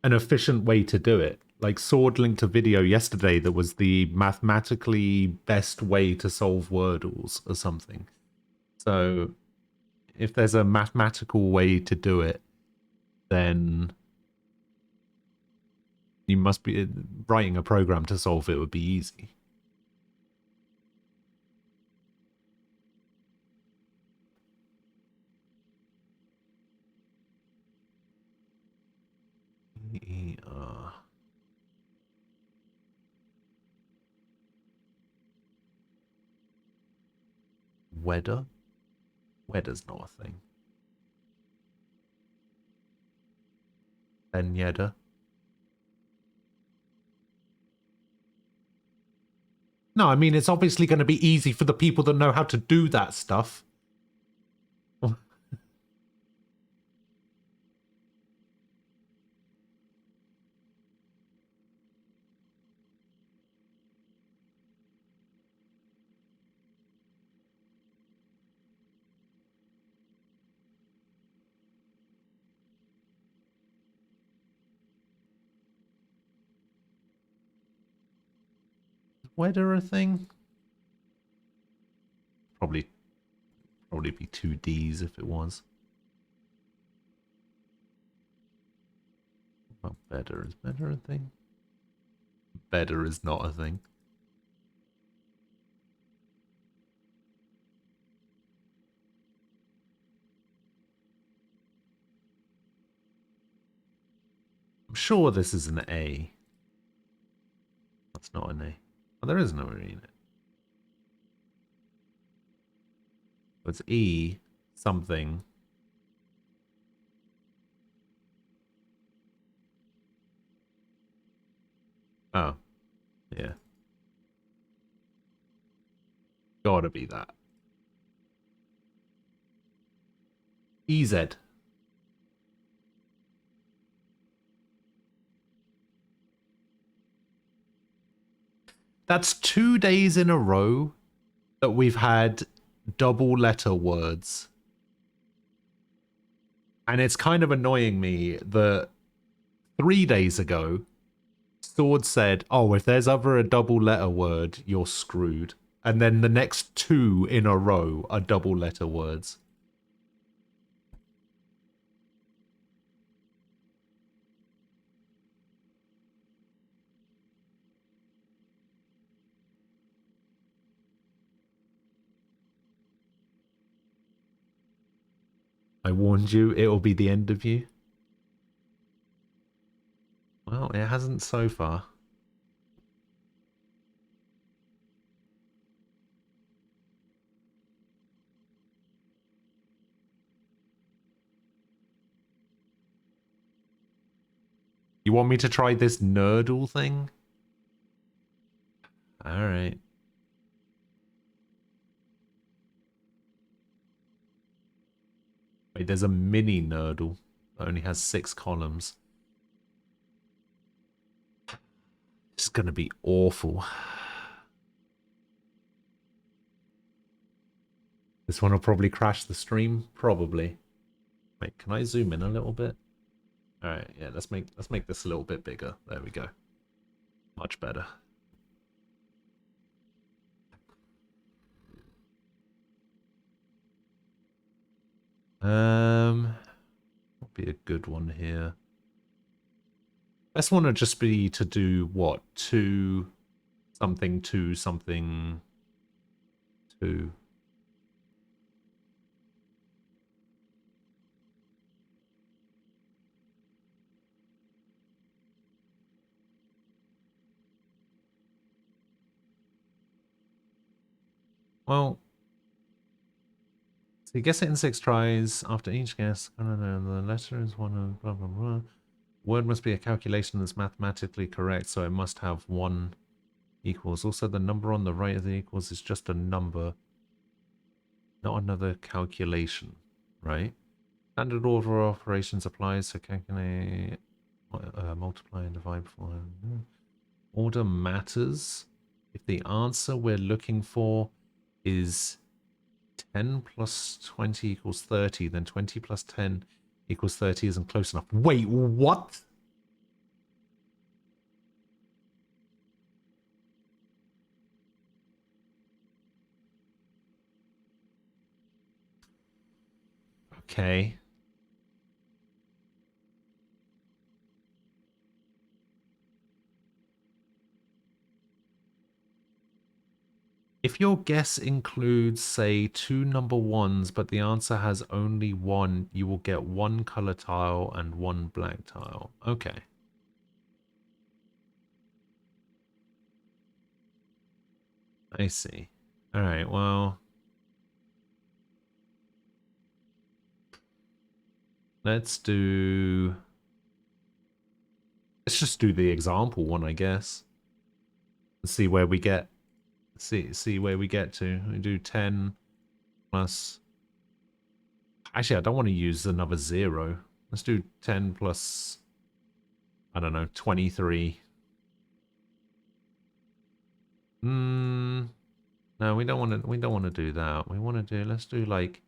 an efficient way to do it. Like Sword linked a video yesterday that was the mathematically best way to solve Wordles or something. So if there's a mathematical way to do it, then you must be writing a program to solve it would be easy. Weather? Weather's not a thing. Then Yedda. No, I mean, it's obviously going to be easy for the people that know how to do that stuff. Weather a thing? Probably be 2 Ds if it was. Well, better is better a thing? Better is not a thing. I'm sure this is an A. That's not an A. Oh, there is no E in it. It's E something. Oh, yeah. Gotta be that. EZ. That's 2 days in a row that we've had double letter words. And it's kind of annoying me that 3 days ago, Sword said, oh, if there's ever a double letter word, you're screwed. And then the next 2 in a row are double letter words. I warned you, it'll be the end of you. Well, it hasn't so far. You want me to try this nerdle thing? Alright. Wait, there's a mini nerdle that only has 6 columns. This is gonna be awful. This one will probably crash the stream, probably. Wait, can I zoom in a little bit? Alright, yeah, let's make this a little bit bigger. There we go. Much better. What would be a good one here? Best one would just be to do what? 2 something 2 something 2. Well, so you guess it in 6 tries. After each guess, the letter is one of blah blah blah. Word must be a calculation that's mathematically correct, so it must have 1 equals. Also, the number on the right of the equals is just a number, not another calculation, right? Standard order of operations applies, so calculate, multiply and divide for. Order matters if the answer we're looking for is 10 plus 20 equals 30, then 20 plus 10 equals 30 isn't close enough. Wait, what? Okay. If your guess includes, say, 2 number 1s, but the answer has only 1, you will get 1 color tile and 1 black tile. Okay. I see. Alright, well. Let's just do the example one, I guess. Let's see where we get. See where we get to. We do 10 plus. Actually, I don't want to use another 0. Let's do 10 plus, I don't know, 23. No, we don't want to do that. Let's do like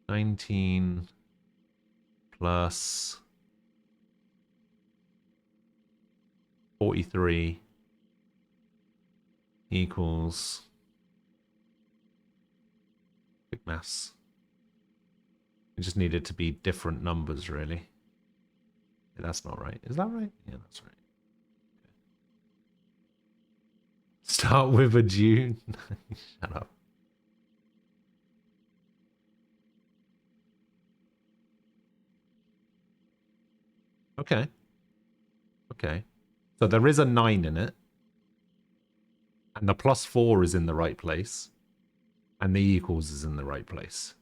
19 plus 43 equals big maths. We just need it to be different numbers, really. Yeah, that's not right. Is that right? Yeah, that's right. Okay. Start with a June. Shut up. Okay. Okay. So there is a 9 in it. And the plus 4 is in the right place. And the equals is in the right place.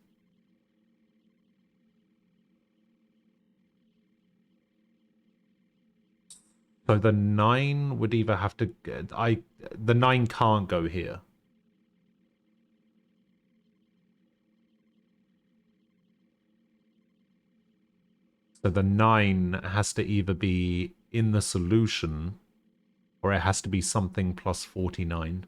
So the 9 would either have to... the 9 can't go here. So the 9 has to either be in the solution Or it has to be something plus 49.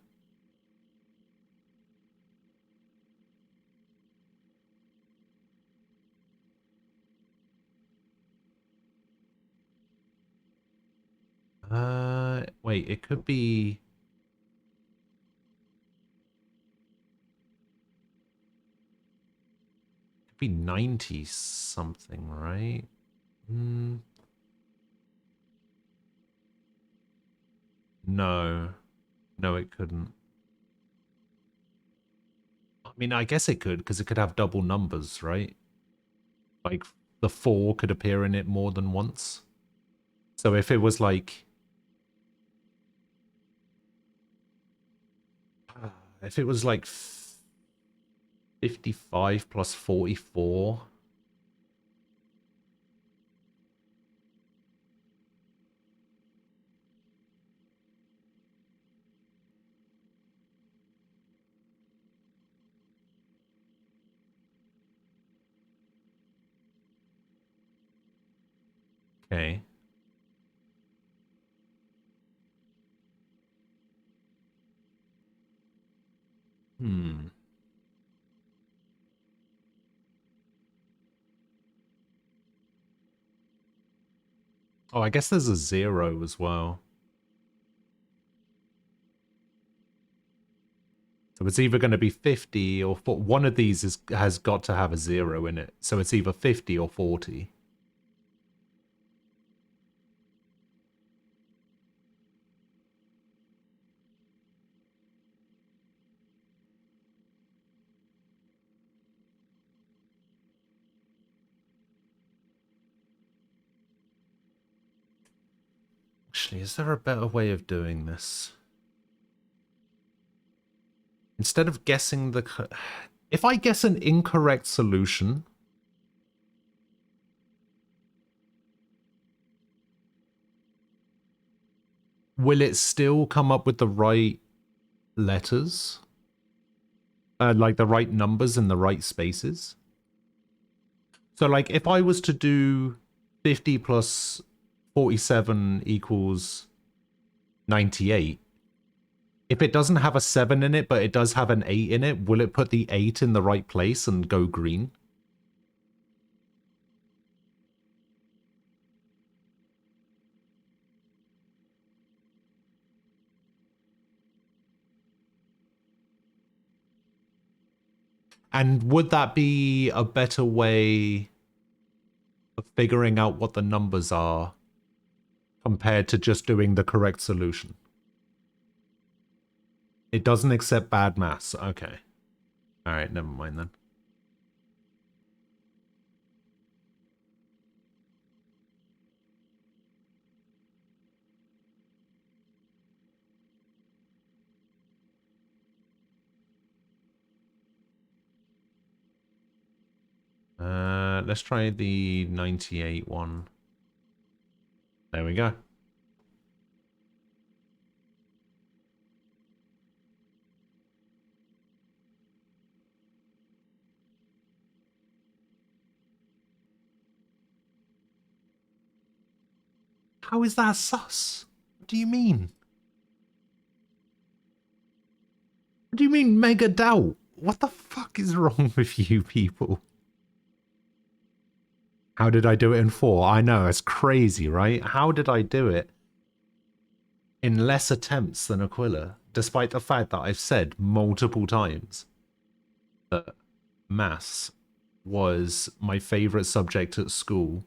Wait, it could be... It could be 90 something, right? No. No, it couldn't. I mean, I guess it could, because it could have double numbers, right? Like, the 4 could appear in it more than once. So if it was like... If it was like 55 plus 44... Okay. Hmm. Oh, I guess there's a 0 as well. So it's either going to be 50 or... One of these has got to have a 0 in it. So it's either 50 or 40. Actually, is there a better way of doing this? Instead of guessing the... If I guess an incorrect solution... Will it still come up with the right letters? Like the right numbers in the right spaces? So like if I was to do 50 plus 47 equals 98, if it doesn't have a 7 in it, but it does have an 8 in it, will it put the 8 in the right place and go green? And would that be a better way of figuring out what the numbers are compared to just doing the correct solution? It doesn't accept bad maths. Okay. Alright, never mind then. Let's try the 98 one. There we go. How is that sus? What do you mean? What do you mean mega doubt? What the fuck is wrong with you people? How did I do it in 4? I know, it's crazy, right? How did I do it in less attempts than Aquila, despite the fact that I've said multiple times that maths was my favorite subject at school?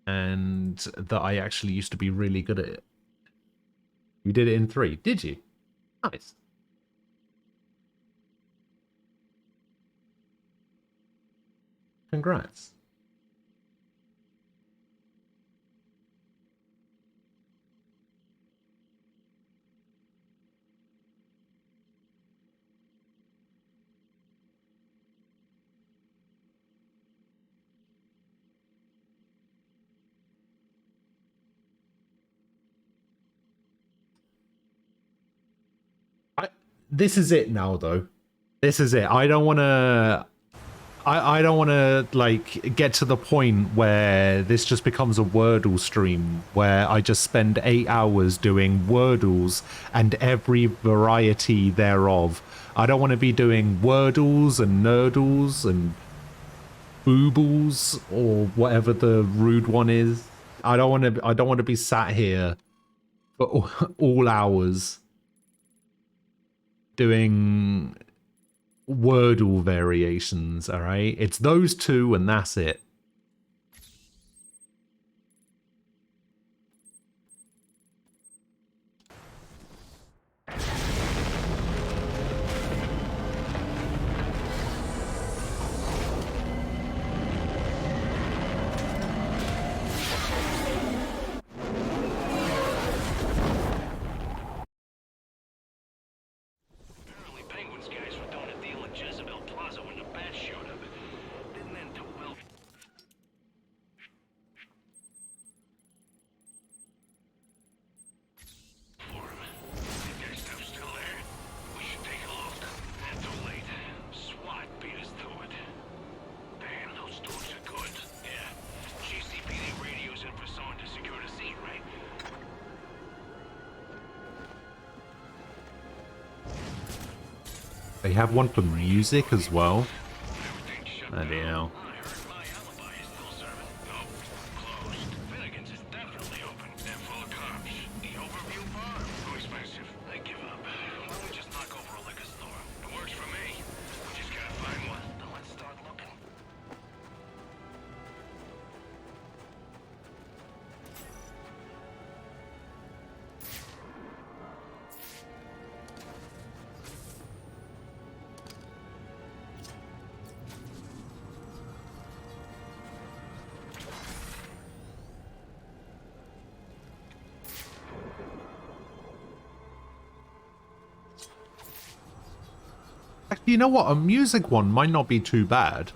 And that I actually used to be really good at it. You did it in 3, did you? Nice. Congrats. This is it now, though. This is it. I don't want to... I don't want to, like, get to the point where this just becomes a Wordle stream, where I just spend 8 hours doing Wordles and every variety thereof. I don't want to be doing Wordles and Nerdles and Boobles or whatever the rude one is. I don't want to be sat here for all hours doing Wordle variations, all right? It's those two and that's it. Penguin's guys were doing a deal at Jezebel Plaza when the bats showed up. Didn't end too well. For him. If their stuff's still there, we should take a look. And too late. SWAT beat us to it. Damn, those doors are good. Yeah. GCPD radios in for someone to secure the scene, right? They have one for music as well. Bloody hell. You know what? A music one might not be too bad.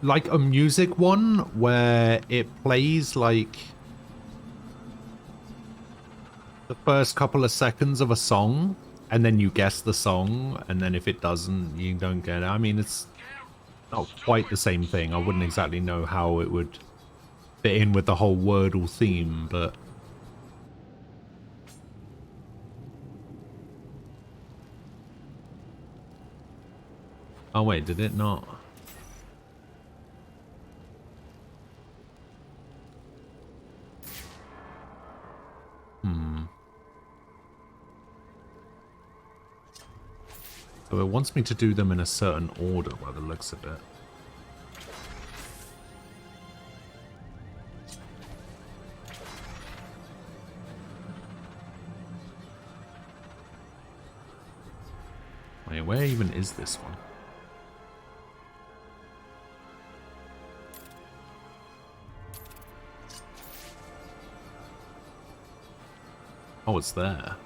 Like a music one where it plays like the first couple of seconds of a song and then you guess the song, and then if it doesn't, you don't get it. I mean, it's not quite the same thing. I wouldn't exactly know how it would fit in with the whole Wordle theme, but oh wait, did it not? So it wants me to do them in a certain order by the looks of it. Wait, where even is this one? Oh, it's there.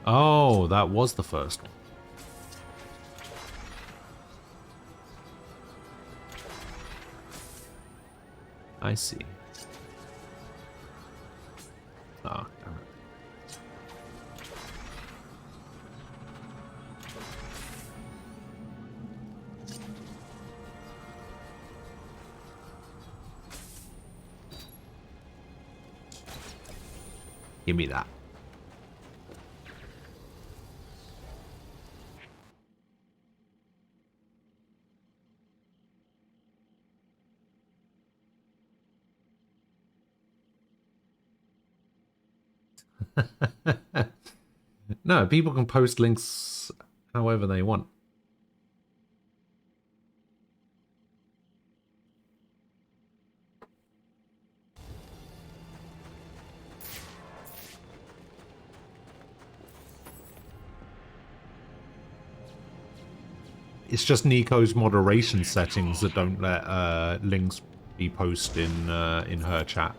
Oh, that was the first one. I see. Oh, damn it. Give me that. No, people can post links however they want. It's just Nico's moderation settings that don't let links be posted in her chat.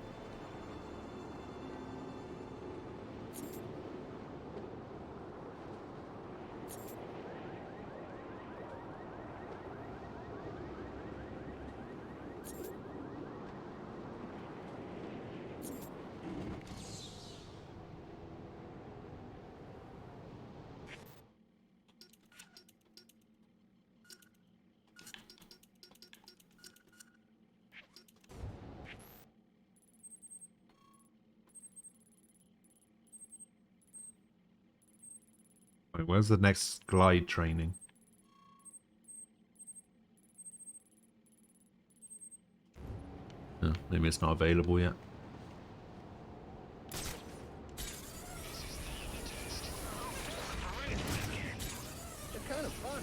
Wait, where's the next glide training? Oh, maybe it's not available yet. They're kind of fun.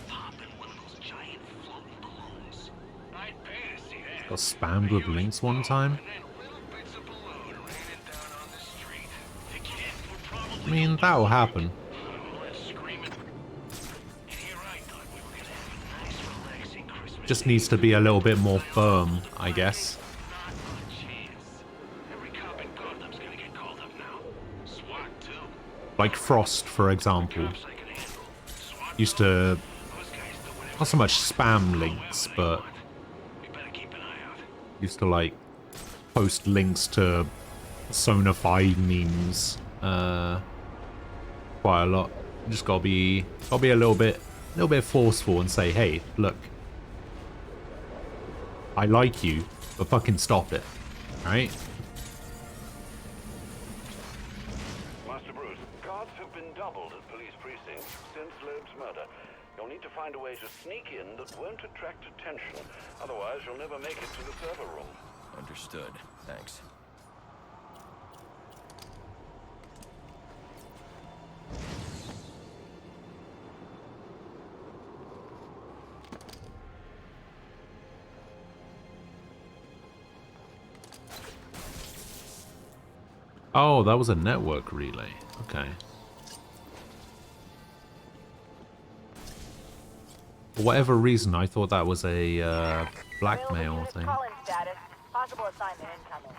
Popping one of those giant floating balloons. I'd pay to see that. Got spammed with links one time. I mean, that'll happen. Just needs to be a little bit more firm, I guess. Like Frost, for example. Used to... Not so much spam links, but... Used to, like, post links to Persona 5 memes. Quite a lot. Just gotta be a little bit forceful and say, hey, look. I like you, but fucking stop it. Alright? Master Bruce, guards have been doubled at police precincts since Loeb's murder. You'll need to find a way to sneak in that won't attract attention. Otherwise, you'll never make it to the server room. Understood. Thanks. Oh, that was a network relay. Okay. For whatever reason, I thought that was a blackmail thing. Call-in status. Possible assignment incoming.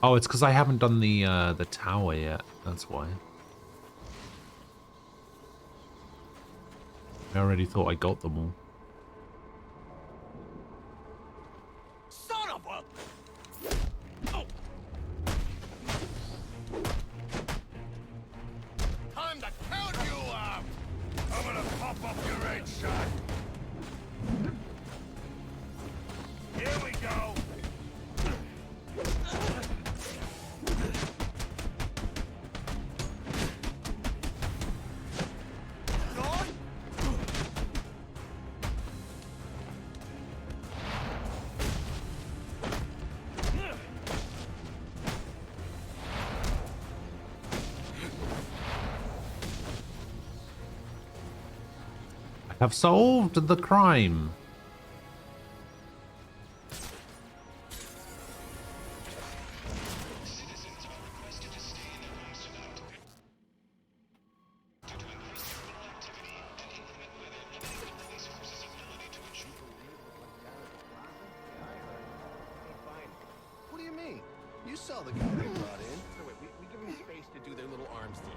Oh, it's because I haven't done the tower yet. That's why. I already thought I got them all. Son of a... Oh. Time to count you out! I'm gonna pop up your head, son. Here we go. Have solved the crime. What do you mean? You saw the guy they brought in. So wait, we give them space to do their little arms deal.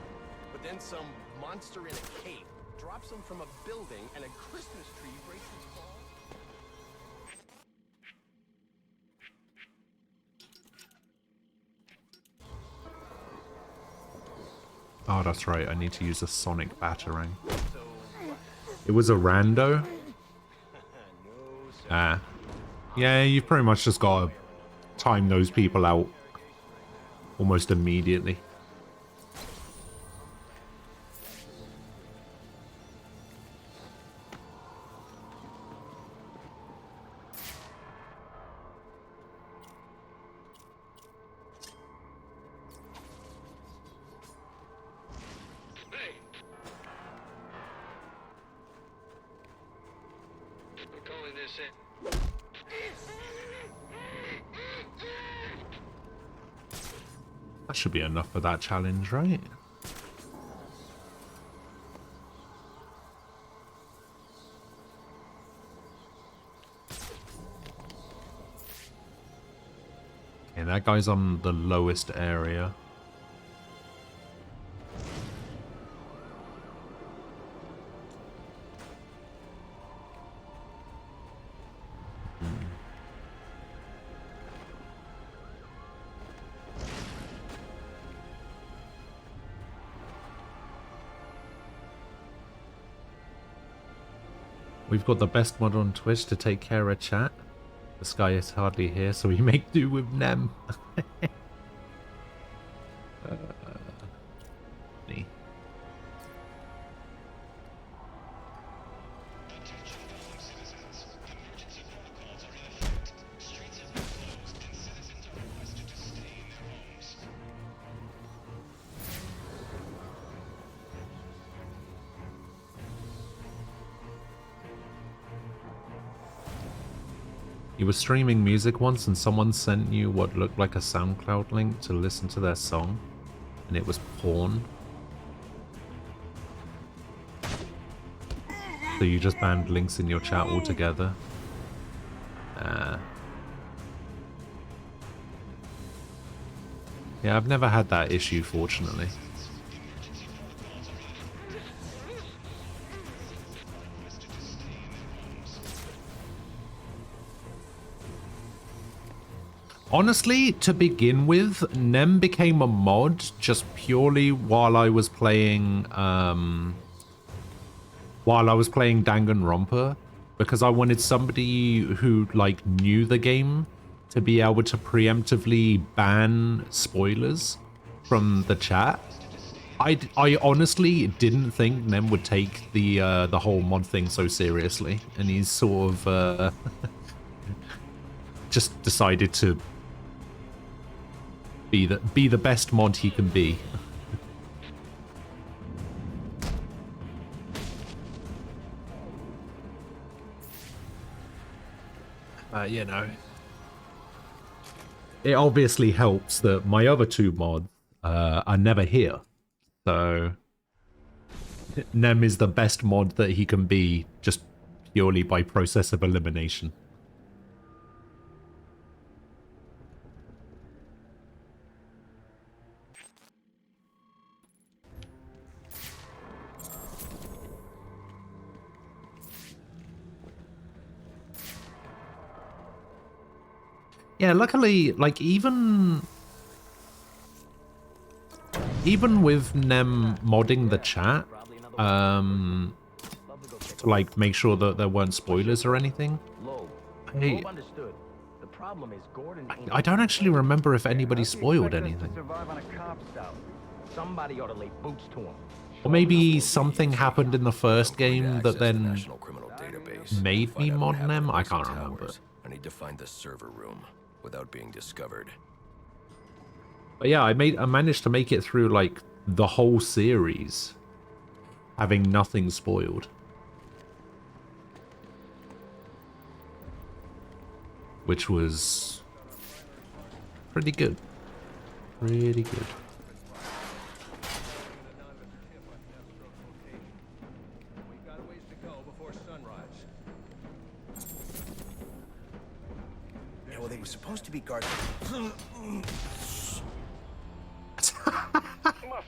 But then some monster in a cape drops him from a building and a Christmas tree breaks his fall. Oh, that's right. I need to use a sonic batarang. It was a rando? Ah. Yeah, you've pretty much just got to time those people out almost immediately. That should be enough for that challenge, right? Okay, that guy's on the lowest area. We've got the best mod on Twitch to take care of chat. The sky is hardly here, so we make do with Nem. Me. You were streaming music once and someone sent you what looked like a SoundCloud link to listen to their song, and it was porn. So you just banned links in your chat altogether? Yeah, I've never had that issue, fortunately. Honestly, to begin with, Nem became a mod just purely while I was playing Danganronpa, because I wanted somebody who like knew the game to be able to preemptively ban spoilers from the chat. I honestly didn't think Nem would take the whole mod thing so seriously, and he's sort of just decided to be the best mod he can be. You know, it obviously helps that my other two mods are never here, so Nem is the best mod that he can be just purely by process of elimination. Yeah, luckily, like, even with Nem modding the chat, to, like, make sure that there weren't spoilers or anything, I don't actually remember if anybody spoiled anything. Or maybe something happened in the first game that then made me mod Nem? I can't remember. I need to find the server room without being discovered. But yeah, I managed to make it through like the whole series, having nothing spoiled, which was pretty good. Pretty good. Well, they were supposed to be guarded. Must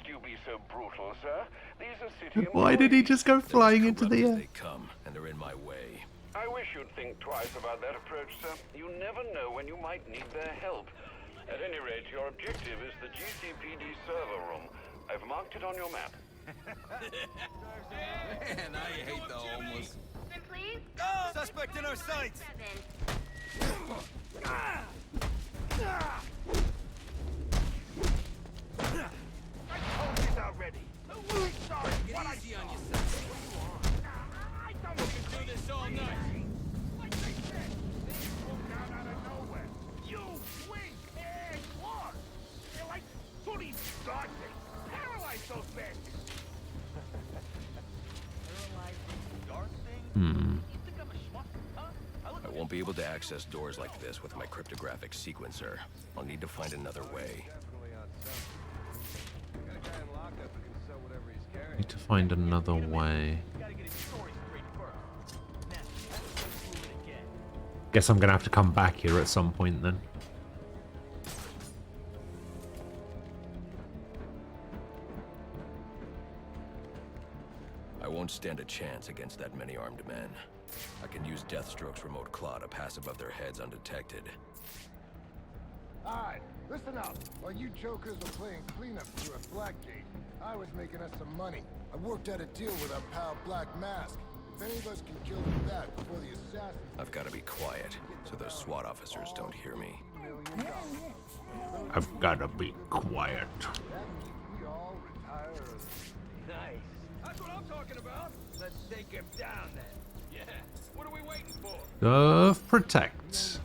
you be so brutal, sir? These are city Why did he just go flying into the air? They come, and they're in my way. I wish you'd think twice about that approach, sir. You never know when you might need their help. At any rate, your objective is the GCPD server room. I've marked it on your map. Man, I hate the homeless. Please? Oh, suspect in our sights! I told you already. Sorry, what I Easy on yourself. I don't want to do this all night. Like they said, they come down out of nowhere. You wink and what? They're like sooty dog things. Paralyze those bastards. Paralyze dark things? I won't be able to access doors like this with my cryptographic sequencer. I'll need to find another way. Need to find another way. Guess I'm gonna have to come back here at some point then. I won't stand a chance against that many armed men. I can use Deathstroke's remote claw to pass above their heads undetected. Alright, listen up. While you jokers were playing cleanup through a Blackgate, I was making us some money. I worked out a deal with our pal Black Mask. If any of us can kill him back before the assassin... I've got to be quiet, so those SWAT officers don't hear me. I've got to be quiet. Protect.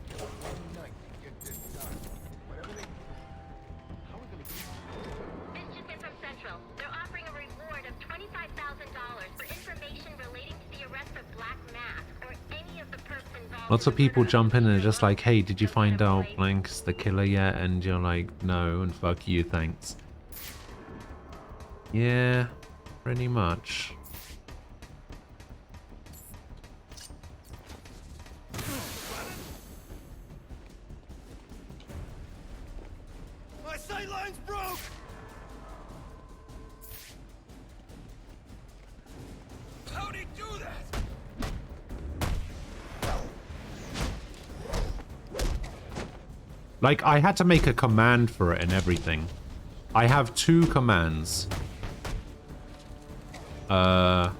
Lots of people jump in and are just like, hey, did you find out blank's the killer yet? And you're like, no, and fuck you, thanks. Yeah, pretty much. My sight line's broke! How'd he do that? Like, I had to make a command for it and everything. I have 2 commands. I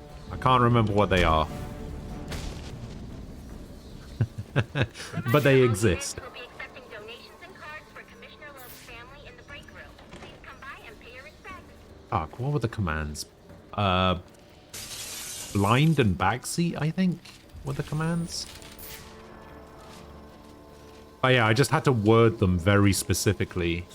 can't remember what they are. But they exist. Fuck, what were the commands? Blind and backseat, I think, were the commands. Oh yeah, I just had to word them very specifically.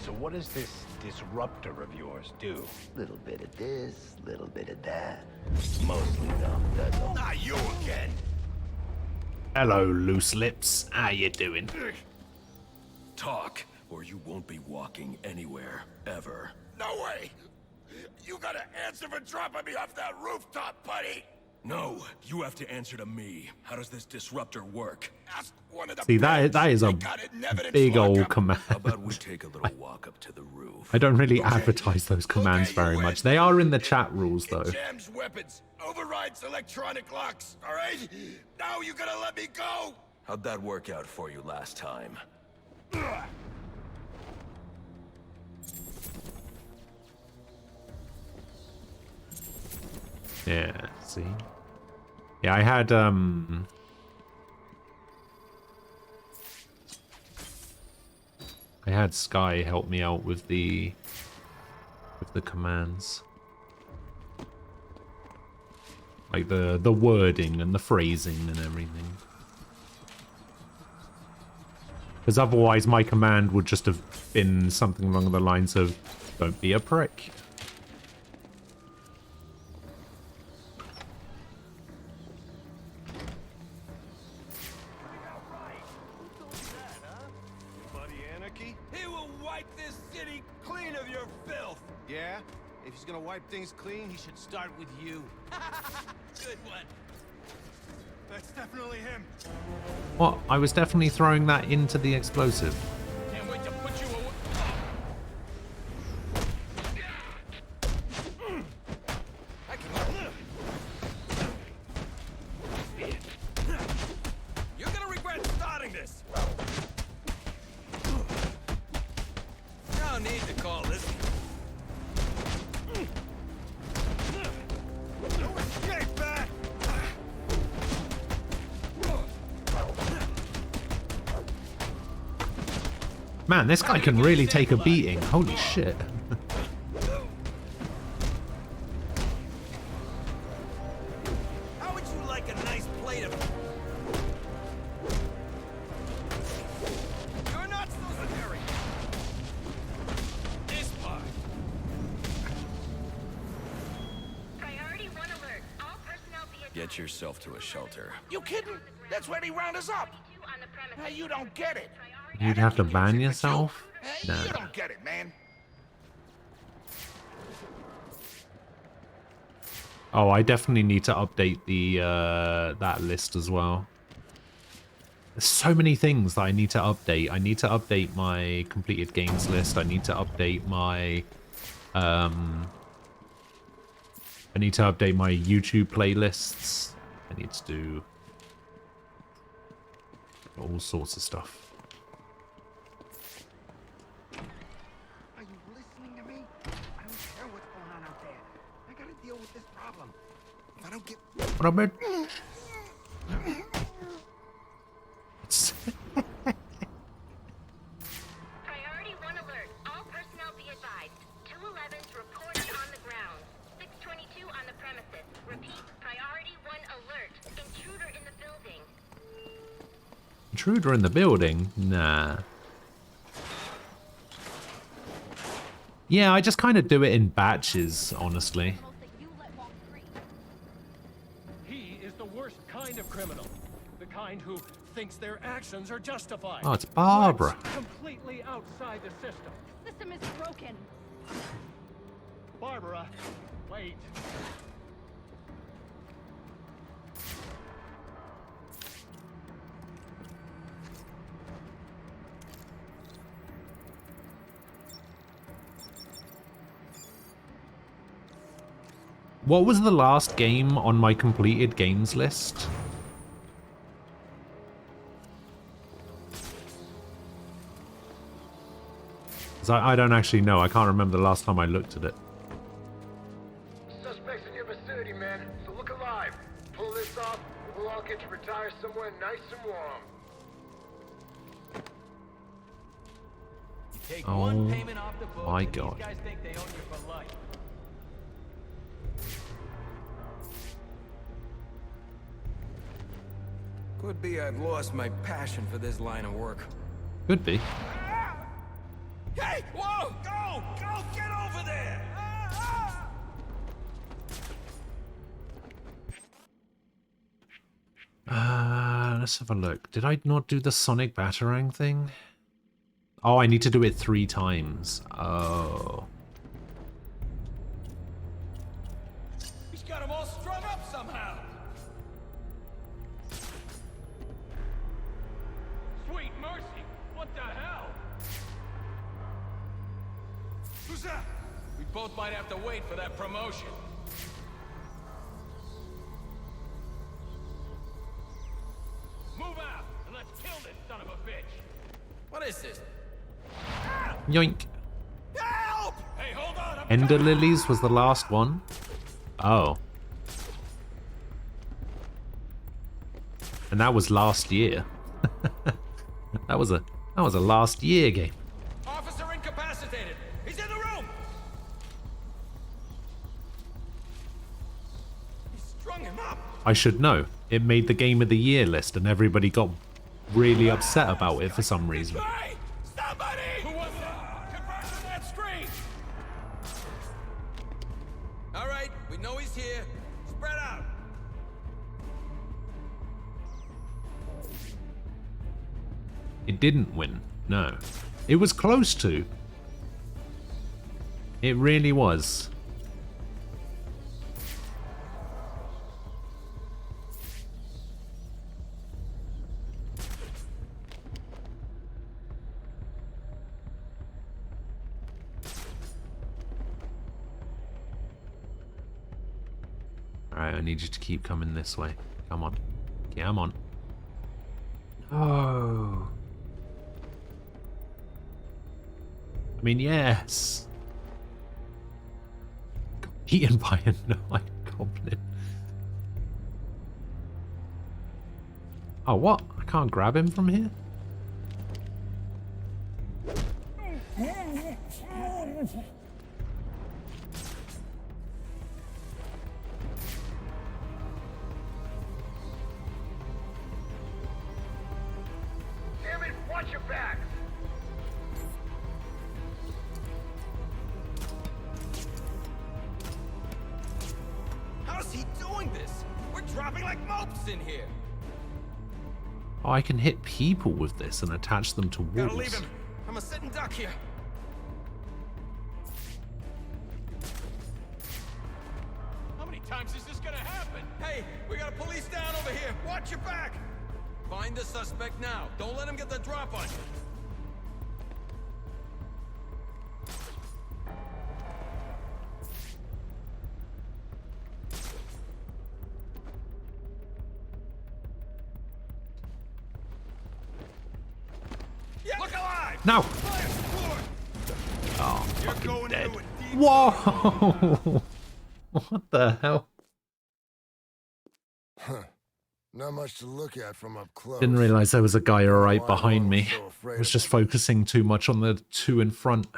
So what does this disruptor of yours do? Little bit of this, little bit of that. Mostly dumb, that's all. Not you again. Hello, loose lips. How you doing? Talk, or you won't be walking anywhere, ever. No way. You gotta answer for dropping me off that rooftop, buddy. No, you have to answer to me. How does this disruptor work? Ask one of the See, that is a big old command. How about we take a little walk up to the roof? I don't really advertise those commands very much. They are in the chat rules, though. Jams weapons, overrides electronic locks, all right? Now you gotta let me go. How'd that work out for you last time? Yeah, see? Yeah, I had, I had Sky help me out with the commands. Like the wording and the phrasing and everything. Because otherwise my command would just have been something along the lines of, don't be a prick. Yeah? If he's gonna wipe things clean, he should start with you. Good one. That's definitely him. What? I was definitely throwing that into the explosive. Can't wait to put you away. You're gonna regret starting this. No need to call this. Man, this guy can really take a beating. Holy shit. How would you like a nice plate of... You're not supposed to hurry. This part. Priority 1 alert. All personnel be Get yourself to a shelter. You kidding? That's where they round us up. Now you don't get it. You'd have to ban yourself? Hey, Nah. you don't get it, man. Oh, I definitely need to update the that list as well. There's so many things that I need to update. I need to update my completed games list. I need to update my I need to update my YouTube playlists. I need to do all sorts of stuff. Are you listening to me? I don't care what's going on out there. I gotta deal with this problem. If I don't get... What about... Intruder in the building? Nah. Yeah, I just kind of do it in batches, honestly. He is the worst kind of criminal. The kind who thinks their actions are justified. Oh, it's Barbara. Lives completely outside the system. The system is broken. Barbara, wait. What was the last game on my completed games list? I don't actually know. I can't remember the last time I looked at it. Suspects in your vicinity, man. So look alive. Pull this off, and we'll all get you retired somewhere nice and warm. You take Oh one payment off the book, my and God. these guys think they own you for life. Could be I've lost my passion for this line of work. Could be. Hey! Whoa! Go! Go! Get over there! Let's have a look. Did I not do the Sonic Batarang thing? Oh, I need to do it 3 times. Oh. He's got them all strung up somehow. Sweet mercy! What the hell? Who's that? We both might have to wait for that promotion. Move out and let's kill this son of a bitch. What is this? Yoink. Help! Hey, hold on. Ender Lilies was the last one. Oh. And that was last year. that was a last year game. Officer incapacitated. He's in the room. He strung him up. I should know. It made the Game of the Year list and everybody got really upset about it for some reason. Hey! Somebody! Who was it? Confirm from that screen. All right, we know he's here. Spread out. It didn't win. No. It was close to. It really was. Alright, I need you to keep coming this way. Come on. Come on. Oh. I mean, yes. Got eaten by a night goblin. Oh, what? I can't grab him from here? Damn it! Watch your back! How's he doing this? We're dropping like mopes in here. Oh, I can hit people with this and attach them to Gotta leave walls. him. I'm a sitting duck here. How many times is this gonna happen? Hey, we got a police down over here. Watch your back. Find the suspect now. Don't let him get the drop on you. Look alive! No! Oh, I'm fucking dead. Whoa! What the hell? Huh. Not much to look at from up close. Didn't realize there was a guy right behind me. so afraid I was just focusing too much on the two in front.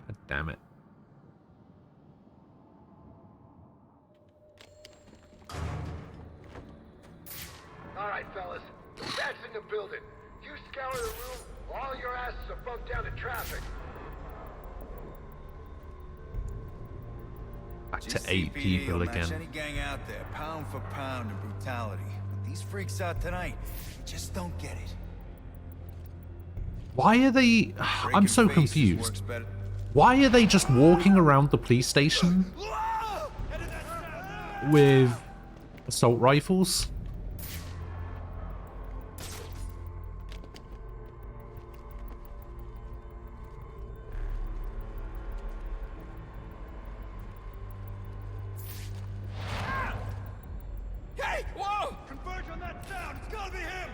God damn it. right, fellas. The rat's in the building. You scour the room, all your asses are bumped down to traffic. Back to 8 people again. Any gang out there, pound for pound in brutality. But these freaks out tonight, they just don't get it. Why are they... I'm so confused. Why are they just walking around the police station with assault rifles? Hey, whoa! Converge on that sound. It's gotta be him.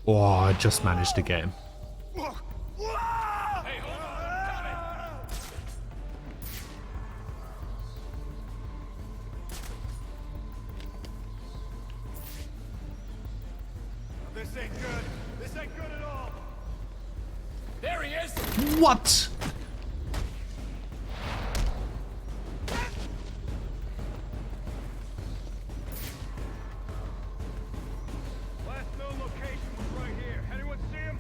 Oh, I just managed to get him. Hey, hold on, I'm coming. This ain't good. This ain't good at all. There he is. What? Last known location was right here. Anyone see him?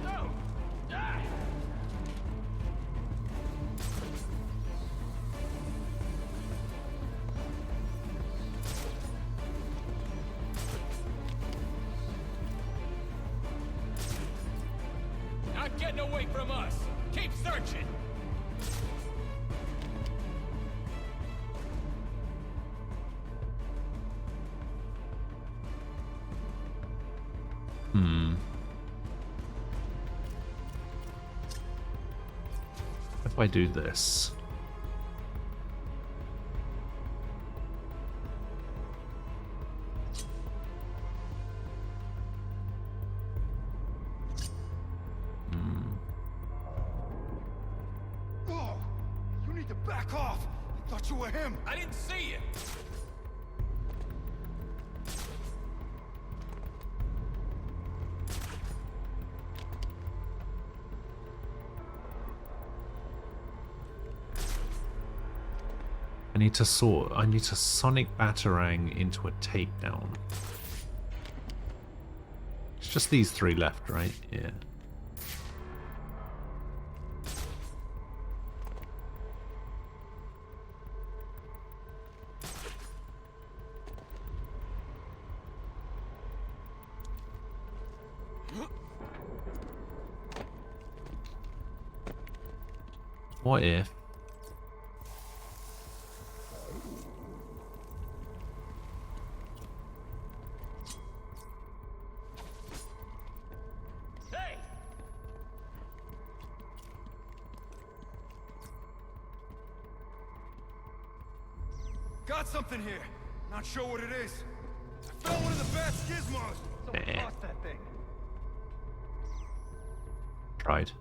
No. Ah. Not getting away from us. Keep searching. If I do this... Oh, you need to back off. I thought you were him. I didn't see you. I need to Sonic Batarang into a takedown. It's just these 3 left, right? Yeah. What if... Got something here. Not sure what it is. I found one of the bad gizmos. Someone lost that thing. Tried.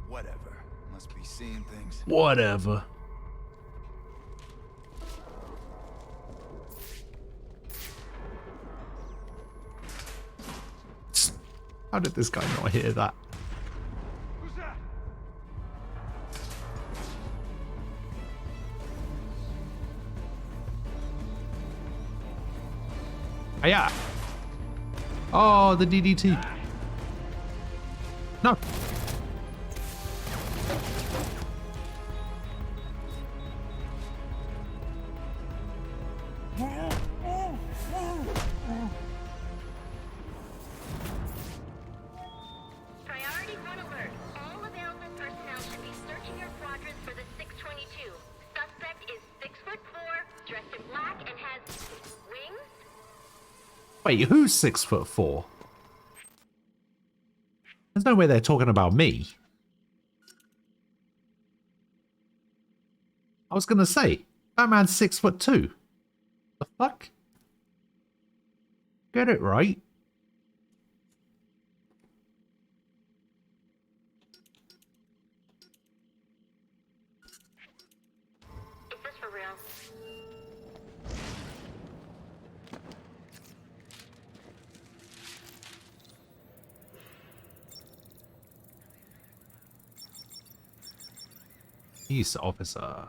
Whatever. Must be seeing things. Whatever. How did this guy not hear that? Who's that? Yeah. Oh, the DDT. No. Priority 1 alert. All available personnel should be searching your quadrants for the 622. Suspect is 6'4", dressed in black, and has wings. Wait, who's 6'4"? There's no way they're talking about me. I was gonna say, that man's 6'2". The fuck? Get it right. Is this for real? Peace, officer.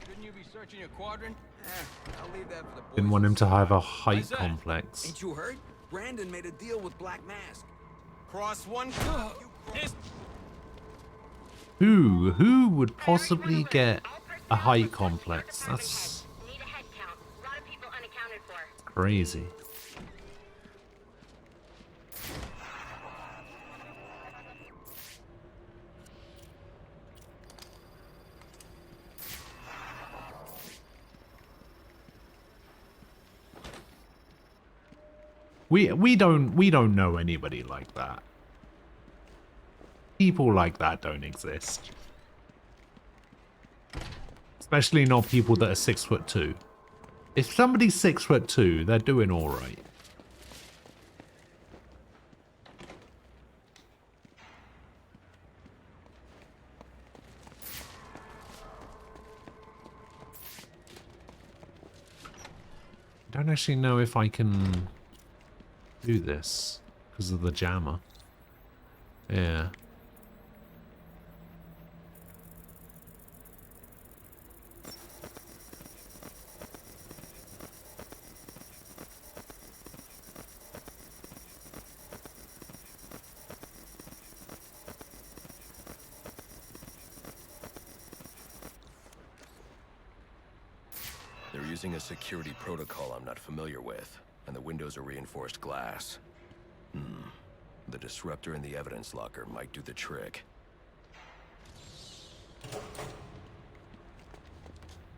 Shouldn't you be searching your quadrant? I'll leave that for the boys. Didn't want him to have a height Why's that? complex. Ain't you heard? Brandon made a deal with Black Mask. Cross one. Who would possibly get a height complex? That's crazy. We don't know anybody like that. People like that don't exist. Especially not people that are 6'2". If somebody's 6'2", they're doing all right. I don't actually know if I can do this because of the jammer. Yeah. They're using a security protocol I'm not familiar with, and the windows are reinforced glass. The disruptor in the evidence locker might do the trick.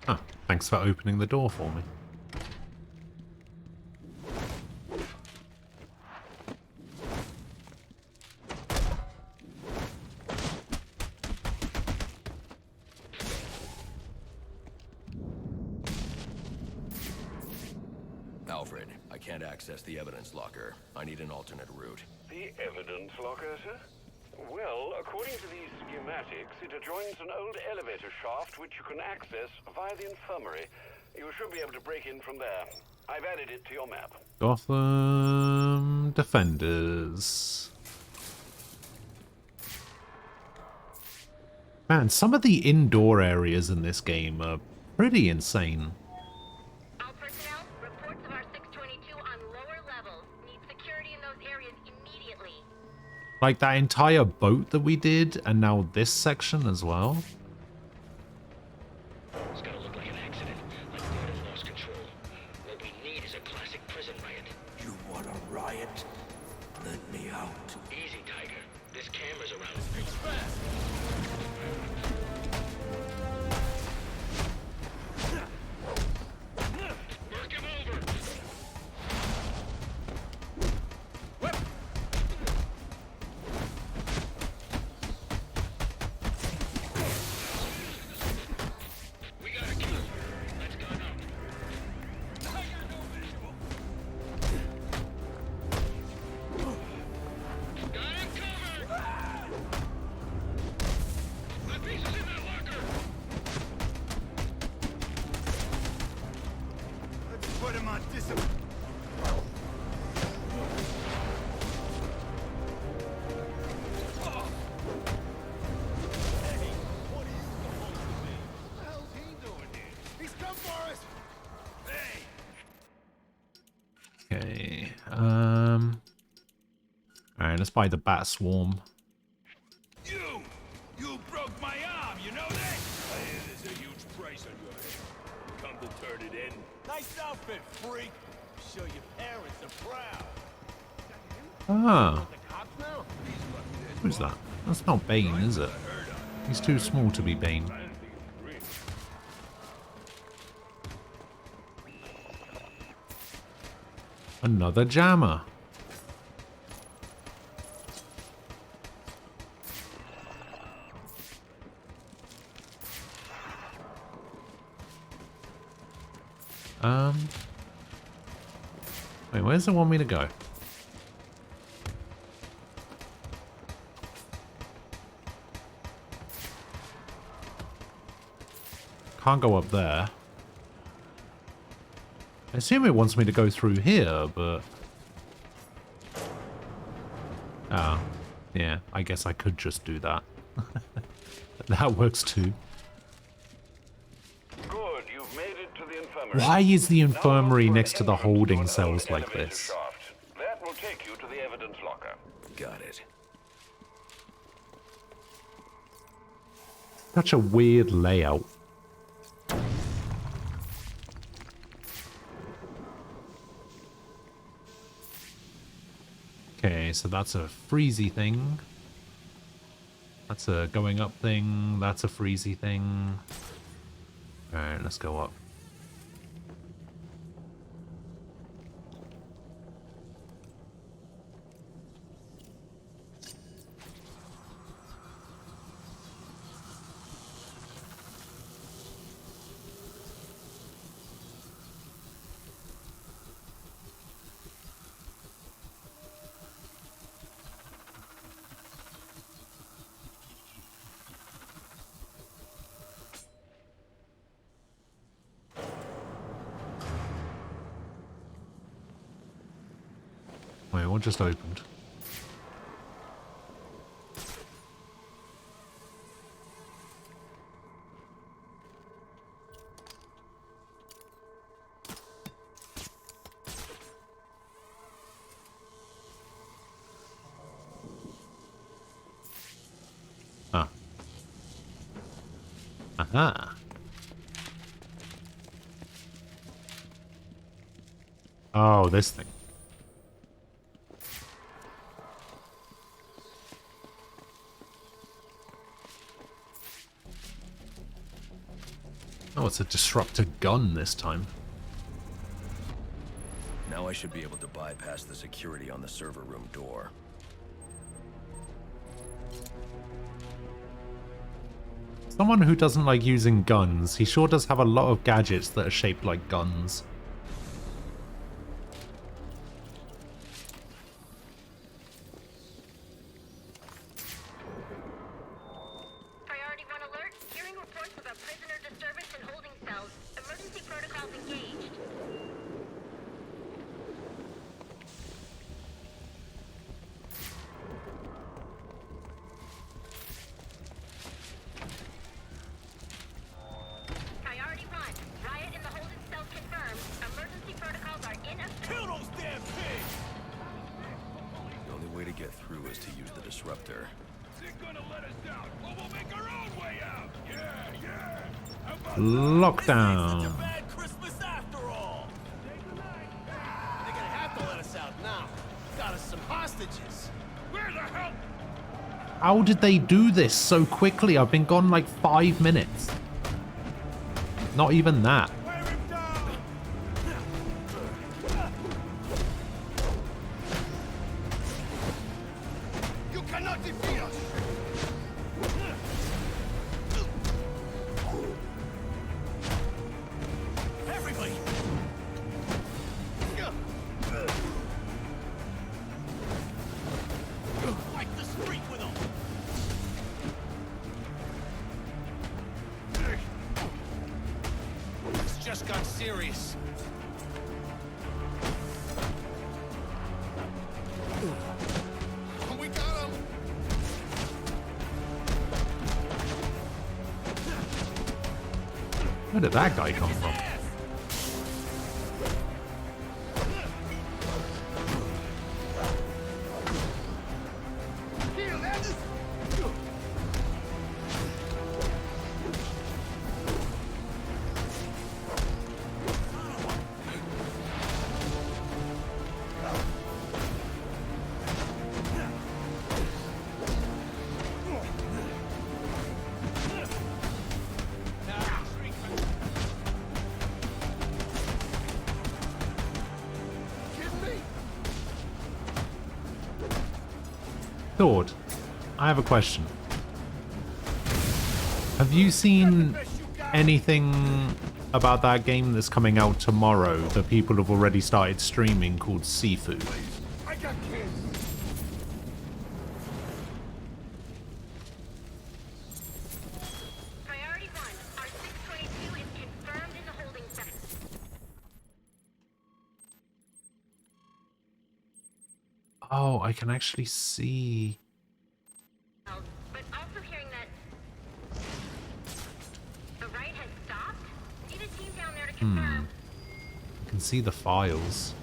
Huh, thanks for opening the door for me. Alfred, I can't access the evidence locker. I need an alternate route. The evidence locker, sir? Well, according to these schematics, it adjoins an old elevator shaft which you can access via the infirmary. You should be able to break in from there. I've added it to your map. Gotham Defenders. Man, some of the indoor areas in this game are pretty insane. All personnel, reports of our 622 on lower levels. Need security in those areas immediately. Like that entire boat that we did, and now this section as well. It's gonna look like an accident. Like Gordon lost control. What we need is a classic prison riot. You want a riot? Let me out. Easy, Tiger. There's cameras around. Work him over. We got a kill. Let's go now. I got no visual. Got him covered. My piece is in that locker. Let's put him on discipline. He's come for us! Hey! Okay. Alright, let's buy the bat swarm. You broke my arm, you know that? I hear there's a huge price on your head. Come to turn it in. Nice outfit, freak. Show your parents are proud. Ah, The cops now? who's that? That's not Bane, is it? He's too small to be Bane. Another jammer. Wait, where's it want me to go? Can't go up there. I assume it wants me to go through here, but... Oh, yeah, I guess I could just do that. That works too. Good, you've made it to the infirmary. Why is the infirmary next to the holding cells like this? Shaft. That will take you to the evidence locker. Got it. Such a weird layout. Okay, so that's a freezy thing. That's a going up thing. That's a freezy thing. Alright, let's go up. Wait, what just opened? Ah. Aha. Oh, this thing. Oh, it's a disruptor gun this time. Now I should be able to bypass the security on the server room door. Someone who doesn't like using guns, he sure does have a lot of gadgets that are shaped like guns. Priority 1 alert. Hearing reports about prisoner disturbance in holding cells. Emergency protocols engaged. Priority 1. Riot in the holding cells confirmed. Emergency protocols are in effect. Kill those damn pigs! The only way to get through is to use the disruptor. They're gonna let us down, or we'll make our own way out! Yeah, yeah! How about Lockdown. bad Christmas after all? They're gonna have to let us out now. Got us some hostages. Where the hell? How did they do this so quickly? I've been gone like 5 minutes. Not even that. You cannot defeat us! Everybody! Wipe the street with them! This just got serious. We got him. Where did that guy come from? Thord, I have a question. Have you seen anything about that game that's coming out tomorrow that people have already started streaming called Seafood? I got kids! Priority 1. R622 is confirmed in the holding cell. Oh, I can actually see. But also hearing that I can see the files.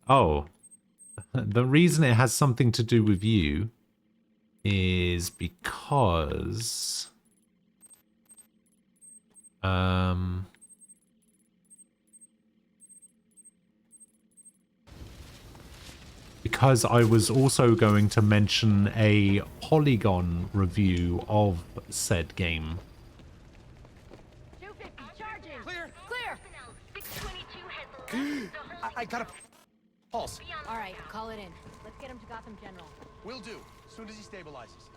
Oh. The reason it has something to do with you is because... because I was also going to mention a Polygon review of said game. Clear! Clear! I got a pulse. All right, call it in. Let's get him to Gotham General. Will do. As soon as he stabilizes.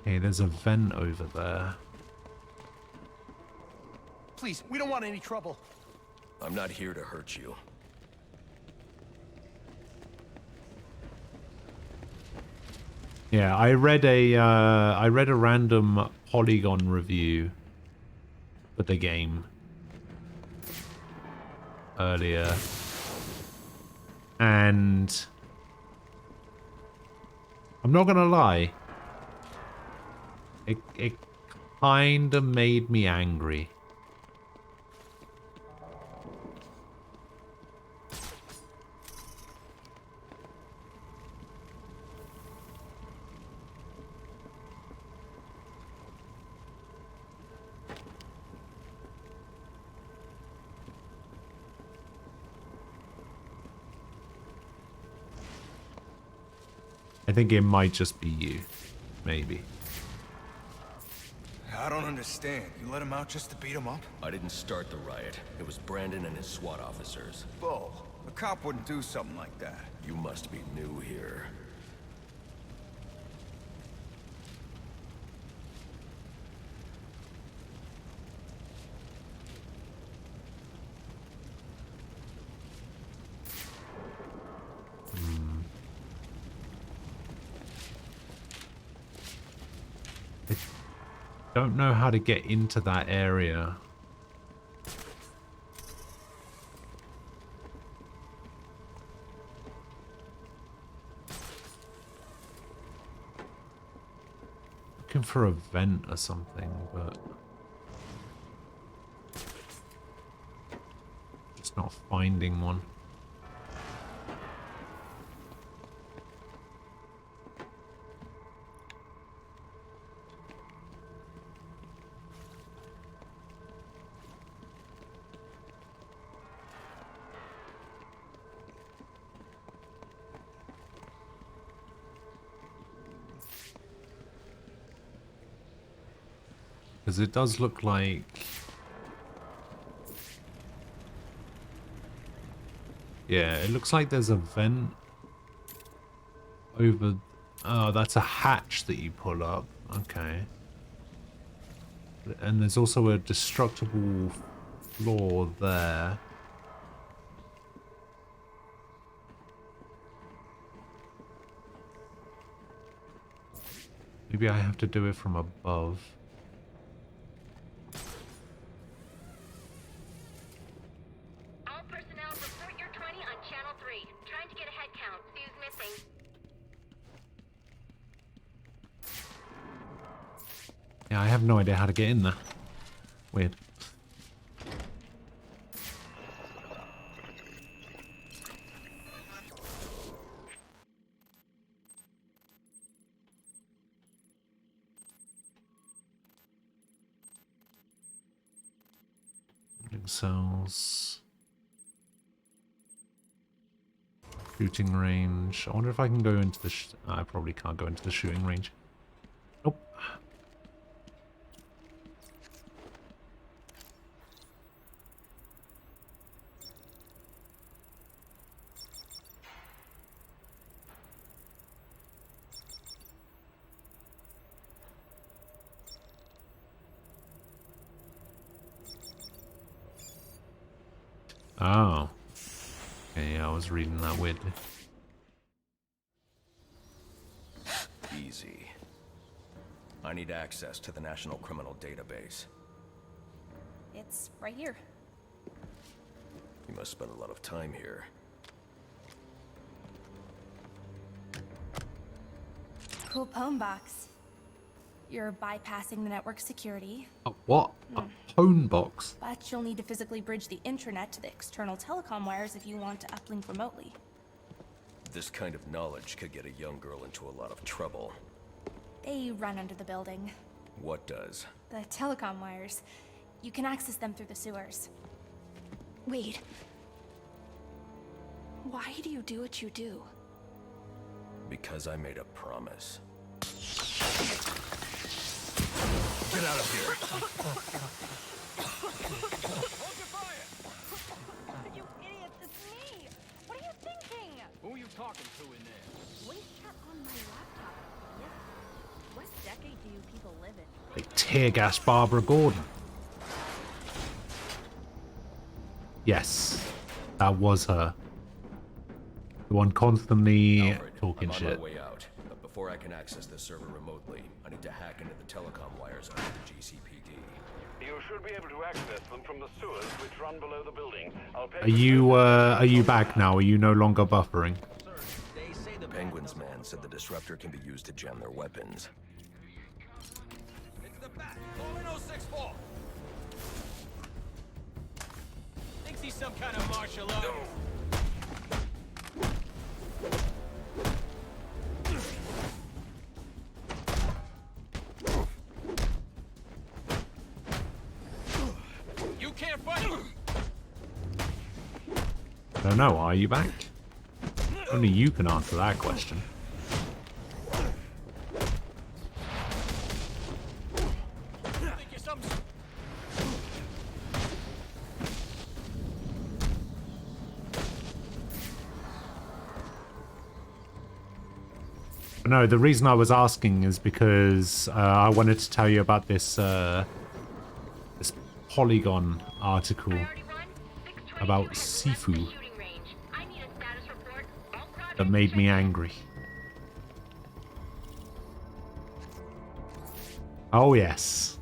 Okay, there's a vent over there. Please, we don't want any trouble. I'm not here to hurt you. Yeah, I read a random Polygon review for the game earlier, and I'm not gonna lie, it kinda made me angry. I think it might just be you. Maybe. I don't understand. You let him out just to beat him up? I didn't start the riot. It was Brandon and his SWAT officers. Bull. A cop wouldn't do something like that. You must be new here. Don't know how to get into that area. Looking for a vent or something, but just not finding one. Because it does look like... Yeah, it looks like there's a vent over... Oh, that's a hatch that you pull up. Okay. And there's also a destructible floor there. Maybe I have to do it from above. Yeah, I have no idea how to get in there. Weird. Cells. Shooting range. I wonder if I can go into the... I probably can't go into the shooting range. Nope. Oh. Okay, yeah, I was reading that weirdly. Easy. I need access to the National Criminal Database. It's right here. You must spend a lot of time here. Cool phone box. You're bypassing the network security, What? A phone box? but you'll need to physically bridge the intranet to the external telecom wires if you want to uplink remotely. This kind of knowledge could get a young girl into a lot of trouble. They run under the building. What does? The telecom wires. You can access them through the sewers. Wait. Why do you do what you do? Because I made a promise. Get out of here. You idiots, it's me! What are you thinking? Who are you talking to in there? Voice chat on my laptop. Yep. What decade do you people live in? They tear gas Barbara Gordon. Yes, that was her. The one constantly talking I'm on shit. my way out, but before I can access the server remotely, I need to hack into the telecom wires under the GCPD. You should be able to access them from the sewers which run below the building. Are you back now? Are you no longer buffering? The Penguin's man said the disruptor can be used to jam their weapons. Into the back. Call in 064. Thinks he's some kind of martial artist. You can't fight. I don't know. Are you back? Only you can answer that question. Think you're some... No, the reason I was asking is because I wanted to tell you about this this Polygon article about Sifu that made me angry. Oh yes.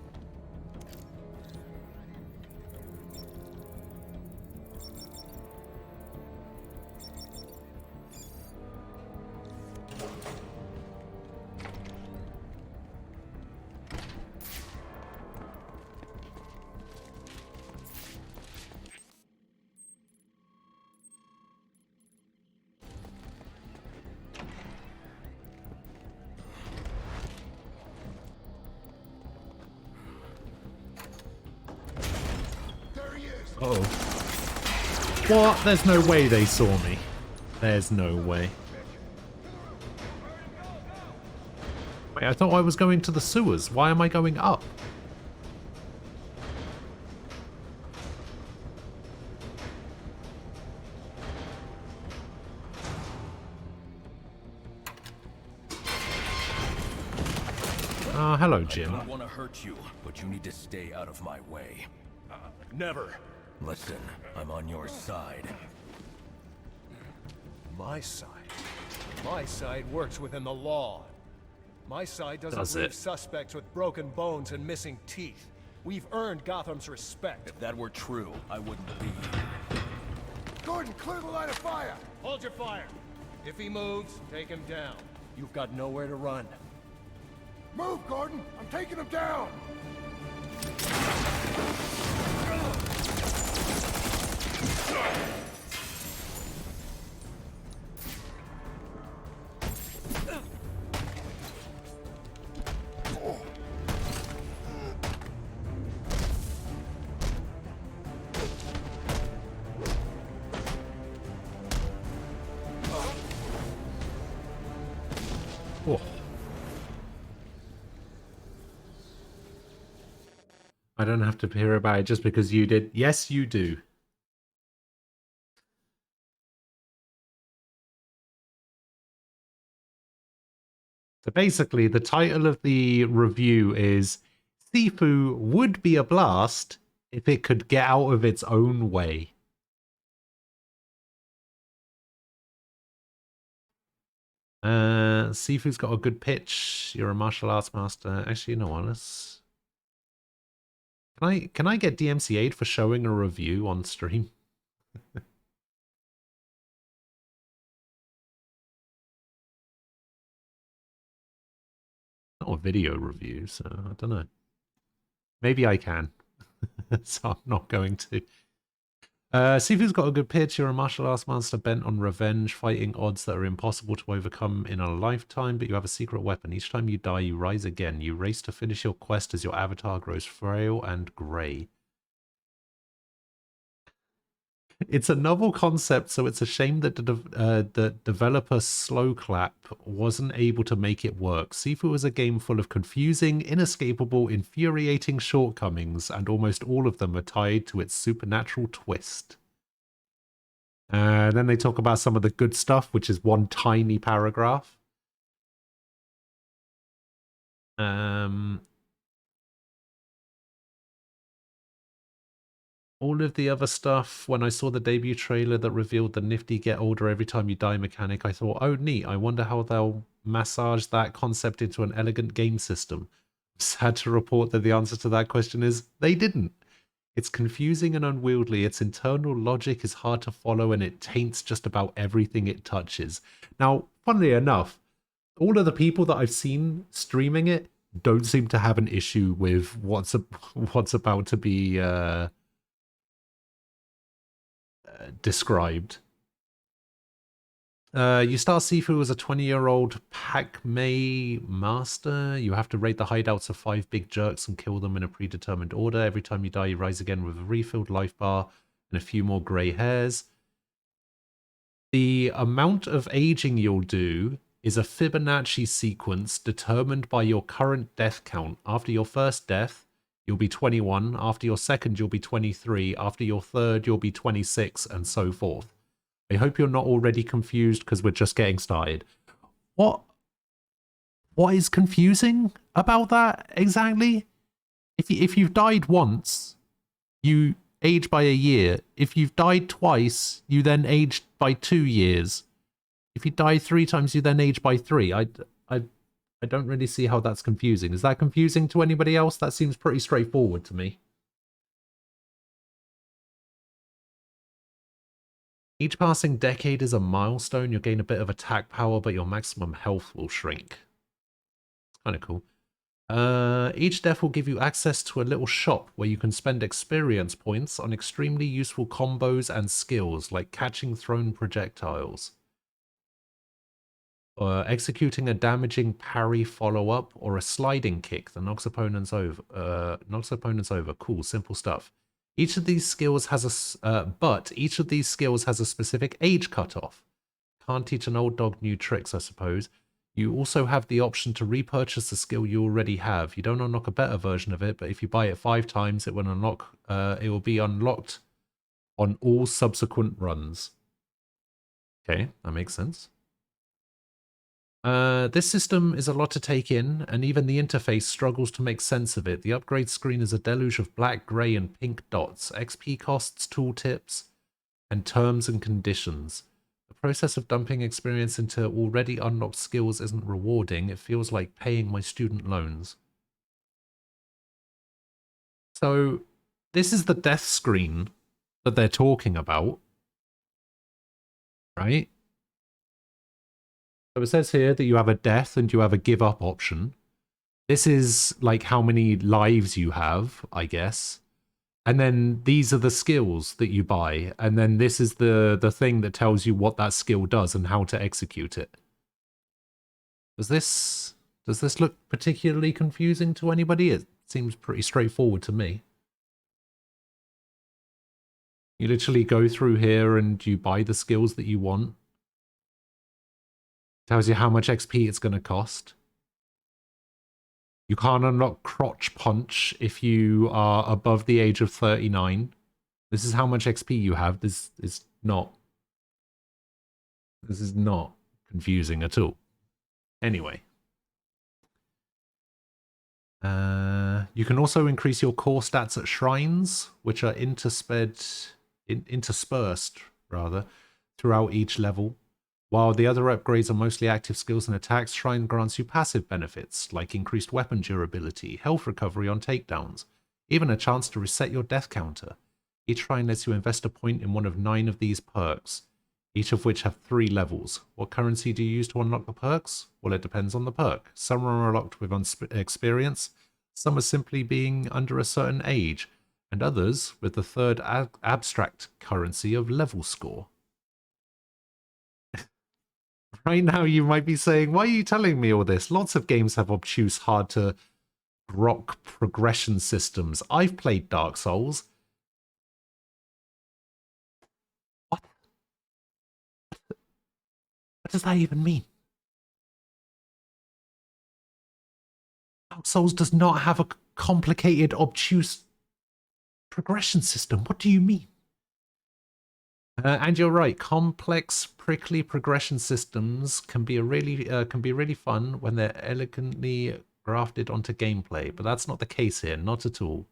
Uh-oh. What? There's no way they saw me. There's no way. Wait, I thought I was going to the sewers. Why am I going up? Hello, Jim. I don't want to hurt you, but you need to stay out of my way. Never. Listen, I'm on your side. My side? My side works within the law. My side doesn't Does leave it? suspects with broken bones and missing teeth. We've earned Gotham's respect. If that were true, I wouldn't be. Gordon, clear the line of fire! Hold your fire. If he moves, take him down. You've got nowhere to run. Move, Gordon! I'm taking him down! Oh. I don't have to hear about it just because you did. Yes, you do. So basically, the title of the review is Sifu would be a blast if it could get out of its own way. Sifu's got a good pitch. You're a martial arts master. Actually, you know what? Let's... Can I get DMCA'd for showing a review on stream? not a video review, so I don't know. Maybe I can. So I'm not going to. Sifu's got a good pitch. You're a martial arts master bent on revenge, fighting odds that are impossible to overcome in a lifetime, but you have a secret weapon. Each time you die, you rise again. You race to finish your quest as your avatar grows frail and grey. It's a novel concept, so it's a shame that the developer Slowclap wasn't able to make it work. Sifu is a game full of confusing, inescapable, infuriating shortcomings, and almost all of them are tied to its supernatural twist. Then they talk about some of the good stuff, which is one tiny paragraph. All of the other stuff, when I saw the debut trailer that revealed the nifty get older every time you die mechanic, I thought, oh neat, I wonder how they'll massage that concept into an elegant game system. Sad to report that the answer to that question is, they didn't. It's confusing and unwieldy, its internal logic is hard to follow, and it taints just about everything it touches. Now, funnily enough, all of the people that I've seen streaming it don't seem to have an issue with what's about to be described. You start Sifu as a 20-year-old Pac-May master. You have to raid the hideouts of 5 big jerks and kill them in a predetermined order. Every time you die, you rise again with a refilled life bar and a few more grey hairs. The amount of aging you'll do is a Fibonacci sequence determined by your current death count. After your first death, you'll be 21. After your second, you'll be 23. After your third, you'll be 26, and so forth. I hope you're not already confused because we're just getting started. What is confusing about that exactly? If you've died once, you age by a year. If you've died twice, you then age by 2 years. If you die 3 times, you then age by 3. I don't really see how that's confusing. Is that confusing to anybody else? That seems pretty straightforward to me. Each passing decade is a milestone. You'll gain a bit of attack power, but your maximum health will shrink. It's kind of cool. Each death will give you access to a little shop where you can spend experience points on extremely useful combos and skills, like catching thrown projectiles, executing a damaging parry follow-up, or a sliding kick that knocks opponents over. Cool, simple stuff. Each of these skills has a specific age cutoff. Can't teach an old dog new tricks, I suppose. You also have the option to repurchase the skill you already have. You don't unlock a better version of it, but if you buy it 5 times, it will be unlocked on all subsequent runs. Okay, that makes sense. This system is a lot to take in, and even the interface struggles to make sense of it. The upgrade screen is a deluge of black, grey, and pink dots, XP costs, tooltips, and terms and conditions. The process of dumping experience into already unlocked skills isn't rewarding. It feels like paying my student loans. So, this is the death screen that they're talking about, right? So it says here that you have a death and you have a give up option. This is like how many lives you have, I guess. And then these are the skills that you buy. And then this is the thing that tells you what that skill does and how to execute it. Does this look particularly confusing to anybody? It seems pretty straightforward to me. You literally go through here and you buy the skills that you want. Tells you how much XP it's going to cost. You can't unlock Crotch Punch if you are above the age of 39. This is how much XP you have. This is not confusing at all. Anyway. You can also increase your core stats at shrines, which are interspersed throughout each level. While the other upgrades are mostly active skills and attacks, Shrine grants you passive benefits, like increased weapon durability, health recovery on takedowns, even a chance to reset your death counter. Each Shrine lets you invest a point in one of 9 of these perks. each of which have 3 levels. What currency do you use to unlock the perks? Well, it depends on the perk. Some are unlocked with experience, some are simply being under a certain age, and others with the third abstract currency of level score. Right now you might be saying, why are you telling me all this? Lots of games have obtuse, hard to grok progression systems. I've played Dark Souls. What does that even mean? Dark Souls does not have a complicated, obtuse progression system. What do you mean? And you're right. Complex, prickly progression systems can be really fun when they're elegantly grafted onto gameplay. But that's not the case here. Not at all.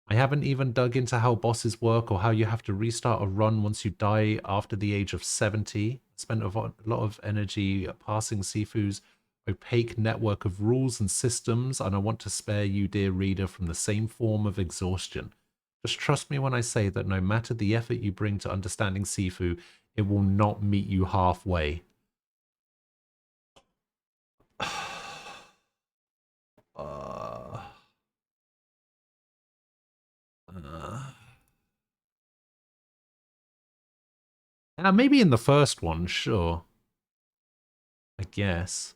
I haven't even dug into how bosses work or how you have to restart a run once you die after the age of 70. Spent a lot of energy passing Sifu's opaque network of rules and systems, and I want to spare you, dear reader, from the same form of exhaustion. Just trust me when I say that no matter the effort you bring to understanding Sifu, it will not meet you halfway. Maybe in the first one, sure. I guess.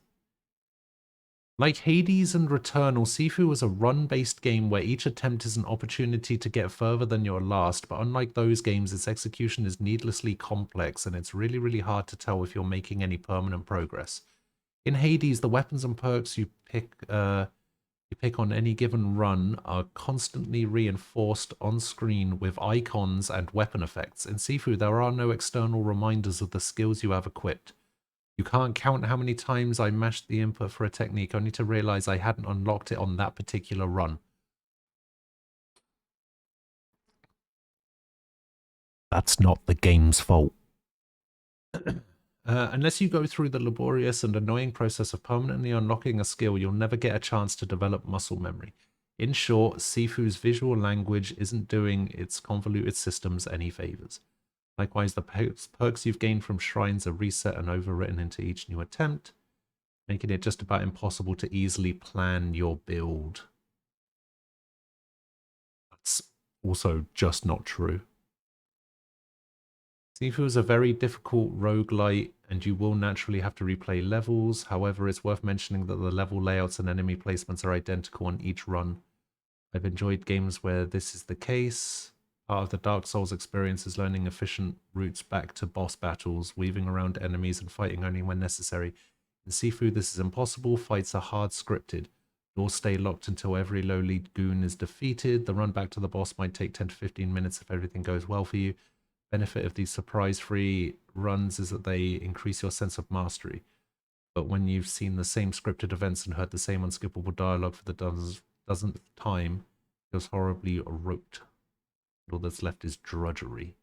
Like Hades and Returnal, Sifu was a run-based game where each attempt is an opportunity to get further than your last, but unlike those games, its execution is needlessly complex, and it's really hard to tell if you're making any permanent progress. In Hades, the weapons and perks you pick on any given run are constantly reinforced on screen with icons and weapon effects. In Sifu, there are no external reminders of the skills you have equipped. You can't count how many times I mashed the input for a technique only to realize I hadn't unlocked it on that particular run. That's not the game's fault. Unless you go through the laborious and annoying process of permanently unlocking a skill, you'll never get a chance to develop muscle memory. In short, Sifu's visual language isn't doing its convoluted systems any favors. Likewise, the perks you've gained from shrines are reset and overwritten into each new attempt, making it just about impossible to easily plan your build. That's also just not true. Sifu is a very difficult roguelite, and you will naturally have to replay levels. However, it's worth mentioning that the level layouts and enemy placements are identical on each run. I've enjoyed games where this is the case. Part of the Dark Souls experience is learning efficient routes back to boss battles, weaving around enemies and fighting only when necessary. In Sifu, this is impossible. Fights are hard scripted. Doors stay locked until every lowly goon is defeated. The run back to the boss might take 10 to 15 minutes if everything goes well for you. Benefit of these surprise-free runs is that they increase your sense of mastery. But when you've seen the same scripted events and heard the same unskippable dialogue for the dozenth time, it feels horribly rote. All that's left is drudgery.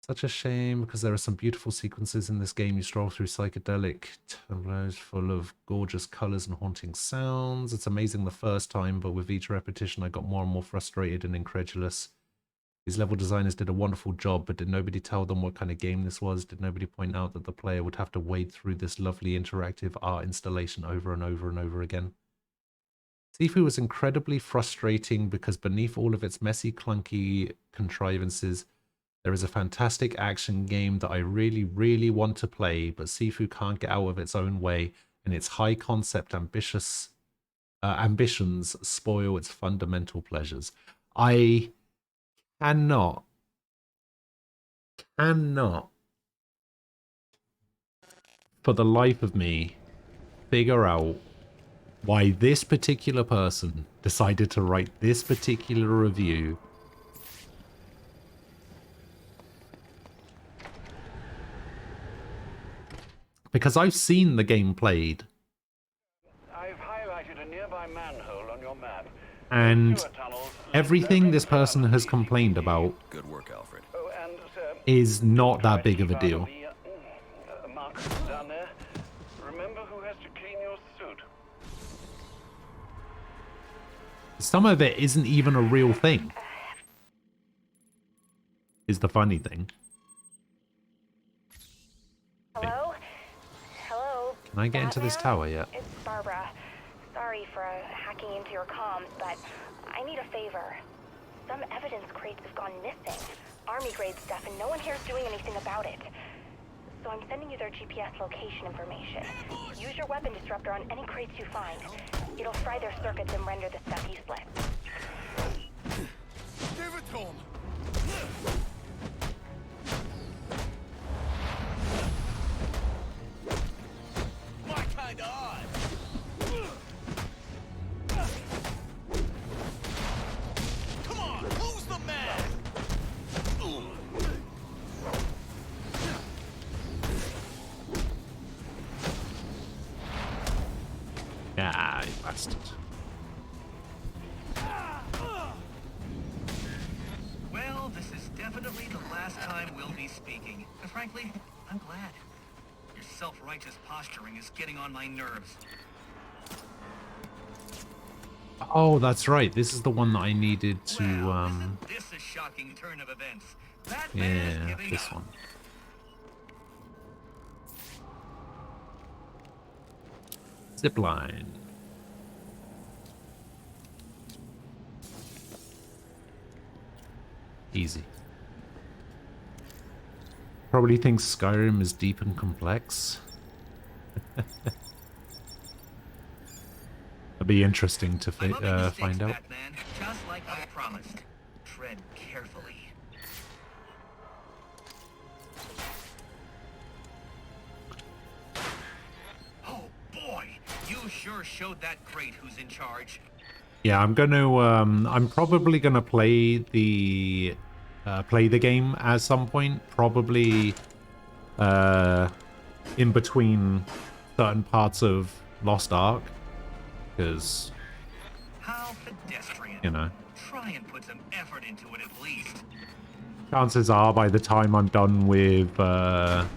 Such a shame, because there are some beautiful sequences in this game. You stroll through psychedelic tableaus full of gorgeous colors and haunting sounds. It's amazing the first time, but with each repetition I got more and more frustrated and incredulous. These level designers did a wonderful job, but did nobody tell them what kind of game this was? Did nobody point out that the player would have to wade through this lovely interactive art installation over and over and over again? Sifu was incredibly frustrating because beneath all of its messy, clunky contrivances, there is a fantastic action game that I really want to play, but Sifu can't get out of its own way, and its high concept ambitions spoil its fundamental pleasures. I cannot for the life of me figure out why this particular person decided to write this particular review. Because I've seen the game played. I've highlighted a nearby manhole on your map. And everything this person has complained about Good work, Alfred. is not that big of a deal. Down there. Remember who has to clean your suit. Some of it isn't even a real thing. is the funny thing. Hello? Hello? Can I get into this Batman? tower yet? It's Barbara. Sorry for hacking into your comms, but I need a favor. Some evidence crates have gone missing. Army-grade stuff, and no one here is doing anything about it. So I'm sending you their GPS location information. Use your weapon disruptor on any crates you find. It'll fry their circuits and render the stuff useless. Give it to him! My kind of odd! Come on, who's the man? Ah, you bastard. Well, this is definitely the last time we'll be speaking. And frankly, I'm glad. Your self-righteous posturing is getting on my nerves. Oh, that's right. This is the one that I needed to, This is a shocking turn of events. That yeah, this one. Zipline. Easy. Probably thinks Skyrim is deep and complex. It'll be interesting to find out. Batman, just like I promised. Tread carefully. Oh boy, you sure showed that great who's in charge. Yeah, I'm gonna. I'm probably gonna play the game at some point. Probably in between certain parts of Lost Ark, because you know. Try and put some effort into it at least. Chances are, by the time I'm done with, or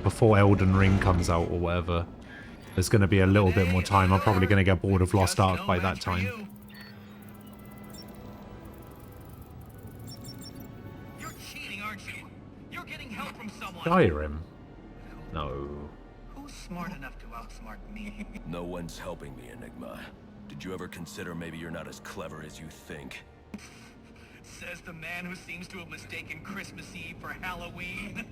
before Elden Ring comes out or whatever, there's going to be a little bit more time. I'm probably going to get bored of Lost Ark by that time. You're cheating, aren't you? You're getting help from someone. Skyrim? No. Who's smart enough to outsmart me? No one's helping me, Enigma. Did you ever consider maybe you're not as clever as you think? Says the man who seems to have mistaken Christmas Eve for Halloween.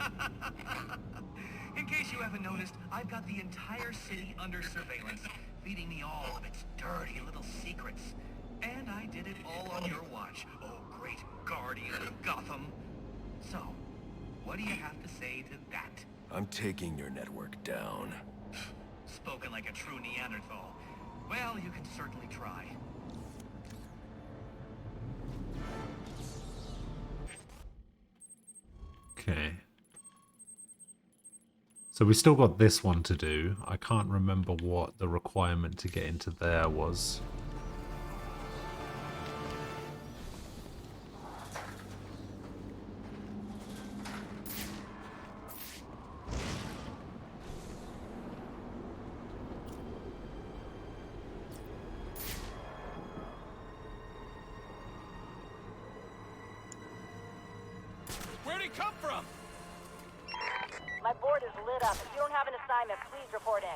In case you haven't noticed, I've got the entire city under surveillance, feeding me all of its dirty little secrets. And I did it all on your watch, oh great guardian of Gotham. So, what do you have to say to that? I'm taking your network down. Spoken like a true Neanderthal. Well, you can certainly try. Okay. So we still got this one to do. I can't remember what the requirement to get into there was. Where'd he come from? My board is lit up. If you don't have an assignment, please report in.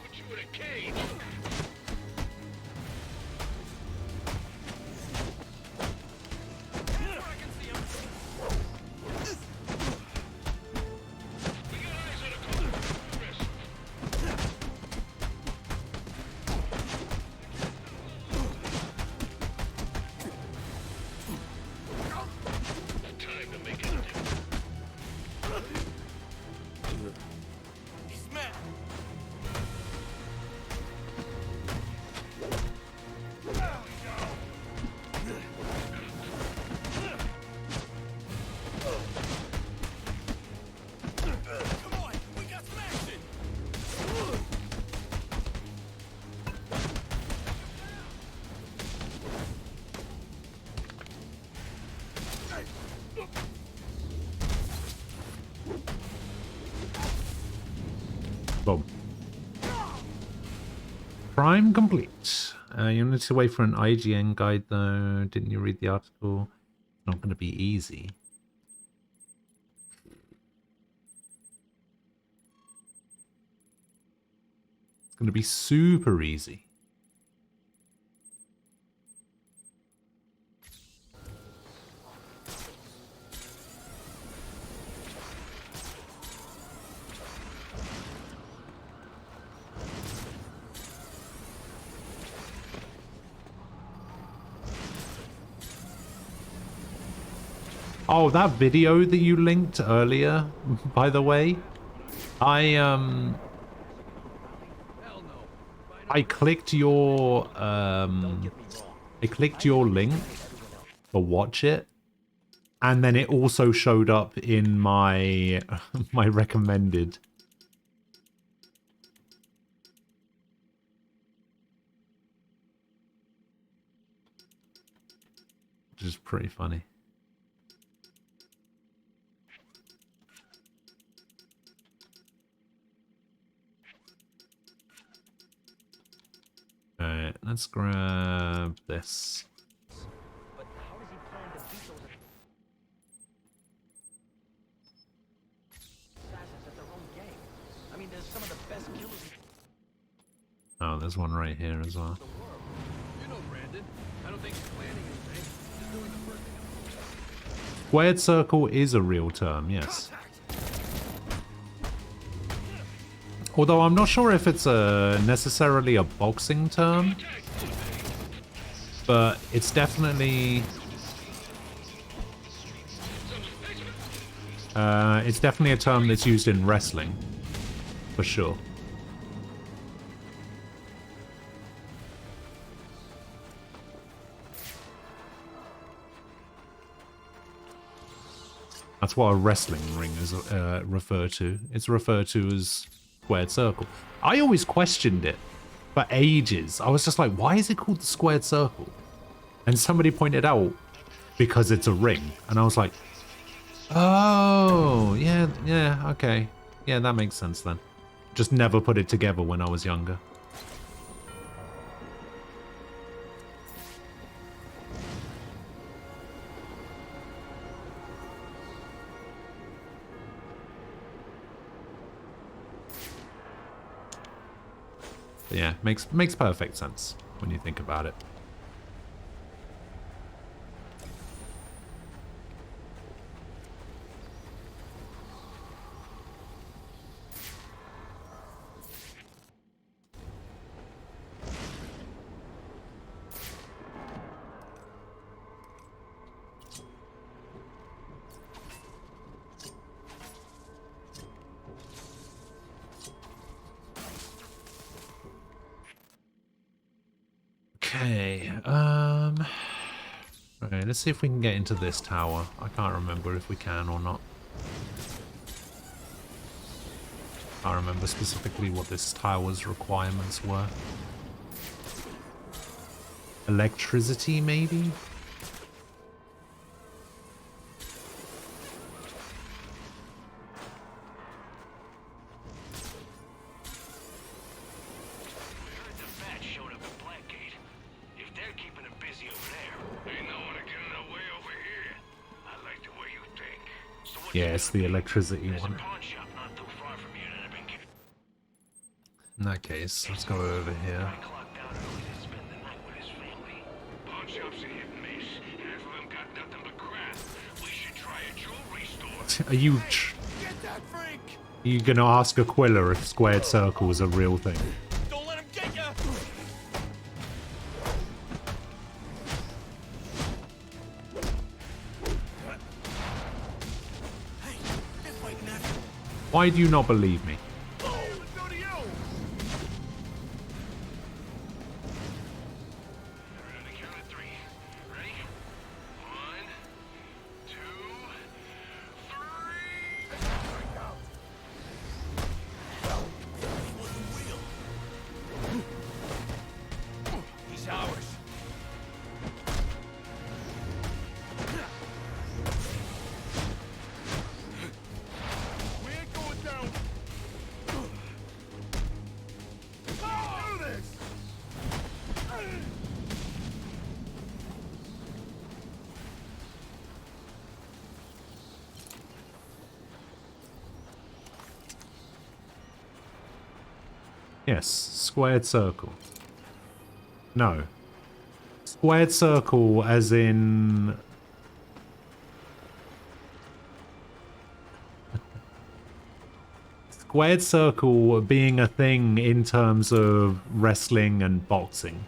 Put you in a cage. Prime complete. You need to wait for an IGN guide though. Didn't you read the article? Not going to be easy. It's going to be super easy. Oh, that video that you linked earlier, by the way, I clicked your link to watch it, and then it also showed up in my my recommended. Which is pretty funny. Alright, let's grab this. But how does he plan to beat those assassins at their own game? I mean, there's some of the best killers. Oh, there's one right here as well. You know, Brandon, I don't think planning anything. Just doing the first thing. Squared circle is a real term, yes. Although I'm not sure if it's necessarily a boxing term, but it's definitely a term that's used in wrestling, for sure. That's what a wrestling ring is referred to. It's referred to as squared circle. I always questioned it for ages. I was just like, why is it called the squared circle? And somebody pointed out, because it's a ring. And I was like, oh, yeah, okay. Yeah, that makes sense then. Just never put it together when I was younger. But yeah, makes perfect sense when you think about it. Okay, okay, let's see if we can get into this tower. I can't remember if we can or not. I remember specifically what this tower's requirements were. Electricity, maybe? Yeah, it's the electricity one. In that case, let's go over here. Are you gonna ask Aquila if squared circle is a real thing? Don't let him get ya! Why do you not believe me? He's ours. Yes, squared circle. No. Squared circle as in... Squared circle being a thing in terms of wrestling and boxing.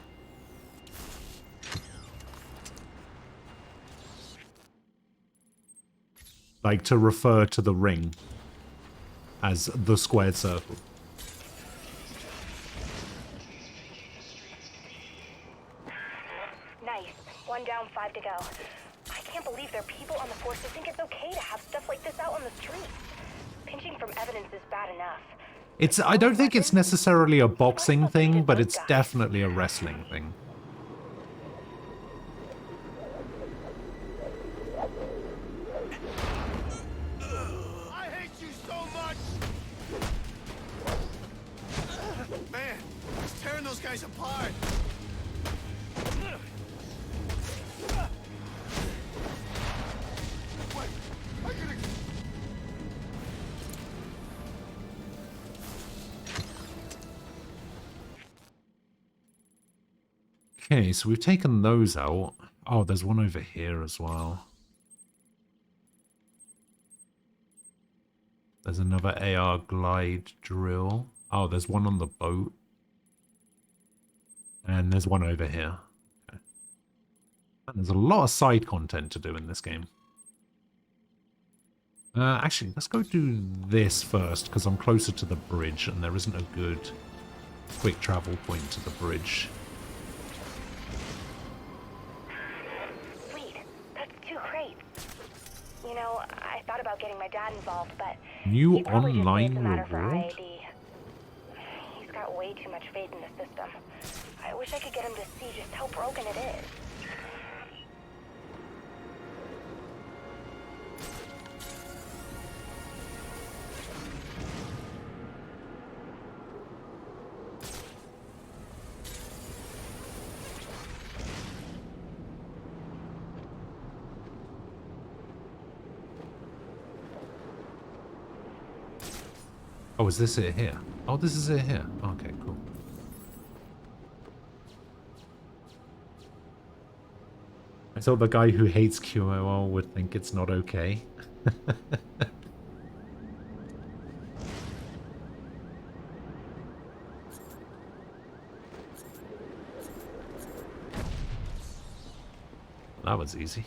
Like to refer to the ring as the squared circle. Nice. 1 down, 5 to go. I can't believe there are people on the force who think it's okay to have stuff like this out on the streets. Pinching from evidence is bad enough. I don't think it's necessarily a boxing thing, but it's definitely a wrestling thing. I hate you so much! Man, he's tearing those guys apart. Okay, so we've taken those out. Oh, there's one over here as well. There's another AR glide drill. Oh, there's one on the boat. And there's one over here. Okay. And there's a lot of side content to do in this game. Actually, let's go do this first, because I'm closer to the bridge, and there isn't a good quick travel point to the bridge. You know, I thought about getting my dad involved, but New he probably just online thinks it's a matter for reward? IAD. He's got way too much faith in the system. I wish I could get him to see just how broken it is. Oh, is this it here? Oh, this is it here. Okay, cool. I thought the guy who hates QOL would think it's not okay. That was easy.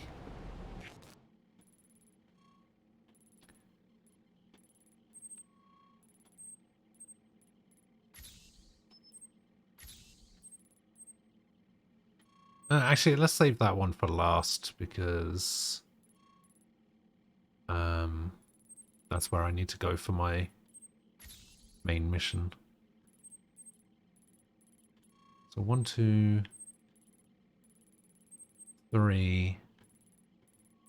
Actually, let's save that one for last, because that's where I need to go for my main mission. So 1, 2, 3.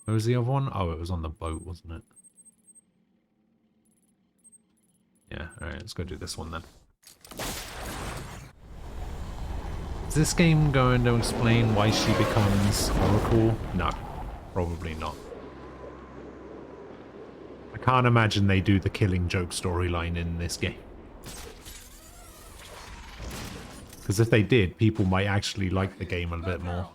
Where was the other one? Oh, it was on the boat, wasn't it? Yeah, alright, let's go do this one then. Is this game going to explain why she becomes Oracle? No, probably not. I can't imagine they do the Killing Joke storyline in this game. Because if they did, people might actually like the game a bit more.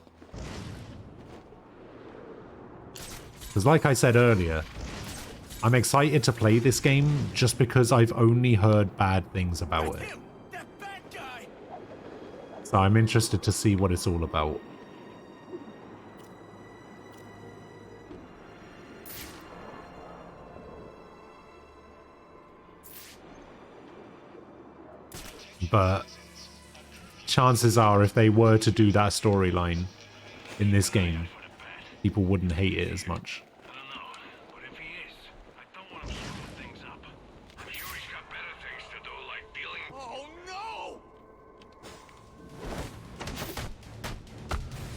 Because like I said earlier, I'm excited to play this game just because I've only heard bad things about it. So I'm interested to see what it's all about. But chances are, if they were to do that storyline in this game, people wouldn't hate it as much. Oh no!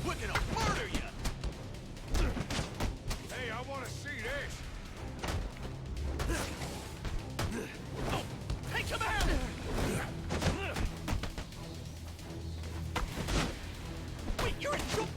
We're gonna murder you! Hey, I wanna see this! Oh, take him out! Wait, you're in trouble!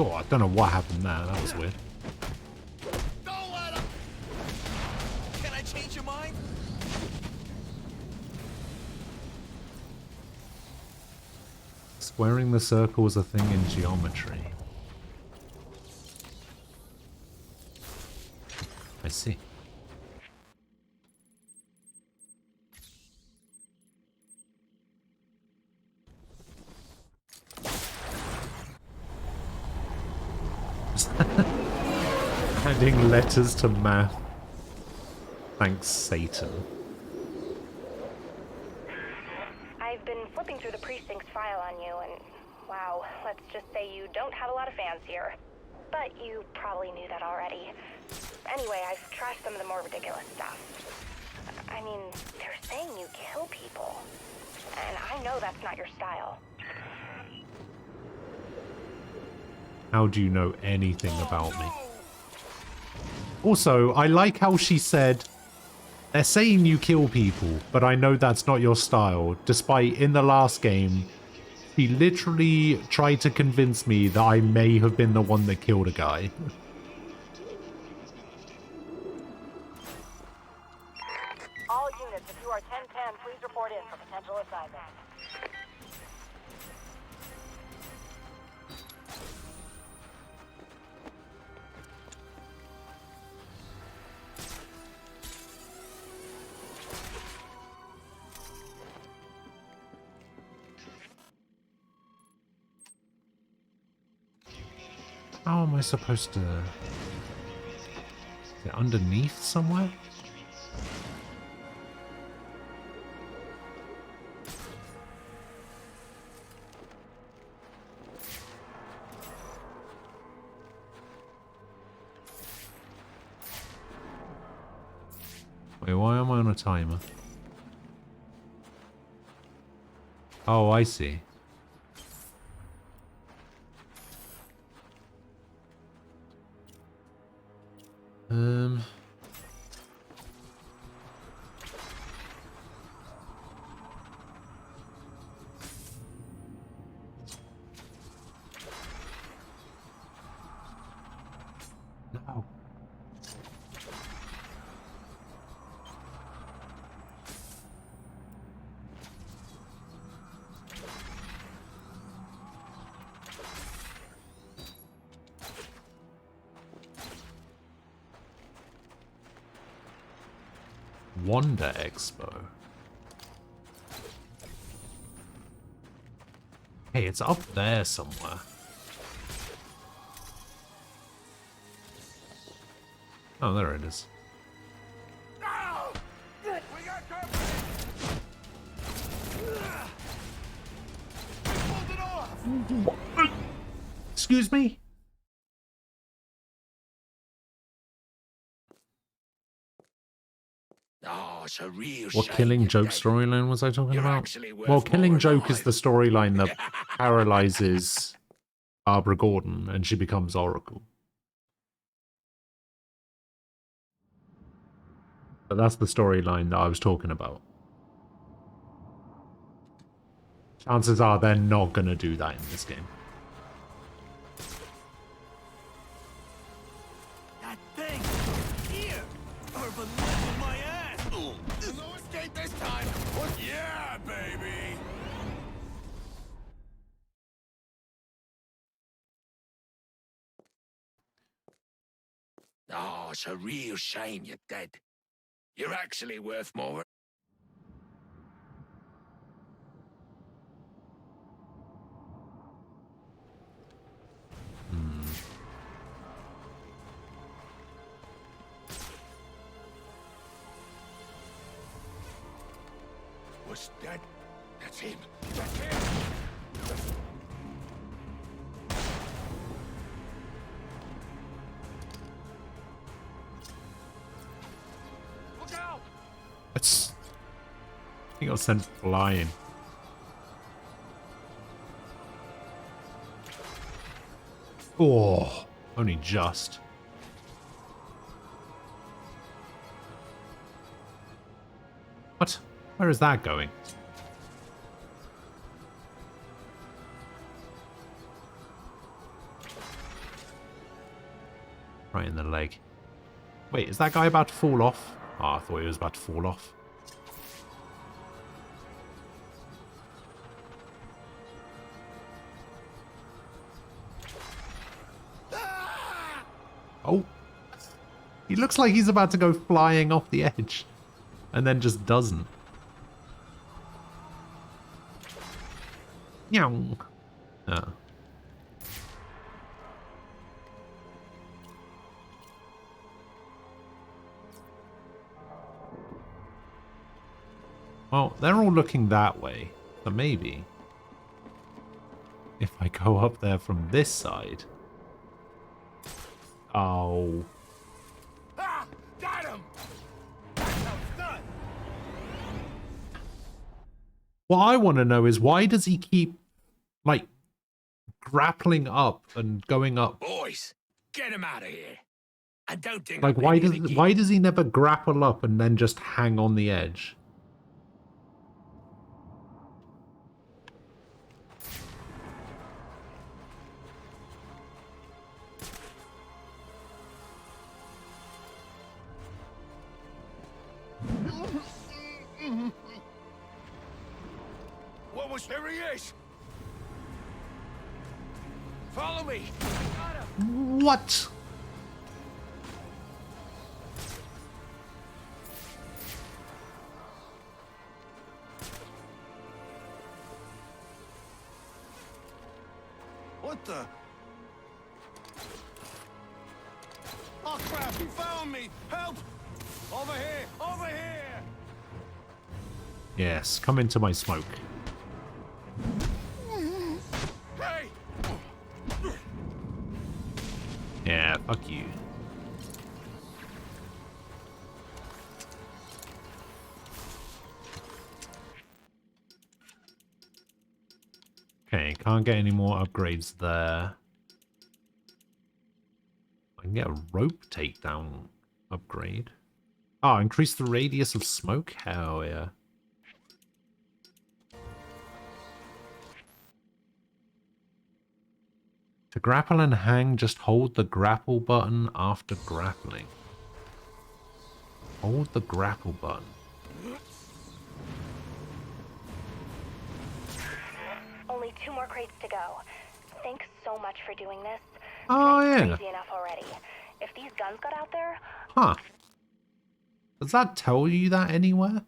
Oh, I don't know what happened there. That was weird. Don't let him! Can I change your mind? Squaring the circle is a thing in geometry. I see. Adding letters to math. Thanks, Satan. I've been flipping through the precinct's file on you, and wow, let's just say you don't have a lot of fans here. But you probably knew that already. Anyway, I've trashed some of the more ridiculous stuff. I mean, they're saying you kill people. And I know that's not your style. How do you know anything about me? Also, I like how she said, they're saying you kill people, but I know that's not your style, despite in the last game, she literally tried to convince me that I may have been the one that killed a guy. All units, if you are 1010, please report in for potential assignment. How am I supposed to... Is it underneath somewhere? Wait, why am I on a timer? Oh, I see. No. Wonder Expo. Hey, it's up there somewhere. Oh, there it is. Excuse me? Oh, it's a real What shame Killing you're Joke dead. storyline was I talking You're about? actually worth Well, Killing more Joke is alive. the storyline that paralyzes Barbara Gordon and she becomes Oracle. But that's the storyline that I was talking about. Chances are they're not going to do that in this game. That thing! Here! Urban in my ass! No escape this time! Yeah, baby! Oh, it's a real shame you're dead. You're actually worth more. Was that? That's him. That's him. Look out! It's... He got sent flying. Oh, only just. What? Where is that going? Right in the leg. Wait, is that guy about to fall off? Oh, I thought he was about to fall off. Oh. He looks like he's about to go flying off the edge. And then just doesn't. Meow. Oh. Well, they're all looking that way. So maybe if I go up there from this side. Oh. Ah! Got him! That's how it's done! What I want to know is why does he keep, like, grappling up and going up? Boys, get him out of here. I don't think Like, why does he never grapple up and then just hang on the edge? What was there he is? Follow me. What? What the? Oh crap, he found me! Help! Over here! Over here! Yes, come into my smoke. Hey! Yeah, fuck you. Okay, can't get any more upgrades there. I can get a rope takedown upgrade. Oh, increase the radius of smoke? Hell yeah. To grapple and hang, just hold the grapple button after grappling. Hold the grapple button. Only 2 more crates to go. Thanks so much for doing this. Oh, Tonight's yeah. crazy enough already. If these guns got out there... Huh. Does that tell you that anywhere?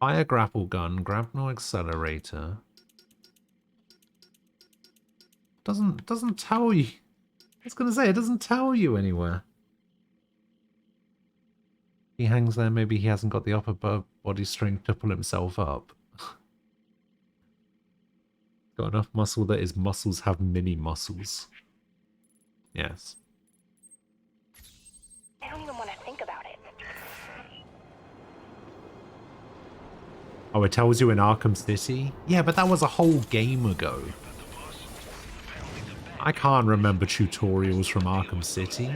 Fire grapple gun, grapnel accelerator. Doesn't tell you. I was gonna say, it doesn't tell you anywhere. He hangs there, maybe he hasn't got the upper body strength to pull himself up. Got enough muscle that his muscles have mini muscles. Yes. I don't even want to think about it. Oh, it tells you in Arkham City? Yeah, but that was a whole game ago. I can't remember tutorials from Arkham City.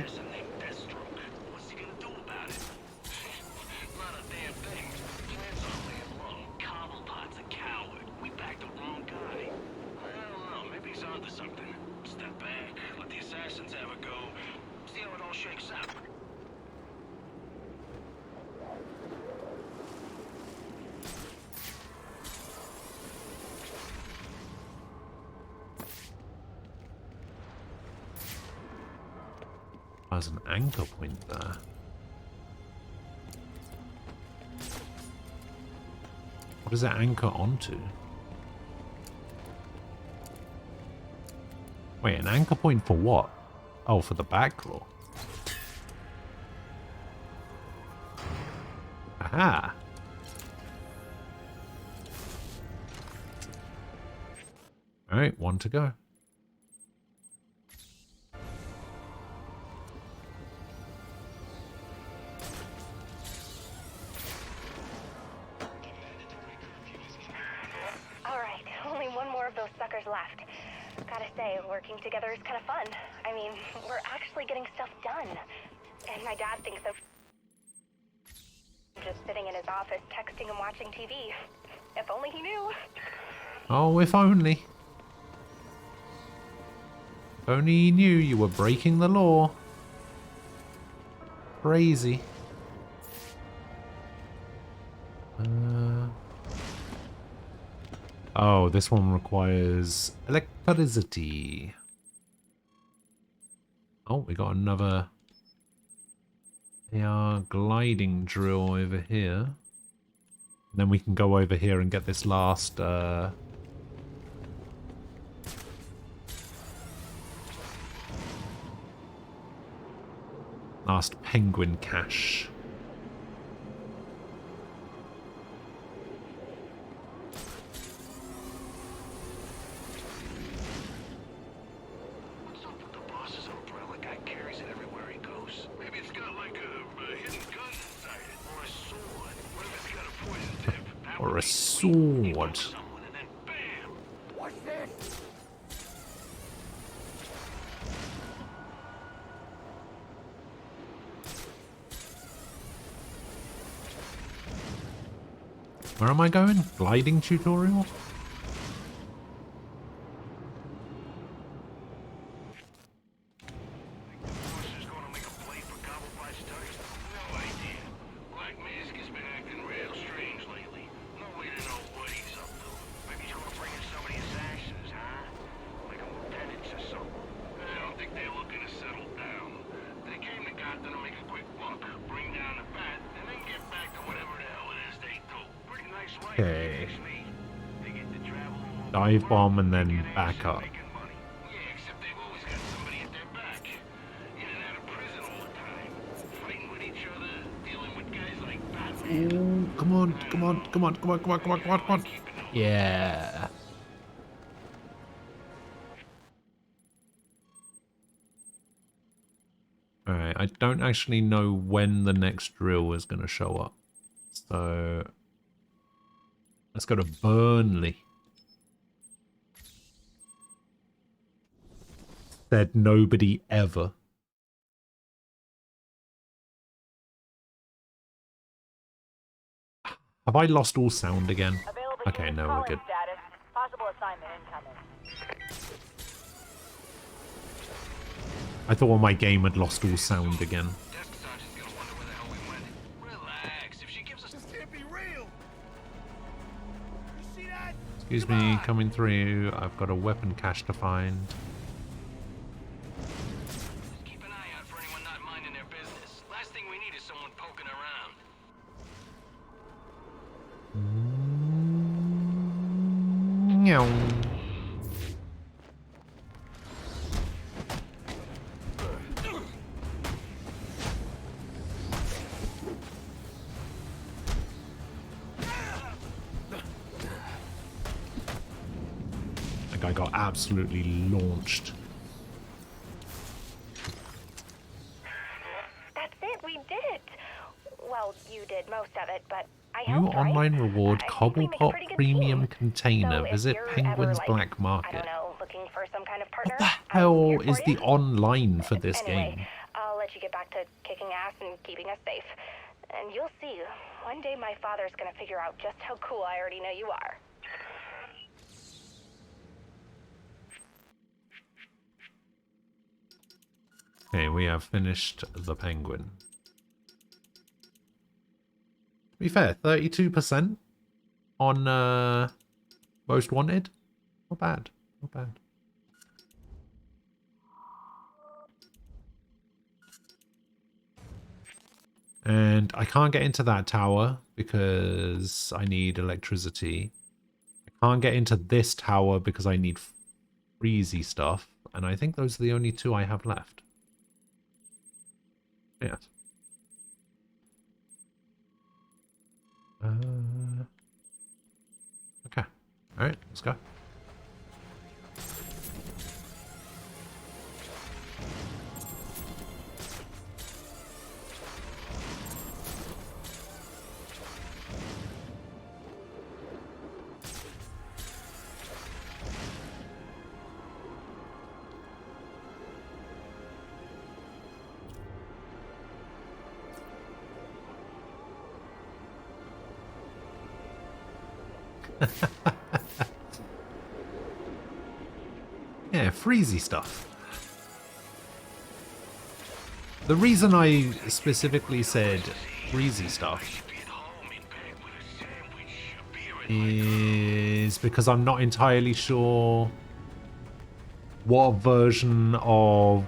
There's an anchor point there. What does it anchor onto? Wait, an anchor point for what? Oh, for the back claw. Aha! Alright, 1 to go. Left. Gotta say, working together is kind of fun. I mean, we're actually getting stuff done. And my dad thinks so. I'm just sitting in his office, texting and watching TV. If only he knew. Oh, if only. If only you knew you were breaking the law. Crazy. Oh, this one requires electricity. Oh, we got another AR gliding drill over here. And then we can go over here and get this last last penguin cache. Or a sword. Where am I going? Gliding tutorial? Okay. Dive bomb and then back up. Ooh, come on, come on, come on, come on, come on, come on, come on, come on. Yeah. Alright, I don't actually know when the next drill is going to show up. So let's go to Burnley. Said nobody ever. Have I lost all sound again? Okay, no, we're good. Possible assignment incoming. I thought my game had lost all sound again. Excuse me, coming through. I've got a weapon cache to find. Keep an eye out for anyone not minding their business. Last thing we need is someone poking around. That guy got absolutely launched. That's it, we did it. Well, you did most of it, but I New helped, right? online reward Cobblepot Premium Container. So if Visit you're Penguin's ever, Black I Market. don't know, looking for some kind of partner. What the hell is the online for this Anyway, game? I'll let you get back to kicking ass and keeping us safe. And you'll see, one day my father's gonna figure out just how cool I already know you are. Okay, we have finished the Penguin. To be fair, 32% on Most Wanted. Not bad. Not bad. And I can't get into that tower because I need electricity. I can't get into this tower because I need freezy stuff. And I think those are the only two I have left. Yes. Okay. Alright, let's go. Yeah, freezy stuff. The reason I specifically said breezy stuff is because I'm not entirely sure what version of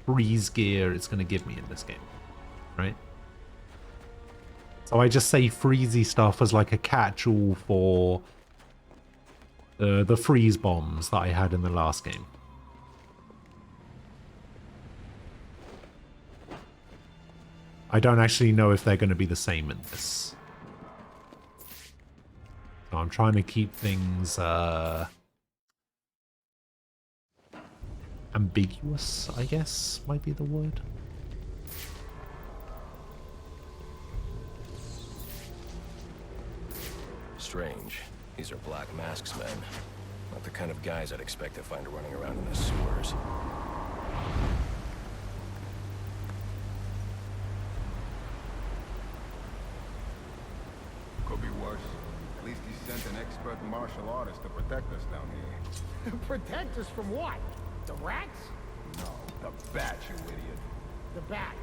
freeze gear it's going to give me in this game, right? So I just say freezy stuff as like a catch-all for the freeze bombs that I had in the last game. I don't actually know if they're going to be the same in this. So I'm trying to keep things ambiguous, I guess, might be the word. Strange. These are Black Mask's men. Not the kind of guys I'd expect to find running around in the sewers. Could be worse. At least he sent an expert martial artist to protect us down here. Protect us from what? The rats? No, the bat, you idiot. The bat.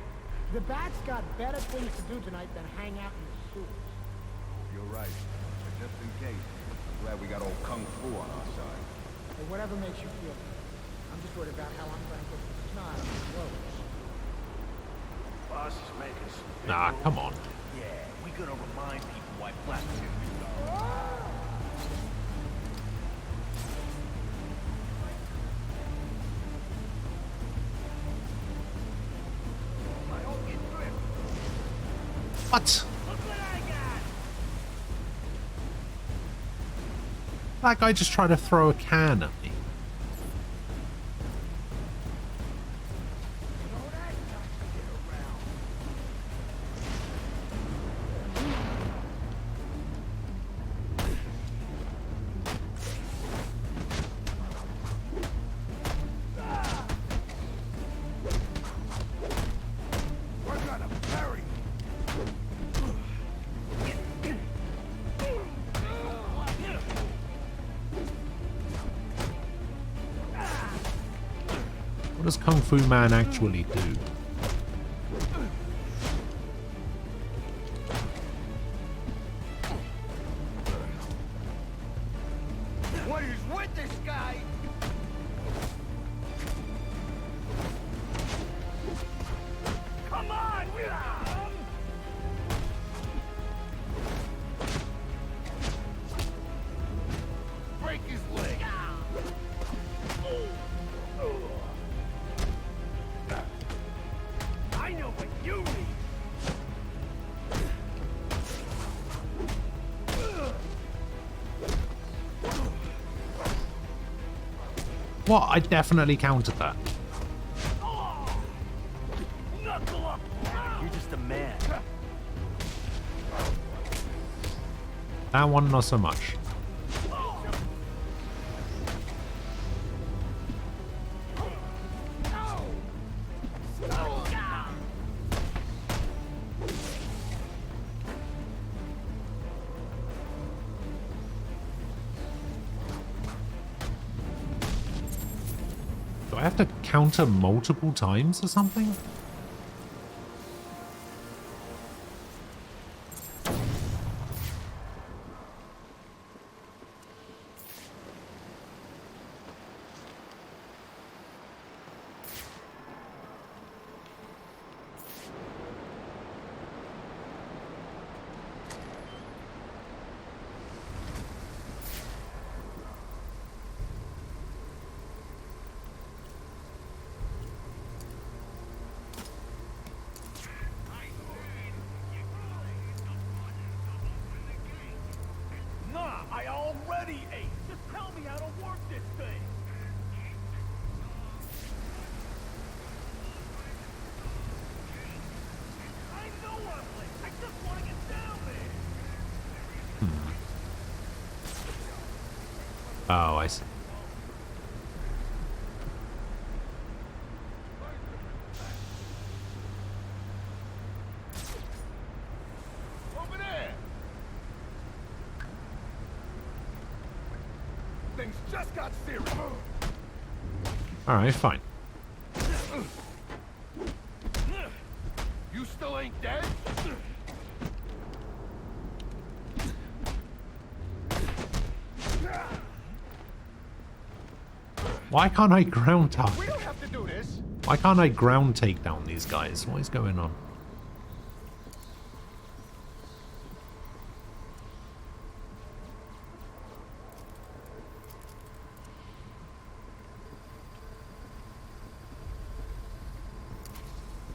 The bat's got better things to do tonight than hang out in the sewers. You're right. But just in case, I'm glad we got old Kung Fu on our side. Hey, whatever makes you feel better. I'm just worried about how I'm going to get the snot on the clothes. Boss is making some big Nah, moves. come on. Yeah, we gonna remind people why Black Tip What? That guy just tried to throw a can at me. We're gonna bury What does Kung Fu Man actually do? What is with this guy? Come on! Break his leg. I know what you need! What? I definitely countered that. Knuckle up! You're just a man. That one, not so much. Do I have to counter multiple times or something? Nah, I already ate. Just tell me how to work this thing. I know I'm late. I just want to get down there. Oh, I see. Over there. Things just got serious. Alright, fine. You still ain't dead? Why can't I ground talk? We don't have to do this. Why can't I ground take down these guys? What is going on?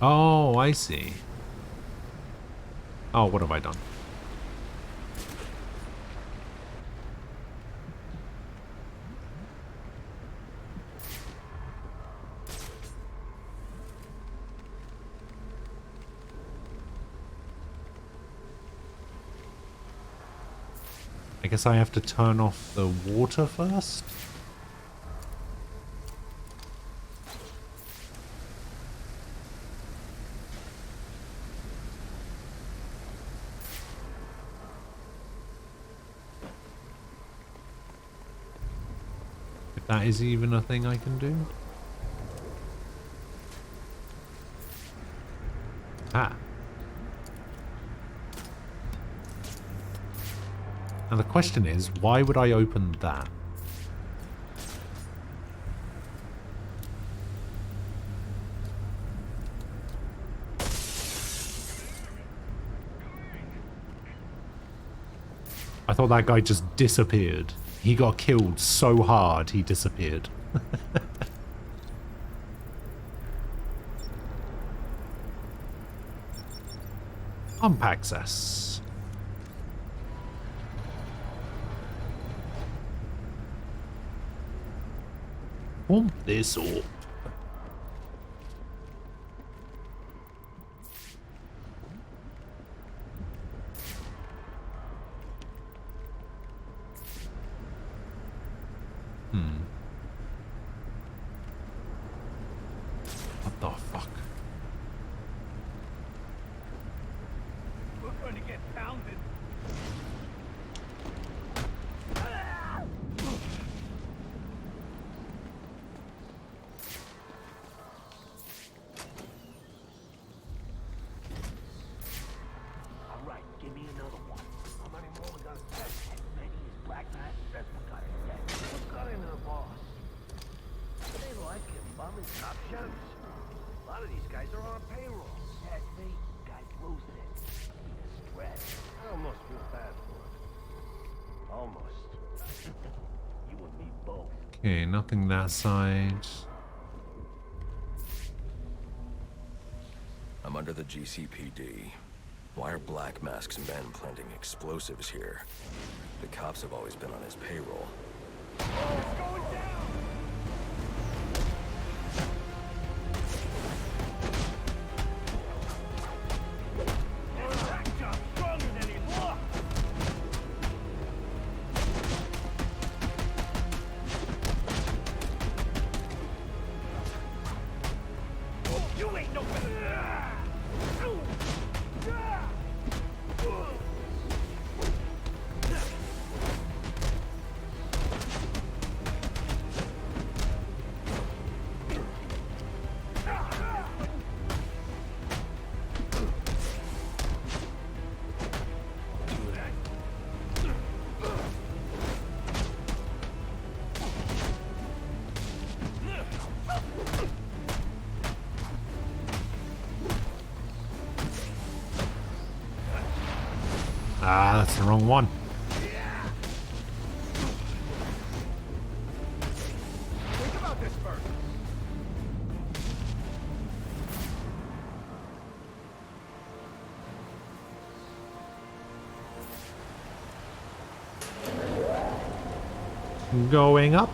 Oh, I see. Oh, what have I done? I guess I have to turn off the water first? If that is even a thing I can do. Ah. Now the question is, why would I open that? I thought that guy just disappeared. He got killed so hard he disappeared. Pump access. Pump this up. What the fuck? We're going to get pounded. All right, give me another one. How many more we gotta test? As many as Black Mass says we gotta test. What's got into the boss? They like him bumming top shots. A lot of these guys are on payroll. That's me. Guys losing it. Stress. I almost feel bad for it. Almost. You and me both. Okay, nothing that side. I'm under the GCPD. Why are Black Mask's men planting explosives here? The cops have always been on his payroll. You ain't no better. Ah, that's the wrong one. Think about this first. Going up.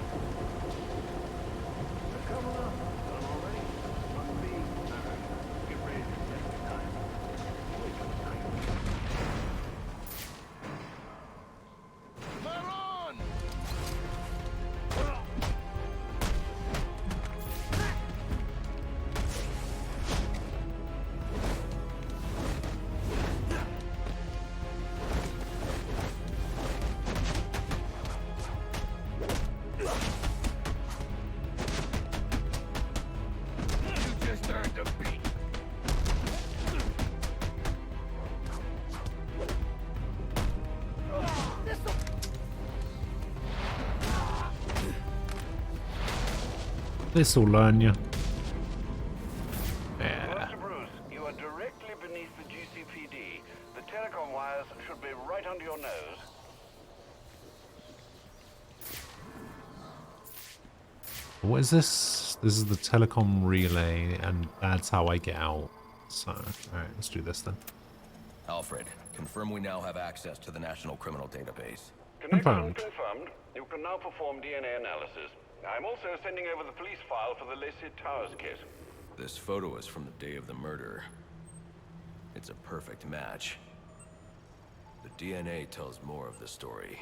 This'll learn you. Yeah. Master Bruce, you are directly beneath the GCPD. The telecom wires should be right under your nose. What is this? This is the telecom relay, and that's how I get out. So, alright, let's do this then. Alfred, confirm we now have access to the National Criminal Database. Confirmed. Confirmed. You can now perform DNA analysis. I'm also sending over the police file for the Lacey Towers case. This photo is from the day of the murder. It's a perfect match. The DNA tells more of the story.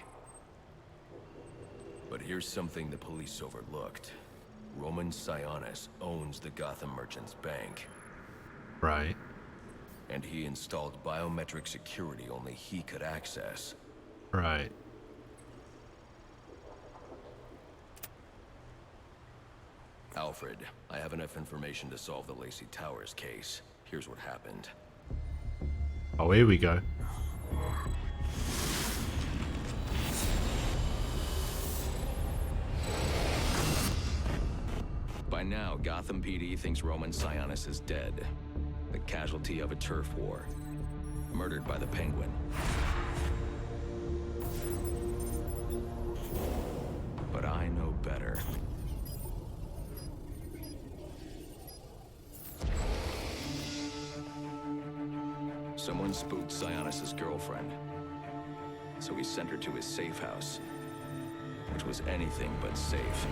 But here's something the police overlooked. Roman Sionis owns the Gotham Merchants Bank. Right. And he installed biometric security only he could access. Right. Alfred, I have enough information to solve the Lacey Towers case. Here's what happened. Oh, here we go. By now, Gotham PD thinks Roman Sionis is dead. The casualty of a turf war. Murdered by the Penguin. But I know better. Someone spooked Sionis' girlfriend. So he sent her to his safe house. Which was anything but safe.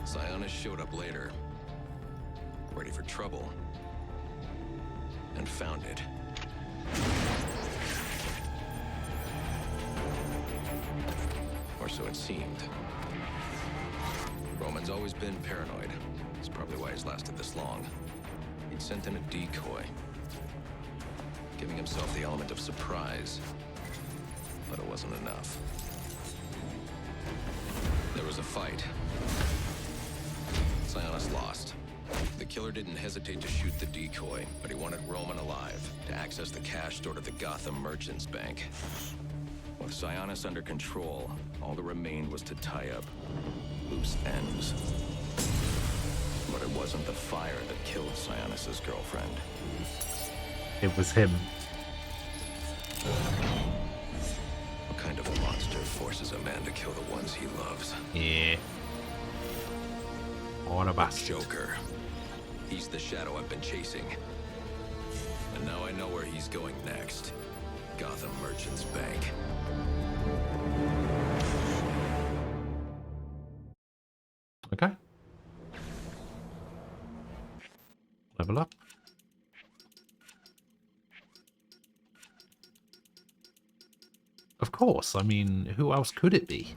Sionis showed up later, ready for trouble, and found it. Or so it seemed. Roman's always been paranoid. That's probably why he's lasted this long. He'd sent in a decoy, giving himself the element of surprise, but it wasn't enough. There was a fight. Sionis lost. The killer didn't hesitate to shoot the decoy, but he wanted Roman alive to access the cash stored at the Gotham Merchants Bank. With Sionis under control, all that remained was to tie up loose ends. But it wasn't the fire that killed Sionis' girlfriend. It was him. What kind of monster forces a man to kill the ones he loves? Yeah. What a bastard. Joker. He's the shadow I've been chasing. And now I know where he's going next. Gotham Merchants Bank. Okay. Level up. Of course. I mean, who else could it be?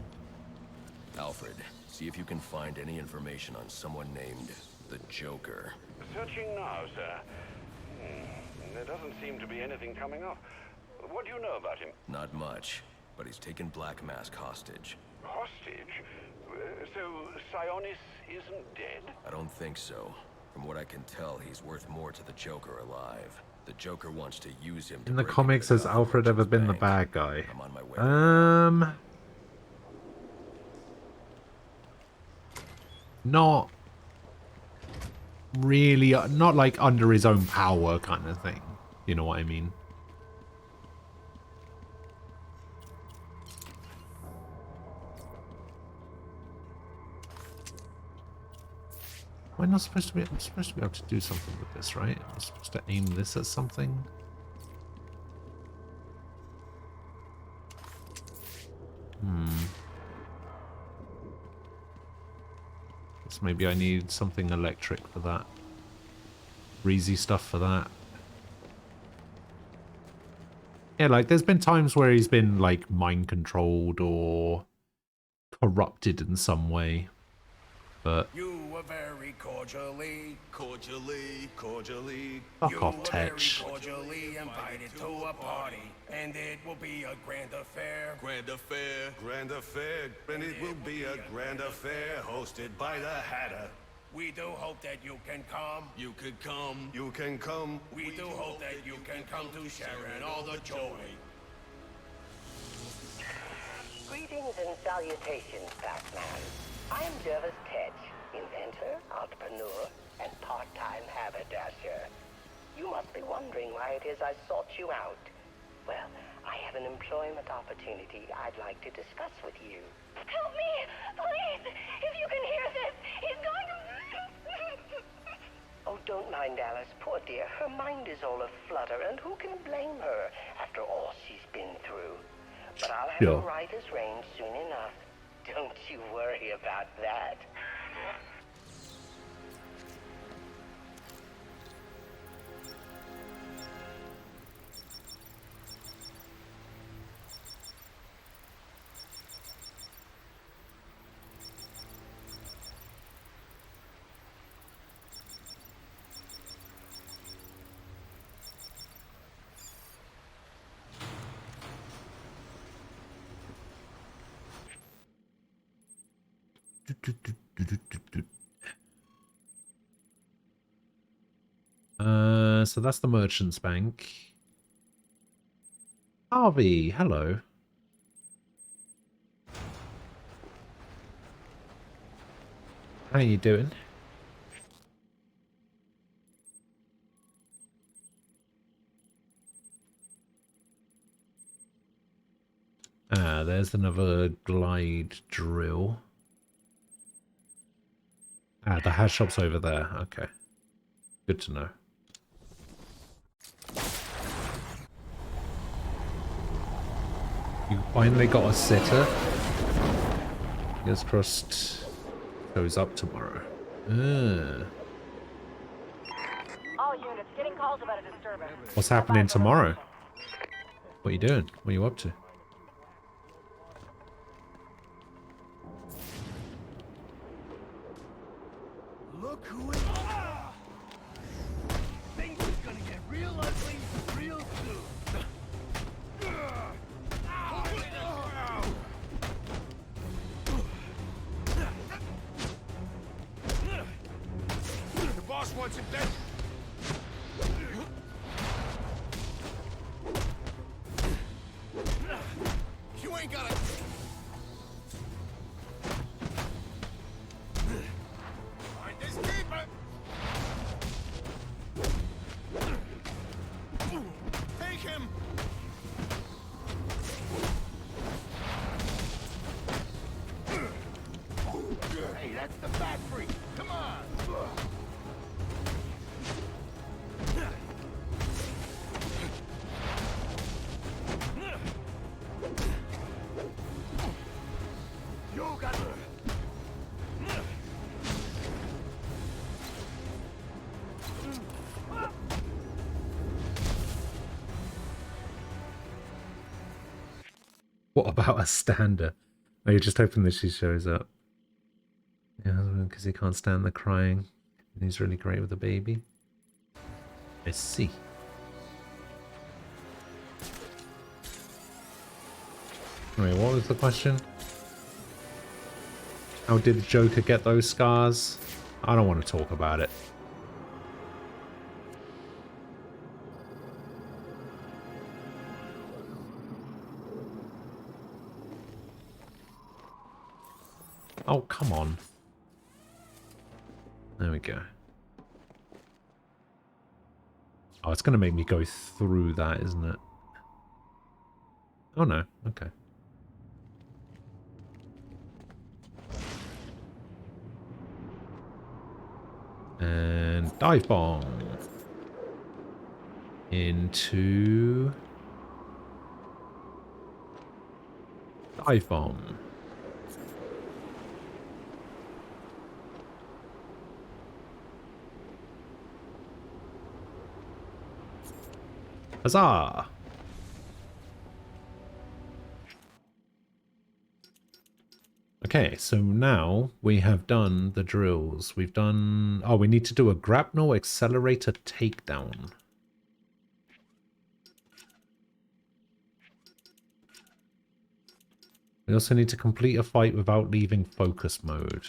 Alfred, see if you can find any information on someone named the Joker. Searching now, sir. There doesn't seem to be anything coming up. What do you know about him? Not much, but he's taken Black Mask hostage. Hostage? So Sionis isn't dead? I don't think so. From what I can tell, he's worth more to the Joker alive. The Joker wants to use him to In the break comics, into has Alfred ever been the bank. bad guy? I'm on my way. Not really, not like under his own power kind of thing. You know what I mean? I'm not supposed to be. I'm supposed to be able to do something with this, right? I'm supposed to aim this at something. So maybe I need something electric for that. Breezy stuff for that. Yeah, like there's been times where he's been like mind controlled or corrupted in some way. But you were very cordially fuck off, Tetch. cordially invited to a party, and it will be a grand affair. Grand affair, and it will be a grand affair hosted by the Hatter. We do hope that you can come. You could come. You can come. We do hope that you can come to share in all the joy. Greetings and salutations, Batman. I'm Jervis Tetch, inventor, entrepreneur, and part-time haberdasher. You must be wondering why it is I sought you out. Well, I have an employment opportunity I'd like to discuss with you. Help me! Please! If you can hear this, he's going to... Oh, don't mind Alice, poor dear. Her mind is all aflutter, and who can blame her after all she's been through? But I'll have her right as rain soon enough. Don't you worry about that. So that's the Merchant's Bank. Harvey, hello. How you doing? Ah, there's another glide drill. Ah, the hash shop's over there. Okay. Good to know. You finally got a sitter. Fingers crossed goes up tomorrow. All units getting calls about a disturbance. What's happening tomorrow? What are you doing? What are you up to? Look who it is! Things are gonna get real ugly real soon. The boss wants him dead. You ain't gotta... Find this keeper. Take him! Hey, that's the fat freak. Come on. You got What about a stander? Oh, you're just hoping that she shows up. Yeah, because he can't stand the crying. And he's really great with the baby. I see. Wait, what was the question? How did Joker get those scars? I don't want to talk about it. Oh, come on. There we go. Oh, it's going to make me go through that, isn't it? Oh, no. Okay. And dive bomb. Into... dive bomb. Huzzah! Okay, so now we have done the drills. We've done... oh, we need to do a grapnel accelerator takedown. We also need to complete a fight without leaving focus mode.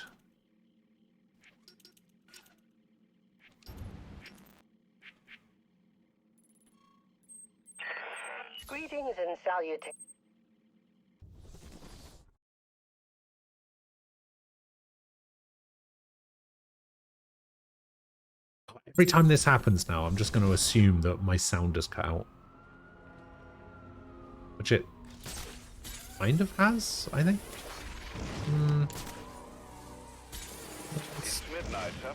Greetings and salutations. Every time this happens now, I'm just going to assume that my sound is cut out. Which it kind of has, I think. It's midnight, sir.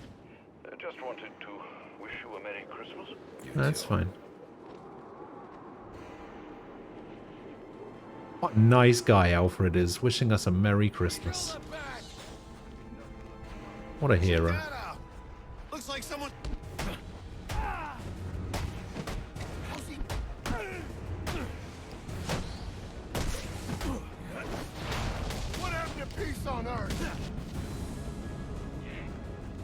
Just wanted to wish you a Merry Christmas. That's fine. What a nice guy Alfred is, wishing us a Merry Christmas. What a hero. Looks like someone. What happened to peace on Earth?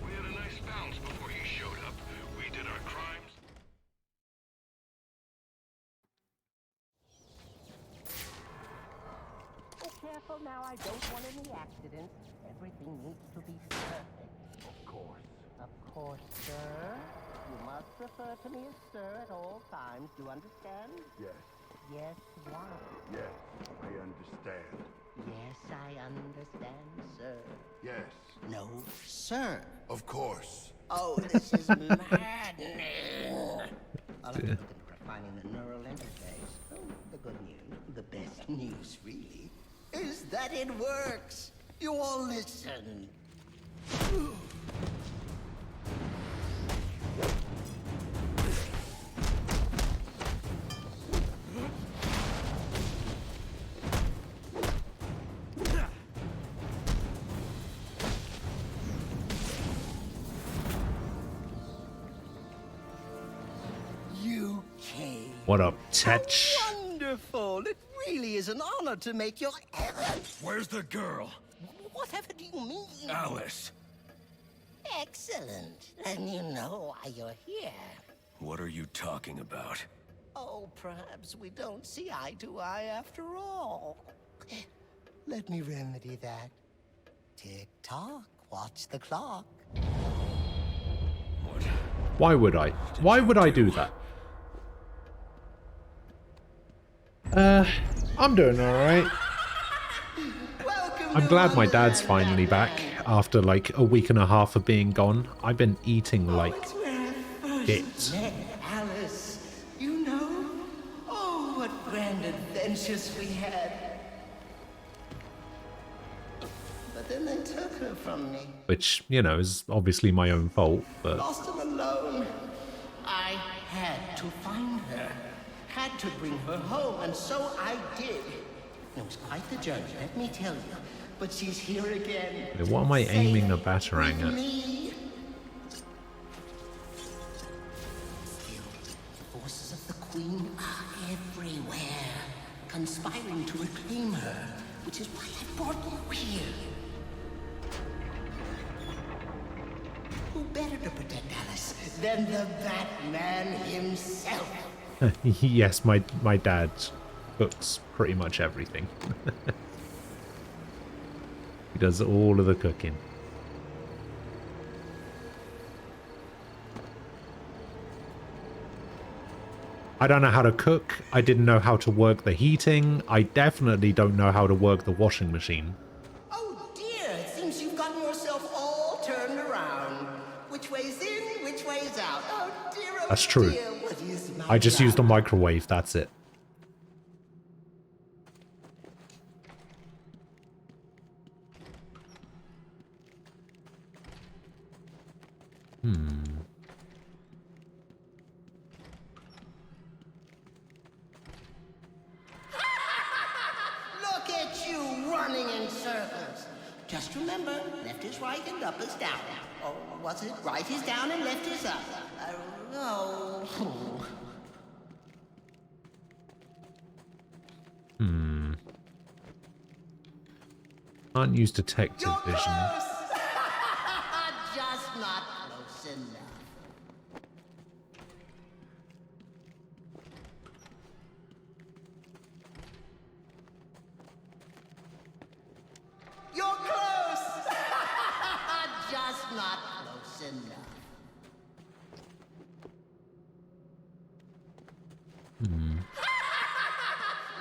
We had a nice bounce before he showed up. We did our crimes. Oh, careful now, I don't want any accidents. Everything needs to be perfect. Of course. Of course, sir. You must refer to me as sir at all times. You understand? Yes. Yes, why? Yes, I understand. Yes, I understand, sir. Yes. No, sir. Of course. Oh, this is maddening. I'll have to look into refining the neural interface. Oh, the good news, the best news, really, is that it works. You all listen. You came. What up, Tetch? Wonderful. It really is an honor to make your errand. Where's the girl? Whatever do you mean? Alice. Excellent. And you know why you're here. What are you talking about? Oh, perhaps we don't see eye to eye after all. Let me remedy that. Tick-tock. Watch the clock. Why would I? Why would I do that? I'm doing alright. I'm glad my dad's finally back after like a week and a half of being gone. I've been eating like shit. Alice, you know? Oh, what grand adventures we had. But then they took her from me. Which, you know, is obviously my own fault, but... Lost and alone. I had to find her. Had to bring her home, and so I did. It was quite the journey, let me tell you. But she's here again. What am I aiming the batarang at? Me. Still, the forces of the Queen are everywhere, conspiring to reclaim her, which is why I brought you here. Who better to protect Alice than the Batman himself? Yes, my dad cooks pretty much everything. He does all of the cooking. I don't know how to cook. I didn't know how to work the heating. I definitely don't know how to work the washing machine. Oh dear, it seems you've gotten yourself all turned around. Which way's in, which way's out? Oh dear, oh That's true. dear, what is my I just used a microwave, that's it. Look at you running in circles. Just remember, left is right and up is down. Or was it right is down and left is up? Oh. Can't use detective vision. Just not close enough. You're close! Just not close enough.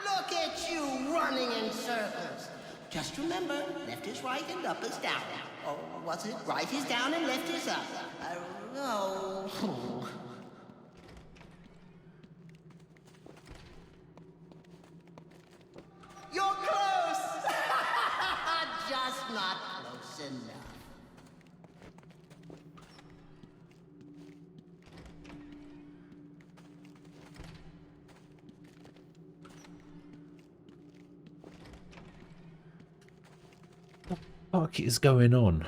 Look at you running in circles. Just remember, left is right and up is down. Or was it right is down and left is up? Oh. You're close! Just not close enough. What the fuck is going on?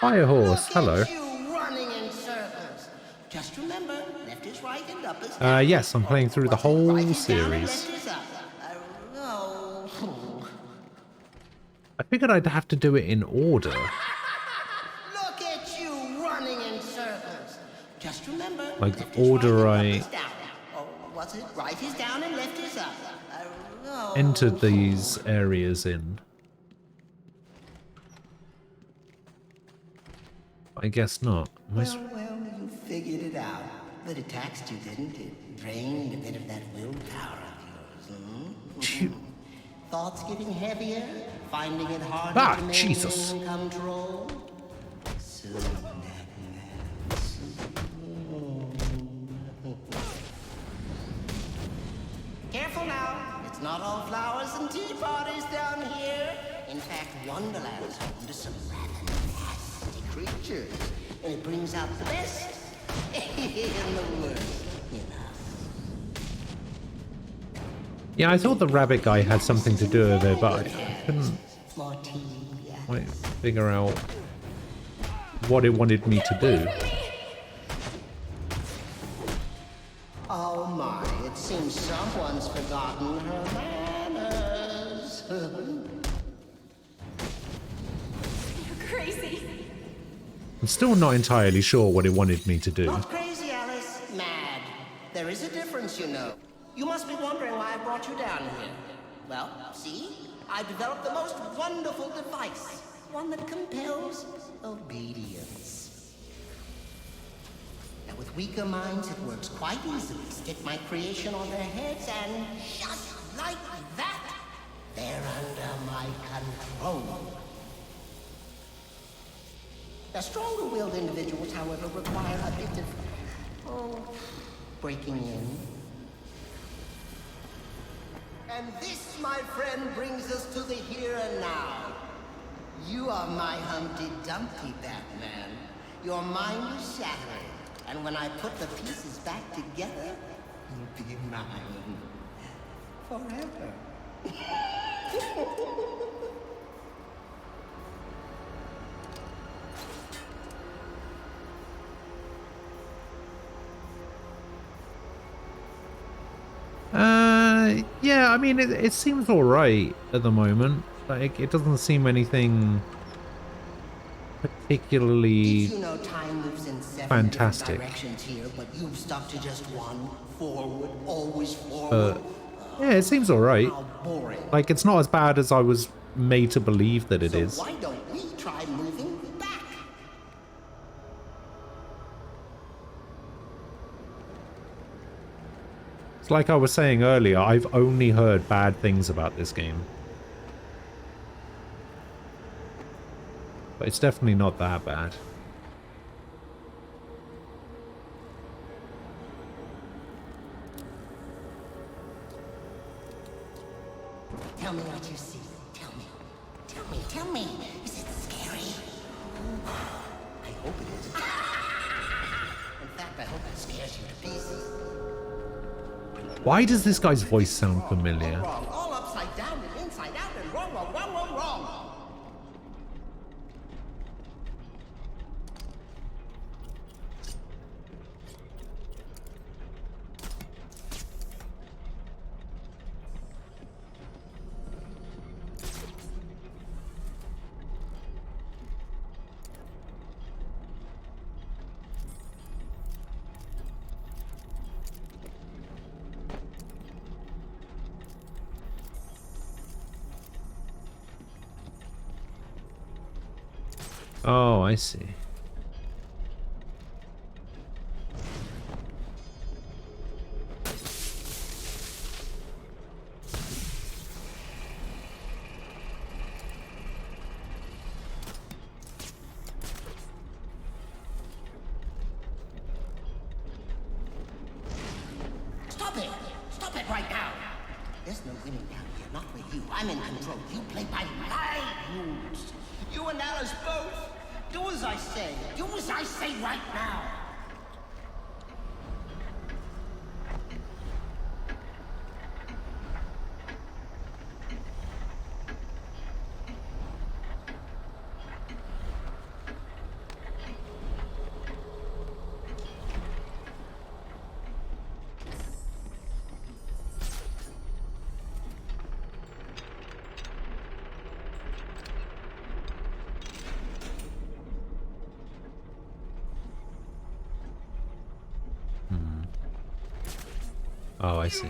Fire horse, hello. You running in circles. Just remember, left is right and up is down. Yes, I'm playing through the whole Right is down and series. left is up. Oh. I figured I'd have to do it in order. Look at you running in circles. Just remember, Like left the is order right I and up is down. Oh, what's it? Right is down and left is up. Oh. entered these areas in. I guess not. Well, you figured it out. But it taxed you, didn't it? Drained a bit of that willpower of yours, hmm? Thoughts getting heavier? Finding it harder to Jesus. maintain control? Soon that Careful now. It's not all flowers and tea parties down here. In fact, Wonderland is home to some rather nasty creatures. And it brings out the best in the worst in us. Yeah, I thought the rabbit guy had something to do with it, but I couldn't quite figure out what it wanted me to do. Oh my, it seems someone's forgotten her manners. You're crazy. I'm still not entirely sure what it wanted me to do. Not crazy, Alice. Mad. There is a difference, you know. You must be wondering why I brought you down here. Well, see? I developed the most wonderful device. One that compels obedience. Now, with weaker minds, it works quite easily. Stick my creation on their heads and just like that, they're under my control. Now, stronger-willed individuals, however, require a bit of, breaking in. And this, my friend, brings us to the here and now. You are my Humpty Dumpty, Batman. Your mind is shattering, and when I put the pieces back together, you'll be mine. Forever. Yeah, I mean, it seems alright at the moment. Like, it doesn't seem anything particularly Time moves in seven fantastic. directions here, but you've stuck to just one. Forward, always forward. Yeah, it seems alright. Boring. Like, it's not as bad as I was made to believe that it is. Why don't we try moving back? It's like I was saying earlier, I've only heard bad things about this game. But it's definitely not that bad. Tell me what you see. Tell me. Tell me. Tell me. Is it scary? I hope it is. In fact, I hope it scares you to pieces. Why does this guy's voice sound familiar? Wrong. All upside down and inside out and wrong, wrong, wrong, wrong, wrong. Oh, I see. Stop it! Stop it right now! There's no winning down here, not with you. I'm in control. You play by my rules. You and Alice both. Do as I say. Do as I say right now. Oh, I see.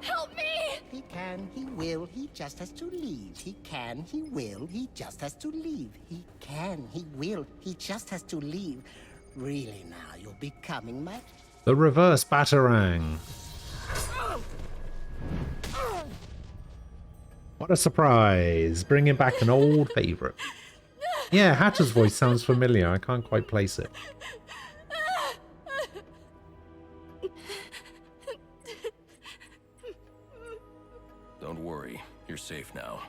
Help me! He can, he will, he just has to leave. He can, he will, he just has to leave. He can, he will, he just has to leave. Really now, you're becoming my... The reverse batarang. What a surprise. Bringing back an old favorite. Yeah, Hatter's voice sounds familiar. I can't quite place it. Don't worry, you're safe now.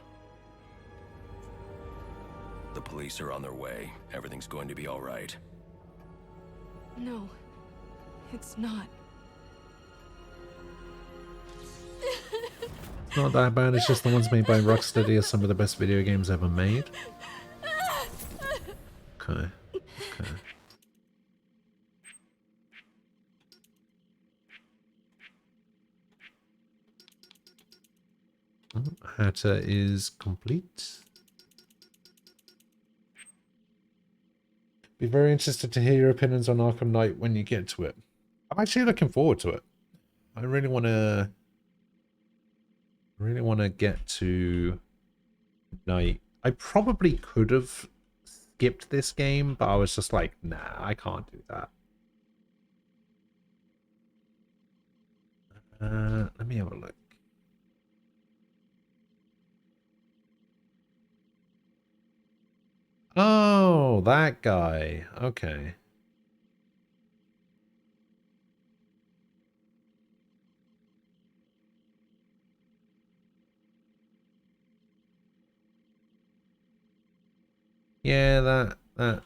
The police are on their way. Everything's going to be all right. No, it's not. It's not that bad. It's just the ones made by Rocksteady are some of the best video games ever made. Okay. Okay. Hatter is complete. Be very interested to hear your opinions on Arkham Knight when you get to it. I'm actually looking forward to it. I really want to get to Night. I probably could have skipped this game, but I was just like, nah, I can't do that. Let me have a look. Oh, that guy. Okay. Yeah, that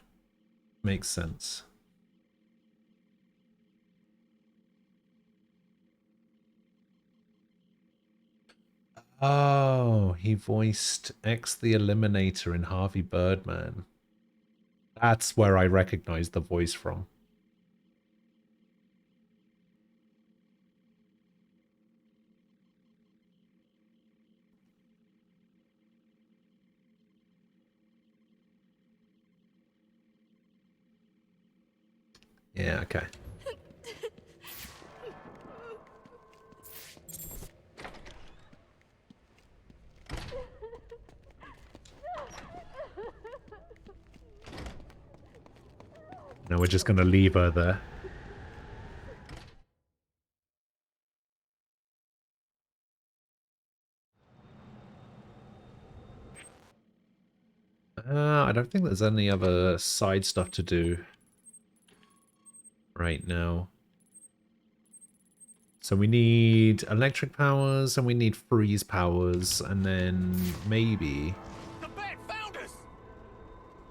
makes sense. Oh, he voiced X the Eliminator in Harvey Birdman. That's where I recognize the voice from. Yeah, okay. No, we're just gonna leave her there. I don't think there's any other side stuff to do right now. So we need electric powers and we need freeze powers, and then maybe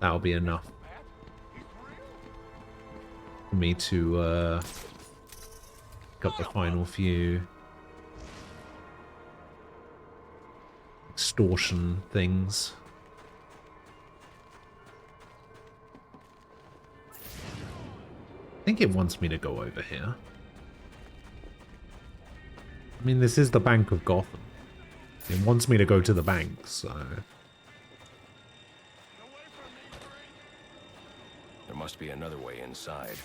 that'll be enough for me to pick up the final few extortion things. I think it wants me to go over here. I mean, this is the Bank of Gotham. It wants me to go to the bank, so... There must be another way inside.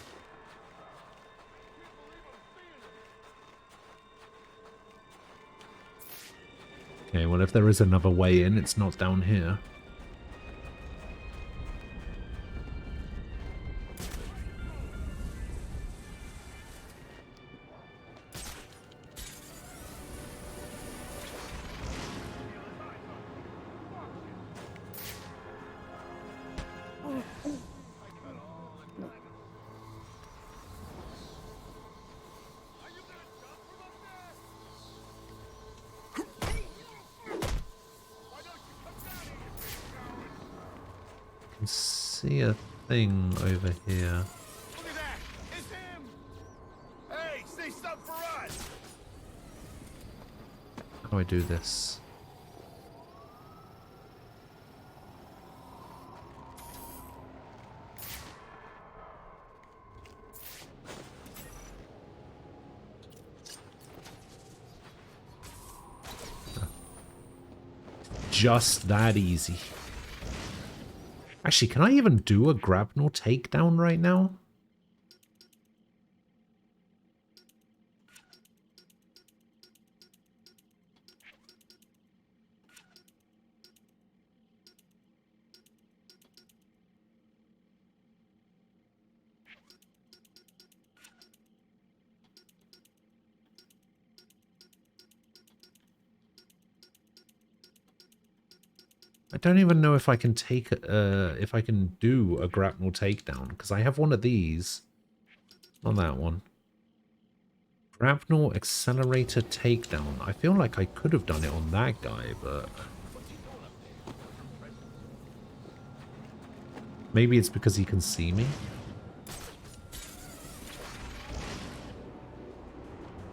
Okay, well if there is another way in, it's not down here. I can see a thing over here. Look at that! It's him! Hey, say something for us! How do I do this? Just that easy. Actually, can I even do a grapnel takedown right now? I don't even know if I can take if I can do a grapnel takedown, because I have one of these. On that one. Grapnel accelerator takedown. I feel like I could have done it on that guy, but maybe it's because he can see me.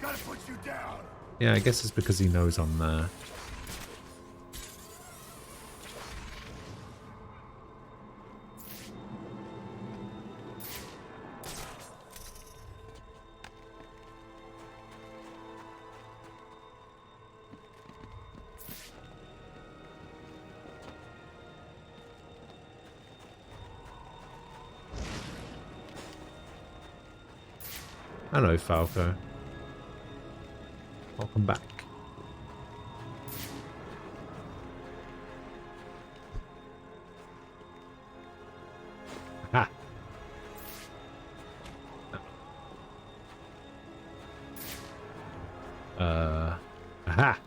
Gotta put you down. Yeah, I guess it's because he knows I'm there. Hello, Falco. Welcome back. Ha! Aha!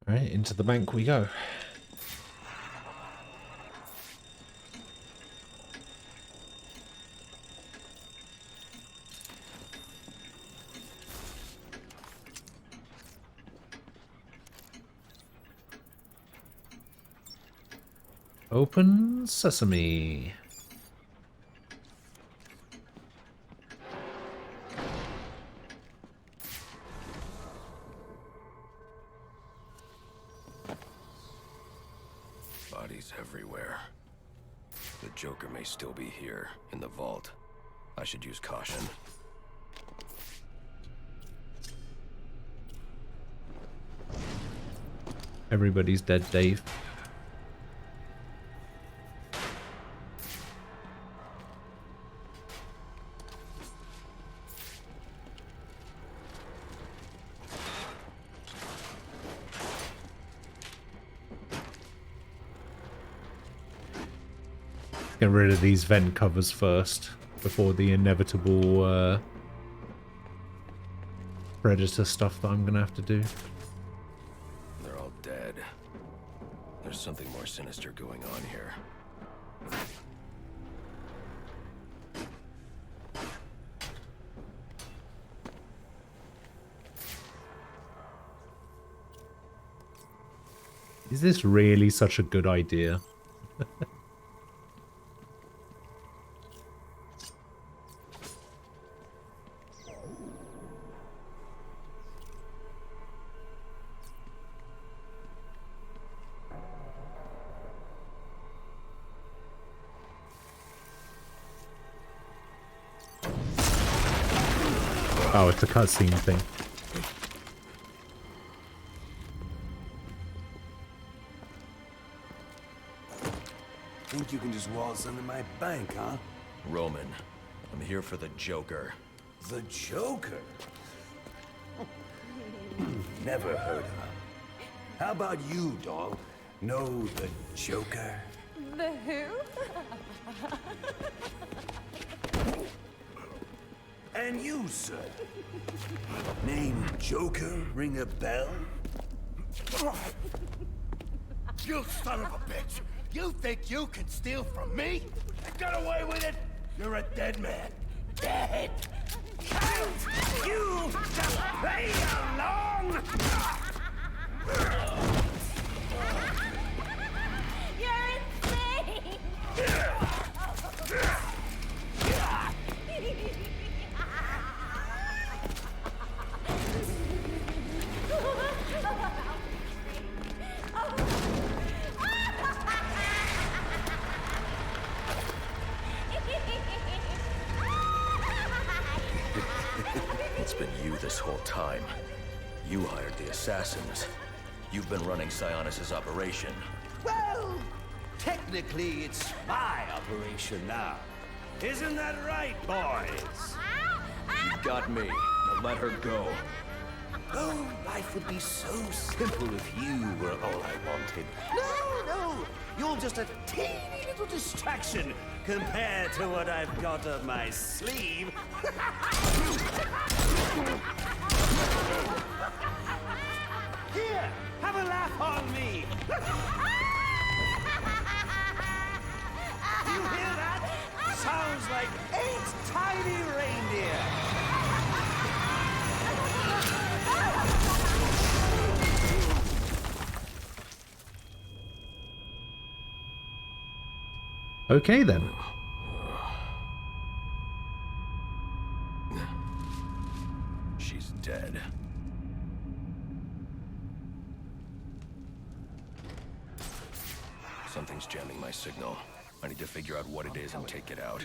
Alright, into the bank we go. Open sesame. Bodies everywhere. The Joker may still be here, in the vault. I should use caution. Everybody's dead, Dave. Get rid of these vent covers first, before the inevitable predator stuff that I'm gonna have to do. They're all dead. There's something more sinister going on here. Is this really such a good idea? Oh, it's a cutscene thing. Think you can just waltz into my bank, huh? Roman, I'm here for the Joker. The Joker? Never heard of him. How about you, dog? Know the Joker? The who? And you, sir? Name Joker ring a bell? You son of a bitch! You think you can steal from me? You got away with it? You're a dead man. Dead! Can't you just play along? You're insane! It's been you this whole time. You hired the assassins. You've been running Sionis' operation. Well, technically it's my operation now. Isn't that right, boys? You got me. Now let her go. Oh, life would be so simple if you were all I wanted. No, you're just a teeny little distraction compared to what I've got up my sleeve. Here, have a laugh on me. You hear that? Sounds like 8 tiny reindeer. Okay then. She's dead. Something's jamming my signal. I need to figure out what it is and take it out.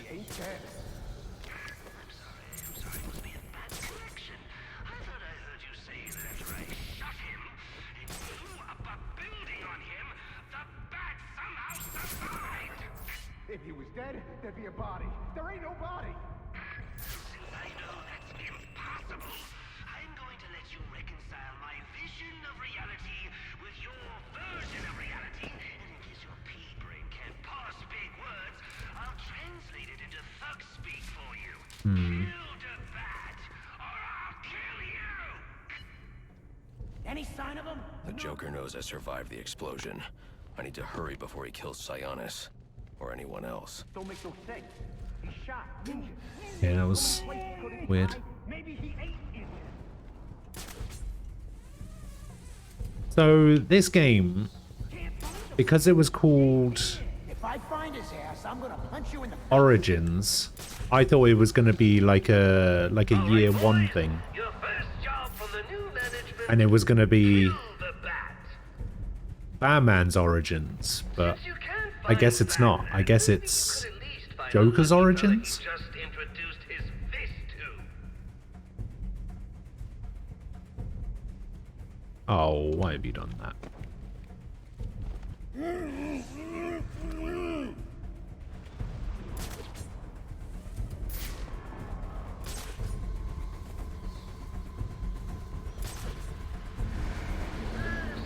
If he was dead, there'd be a body. There ain't no body. Since I know that's impossible, I'm going to let you reconcile my vision of reality with your version of reality. And in case your pea brain can't parse big words, I'll translate it into thug speak for you. Kill the bat, or I'll kill you! Any sign of him? The Joker knows I survived the explosion. I need to hurry before he kills Sionis. Or anyone else. Don't make no sense. He shot, didn't you? Yeah, that was weird. Maybe he ate it. So this game, because it was called If I find his ass, I'm gonna punch you in the Origins, I thought it was gonna be like a year one thing. Your first job from the new management. And it was gonna be Batman's Origins, but I guess it's not. I guess it's Joker's Origins? Just introduced his fist to. Oh, why have you done that?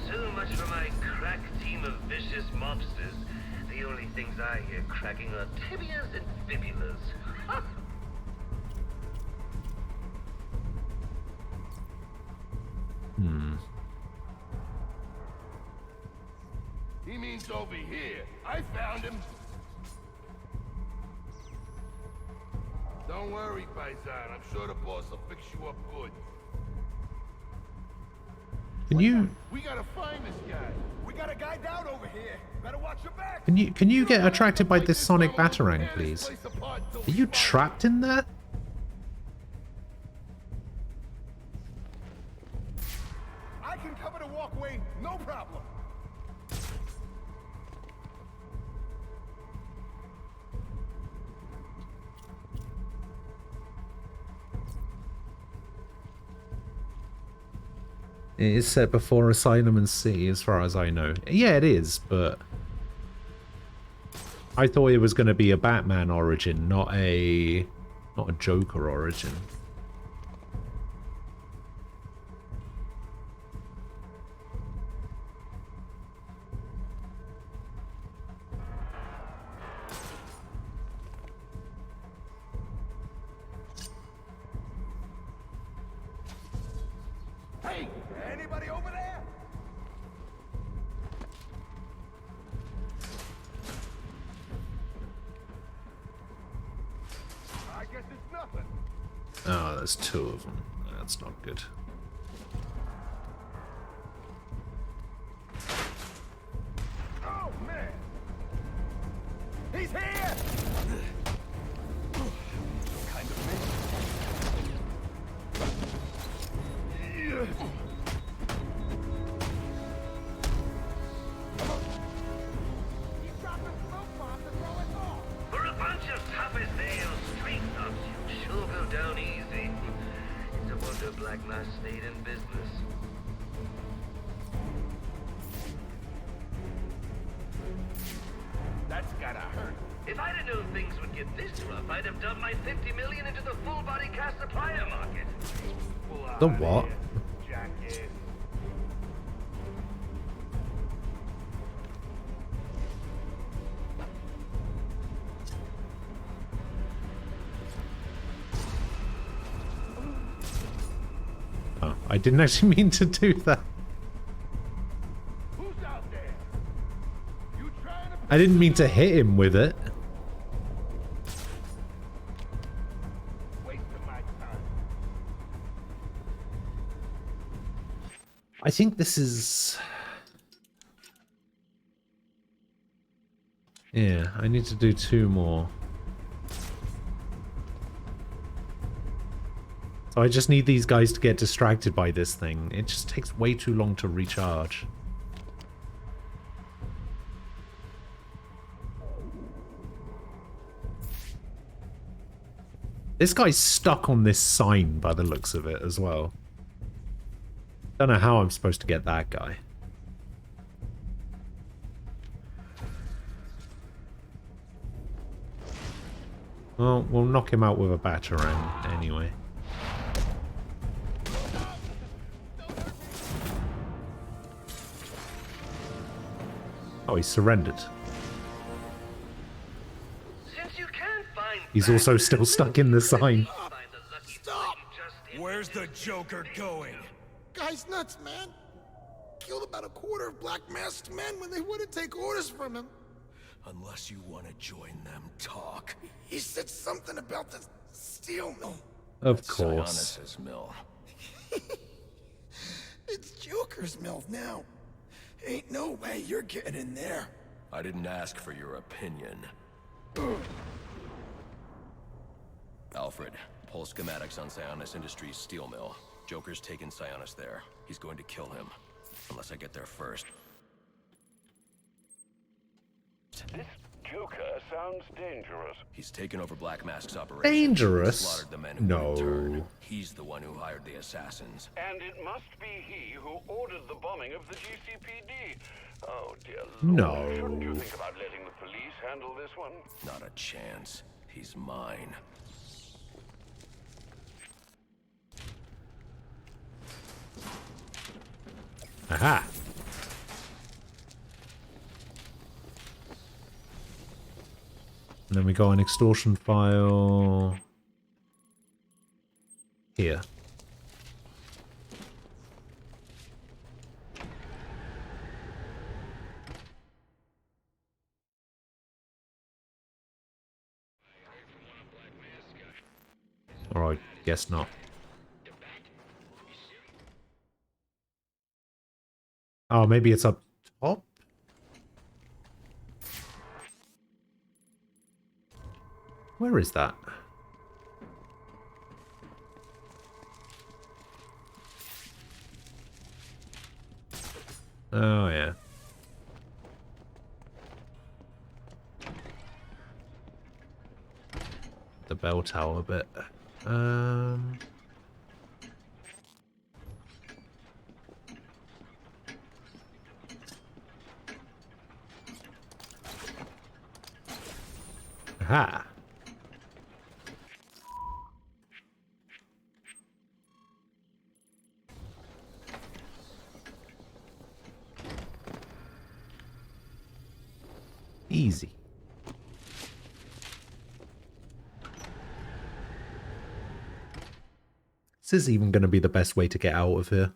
So much for my crack team of vicious mobsters. The only things I hear cracking are tibias and fibulas. He means over here. I found him. Don't worry, Paisan. I'm sure the boss will fix you up good. Can you We gotta find this guy. We got a guy down over here. Better watch your back. can you get attracted by this sonic batarang, please? Are you trapped in there? I can cover the walkway, no problem. It is set before Asylum and Sea, as far as I know. Yeah, it is, but I thought it was going to be a Batman origin, not a Joker origin. Hey, anybody over there? I guess it's nothing. Oh, there's two of them. That's not good. Oh man! He's here! Kind of For a bunch of tapas-tail street thugs, you sure go down easy. It's a wonder Black Mass stayed in business. That's gotta hurt. If I'd have known things would get this rough, I'd have dumped my 50 million into the full-body cast supplier market. The what? Jackass. Oh, I didn't actually mean to do that. Who's out there? You trying to... I didn't mean to hit him with it. Wasting my time. I think this is... Yeah, I need to do two more. So I just need these guys to get distracted by this thing. It just takes way too long to recharge. This guy's stuck on this sign by the looks of it as well. Don't know how I'm supposed to get that guy. Well, we'll knock him out with a batarang anyway. Oh, he surrendered. Since you can't find He's also still stuck in the sign. Stop! Where's the Joker going? Guy's nuts, man. Killed about a quarter of Black Masked men when they wouldn't take orders from him. Unless you want to join them, talk. He said something about the steel mill. Of course. Sionis' mill. It's Joker's mill now. Ain't no way you're getting in there. I didn't ask for your opinion. Alfred, pull schematics on Sionis Industries steel mill. Joker's taking Sionis there. He's going to kill him. Unless I get there first. This Joker sounds dangerous. He's taken over Black Mask's operation. Dangerous? Slaughtered the men who No. returned. He's the one who hired the assassins. And it must be he who ordered the bombing of the GCPD. Oh, dear Lord. No. Shouldn't you think about letting the police handle this one? Not a chance. He's mine. Aha. And then we got an extortion file here. Or I guess not. Oh, maybe it's up top? Where is that? Oh, yeah. The bell tower bit. Aha. Easy. This is even going to be the best way to get out of here.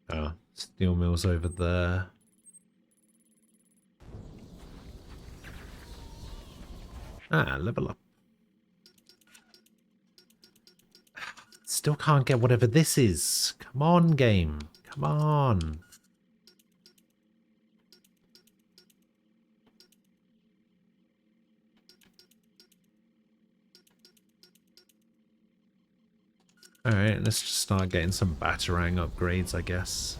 Oh, steel mill's over there. Ah, level up. Still can't get whatever this is. Come on, game. Come on. Alright, let's just start getting some Batarang upgrades, I guess.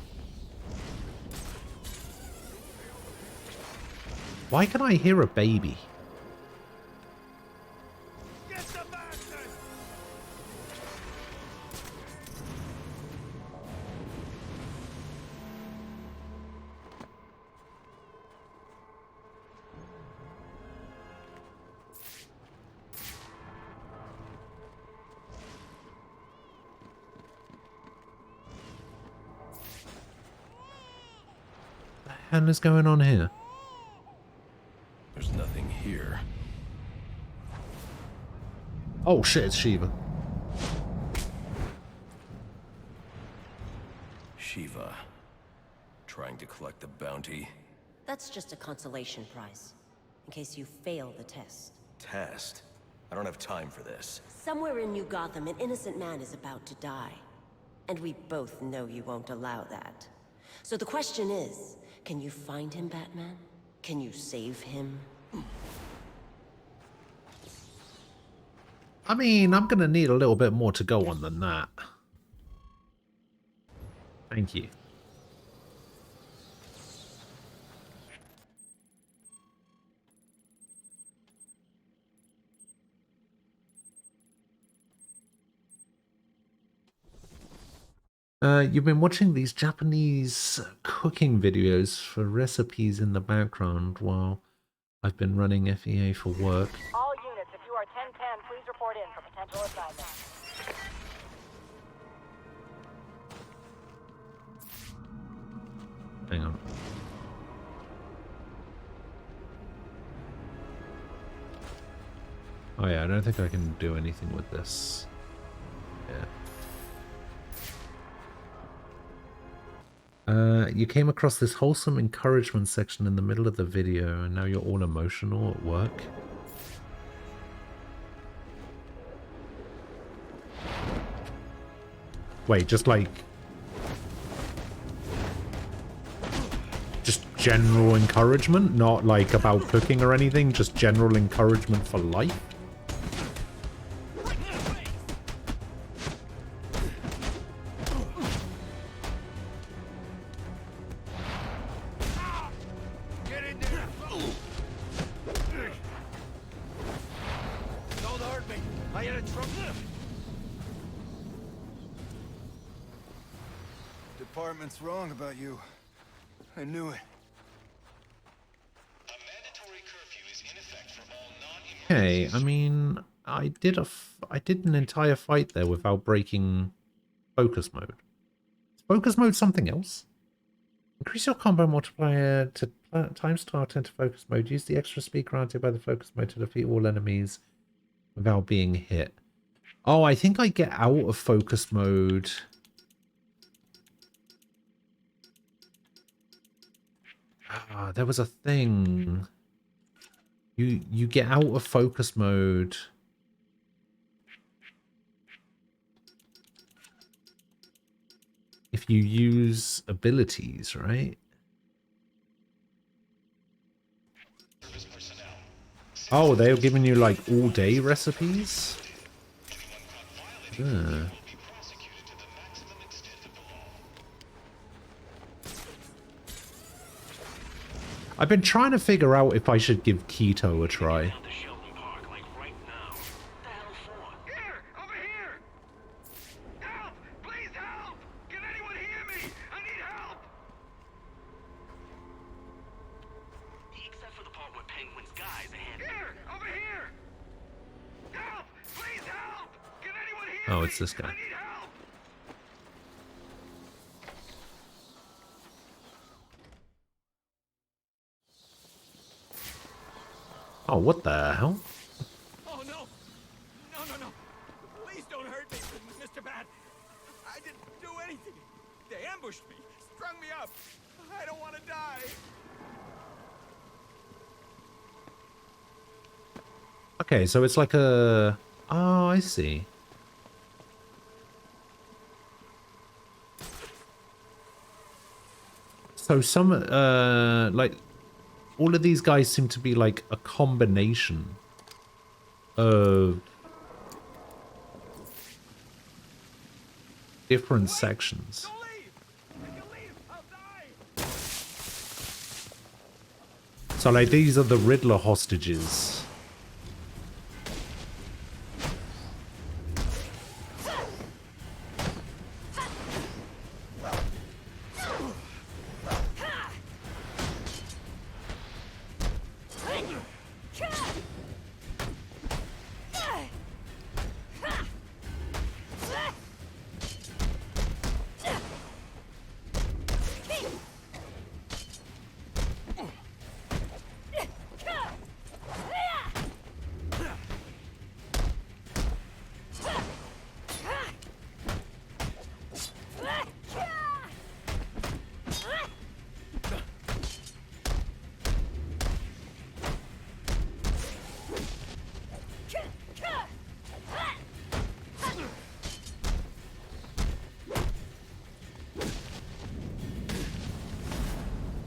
Why can I hear a baby? What the hell is going on here? There's nothing here. Oh shit, it's Shiva. Shiva. Trying to collect the bounty. That's just a consolation prize, in case you fail the test. Test? I don't have time for this. Somewhere in New Gotham, an innocent man is about to die. And we both know you won't allow that. So the question is, can you find him, Batman? Can you save him? I mean, I'm gonna need a little bit more to go on than that. Thank you. You've been watching these Japanese cooking videos for recipes in the background while I've been running FEA for work. All units, if you are 1010, please report in for potential assignment. Hang on. Oh yeah, I don't think I can do anything with this. Yeah. You came across this wholesome encouragement section in the middle of the video and now you're all emotional at work. Wait, just like... just general encouragement? Not like about cooking or anything, just general encouragement for life? Department's wrong about you. I knew it. Okay, I mean, I did an entire fight there without breaking focus mode. Is focus mode something else? Increase your combo multiplier to time start into focus mode. Use the extra speed granted by the focus mode to defeat all enemies without being hit. Oh, I think I get out of focus mode. Ah, there was a thing. You get out of focus mode. If you use abilities, right? Oh, they're giving you like all day recipes? Ugh. I've been trying to figure out if I should give keto a try. Oh, it's this guy. Oh, what the hell? Oh, no. No. Please don't hurt me, Mr. Bat. I didn't do anything. They ambushed me, strung me up. I don't want to die. Okay, so it's like a... Oh, I see. So some, like, all of these guys seem to be like a combination of different sections. So like these are the Riddler hostages.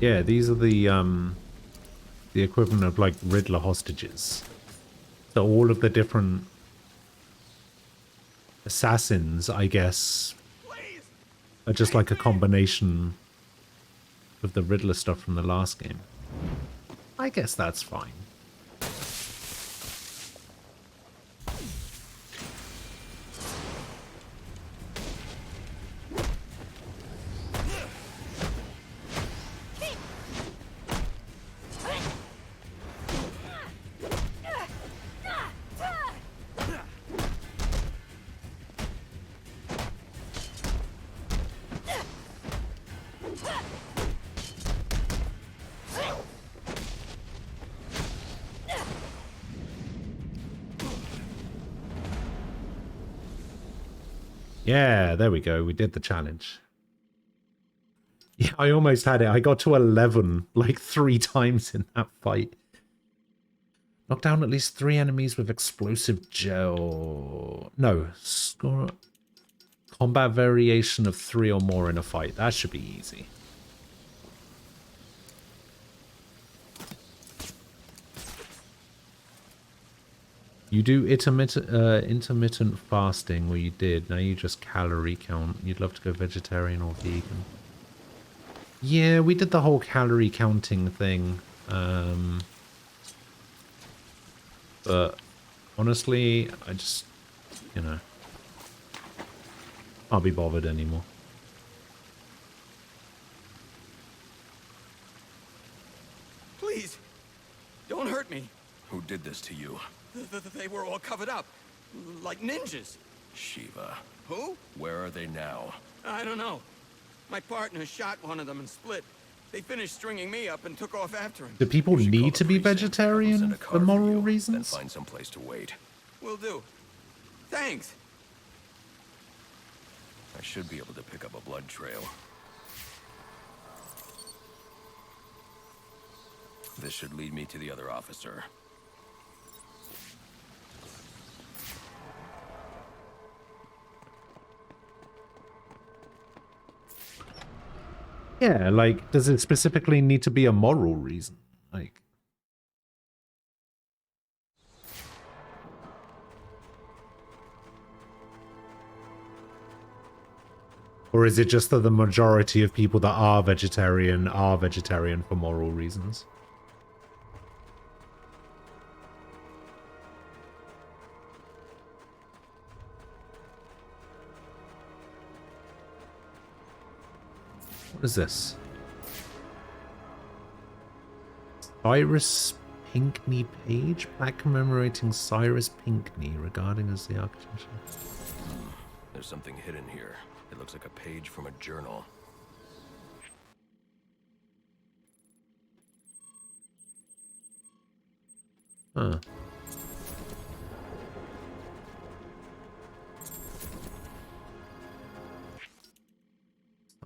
Yeah, these are the equivalent of like Riddler hostages. So all of the different assassins, I guess, are just like a combination of the Riddler stuff from the last game. I guess that's fine. Yeah, there we go. We did the challenge. Yeah, I almost had it. I got to 11 like 3 times in that fight. Knock down at least 3 enemies with explosive gel. No, score combat variation of 3 or more in a fight. That should be easy. You do intermittent fasting, well you did, now you just calorie count. You'd love to go vegetarian or vegan. Yeah, we did the whole calorie counting thing. But honestly, I just, you know, can't be bothered anymore. Please, don't hurt me. Who did this to you? They were all covered up, like ninjas. Shiva. Who? Where are they now? I don't know. My partner shot one of them and split. They finished stringing me up and took off after him. Do people need to be vegetarian for moral reasons? Then find some place to wait. Will do. Thanks. I should be able to pick up a blood trail. This should lead me to the other officer. Yeah, like, does it specifically need to be a moral reason? Like, or is it just that the majority of people that are vegetarian for moral reasons? What is this? Cyrus Pinckney page? Plaque commemorating Cyrus Pinckney regarding as the architecture. There's something hidden here. It looks like a page from a journal. Huh.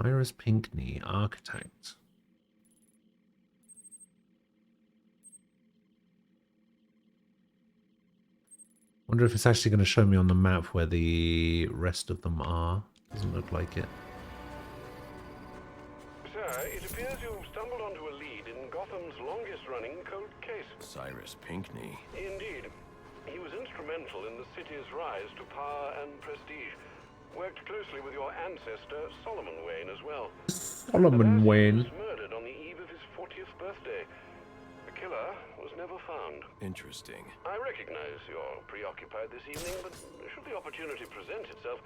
Cyrus Pinckney, architect. Wonder if it's actually going to show me on the map where the rest of them are. Doesn't look like it. Sir, it appears you've stumbled onto a lead in Gotham's longest-running cold case. Cyrus Pinckney. Indeed. He was instrumental in the city's rise to power and prestige. Worked closely with your ancestor, Solomon Wayne, as well. Solomon Wayne. He was murdered on the eve of his 40th birthday. The killer was never found. Interesting. I recognize you're preoccupied this evening, but should the opportunity present itself,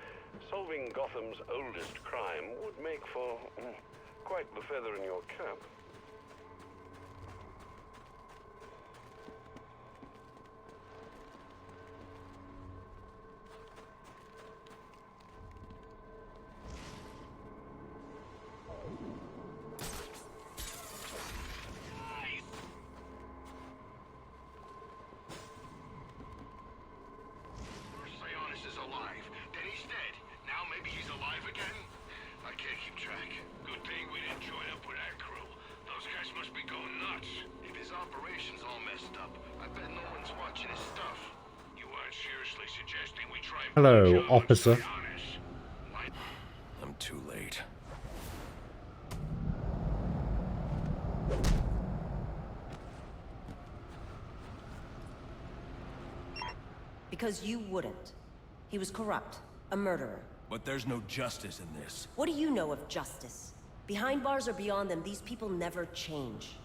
solving Gotham's oldest crime would make for quite the feather in your cap. Hello, officer. I'm too late. Because you wouldn't. He was corrupt, a murderer. But there's no justice in this. What do you know of justice? Behind bars or beyond them, these people never change.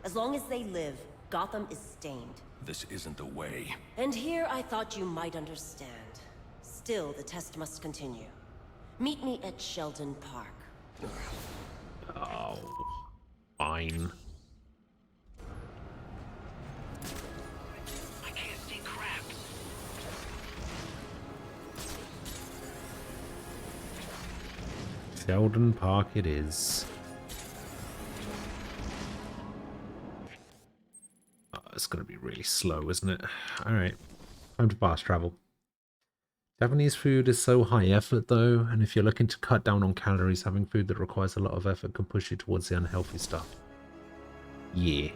As long as they live, Gotham is stained. This isn't the way. And here I thought you might understand. Still, the test must continue. Meet me at Sheldon Park. Oh, fine. I can't see crap. Sheldon Park it is. Oh, it's gonna be really slow, isn't it? Alright. Time to fast travel. Japanese food is so high effort though, and if you're looking to cut down on calories, having food that requires a lot of effort can push you towards the unhealthy stuff. Yeah.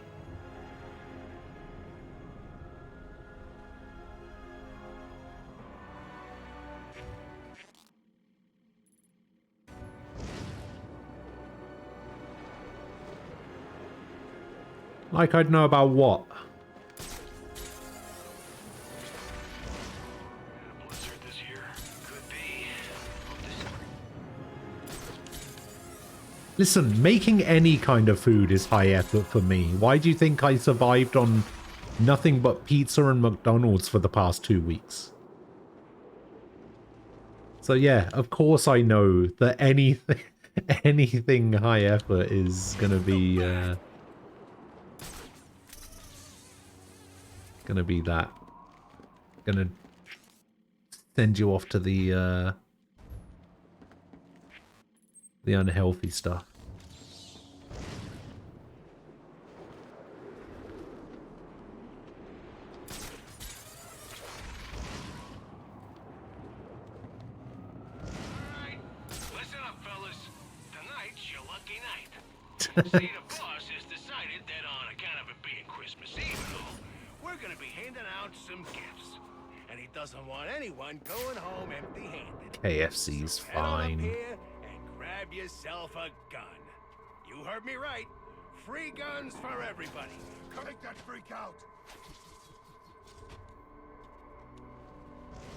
Like I'd know about what? Listen, making any kind of food is high effort for me. Why do you think I survived on nothing but pizza and McDonald's for the past 2 weeks? So yeah, of course I know that anything high effort is gonna be that. Gonna send you off to the unhealthy stuff. See, the boss has decided that on account of it being Christmas Eve and all, we're gonna be handing out some gifts. And he doesn't want anyone going home empty-handed. KFC's So head on up fine. here and grab yourself a gun. You heard me right. Free guns for everybody. Take that freak out!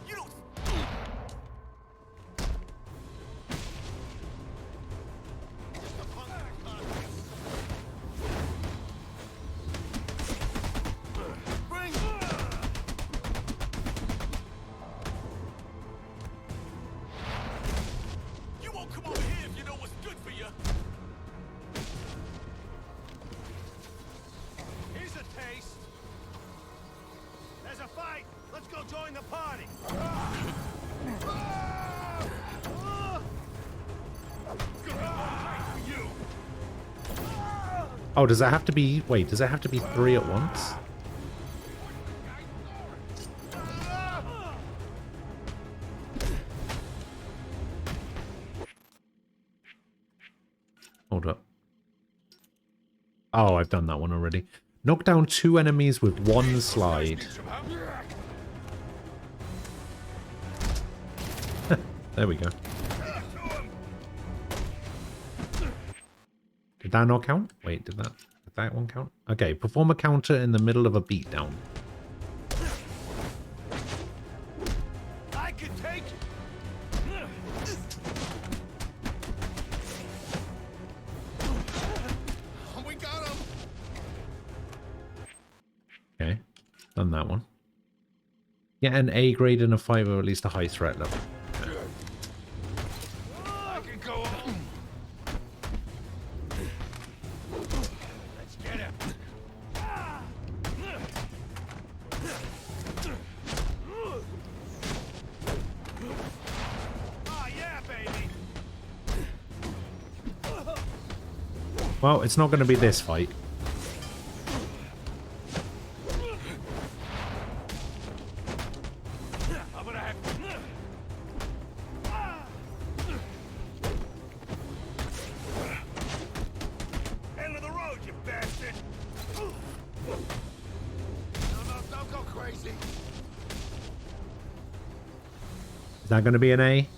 You don't... You won't come over here if you know what's good for you. Here's a taste. There's a fight. Let's go join the party. Oh, does that have to be... Wait, does it have to be 3 at once? Hold up. Oh, I've done that one already. Knock down 2 enemies with 1 slide. There we go. Did that not count? Wait, did that one count? Okay, perform a counter in the middle of a beatdown. I can take it. We got him! Okay, done that one. Get an A grade in a fight or at least a high threat level. I can go on. Let's get him. Oh yeah, baby. Well, it's not going to be this fight. I'm gonna have end of the road, you bastard. No, don't go crazy. Is that going to be an A?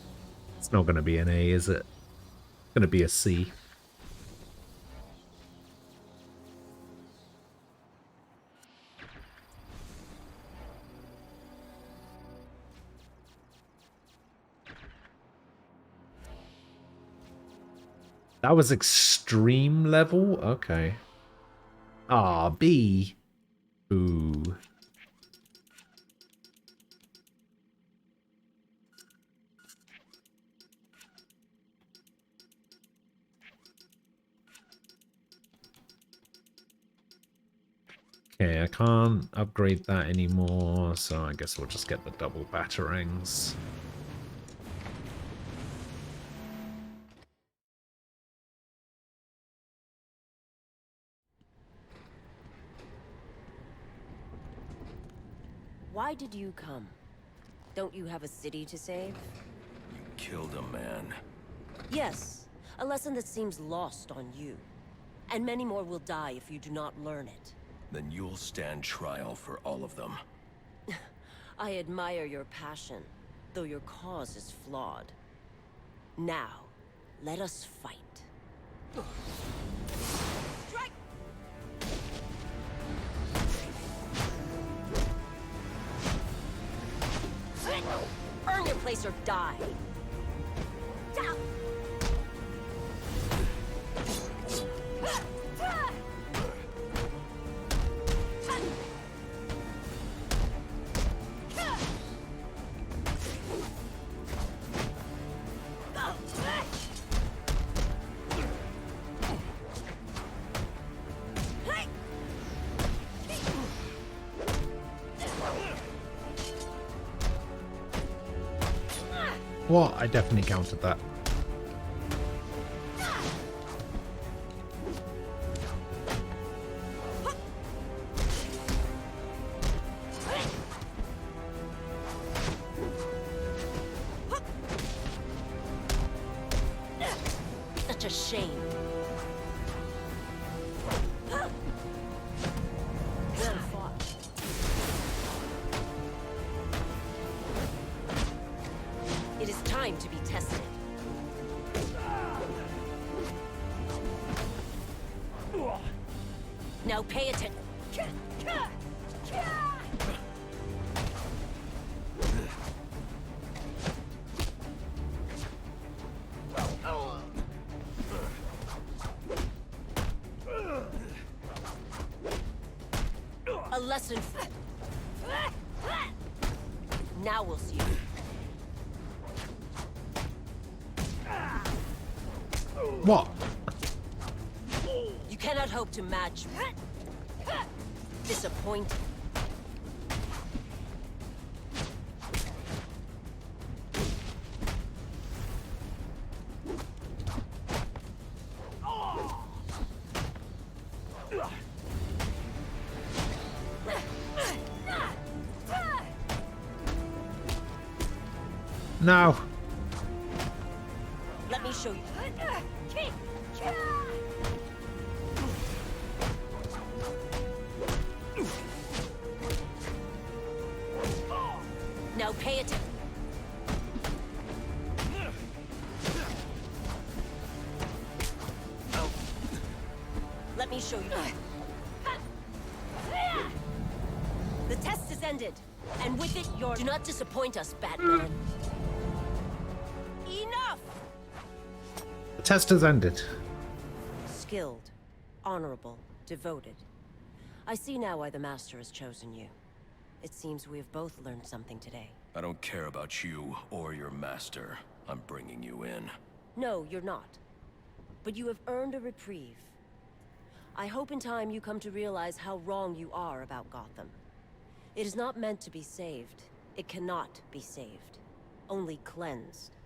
It's not going to be an A, is it? It's going to be a C. That was extreme level? Okay. Ah, B. Ooh. Okay, I can't upgrade that anymore, so I guess we'll just get the double batarangs. Why did you come? Don't you have a city to save? You killed a man. Yes, a lesson that seems lost on you. And many more will die if you do not learn it. Then you'll stand trial for all of them. I admire your passion, though your cause is flawed. Now, let us fight. Strike! Earn your place or die. Down. What? I definitely counted that. Such a shame. Well fought. It is time to be tested. Now pay attention. A lesson. Now we'll see. What? You cannot hope to match. Disappointed. No. Let me show you. Now pay attention. Let me show you. The test is ended, and with it, your... Do not disappoint us, Batman. Enough! The test has ended. Skilled, honorable, devoted. I see now why the Master has chosen you. It seems we have both learned something today. I don't care about you or your master. I'm bringing you in. No, you're not. But you have earned a reprieve. I hope in time you come to realize how wrong you are about Gotham. It is not meant to be saved. It cannot be saved. Only cleansed.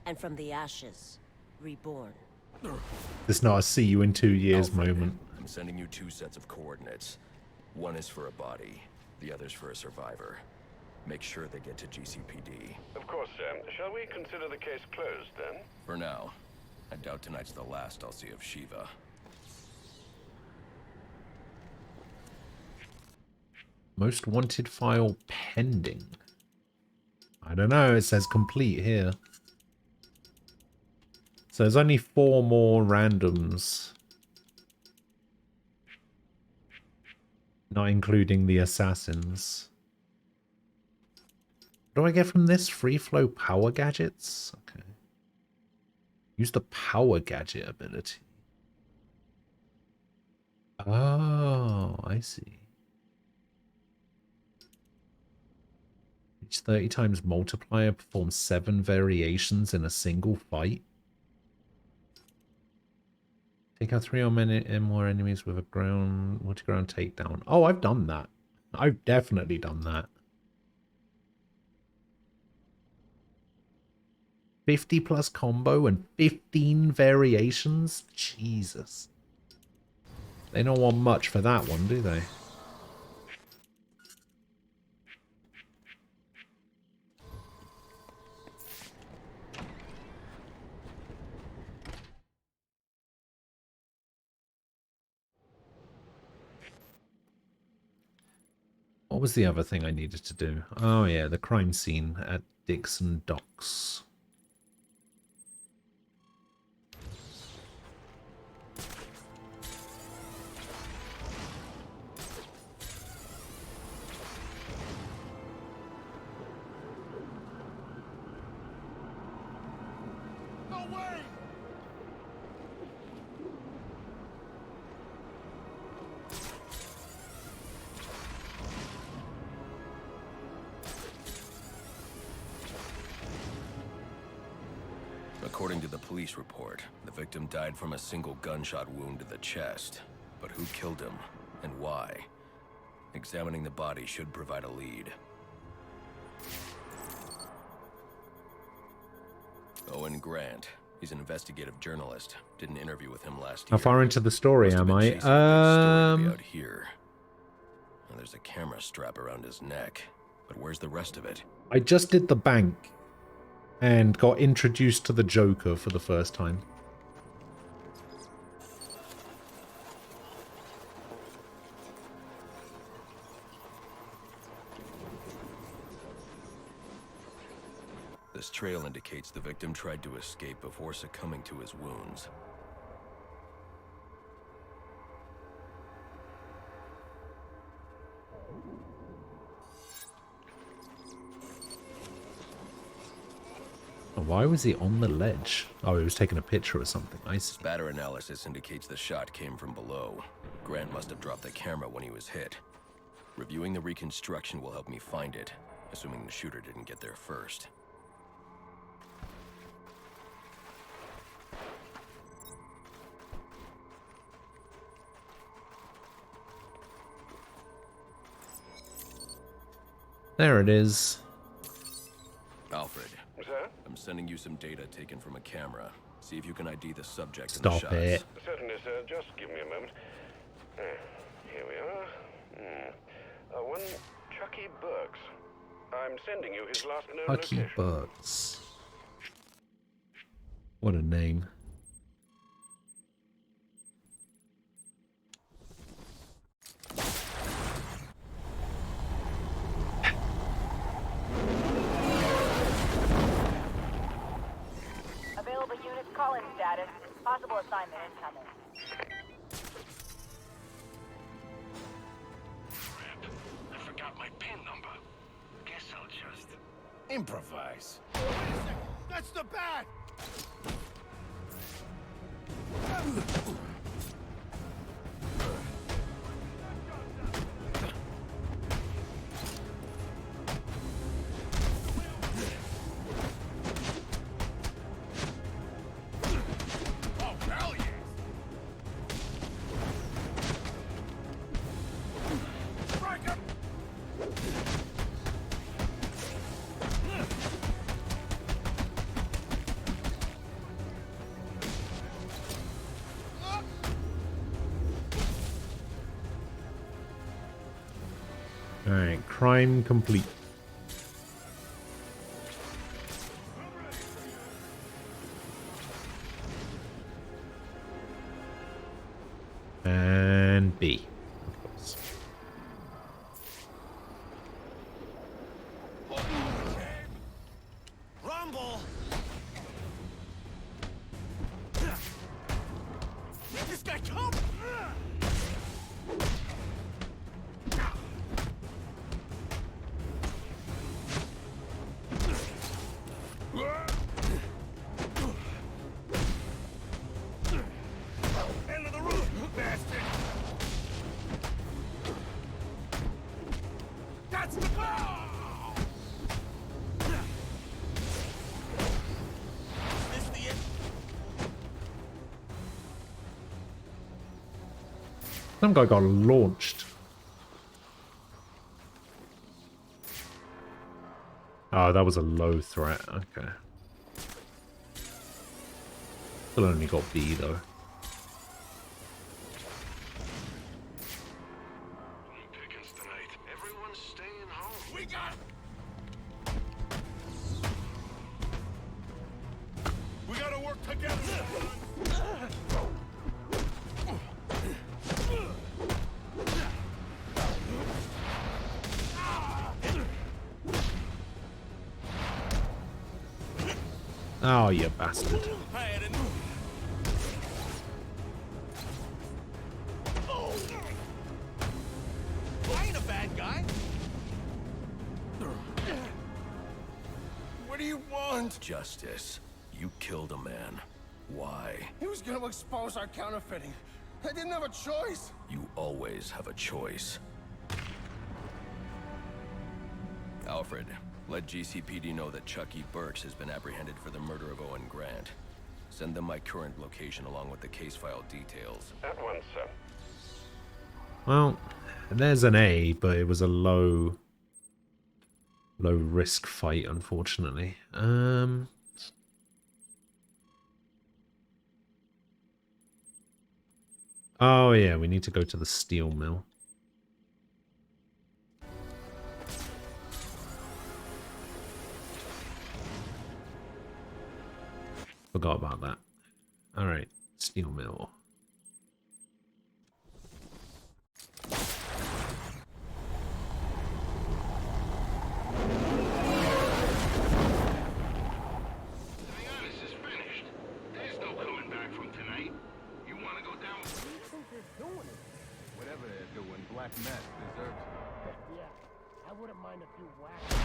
And from the ashes, reborn. It's not a see you in 2 years Alfred, moment. I'm sending you 2 sets of coordinates. One is for a body, the other's for a survivor. Make sure they get to GCPD. Of course, sir. Shall we consider the case closed, then? For now. I doubt tonight's the last I'll see of Shiva. Most wanted file pending. I don't know, it says complete here. So there's only 4 more randoms. Not including the assassins. What do I get from this? Free flow power gadgets? Okay. Use the power gadget ability. Oh, I see. Each 30 times multiplier performs 7 variations in a single fight. Take out 3 or more enemies with a multi-ground takedown. Oh, I've done that. I've definitely done that. 50 plus combo and 15 variations? Jesus. They don't want much for that one, do they? What was the other thing I needed to do? Oh yeah, the crime scene at Dixon Docks. According to the police report, the victim died from a single gunshot wound to the chest. But who killed him, and why? Examining the body should provide a lead. Owen Grant. He's an investigative journalist. Did an interview with him last year. How far into the story am I? Out here. And there's a camera strap around his neck. But where's the rest of it? I just did the bank and got introduced to the Joker for the first time. This trail indicates the victim tried to escape before succumbing to his wounds. why was he on the ledge? Oh, he was taking a picture or something. I see. Spatter analysis indicates the shot came from below. Grant must have dropped the camera when he was hit. Reviewing the reconstruction will help me find it, assuming the shooter didn't get there first. There it is. Alfred. Sir? I'm sending you some data taken from a camera. See if you can ID the subject in Stop the shots. it. Certainly, sir. Just give me a moment. Here we are. One Chucky Burks. I'm sending you his last known Chucky location. Burks. What a name. Available units, call in status. Possible assignment incoming. I forgot my PIN number. Guess I'll just Improvise. Wait a second. That's the bat! Oh, hell yes! Strike him! Alright, crime complete. And B, of course. Rumble! Let this guy come! End of the roof, bastard! That's the ball! Is this the end? Some guy got launched. Oh, that was a low threat. Okay. Still only got B though. pickings tonight. Everyone's staying home. We got We gotta work together! Oh, you bastard. I had enough. I ain't a bad guy. What do you want? Justice. You killed a man. Why? He was gonna expose our counterfeiting. I didn't have a choice. You always have a choice. Alfred, let GCPD know that Chucky Burks has been apprehended for the murder of Owen Grant. Send them my current location along with the case file details. At once, sir. Well, there's an A, but it was a low risk fight, unfortunately. Oh yeah, we need to go to the steel mill. Forgot about that. Alright, steel mill. This is finished. There's no coming back from tonight. You want to go down? Whatever they're doing, Black Mask deserves it. Yeah, I wouldn't mind a few whacks.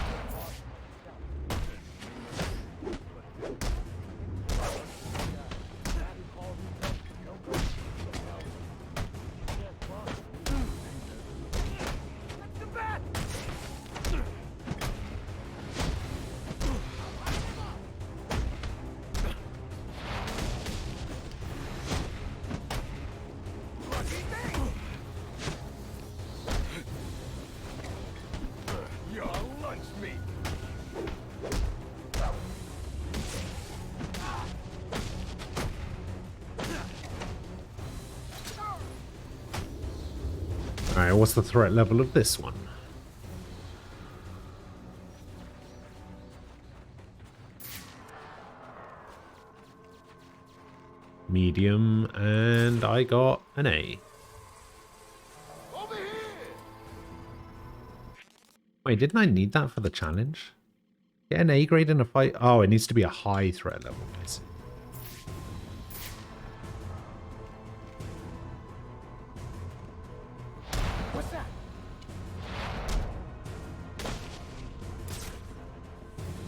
Alright, what's the threat level of this one? Medium, and I got an A. Wait, didn't I need that for the challenge? Get an A grade in a fight? Oh, it needs to be a high threat level. I see. What's that?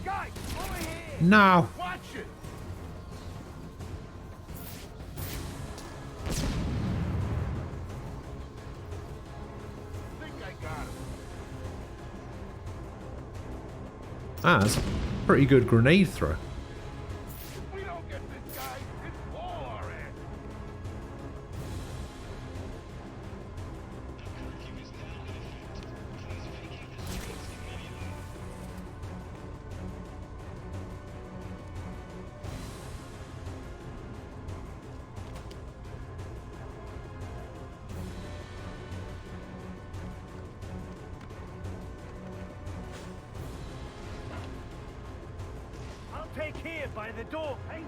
Guys, over here! No! Watch it! Think I got him. Ah, that's a pretty good grenade throw. If we don't get this guy, it's all our ass. I'll take here by the door, hey?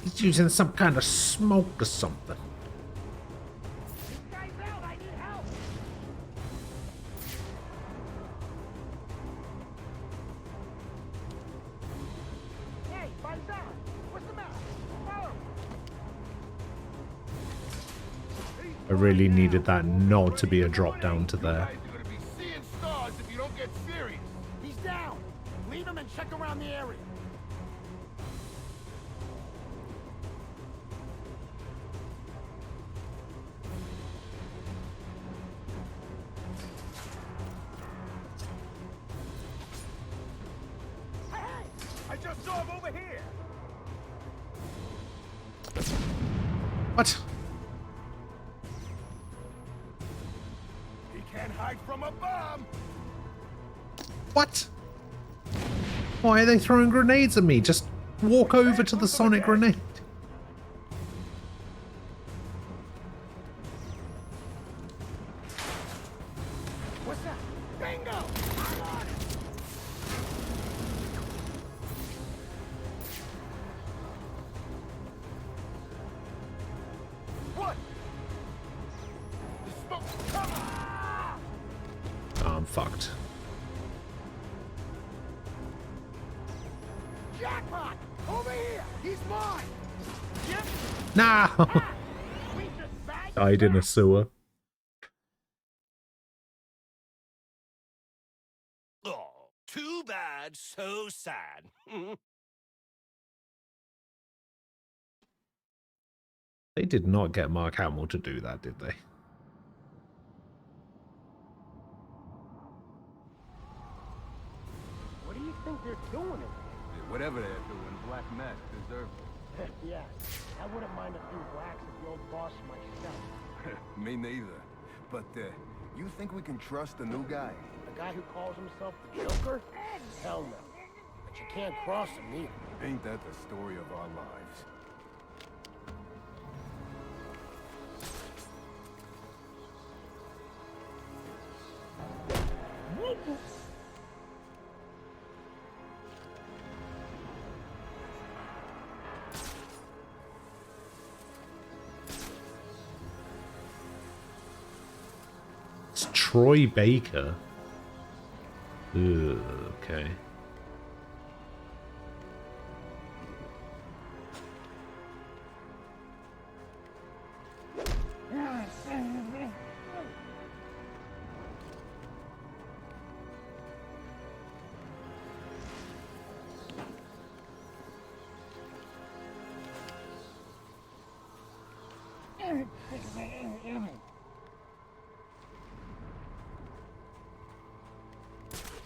He's using some kind of smoke or something. Hey, Banzai! What's the matter? Follow! I really needed that nod to be a drop down to there. You're gonna be seeing stars if you don't get serious. He's down! Leave him and check around the area. I just saw him over here. What? He can't hide from a bomb. What? Why are they throwing grenades at me? Just walk over to the sonic grenade. What's that? Bingo! I'm on it! What? The smoke. Come on. Oh, I'm fucked. Jackpot! Over here! He's mine! Yep! No! We just bagged Died in a sewer. Oh, too bad, so sad. They did not get Mark Hamill to do that, did they? What do you think they're doing in Whatever they're doing, Black Mask deserves it. there? Yeah, I wouldn't mind a few blacks if the old boss myself. Me neither. But, you think we can trust the new guy? The guy who calls himself the Joker? Hell no. But you can't cross him either. Ain't that the story of our lives? Troy Baker. Ugh, okay.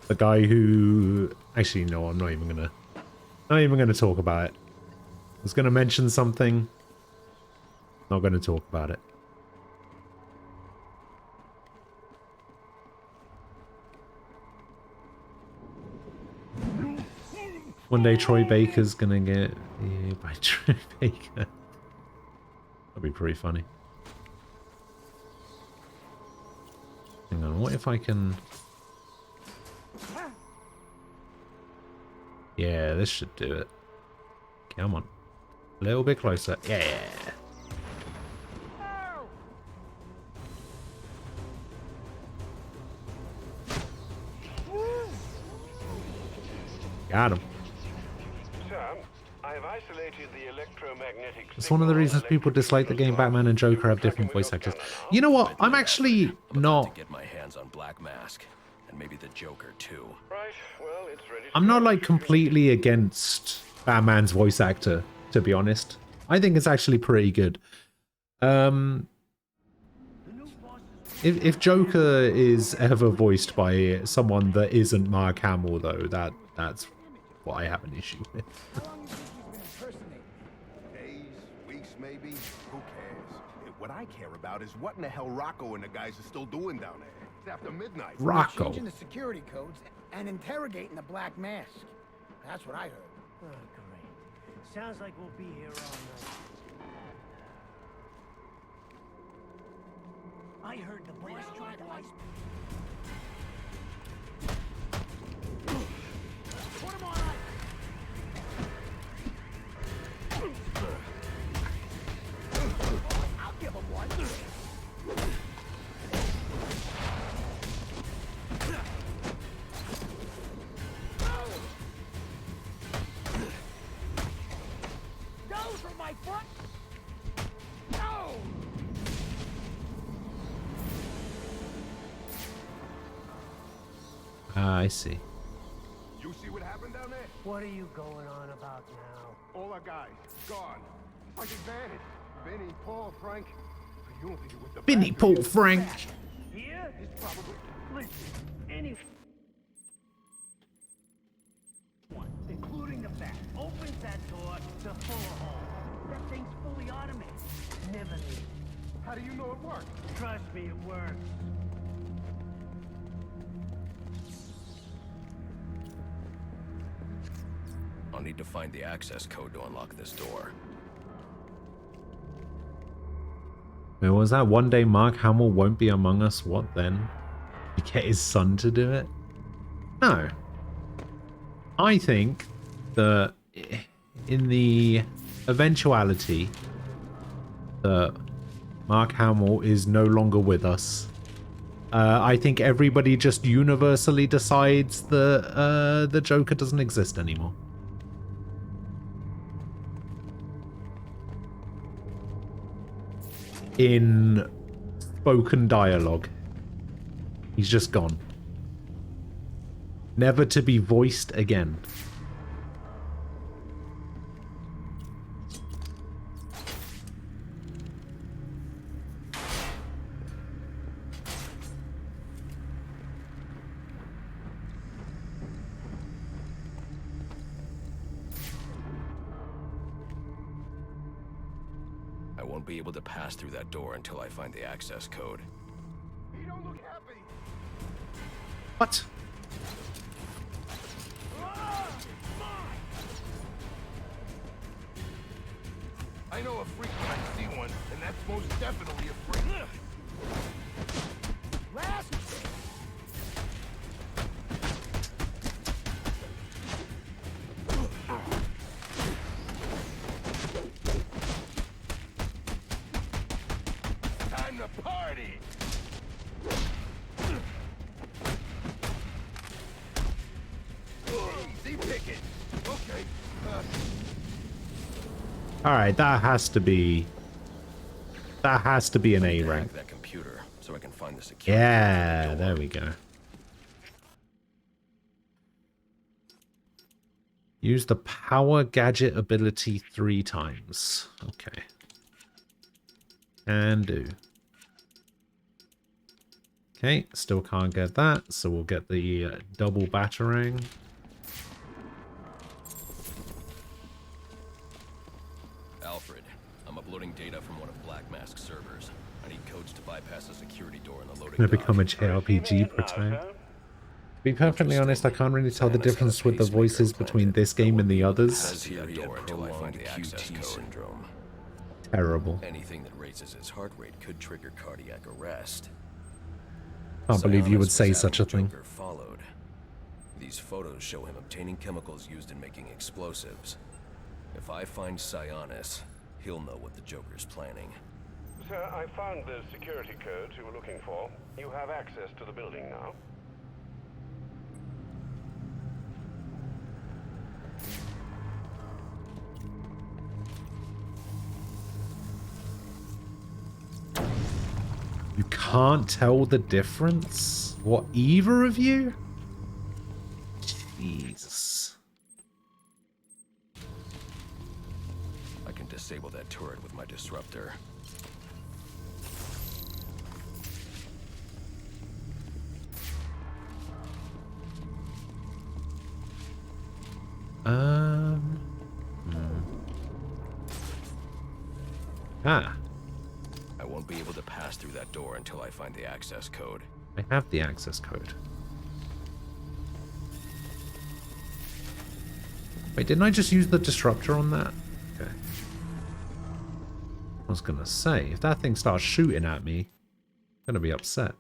The guy who... Actually, no, I'm not even gonna talk about it. I was gonna mention something. Not gonna talk about it. One day Troy Baker's gonna get... Yeah, by Troy Baker. That'd be pretty funny. Hang on, what if I can... Yeah, this should do it. Come on. A little bit closer. Yeah. Got him. Sir, I have isolated the electromagnetic. It's one of the reasons people dislike the game. Batman and Joker have different voice actors. You know what? I'm actually not... Get my hands on Black Mask, and maybe the Joker too. Right, well, it's ready. I'm not like completely against Batman's voice actor, to be honest. I think it's actually pretty good. If Joker is ever voiced by someone that isn't Mark Hamill, though, that's what I have an issue with. Days, weeks, maybe. Who cares? What I care about is what in the hell Rocco and the guys are still doing down there. It's after midnight. Rocco. Changing the security codes and interrogating the Black Mask. That's what I heard. Oh, great. Sounds like we'll be here all night. I heard the boys tried to ice... Put him on ice! I'll give him one. Those are my front. No! I see. You see what happened down there? What are you going on about now? All our guys, gone. Frank advantage. Vinny, Paul, Frank. You don't think it was the Vinny, bad Paul, dude? Frank. Here? It's probably... Listen, any... including the bat, opens that door to full hall. That thing's fully automated. Never leaves. How do you know it works? Trust me, it works. I'll need to find the access code to unlock this door. Wait, what was that? One day Mark Hamill won't be among us. What then? You get his son to do it? No. I think that in the eventuality that Mark Hamill is no longer with us, I think everybody just universally decides that the Joker doesn't exist anymore. In spoken dialogue. He's just gone. Never to be voiced again. I won't be able to pass through that door until I find the access code. You don't look happy. What? I know a freak when I see one, and that's most definitely a freak. Last... Time to party! Alright, that has to be an A rank. That computer so I can find the security. Yeah, there we go. Use the power gadget ability 3 times. Okay. Can do. Okay, still can't get that, so we'll get the double batarang. Alfred, I'm uploading data from one of Black Mask's servers. I need codes to bypass the security door in the loading Gonna dock. become a JRPG protagonist. To be perfectly honest, I can't really tell the difference with the voices between this game and the others. Here he had prolonged QT syndrome. Terrible. Anything that raises his heart rate could trigger cardiac arrest. Can't believe you would say such a thing. Joker followed. These photos show him obtaining chemicals used in making explosives. If I find Sionis, he'll know what the Joker's planning. Sir, I found the security codes you were looking for. You have access to the building now. You can't tell the difference? What, either of you? Jesus. I can disable that turret with my disruptor. Ah. I won't be able to pass through that door until I find the access code. I have the access code. Wait, didn't I just use the disruptor on that? Okay. I was gonna say, if that thing starts shooting at me, I'm gonna be upset.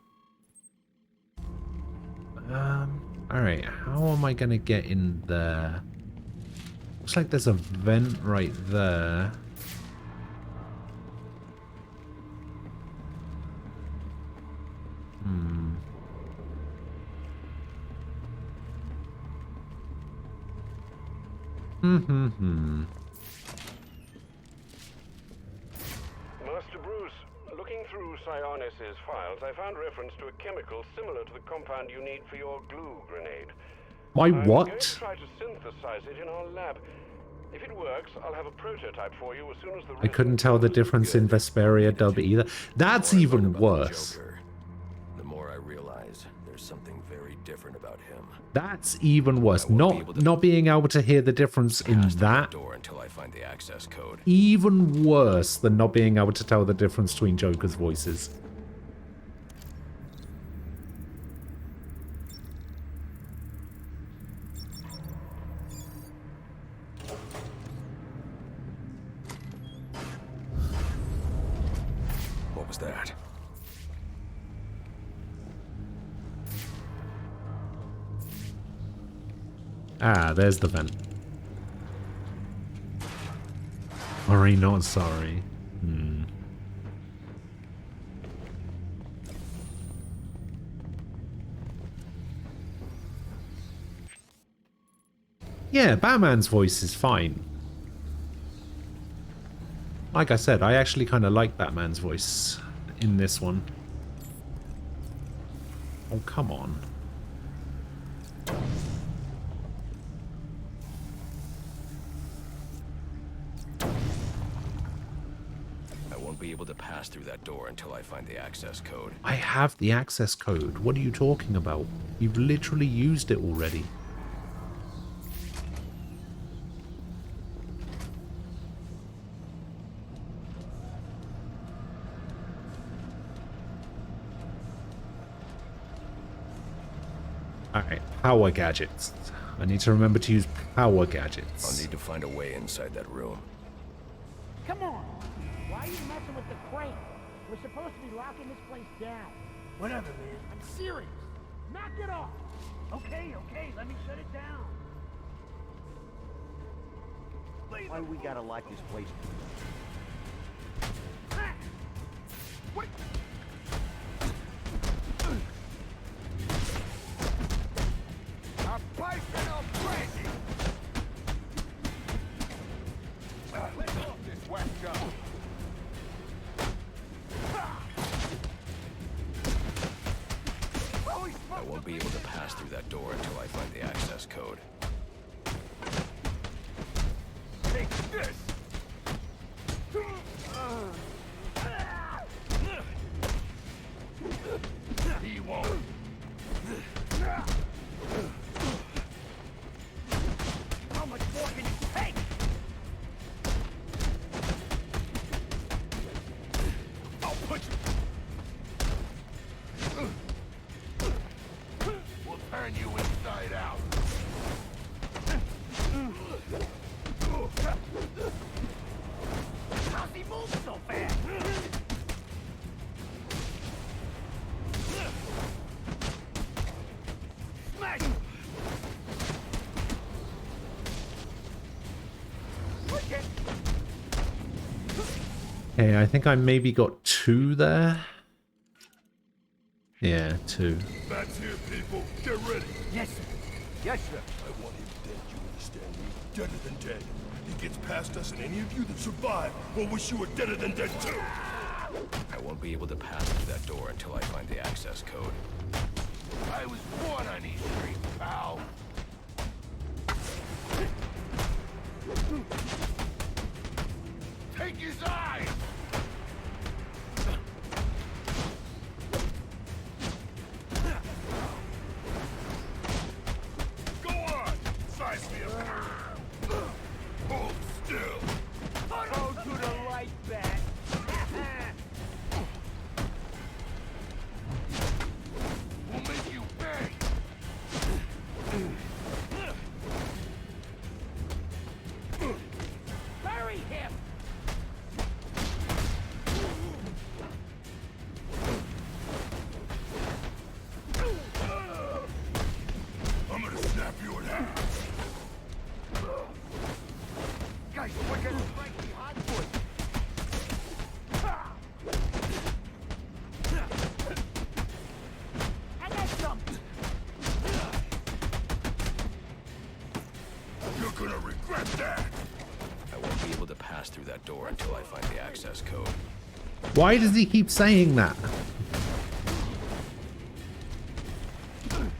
Alright, how am I gonna get in there? Looks like there's a vent right there. Master Bruce, looking through Sionis' files, I found reference to a chemical similar to the compound you need for your glue grenade. My I'm what? going to try to synthesize it in our lab. If it works, I'll have a prototype for you as soon as the I couldn't tell the difference in Vesperia dub either. That's even worse. The more I realize there's something very different about him. That's even worse. Not being able to hear the difference in that. Door until I find the access code. Even worse than not being able to tell the difference between Joker's voices. What was that? Ah, there's the vent. Sorry, not sorry. Yeah, Batman's voice is fine. Like I said, I actually kind of like Batman's voice in this one. Oh, come on. I won't be able to pass through that door until I find the access code. I have the access code. What are you talking about? You've literally used it already. Alright, power gadgets. I need to remember to use power gadgets. I'll need to find a way inside that room. Come on! Why are you messing with the crate? We're supposed to be locking this place down. Whatever, man. I'm serious. Knock it off! Okay, let me shut it down. Why we gotta lock this place? What? I'm piping up crazy! Let off this won't be able to pass through that door until I find the access code. Take this! He won't. How much more can you take? I'll put you. We'll turn you inside out. How's he move so fast? Smash! Okay, I think I maybe got 2 there. Yeah, 2. Bats here, people. Get ready. Yes, sir. Yes, sir. I want him dead, you understand me? Deader than dead. He gets past us, and any of you that survive will wish you were deader than dead, too. I won't be able to pass through that door until I find the access code. I was born on these streets, pal. Take his eyes! Go on! Size me up. Hold still. Go to the light, bat. We'll make you pay. Bury him! I'm gonna snap you in half. Guys, we're gonna fight the hotwood. I got something. You're gonna regret that. I won't be able to pass through that door until I find the access code. Why does he keep saying that?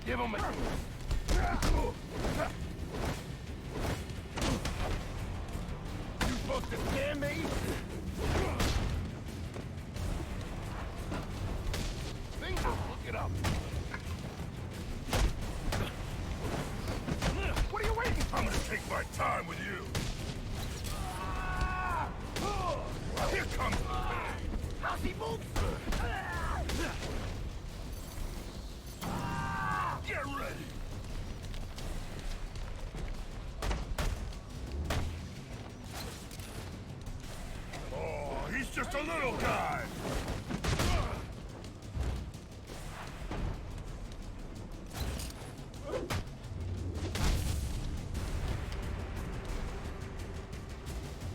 Give him a... You supposed to scare me? Things are looking up. What are you waiting for? I'm gonna take my time with you. Here comes the man. How's he move? Get ready. Oh, he's just a little guy.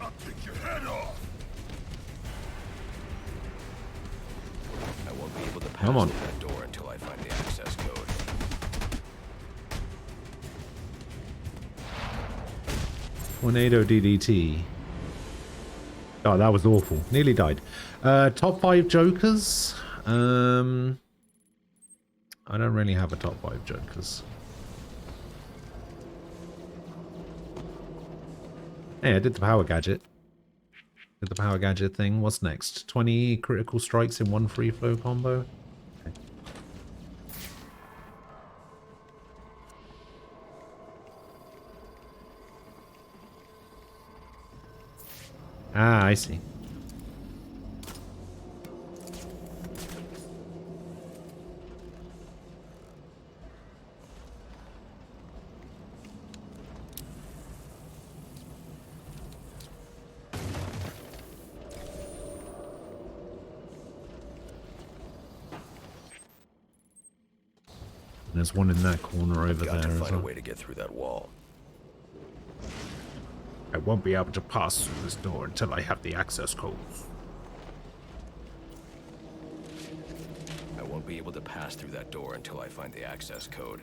I'll take your head off. I won't be able to pass Come on. through that door until I find the access code. Tornado DDT. Oh, that was awful. Nearly died. Top 5 Jokers. I don't really have a top 5 Jokers. Hey, I did the power gadget. Did the power gadget thing. What's next? 20 critical strikes in 1 free flow combo. Okay. Ah, I see. There's one in that corner over Got there to as find a well. way to get through that wall. I won't be able to pass through this door until I have the access codes. I won't be able to pass through that door until I find the access code.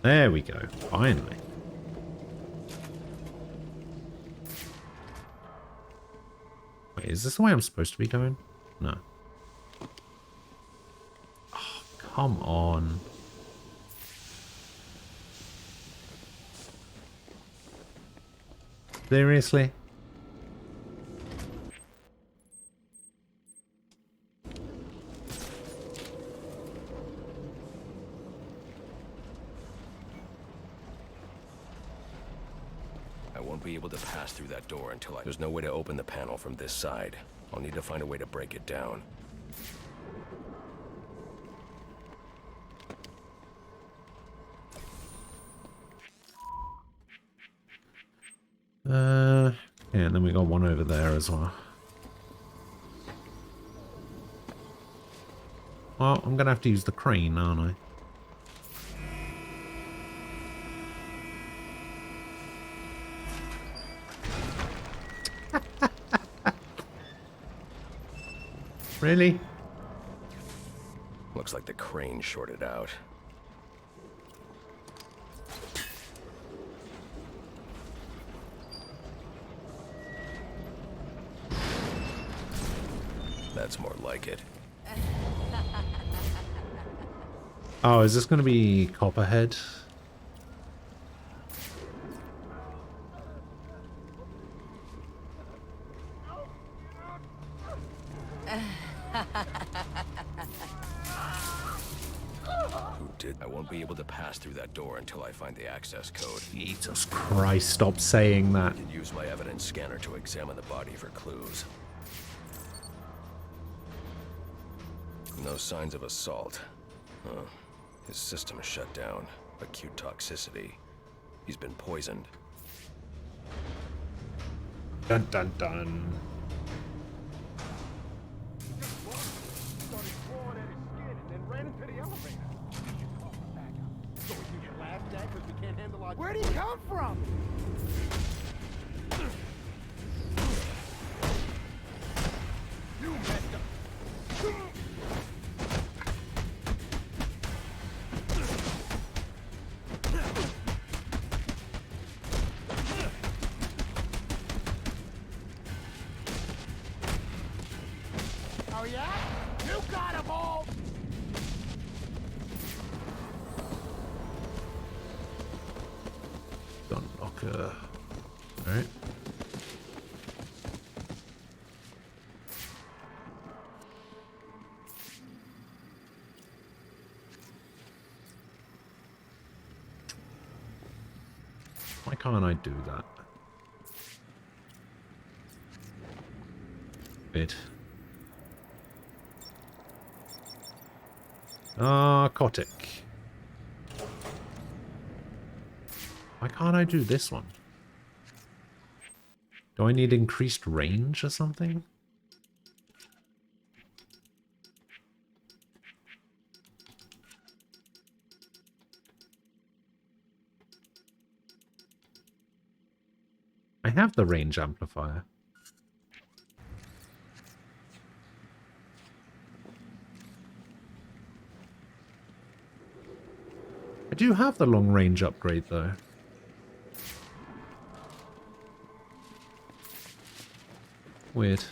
There we go. Finally. Wait, is this the way I'm supposed to be going? No. Oh, come on. Seriously? I won't be able to pass through that door until There's no way to open the panel from this side. I'll need to find a way to break it down. Yeah, and then we got one over there as well. Well, I'm gonna have to use the crane, aren't I? Really? Looks like the crane shorted out. That's more like it. Oh, is this going to be Copperhead? Who did? I won't be able to pass through that door until I find the access code. Jesus Christ, stop saying that. I can use my evidence scanner to examine the body for clues. No signs of assault. Huh. His system is shut down. Acute toxicity. He's been poisoned. Dun dun dun. Where'd he come from? You messed up. Oh yeah? You got 'em all! Gun locker. Alright. Why can't I do that? Bit. Narcotic. Why can't I do this one? Do I need increased range or something? I have the range amplifier. I do have the long range upgrade though. Weird.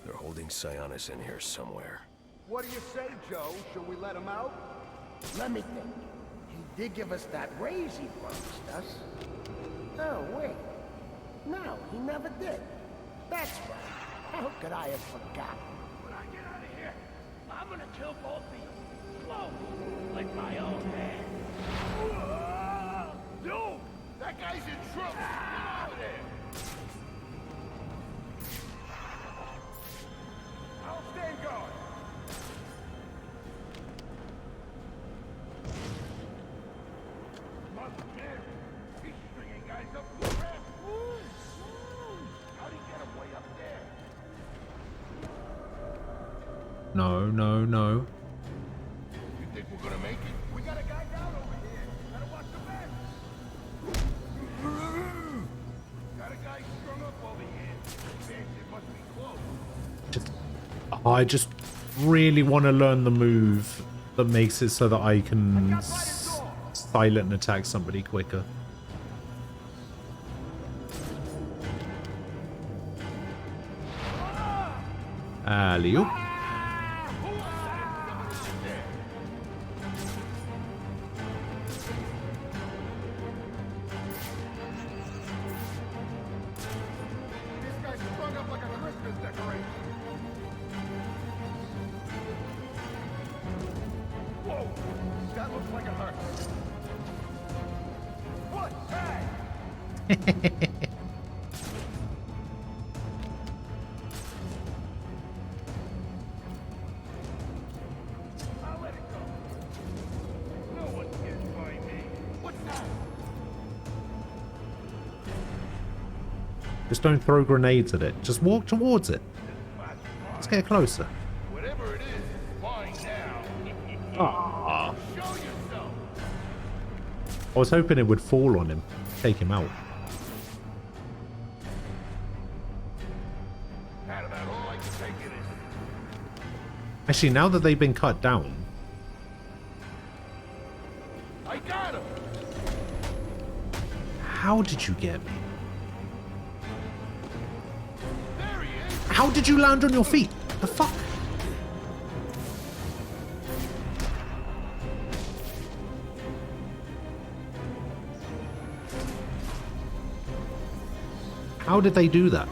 They're holding Sionis in here somewhere. What do you say, Joe? Should we let him out? Let me think. He did give us that raise he promised us. Oh, wait. No, he never did. That's right. How could I have forgotten? When I get out of here, I'm gonna kill both of you. Slowly, like my own man. Dude, that guy's in trouble. Get over there. I'll stand guard. He's stringing guys up with the ramp. How'd he get him way up there? No, no, no. You think we're gonna make it? We got a guy down over here. Gotta watch the back. Got a guy strung up over here. Bitch, it must be close. Just, oh, I just really want to learn the move that makes it so that I can silent and attack somebody quicker. Alley-oop. Just don't throw grenades at it. Just walk towards it. Let's get closer. Whatever it is, it's mine now. Ah. Show yourself. I was hoping it would fall on him. Take him out. Had about all I can take it is. Actually, now that they've been cut down. I got him. How did you get me? How did you land on your feet? The fuck? How did they do that?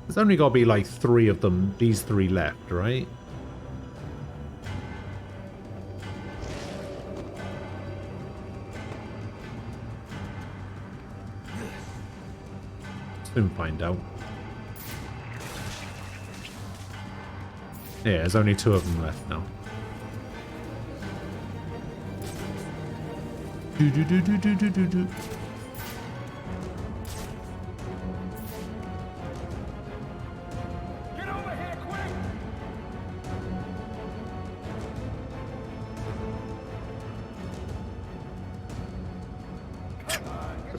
There's only got to be like 3 of them, these 3 left, right? Soon find out. Yeah, there's only 2 of them left now. Do do do do do do do do.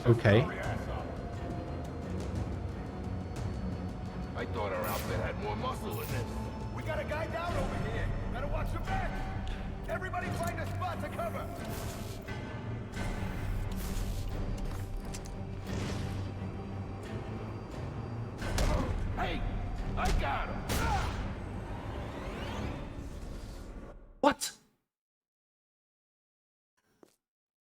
Okay. I thought our outfit had more muscle in this. We got a guy down over here. Better watch your back. Everybody find a spot to cover. Hey, I got him. What?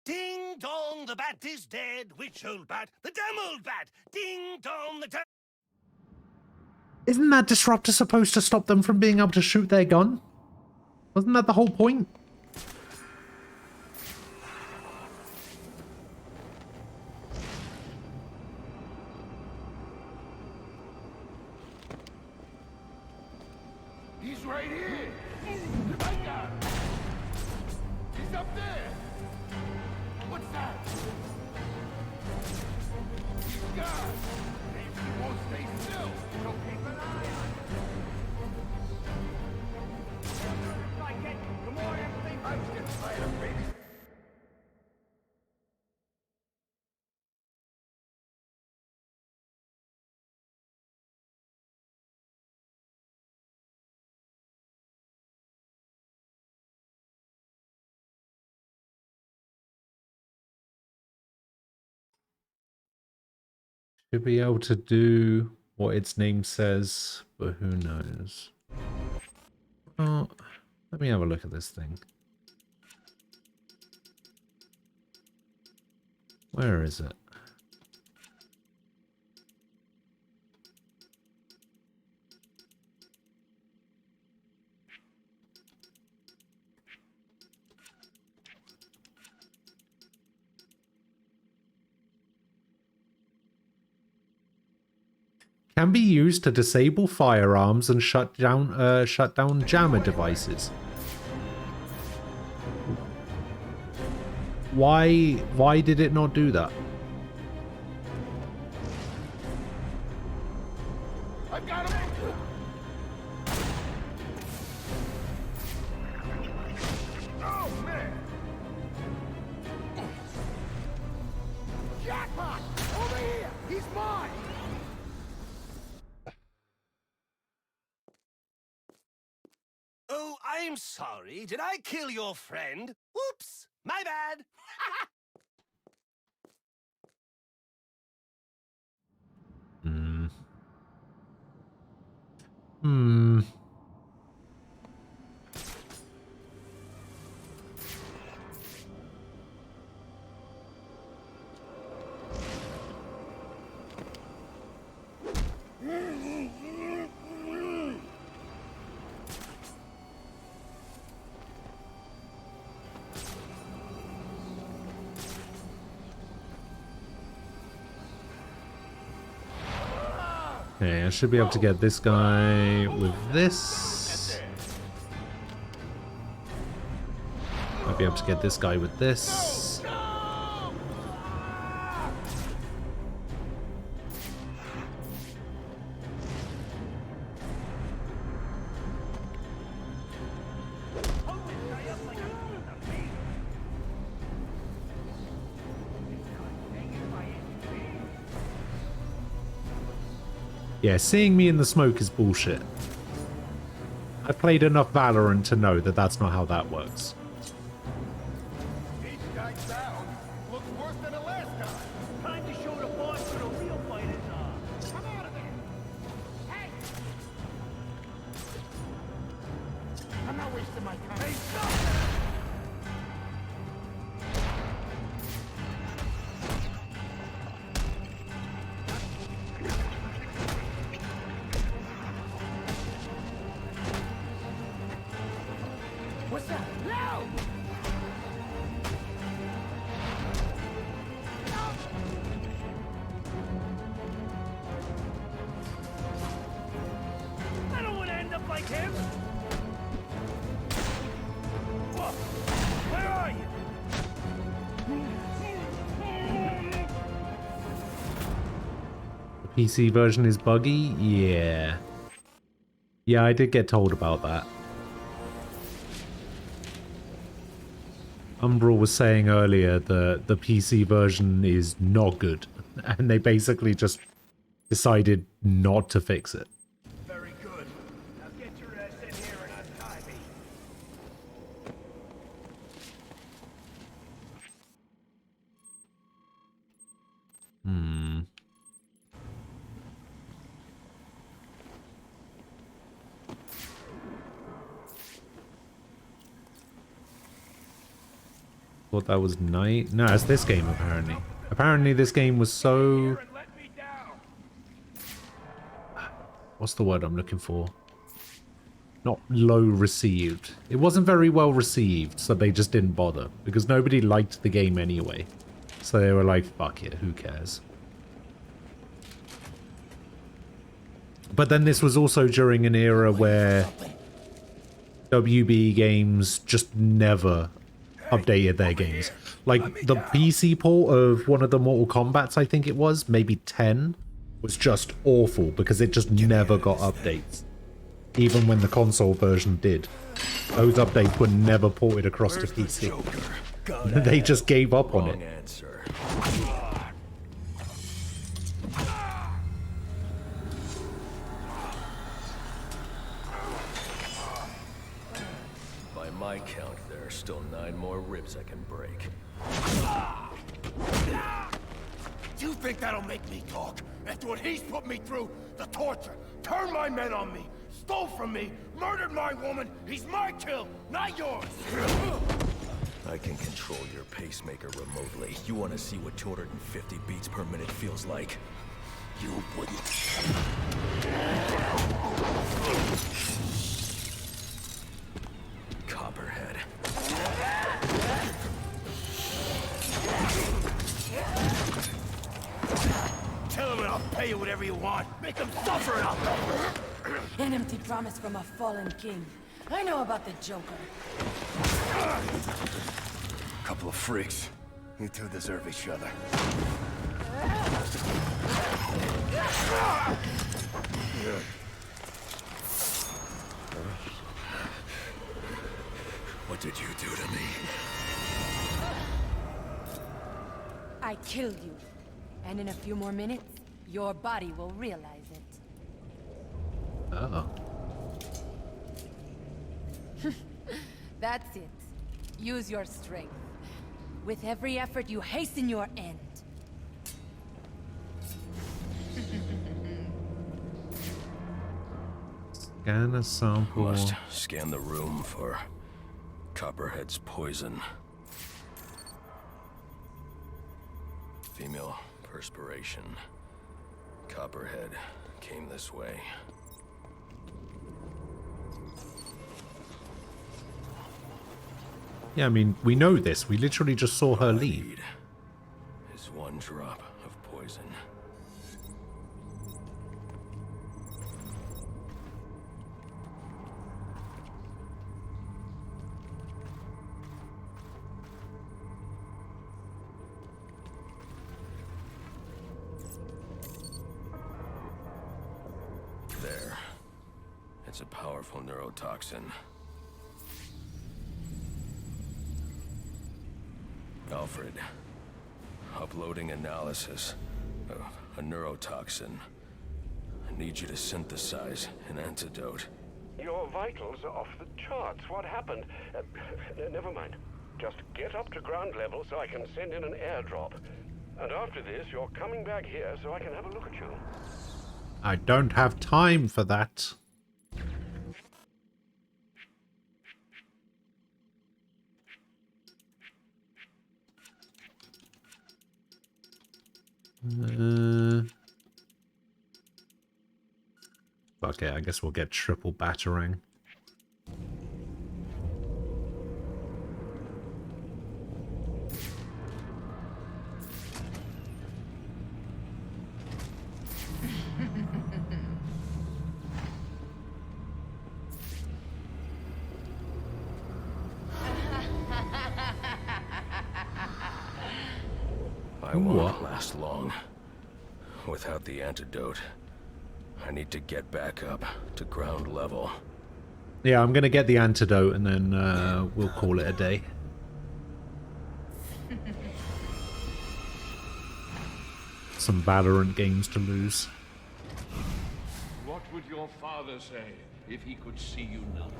Ding dong, the bat is dead. Which old bat? The damn old bat. Ding dong, the damn. Isn't that disruptor supposed to stop them from being able to shoot their gun? Wasn't that the whole point? He's right here. I got him. He's up there. What's that? He's gone. Maybe he won't stay still. So keep an eye on him. Come on, Anthony. I was getting tired of baby. Should be able to do what its name says, but who knows? Oh, let me have a look at this thing. Where is it? Can be used to disable firearms and shut down jammer devices. Why did it not do that? I've got him. Oh man! Jackpot! Over here! He's mine! Oh, I'm sorry. Did I kill your friend? Whoops! My bad! Okay, I should be able to get this guy with this. Might be able to get this guy with this. Yeah, seeing me in the smoke is bullshit. I played enough Valorant to know that that's not how that works. Each guy down looks worse than the last guy. Time to show the boss what the real fighters are. Come out of there! Hey! I'm not wasting my time. Hey, stop! What's that? No! I don't want to end up like him. Whoa. Where are you? The PC version is buggy? Yeah. Yeah, I did get told about that. Umbral was saying earlier that the PC version is not good, and they basically just decided not to fix it. Very good. Now get your ass in here and untie me. Thought that was night. No, it's this game apparently. Apparently this game was so... What's the word I'm looking for? Not low received. It wasn't very well received, so they just didn't bother. Because nobody liked the game anyway. So they were like, fuck it, who cares? But then this was also during an era where WB games just never updated their games. Like the PC port of one of the Mortal Kombats, I think it was, maybe 10, was just awful because it just never got updates. Even when the console version did. Those updates were never ported across to PC. They just gave up on it. By my count, there are still 9 more ribs I can break. You think that'll make me talk? After what he's put me through, the torture, turned my men on me, stole from me, murdered my woman, he's my kill, not yours! I can control your pacemaker remotely. You want to see what 250 beats per minute feels like? You wouldn't. Copperhead. Tell him and I'll pay you whatever you want. Make him suffer and I'll pay. An empty promise from a fallen king. I know about the Joker. Couple of freaks. You two deserve each other. What did you do to me? I killed you. And in a few more minutes, your body will realize it. Oh. That's it. Use your strength. With every effort, you hasten your end. Scan a sample. Must scan the room for Copperhead's poison. Female perspiration. Copperhead came this way. Yeah, I mean, we know this. We literally just saw her leave. Is one drop of poison. There. It's a powerful neurotoxin. Alfred, uploading analysis of a neurotoxin. I need you to synthesize an antidote. Your vitals are off the charts. What happened? Never mind. Just get up to ground level so I can send in an airdrop. And after this, you're coming back here so I can have a look at you. I don't have time for that. Okay, I guess we'll get triple batarang. I won't last long. Without the antidote, I need to get back up to ground level. Yeah, I'm gonna get the antidote and then we'll call it a day. Some Valorant games to lose. What would your father say if he could see you now,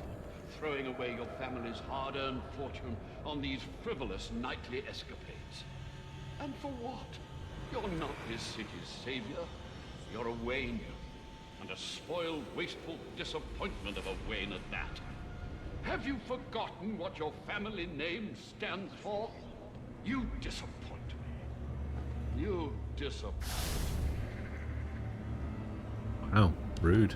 throwing away your family's hard-earned fortune on these frivolous nightly escapades? And for what? You're not this city's savior. You're a Wayne. And a spoiled, wasteful disappointment of a Wayne at that. Have you forgotten what your family name stands for? You disappoint me. You disappoint me. Wow, rude.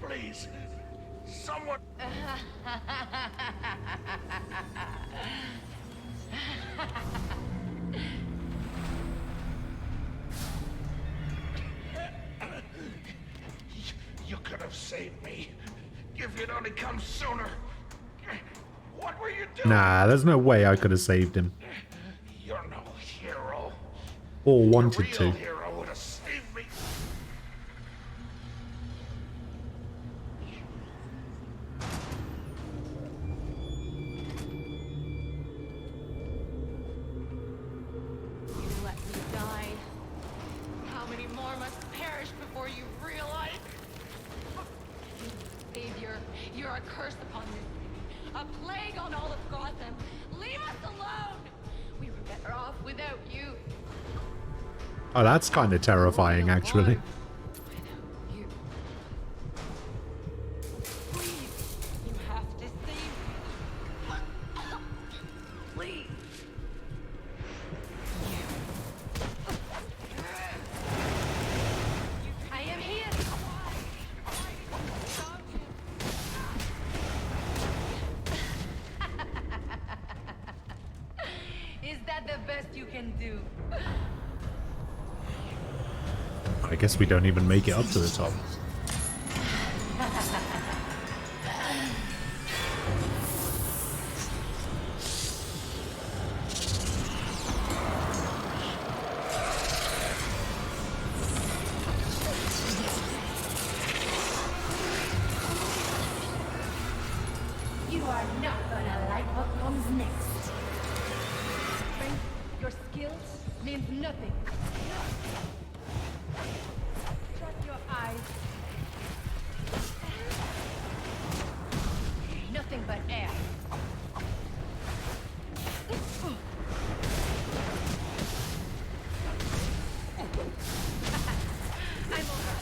Please, someone... You could have saved me. If you'd only come sooner. What were you doing? Nah, there's no way I could have saved him. You're no hero. Or wanted A real to. hero would have saved me. You let me die. How many more must perish before you realize? Savior, you're a curse upon this city. A plague on all of Gotham. Leave us alone! We were better off without you. Oh, that's kind of terrifying, actually. You have to save me. Please. I am here. Is that the best you can do? I guess we don't even make it up to the top. nothing. Shut your eyes. Nothing but air. I'm over.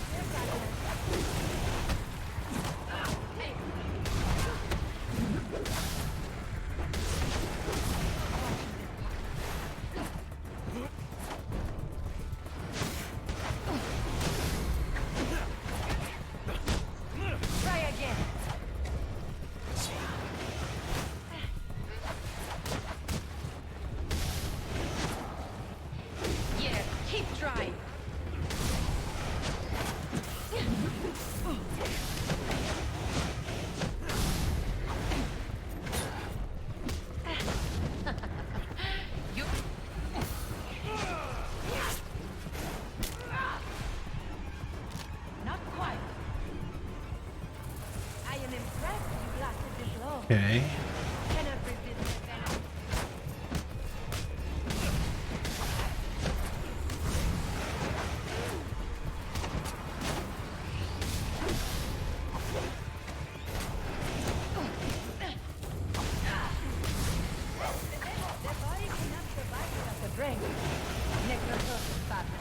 Try again. Yeah, keep trying. You. Not quite. I am impressed you lasted this long. Okay. Cannot resist the venom. The body cannot survive without the brain. Necrosis partner.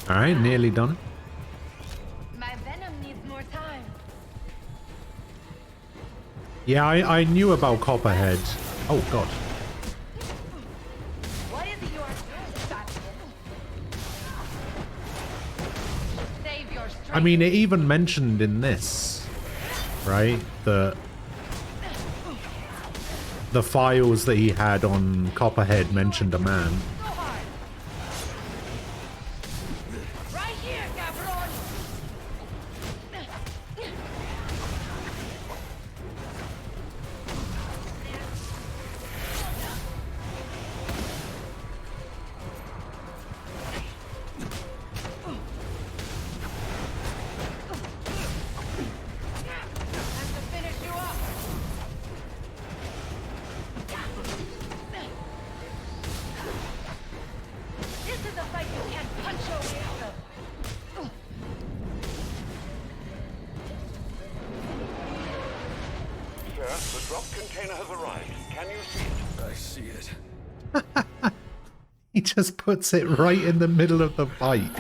All right, nearly done. My venom needs more time. Yeah, I knew about Copperhead. Oh god. What is it you are doing, Bastion? Save your strength. I mean, it even mentioned in this, right, the files that he had on Copperhead mentioned a man. Right here, cabron. Time to finish you off. This is a fight you can't punch your way out of. Sir, the drop container has arrived. Can you see it? I see it. He just puts it right in the middle of the fight.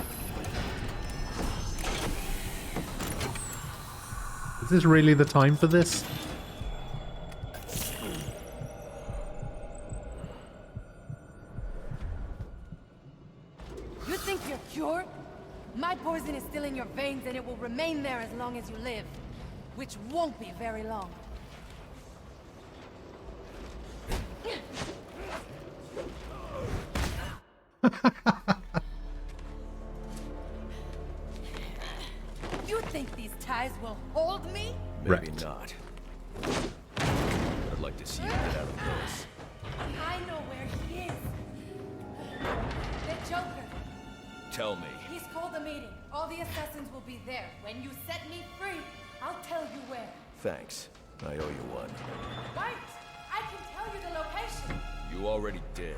Is this really the time for this? You think you're cured? My poison is still in your veins and it will remain there as long as you live. Which won't be very long. You think these ties will hold me? Maybe not. I'd like to see you get out of this. I know where he is. The Joker. Tell me. He's called a meeting. All the assassins will be there. When you set me free, I'll tell you where. Thanks. I owe you one. Wait! I can tell you the location. You already did.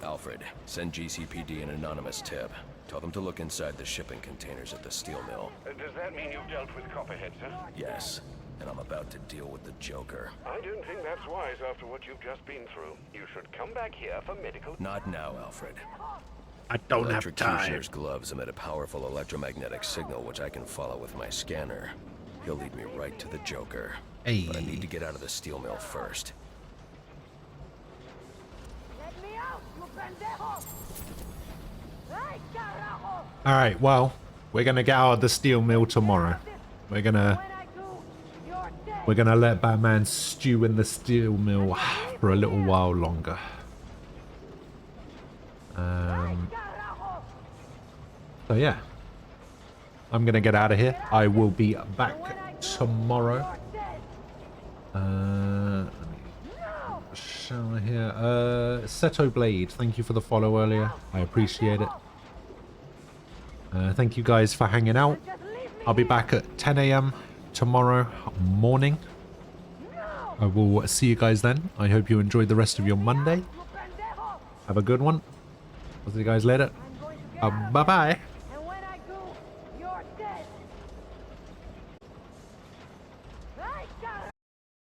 Alfred, send GCPD an anonymous tip. Tell them to look inside the shipping containers at the steel mill. Does that mean you've dealt with Copperhead, sir? Yes, and I'm about to deal with the Joker. I don't think that's wise after what you've just been through. You should come back here for medical... Not now, Alfred. I don't have time. Electrocutioner's gloves emit a powerful electromagnetic signal which I can follow with my scanner. He'll lead me right to the Joker. Hey. But I need to get out of the steel mill first. Let me out, you pendejo! Right! Alright, well, we're gonna get out of the steel mill tomorrow. We're gonna let Batman stew in the steel mill for a little while longer. So yeah, I'm gonna get out of here. I will be back tomorrow. Shower here. Seto Blade, thank you for the follow earlier. I appreciate it. Thank you guys for hanging out. I'll be back at 10 AM tomorrow morning. I will see you guys then. I hope you enjoyed the rest of your Monday. Have a good one. I'll see you guys later. Bye-bye.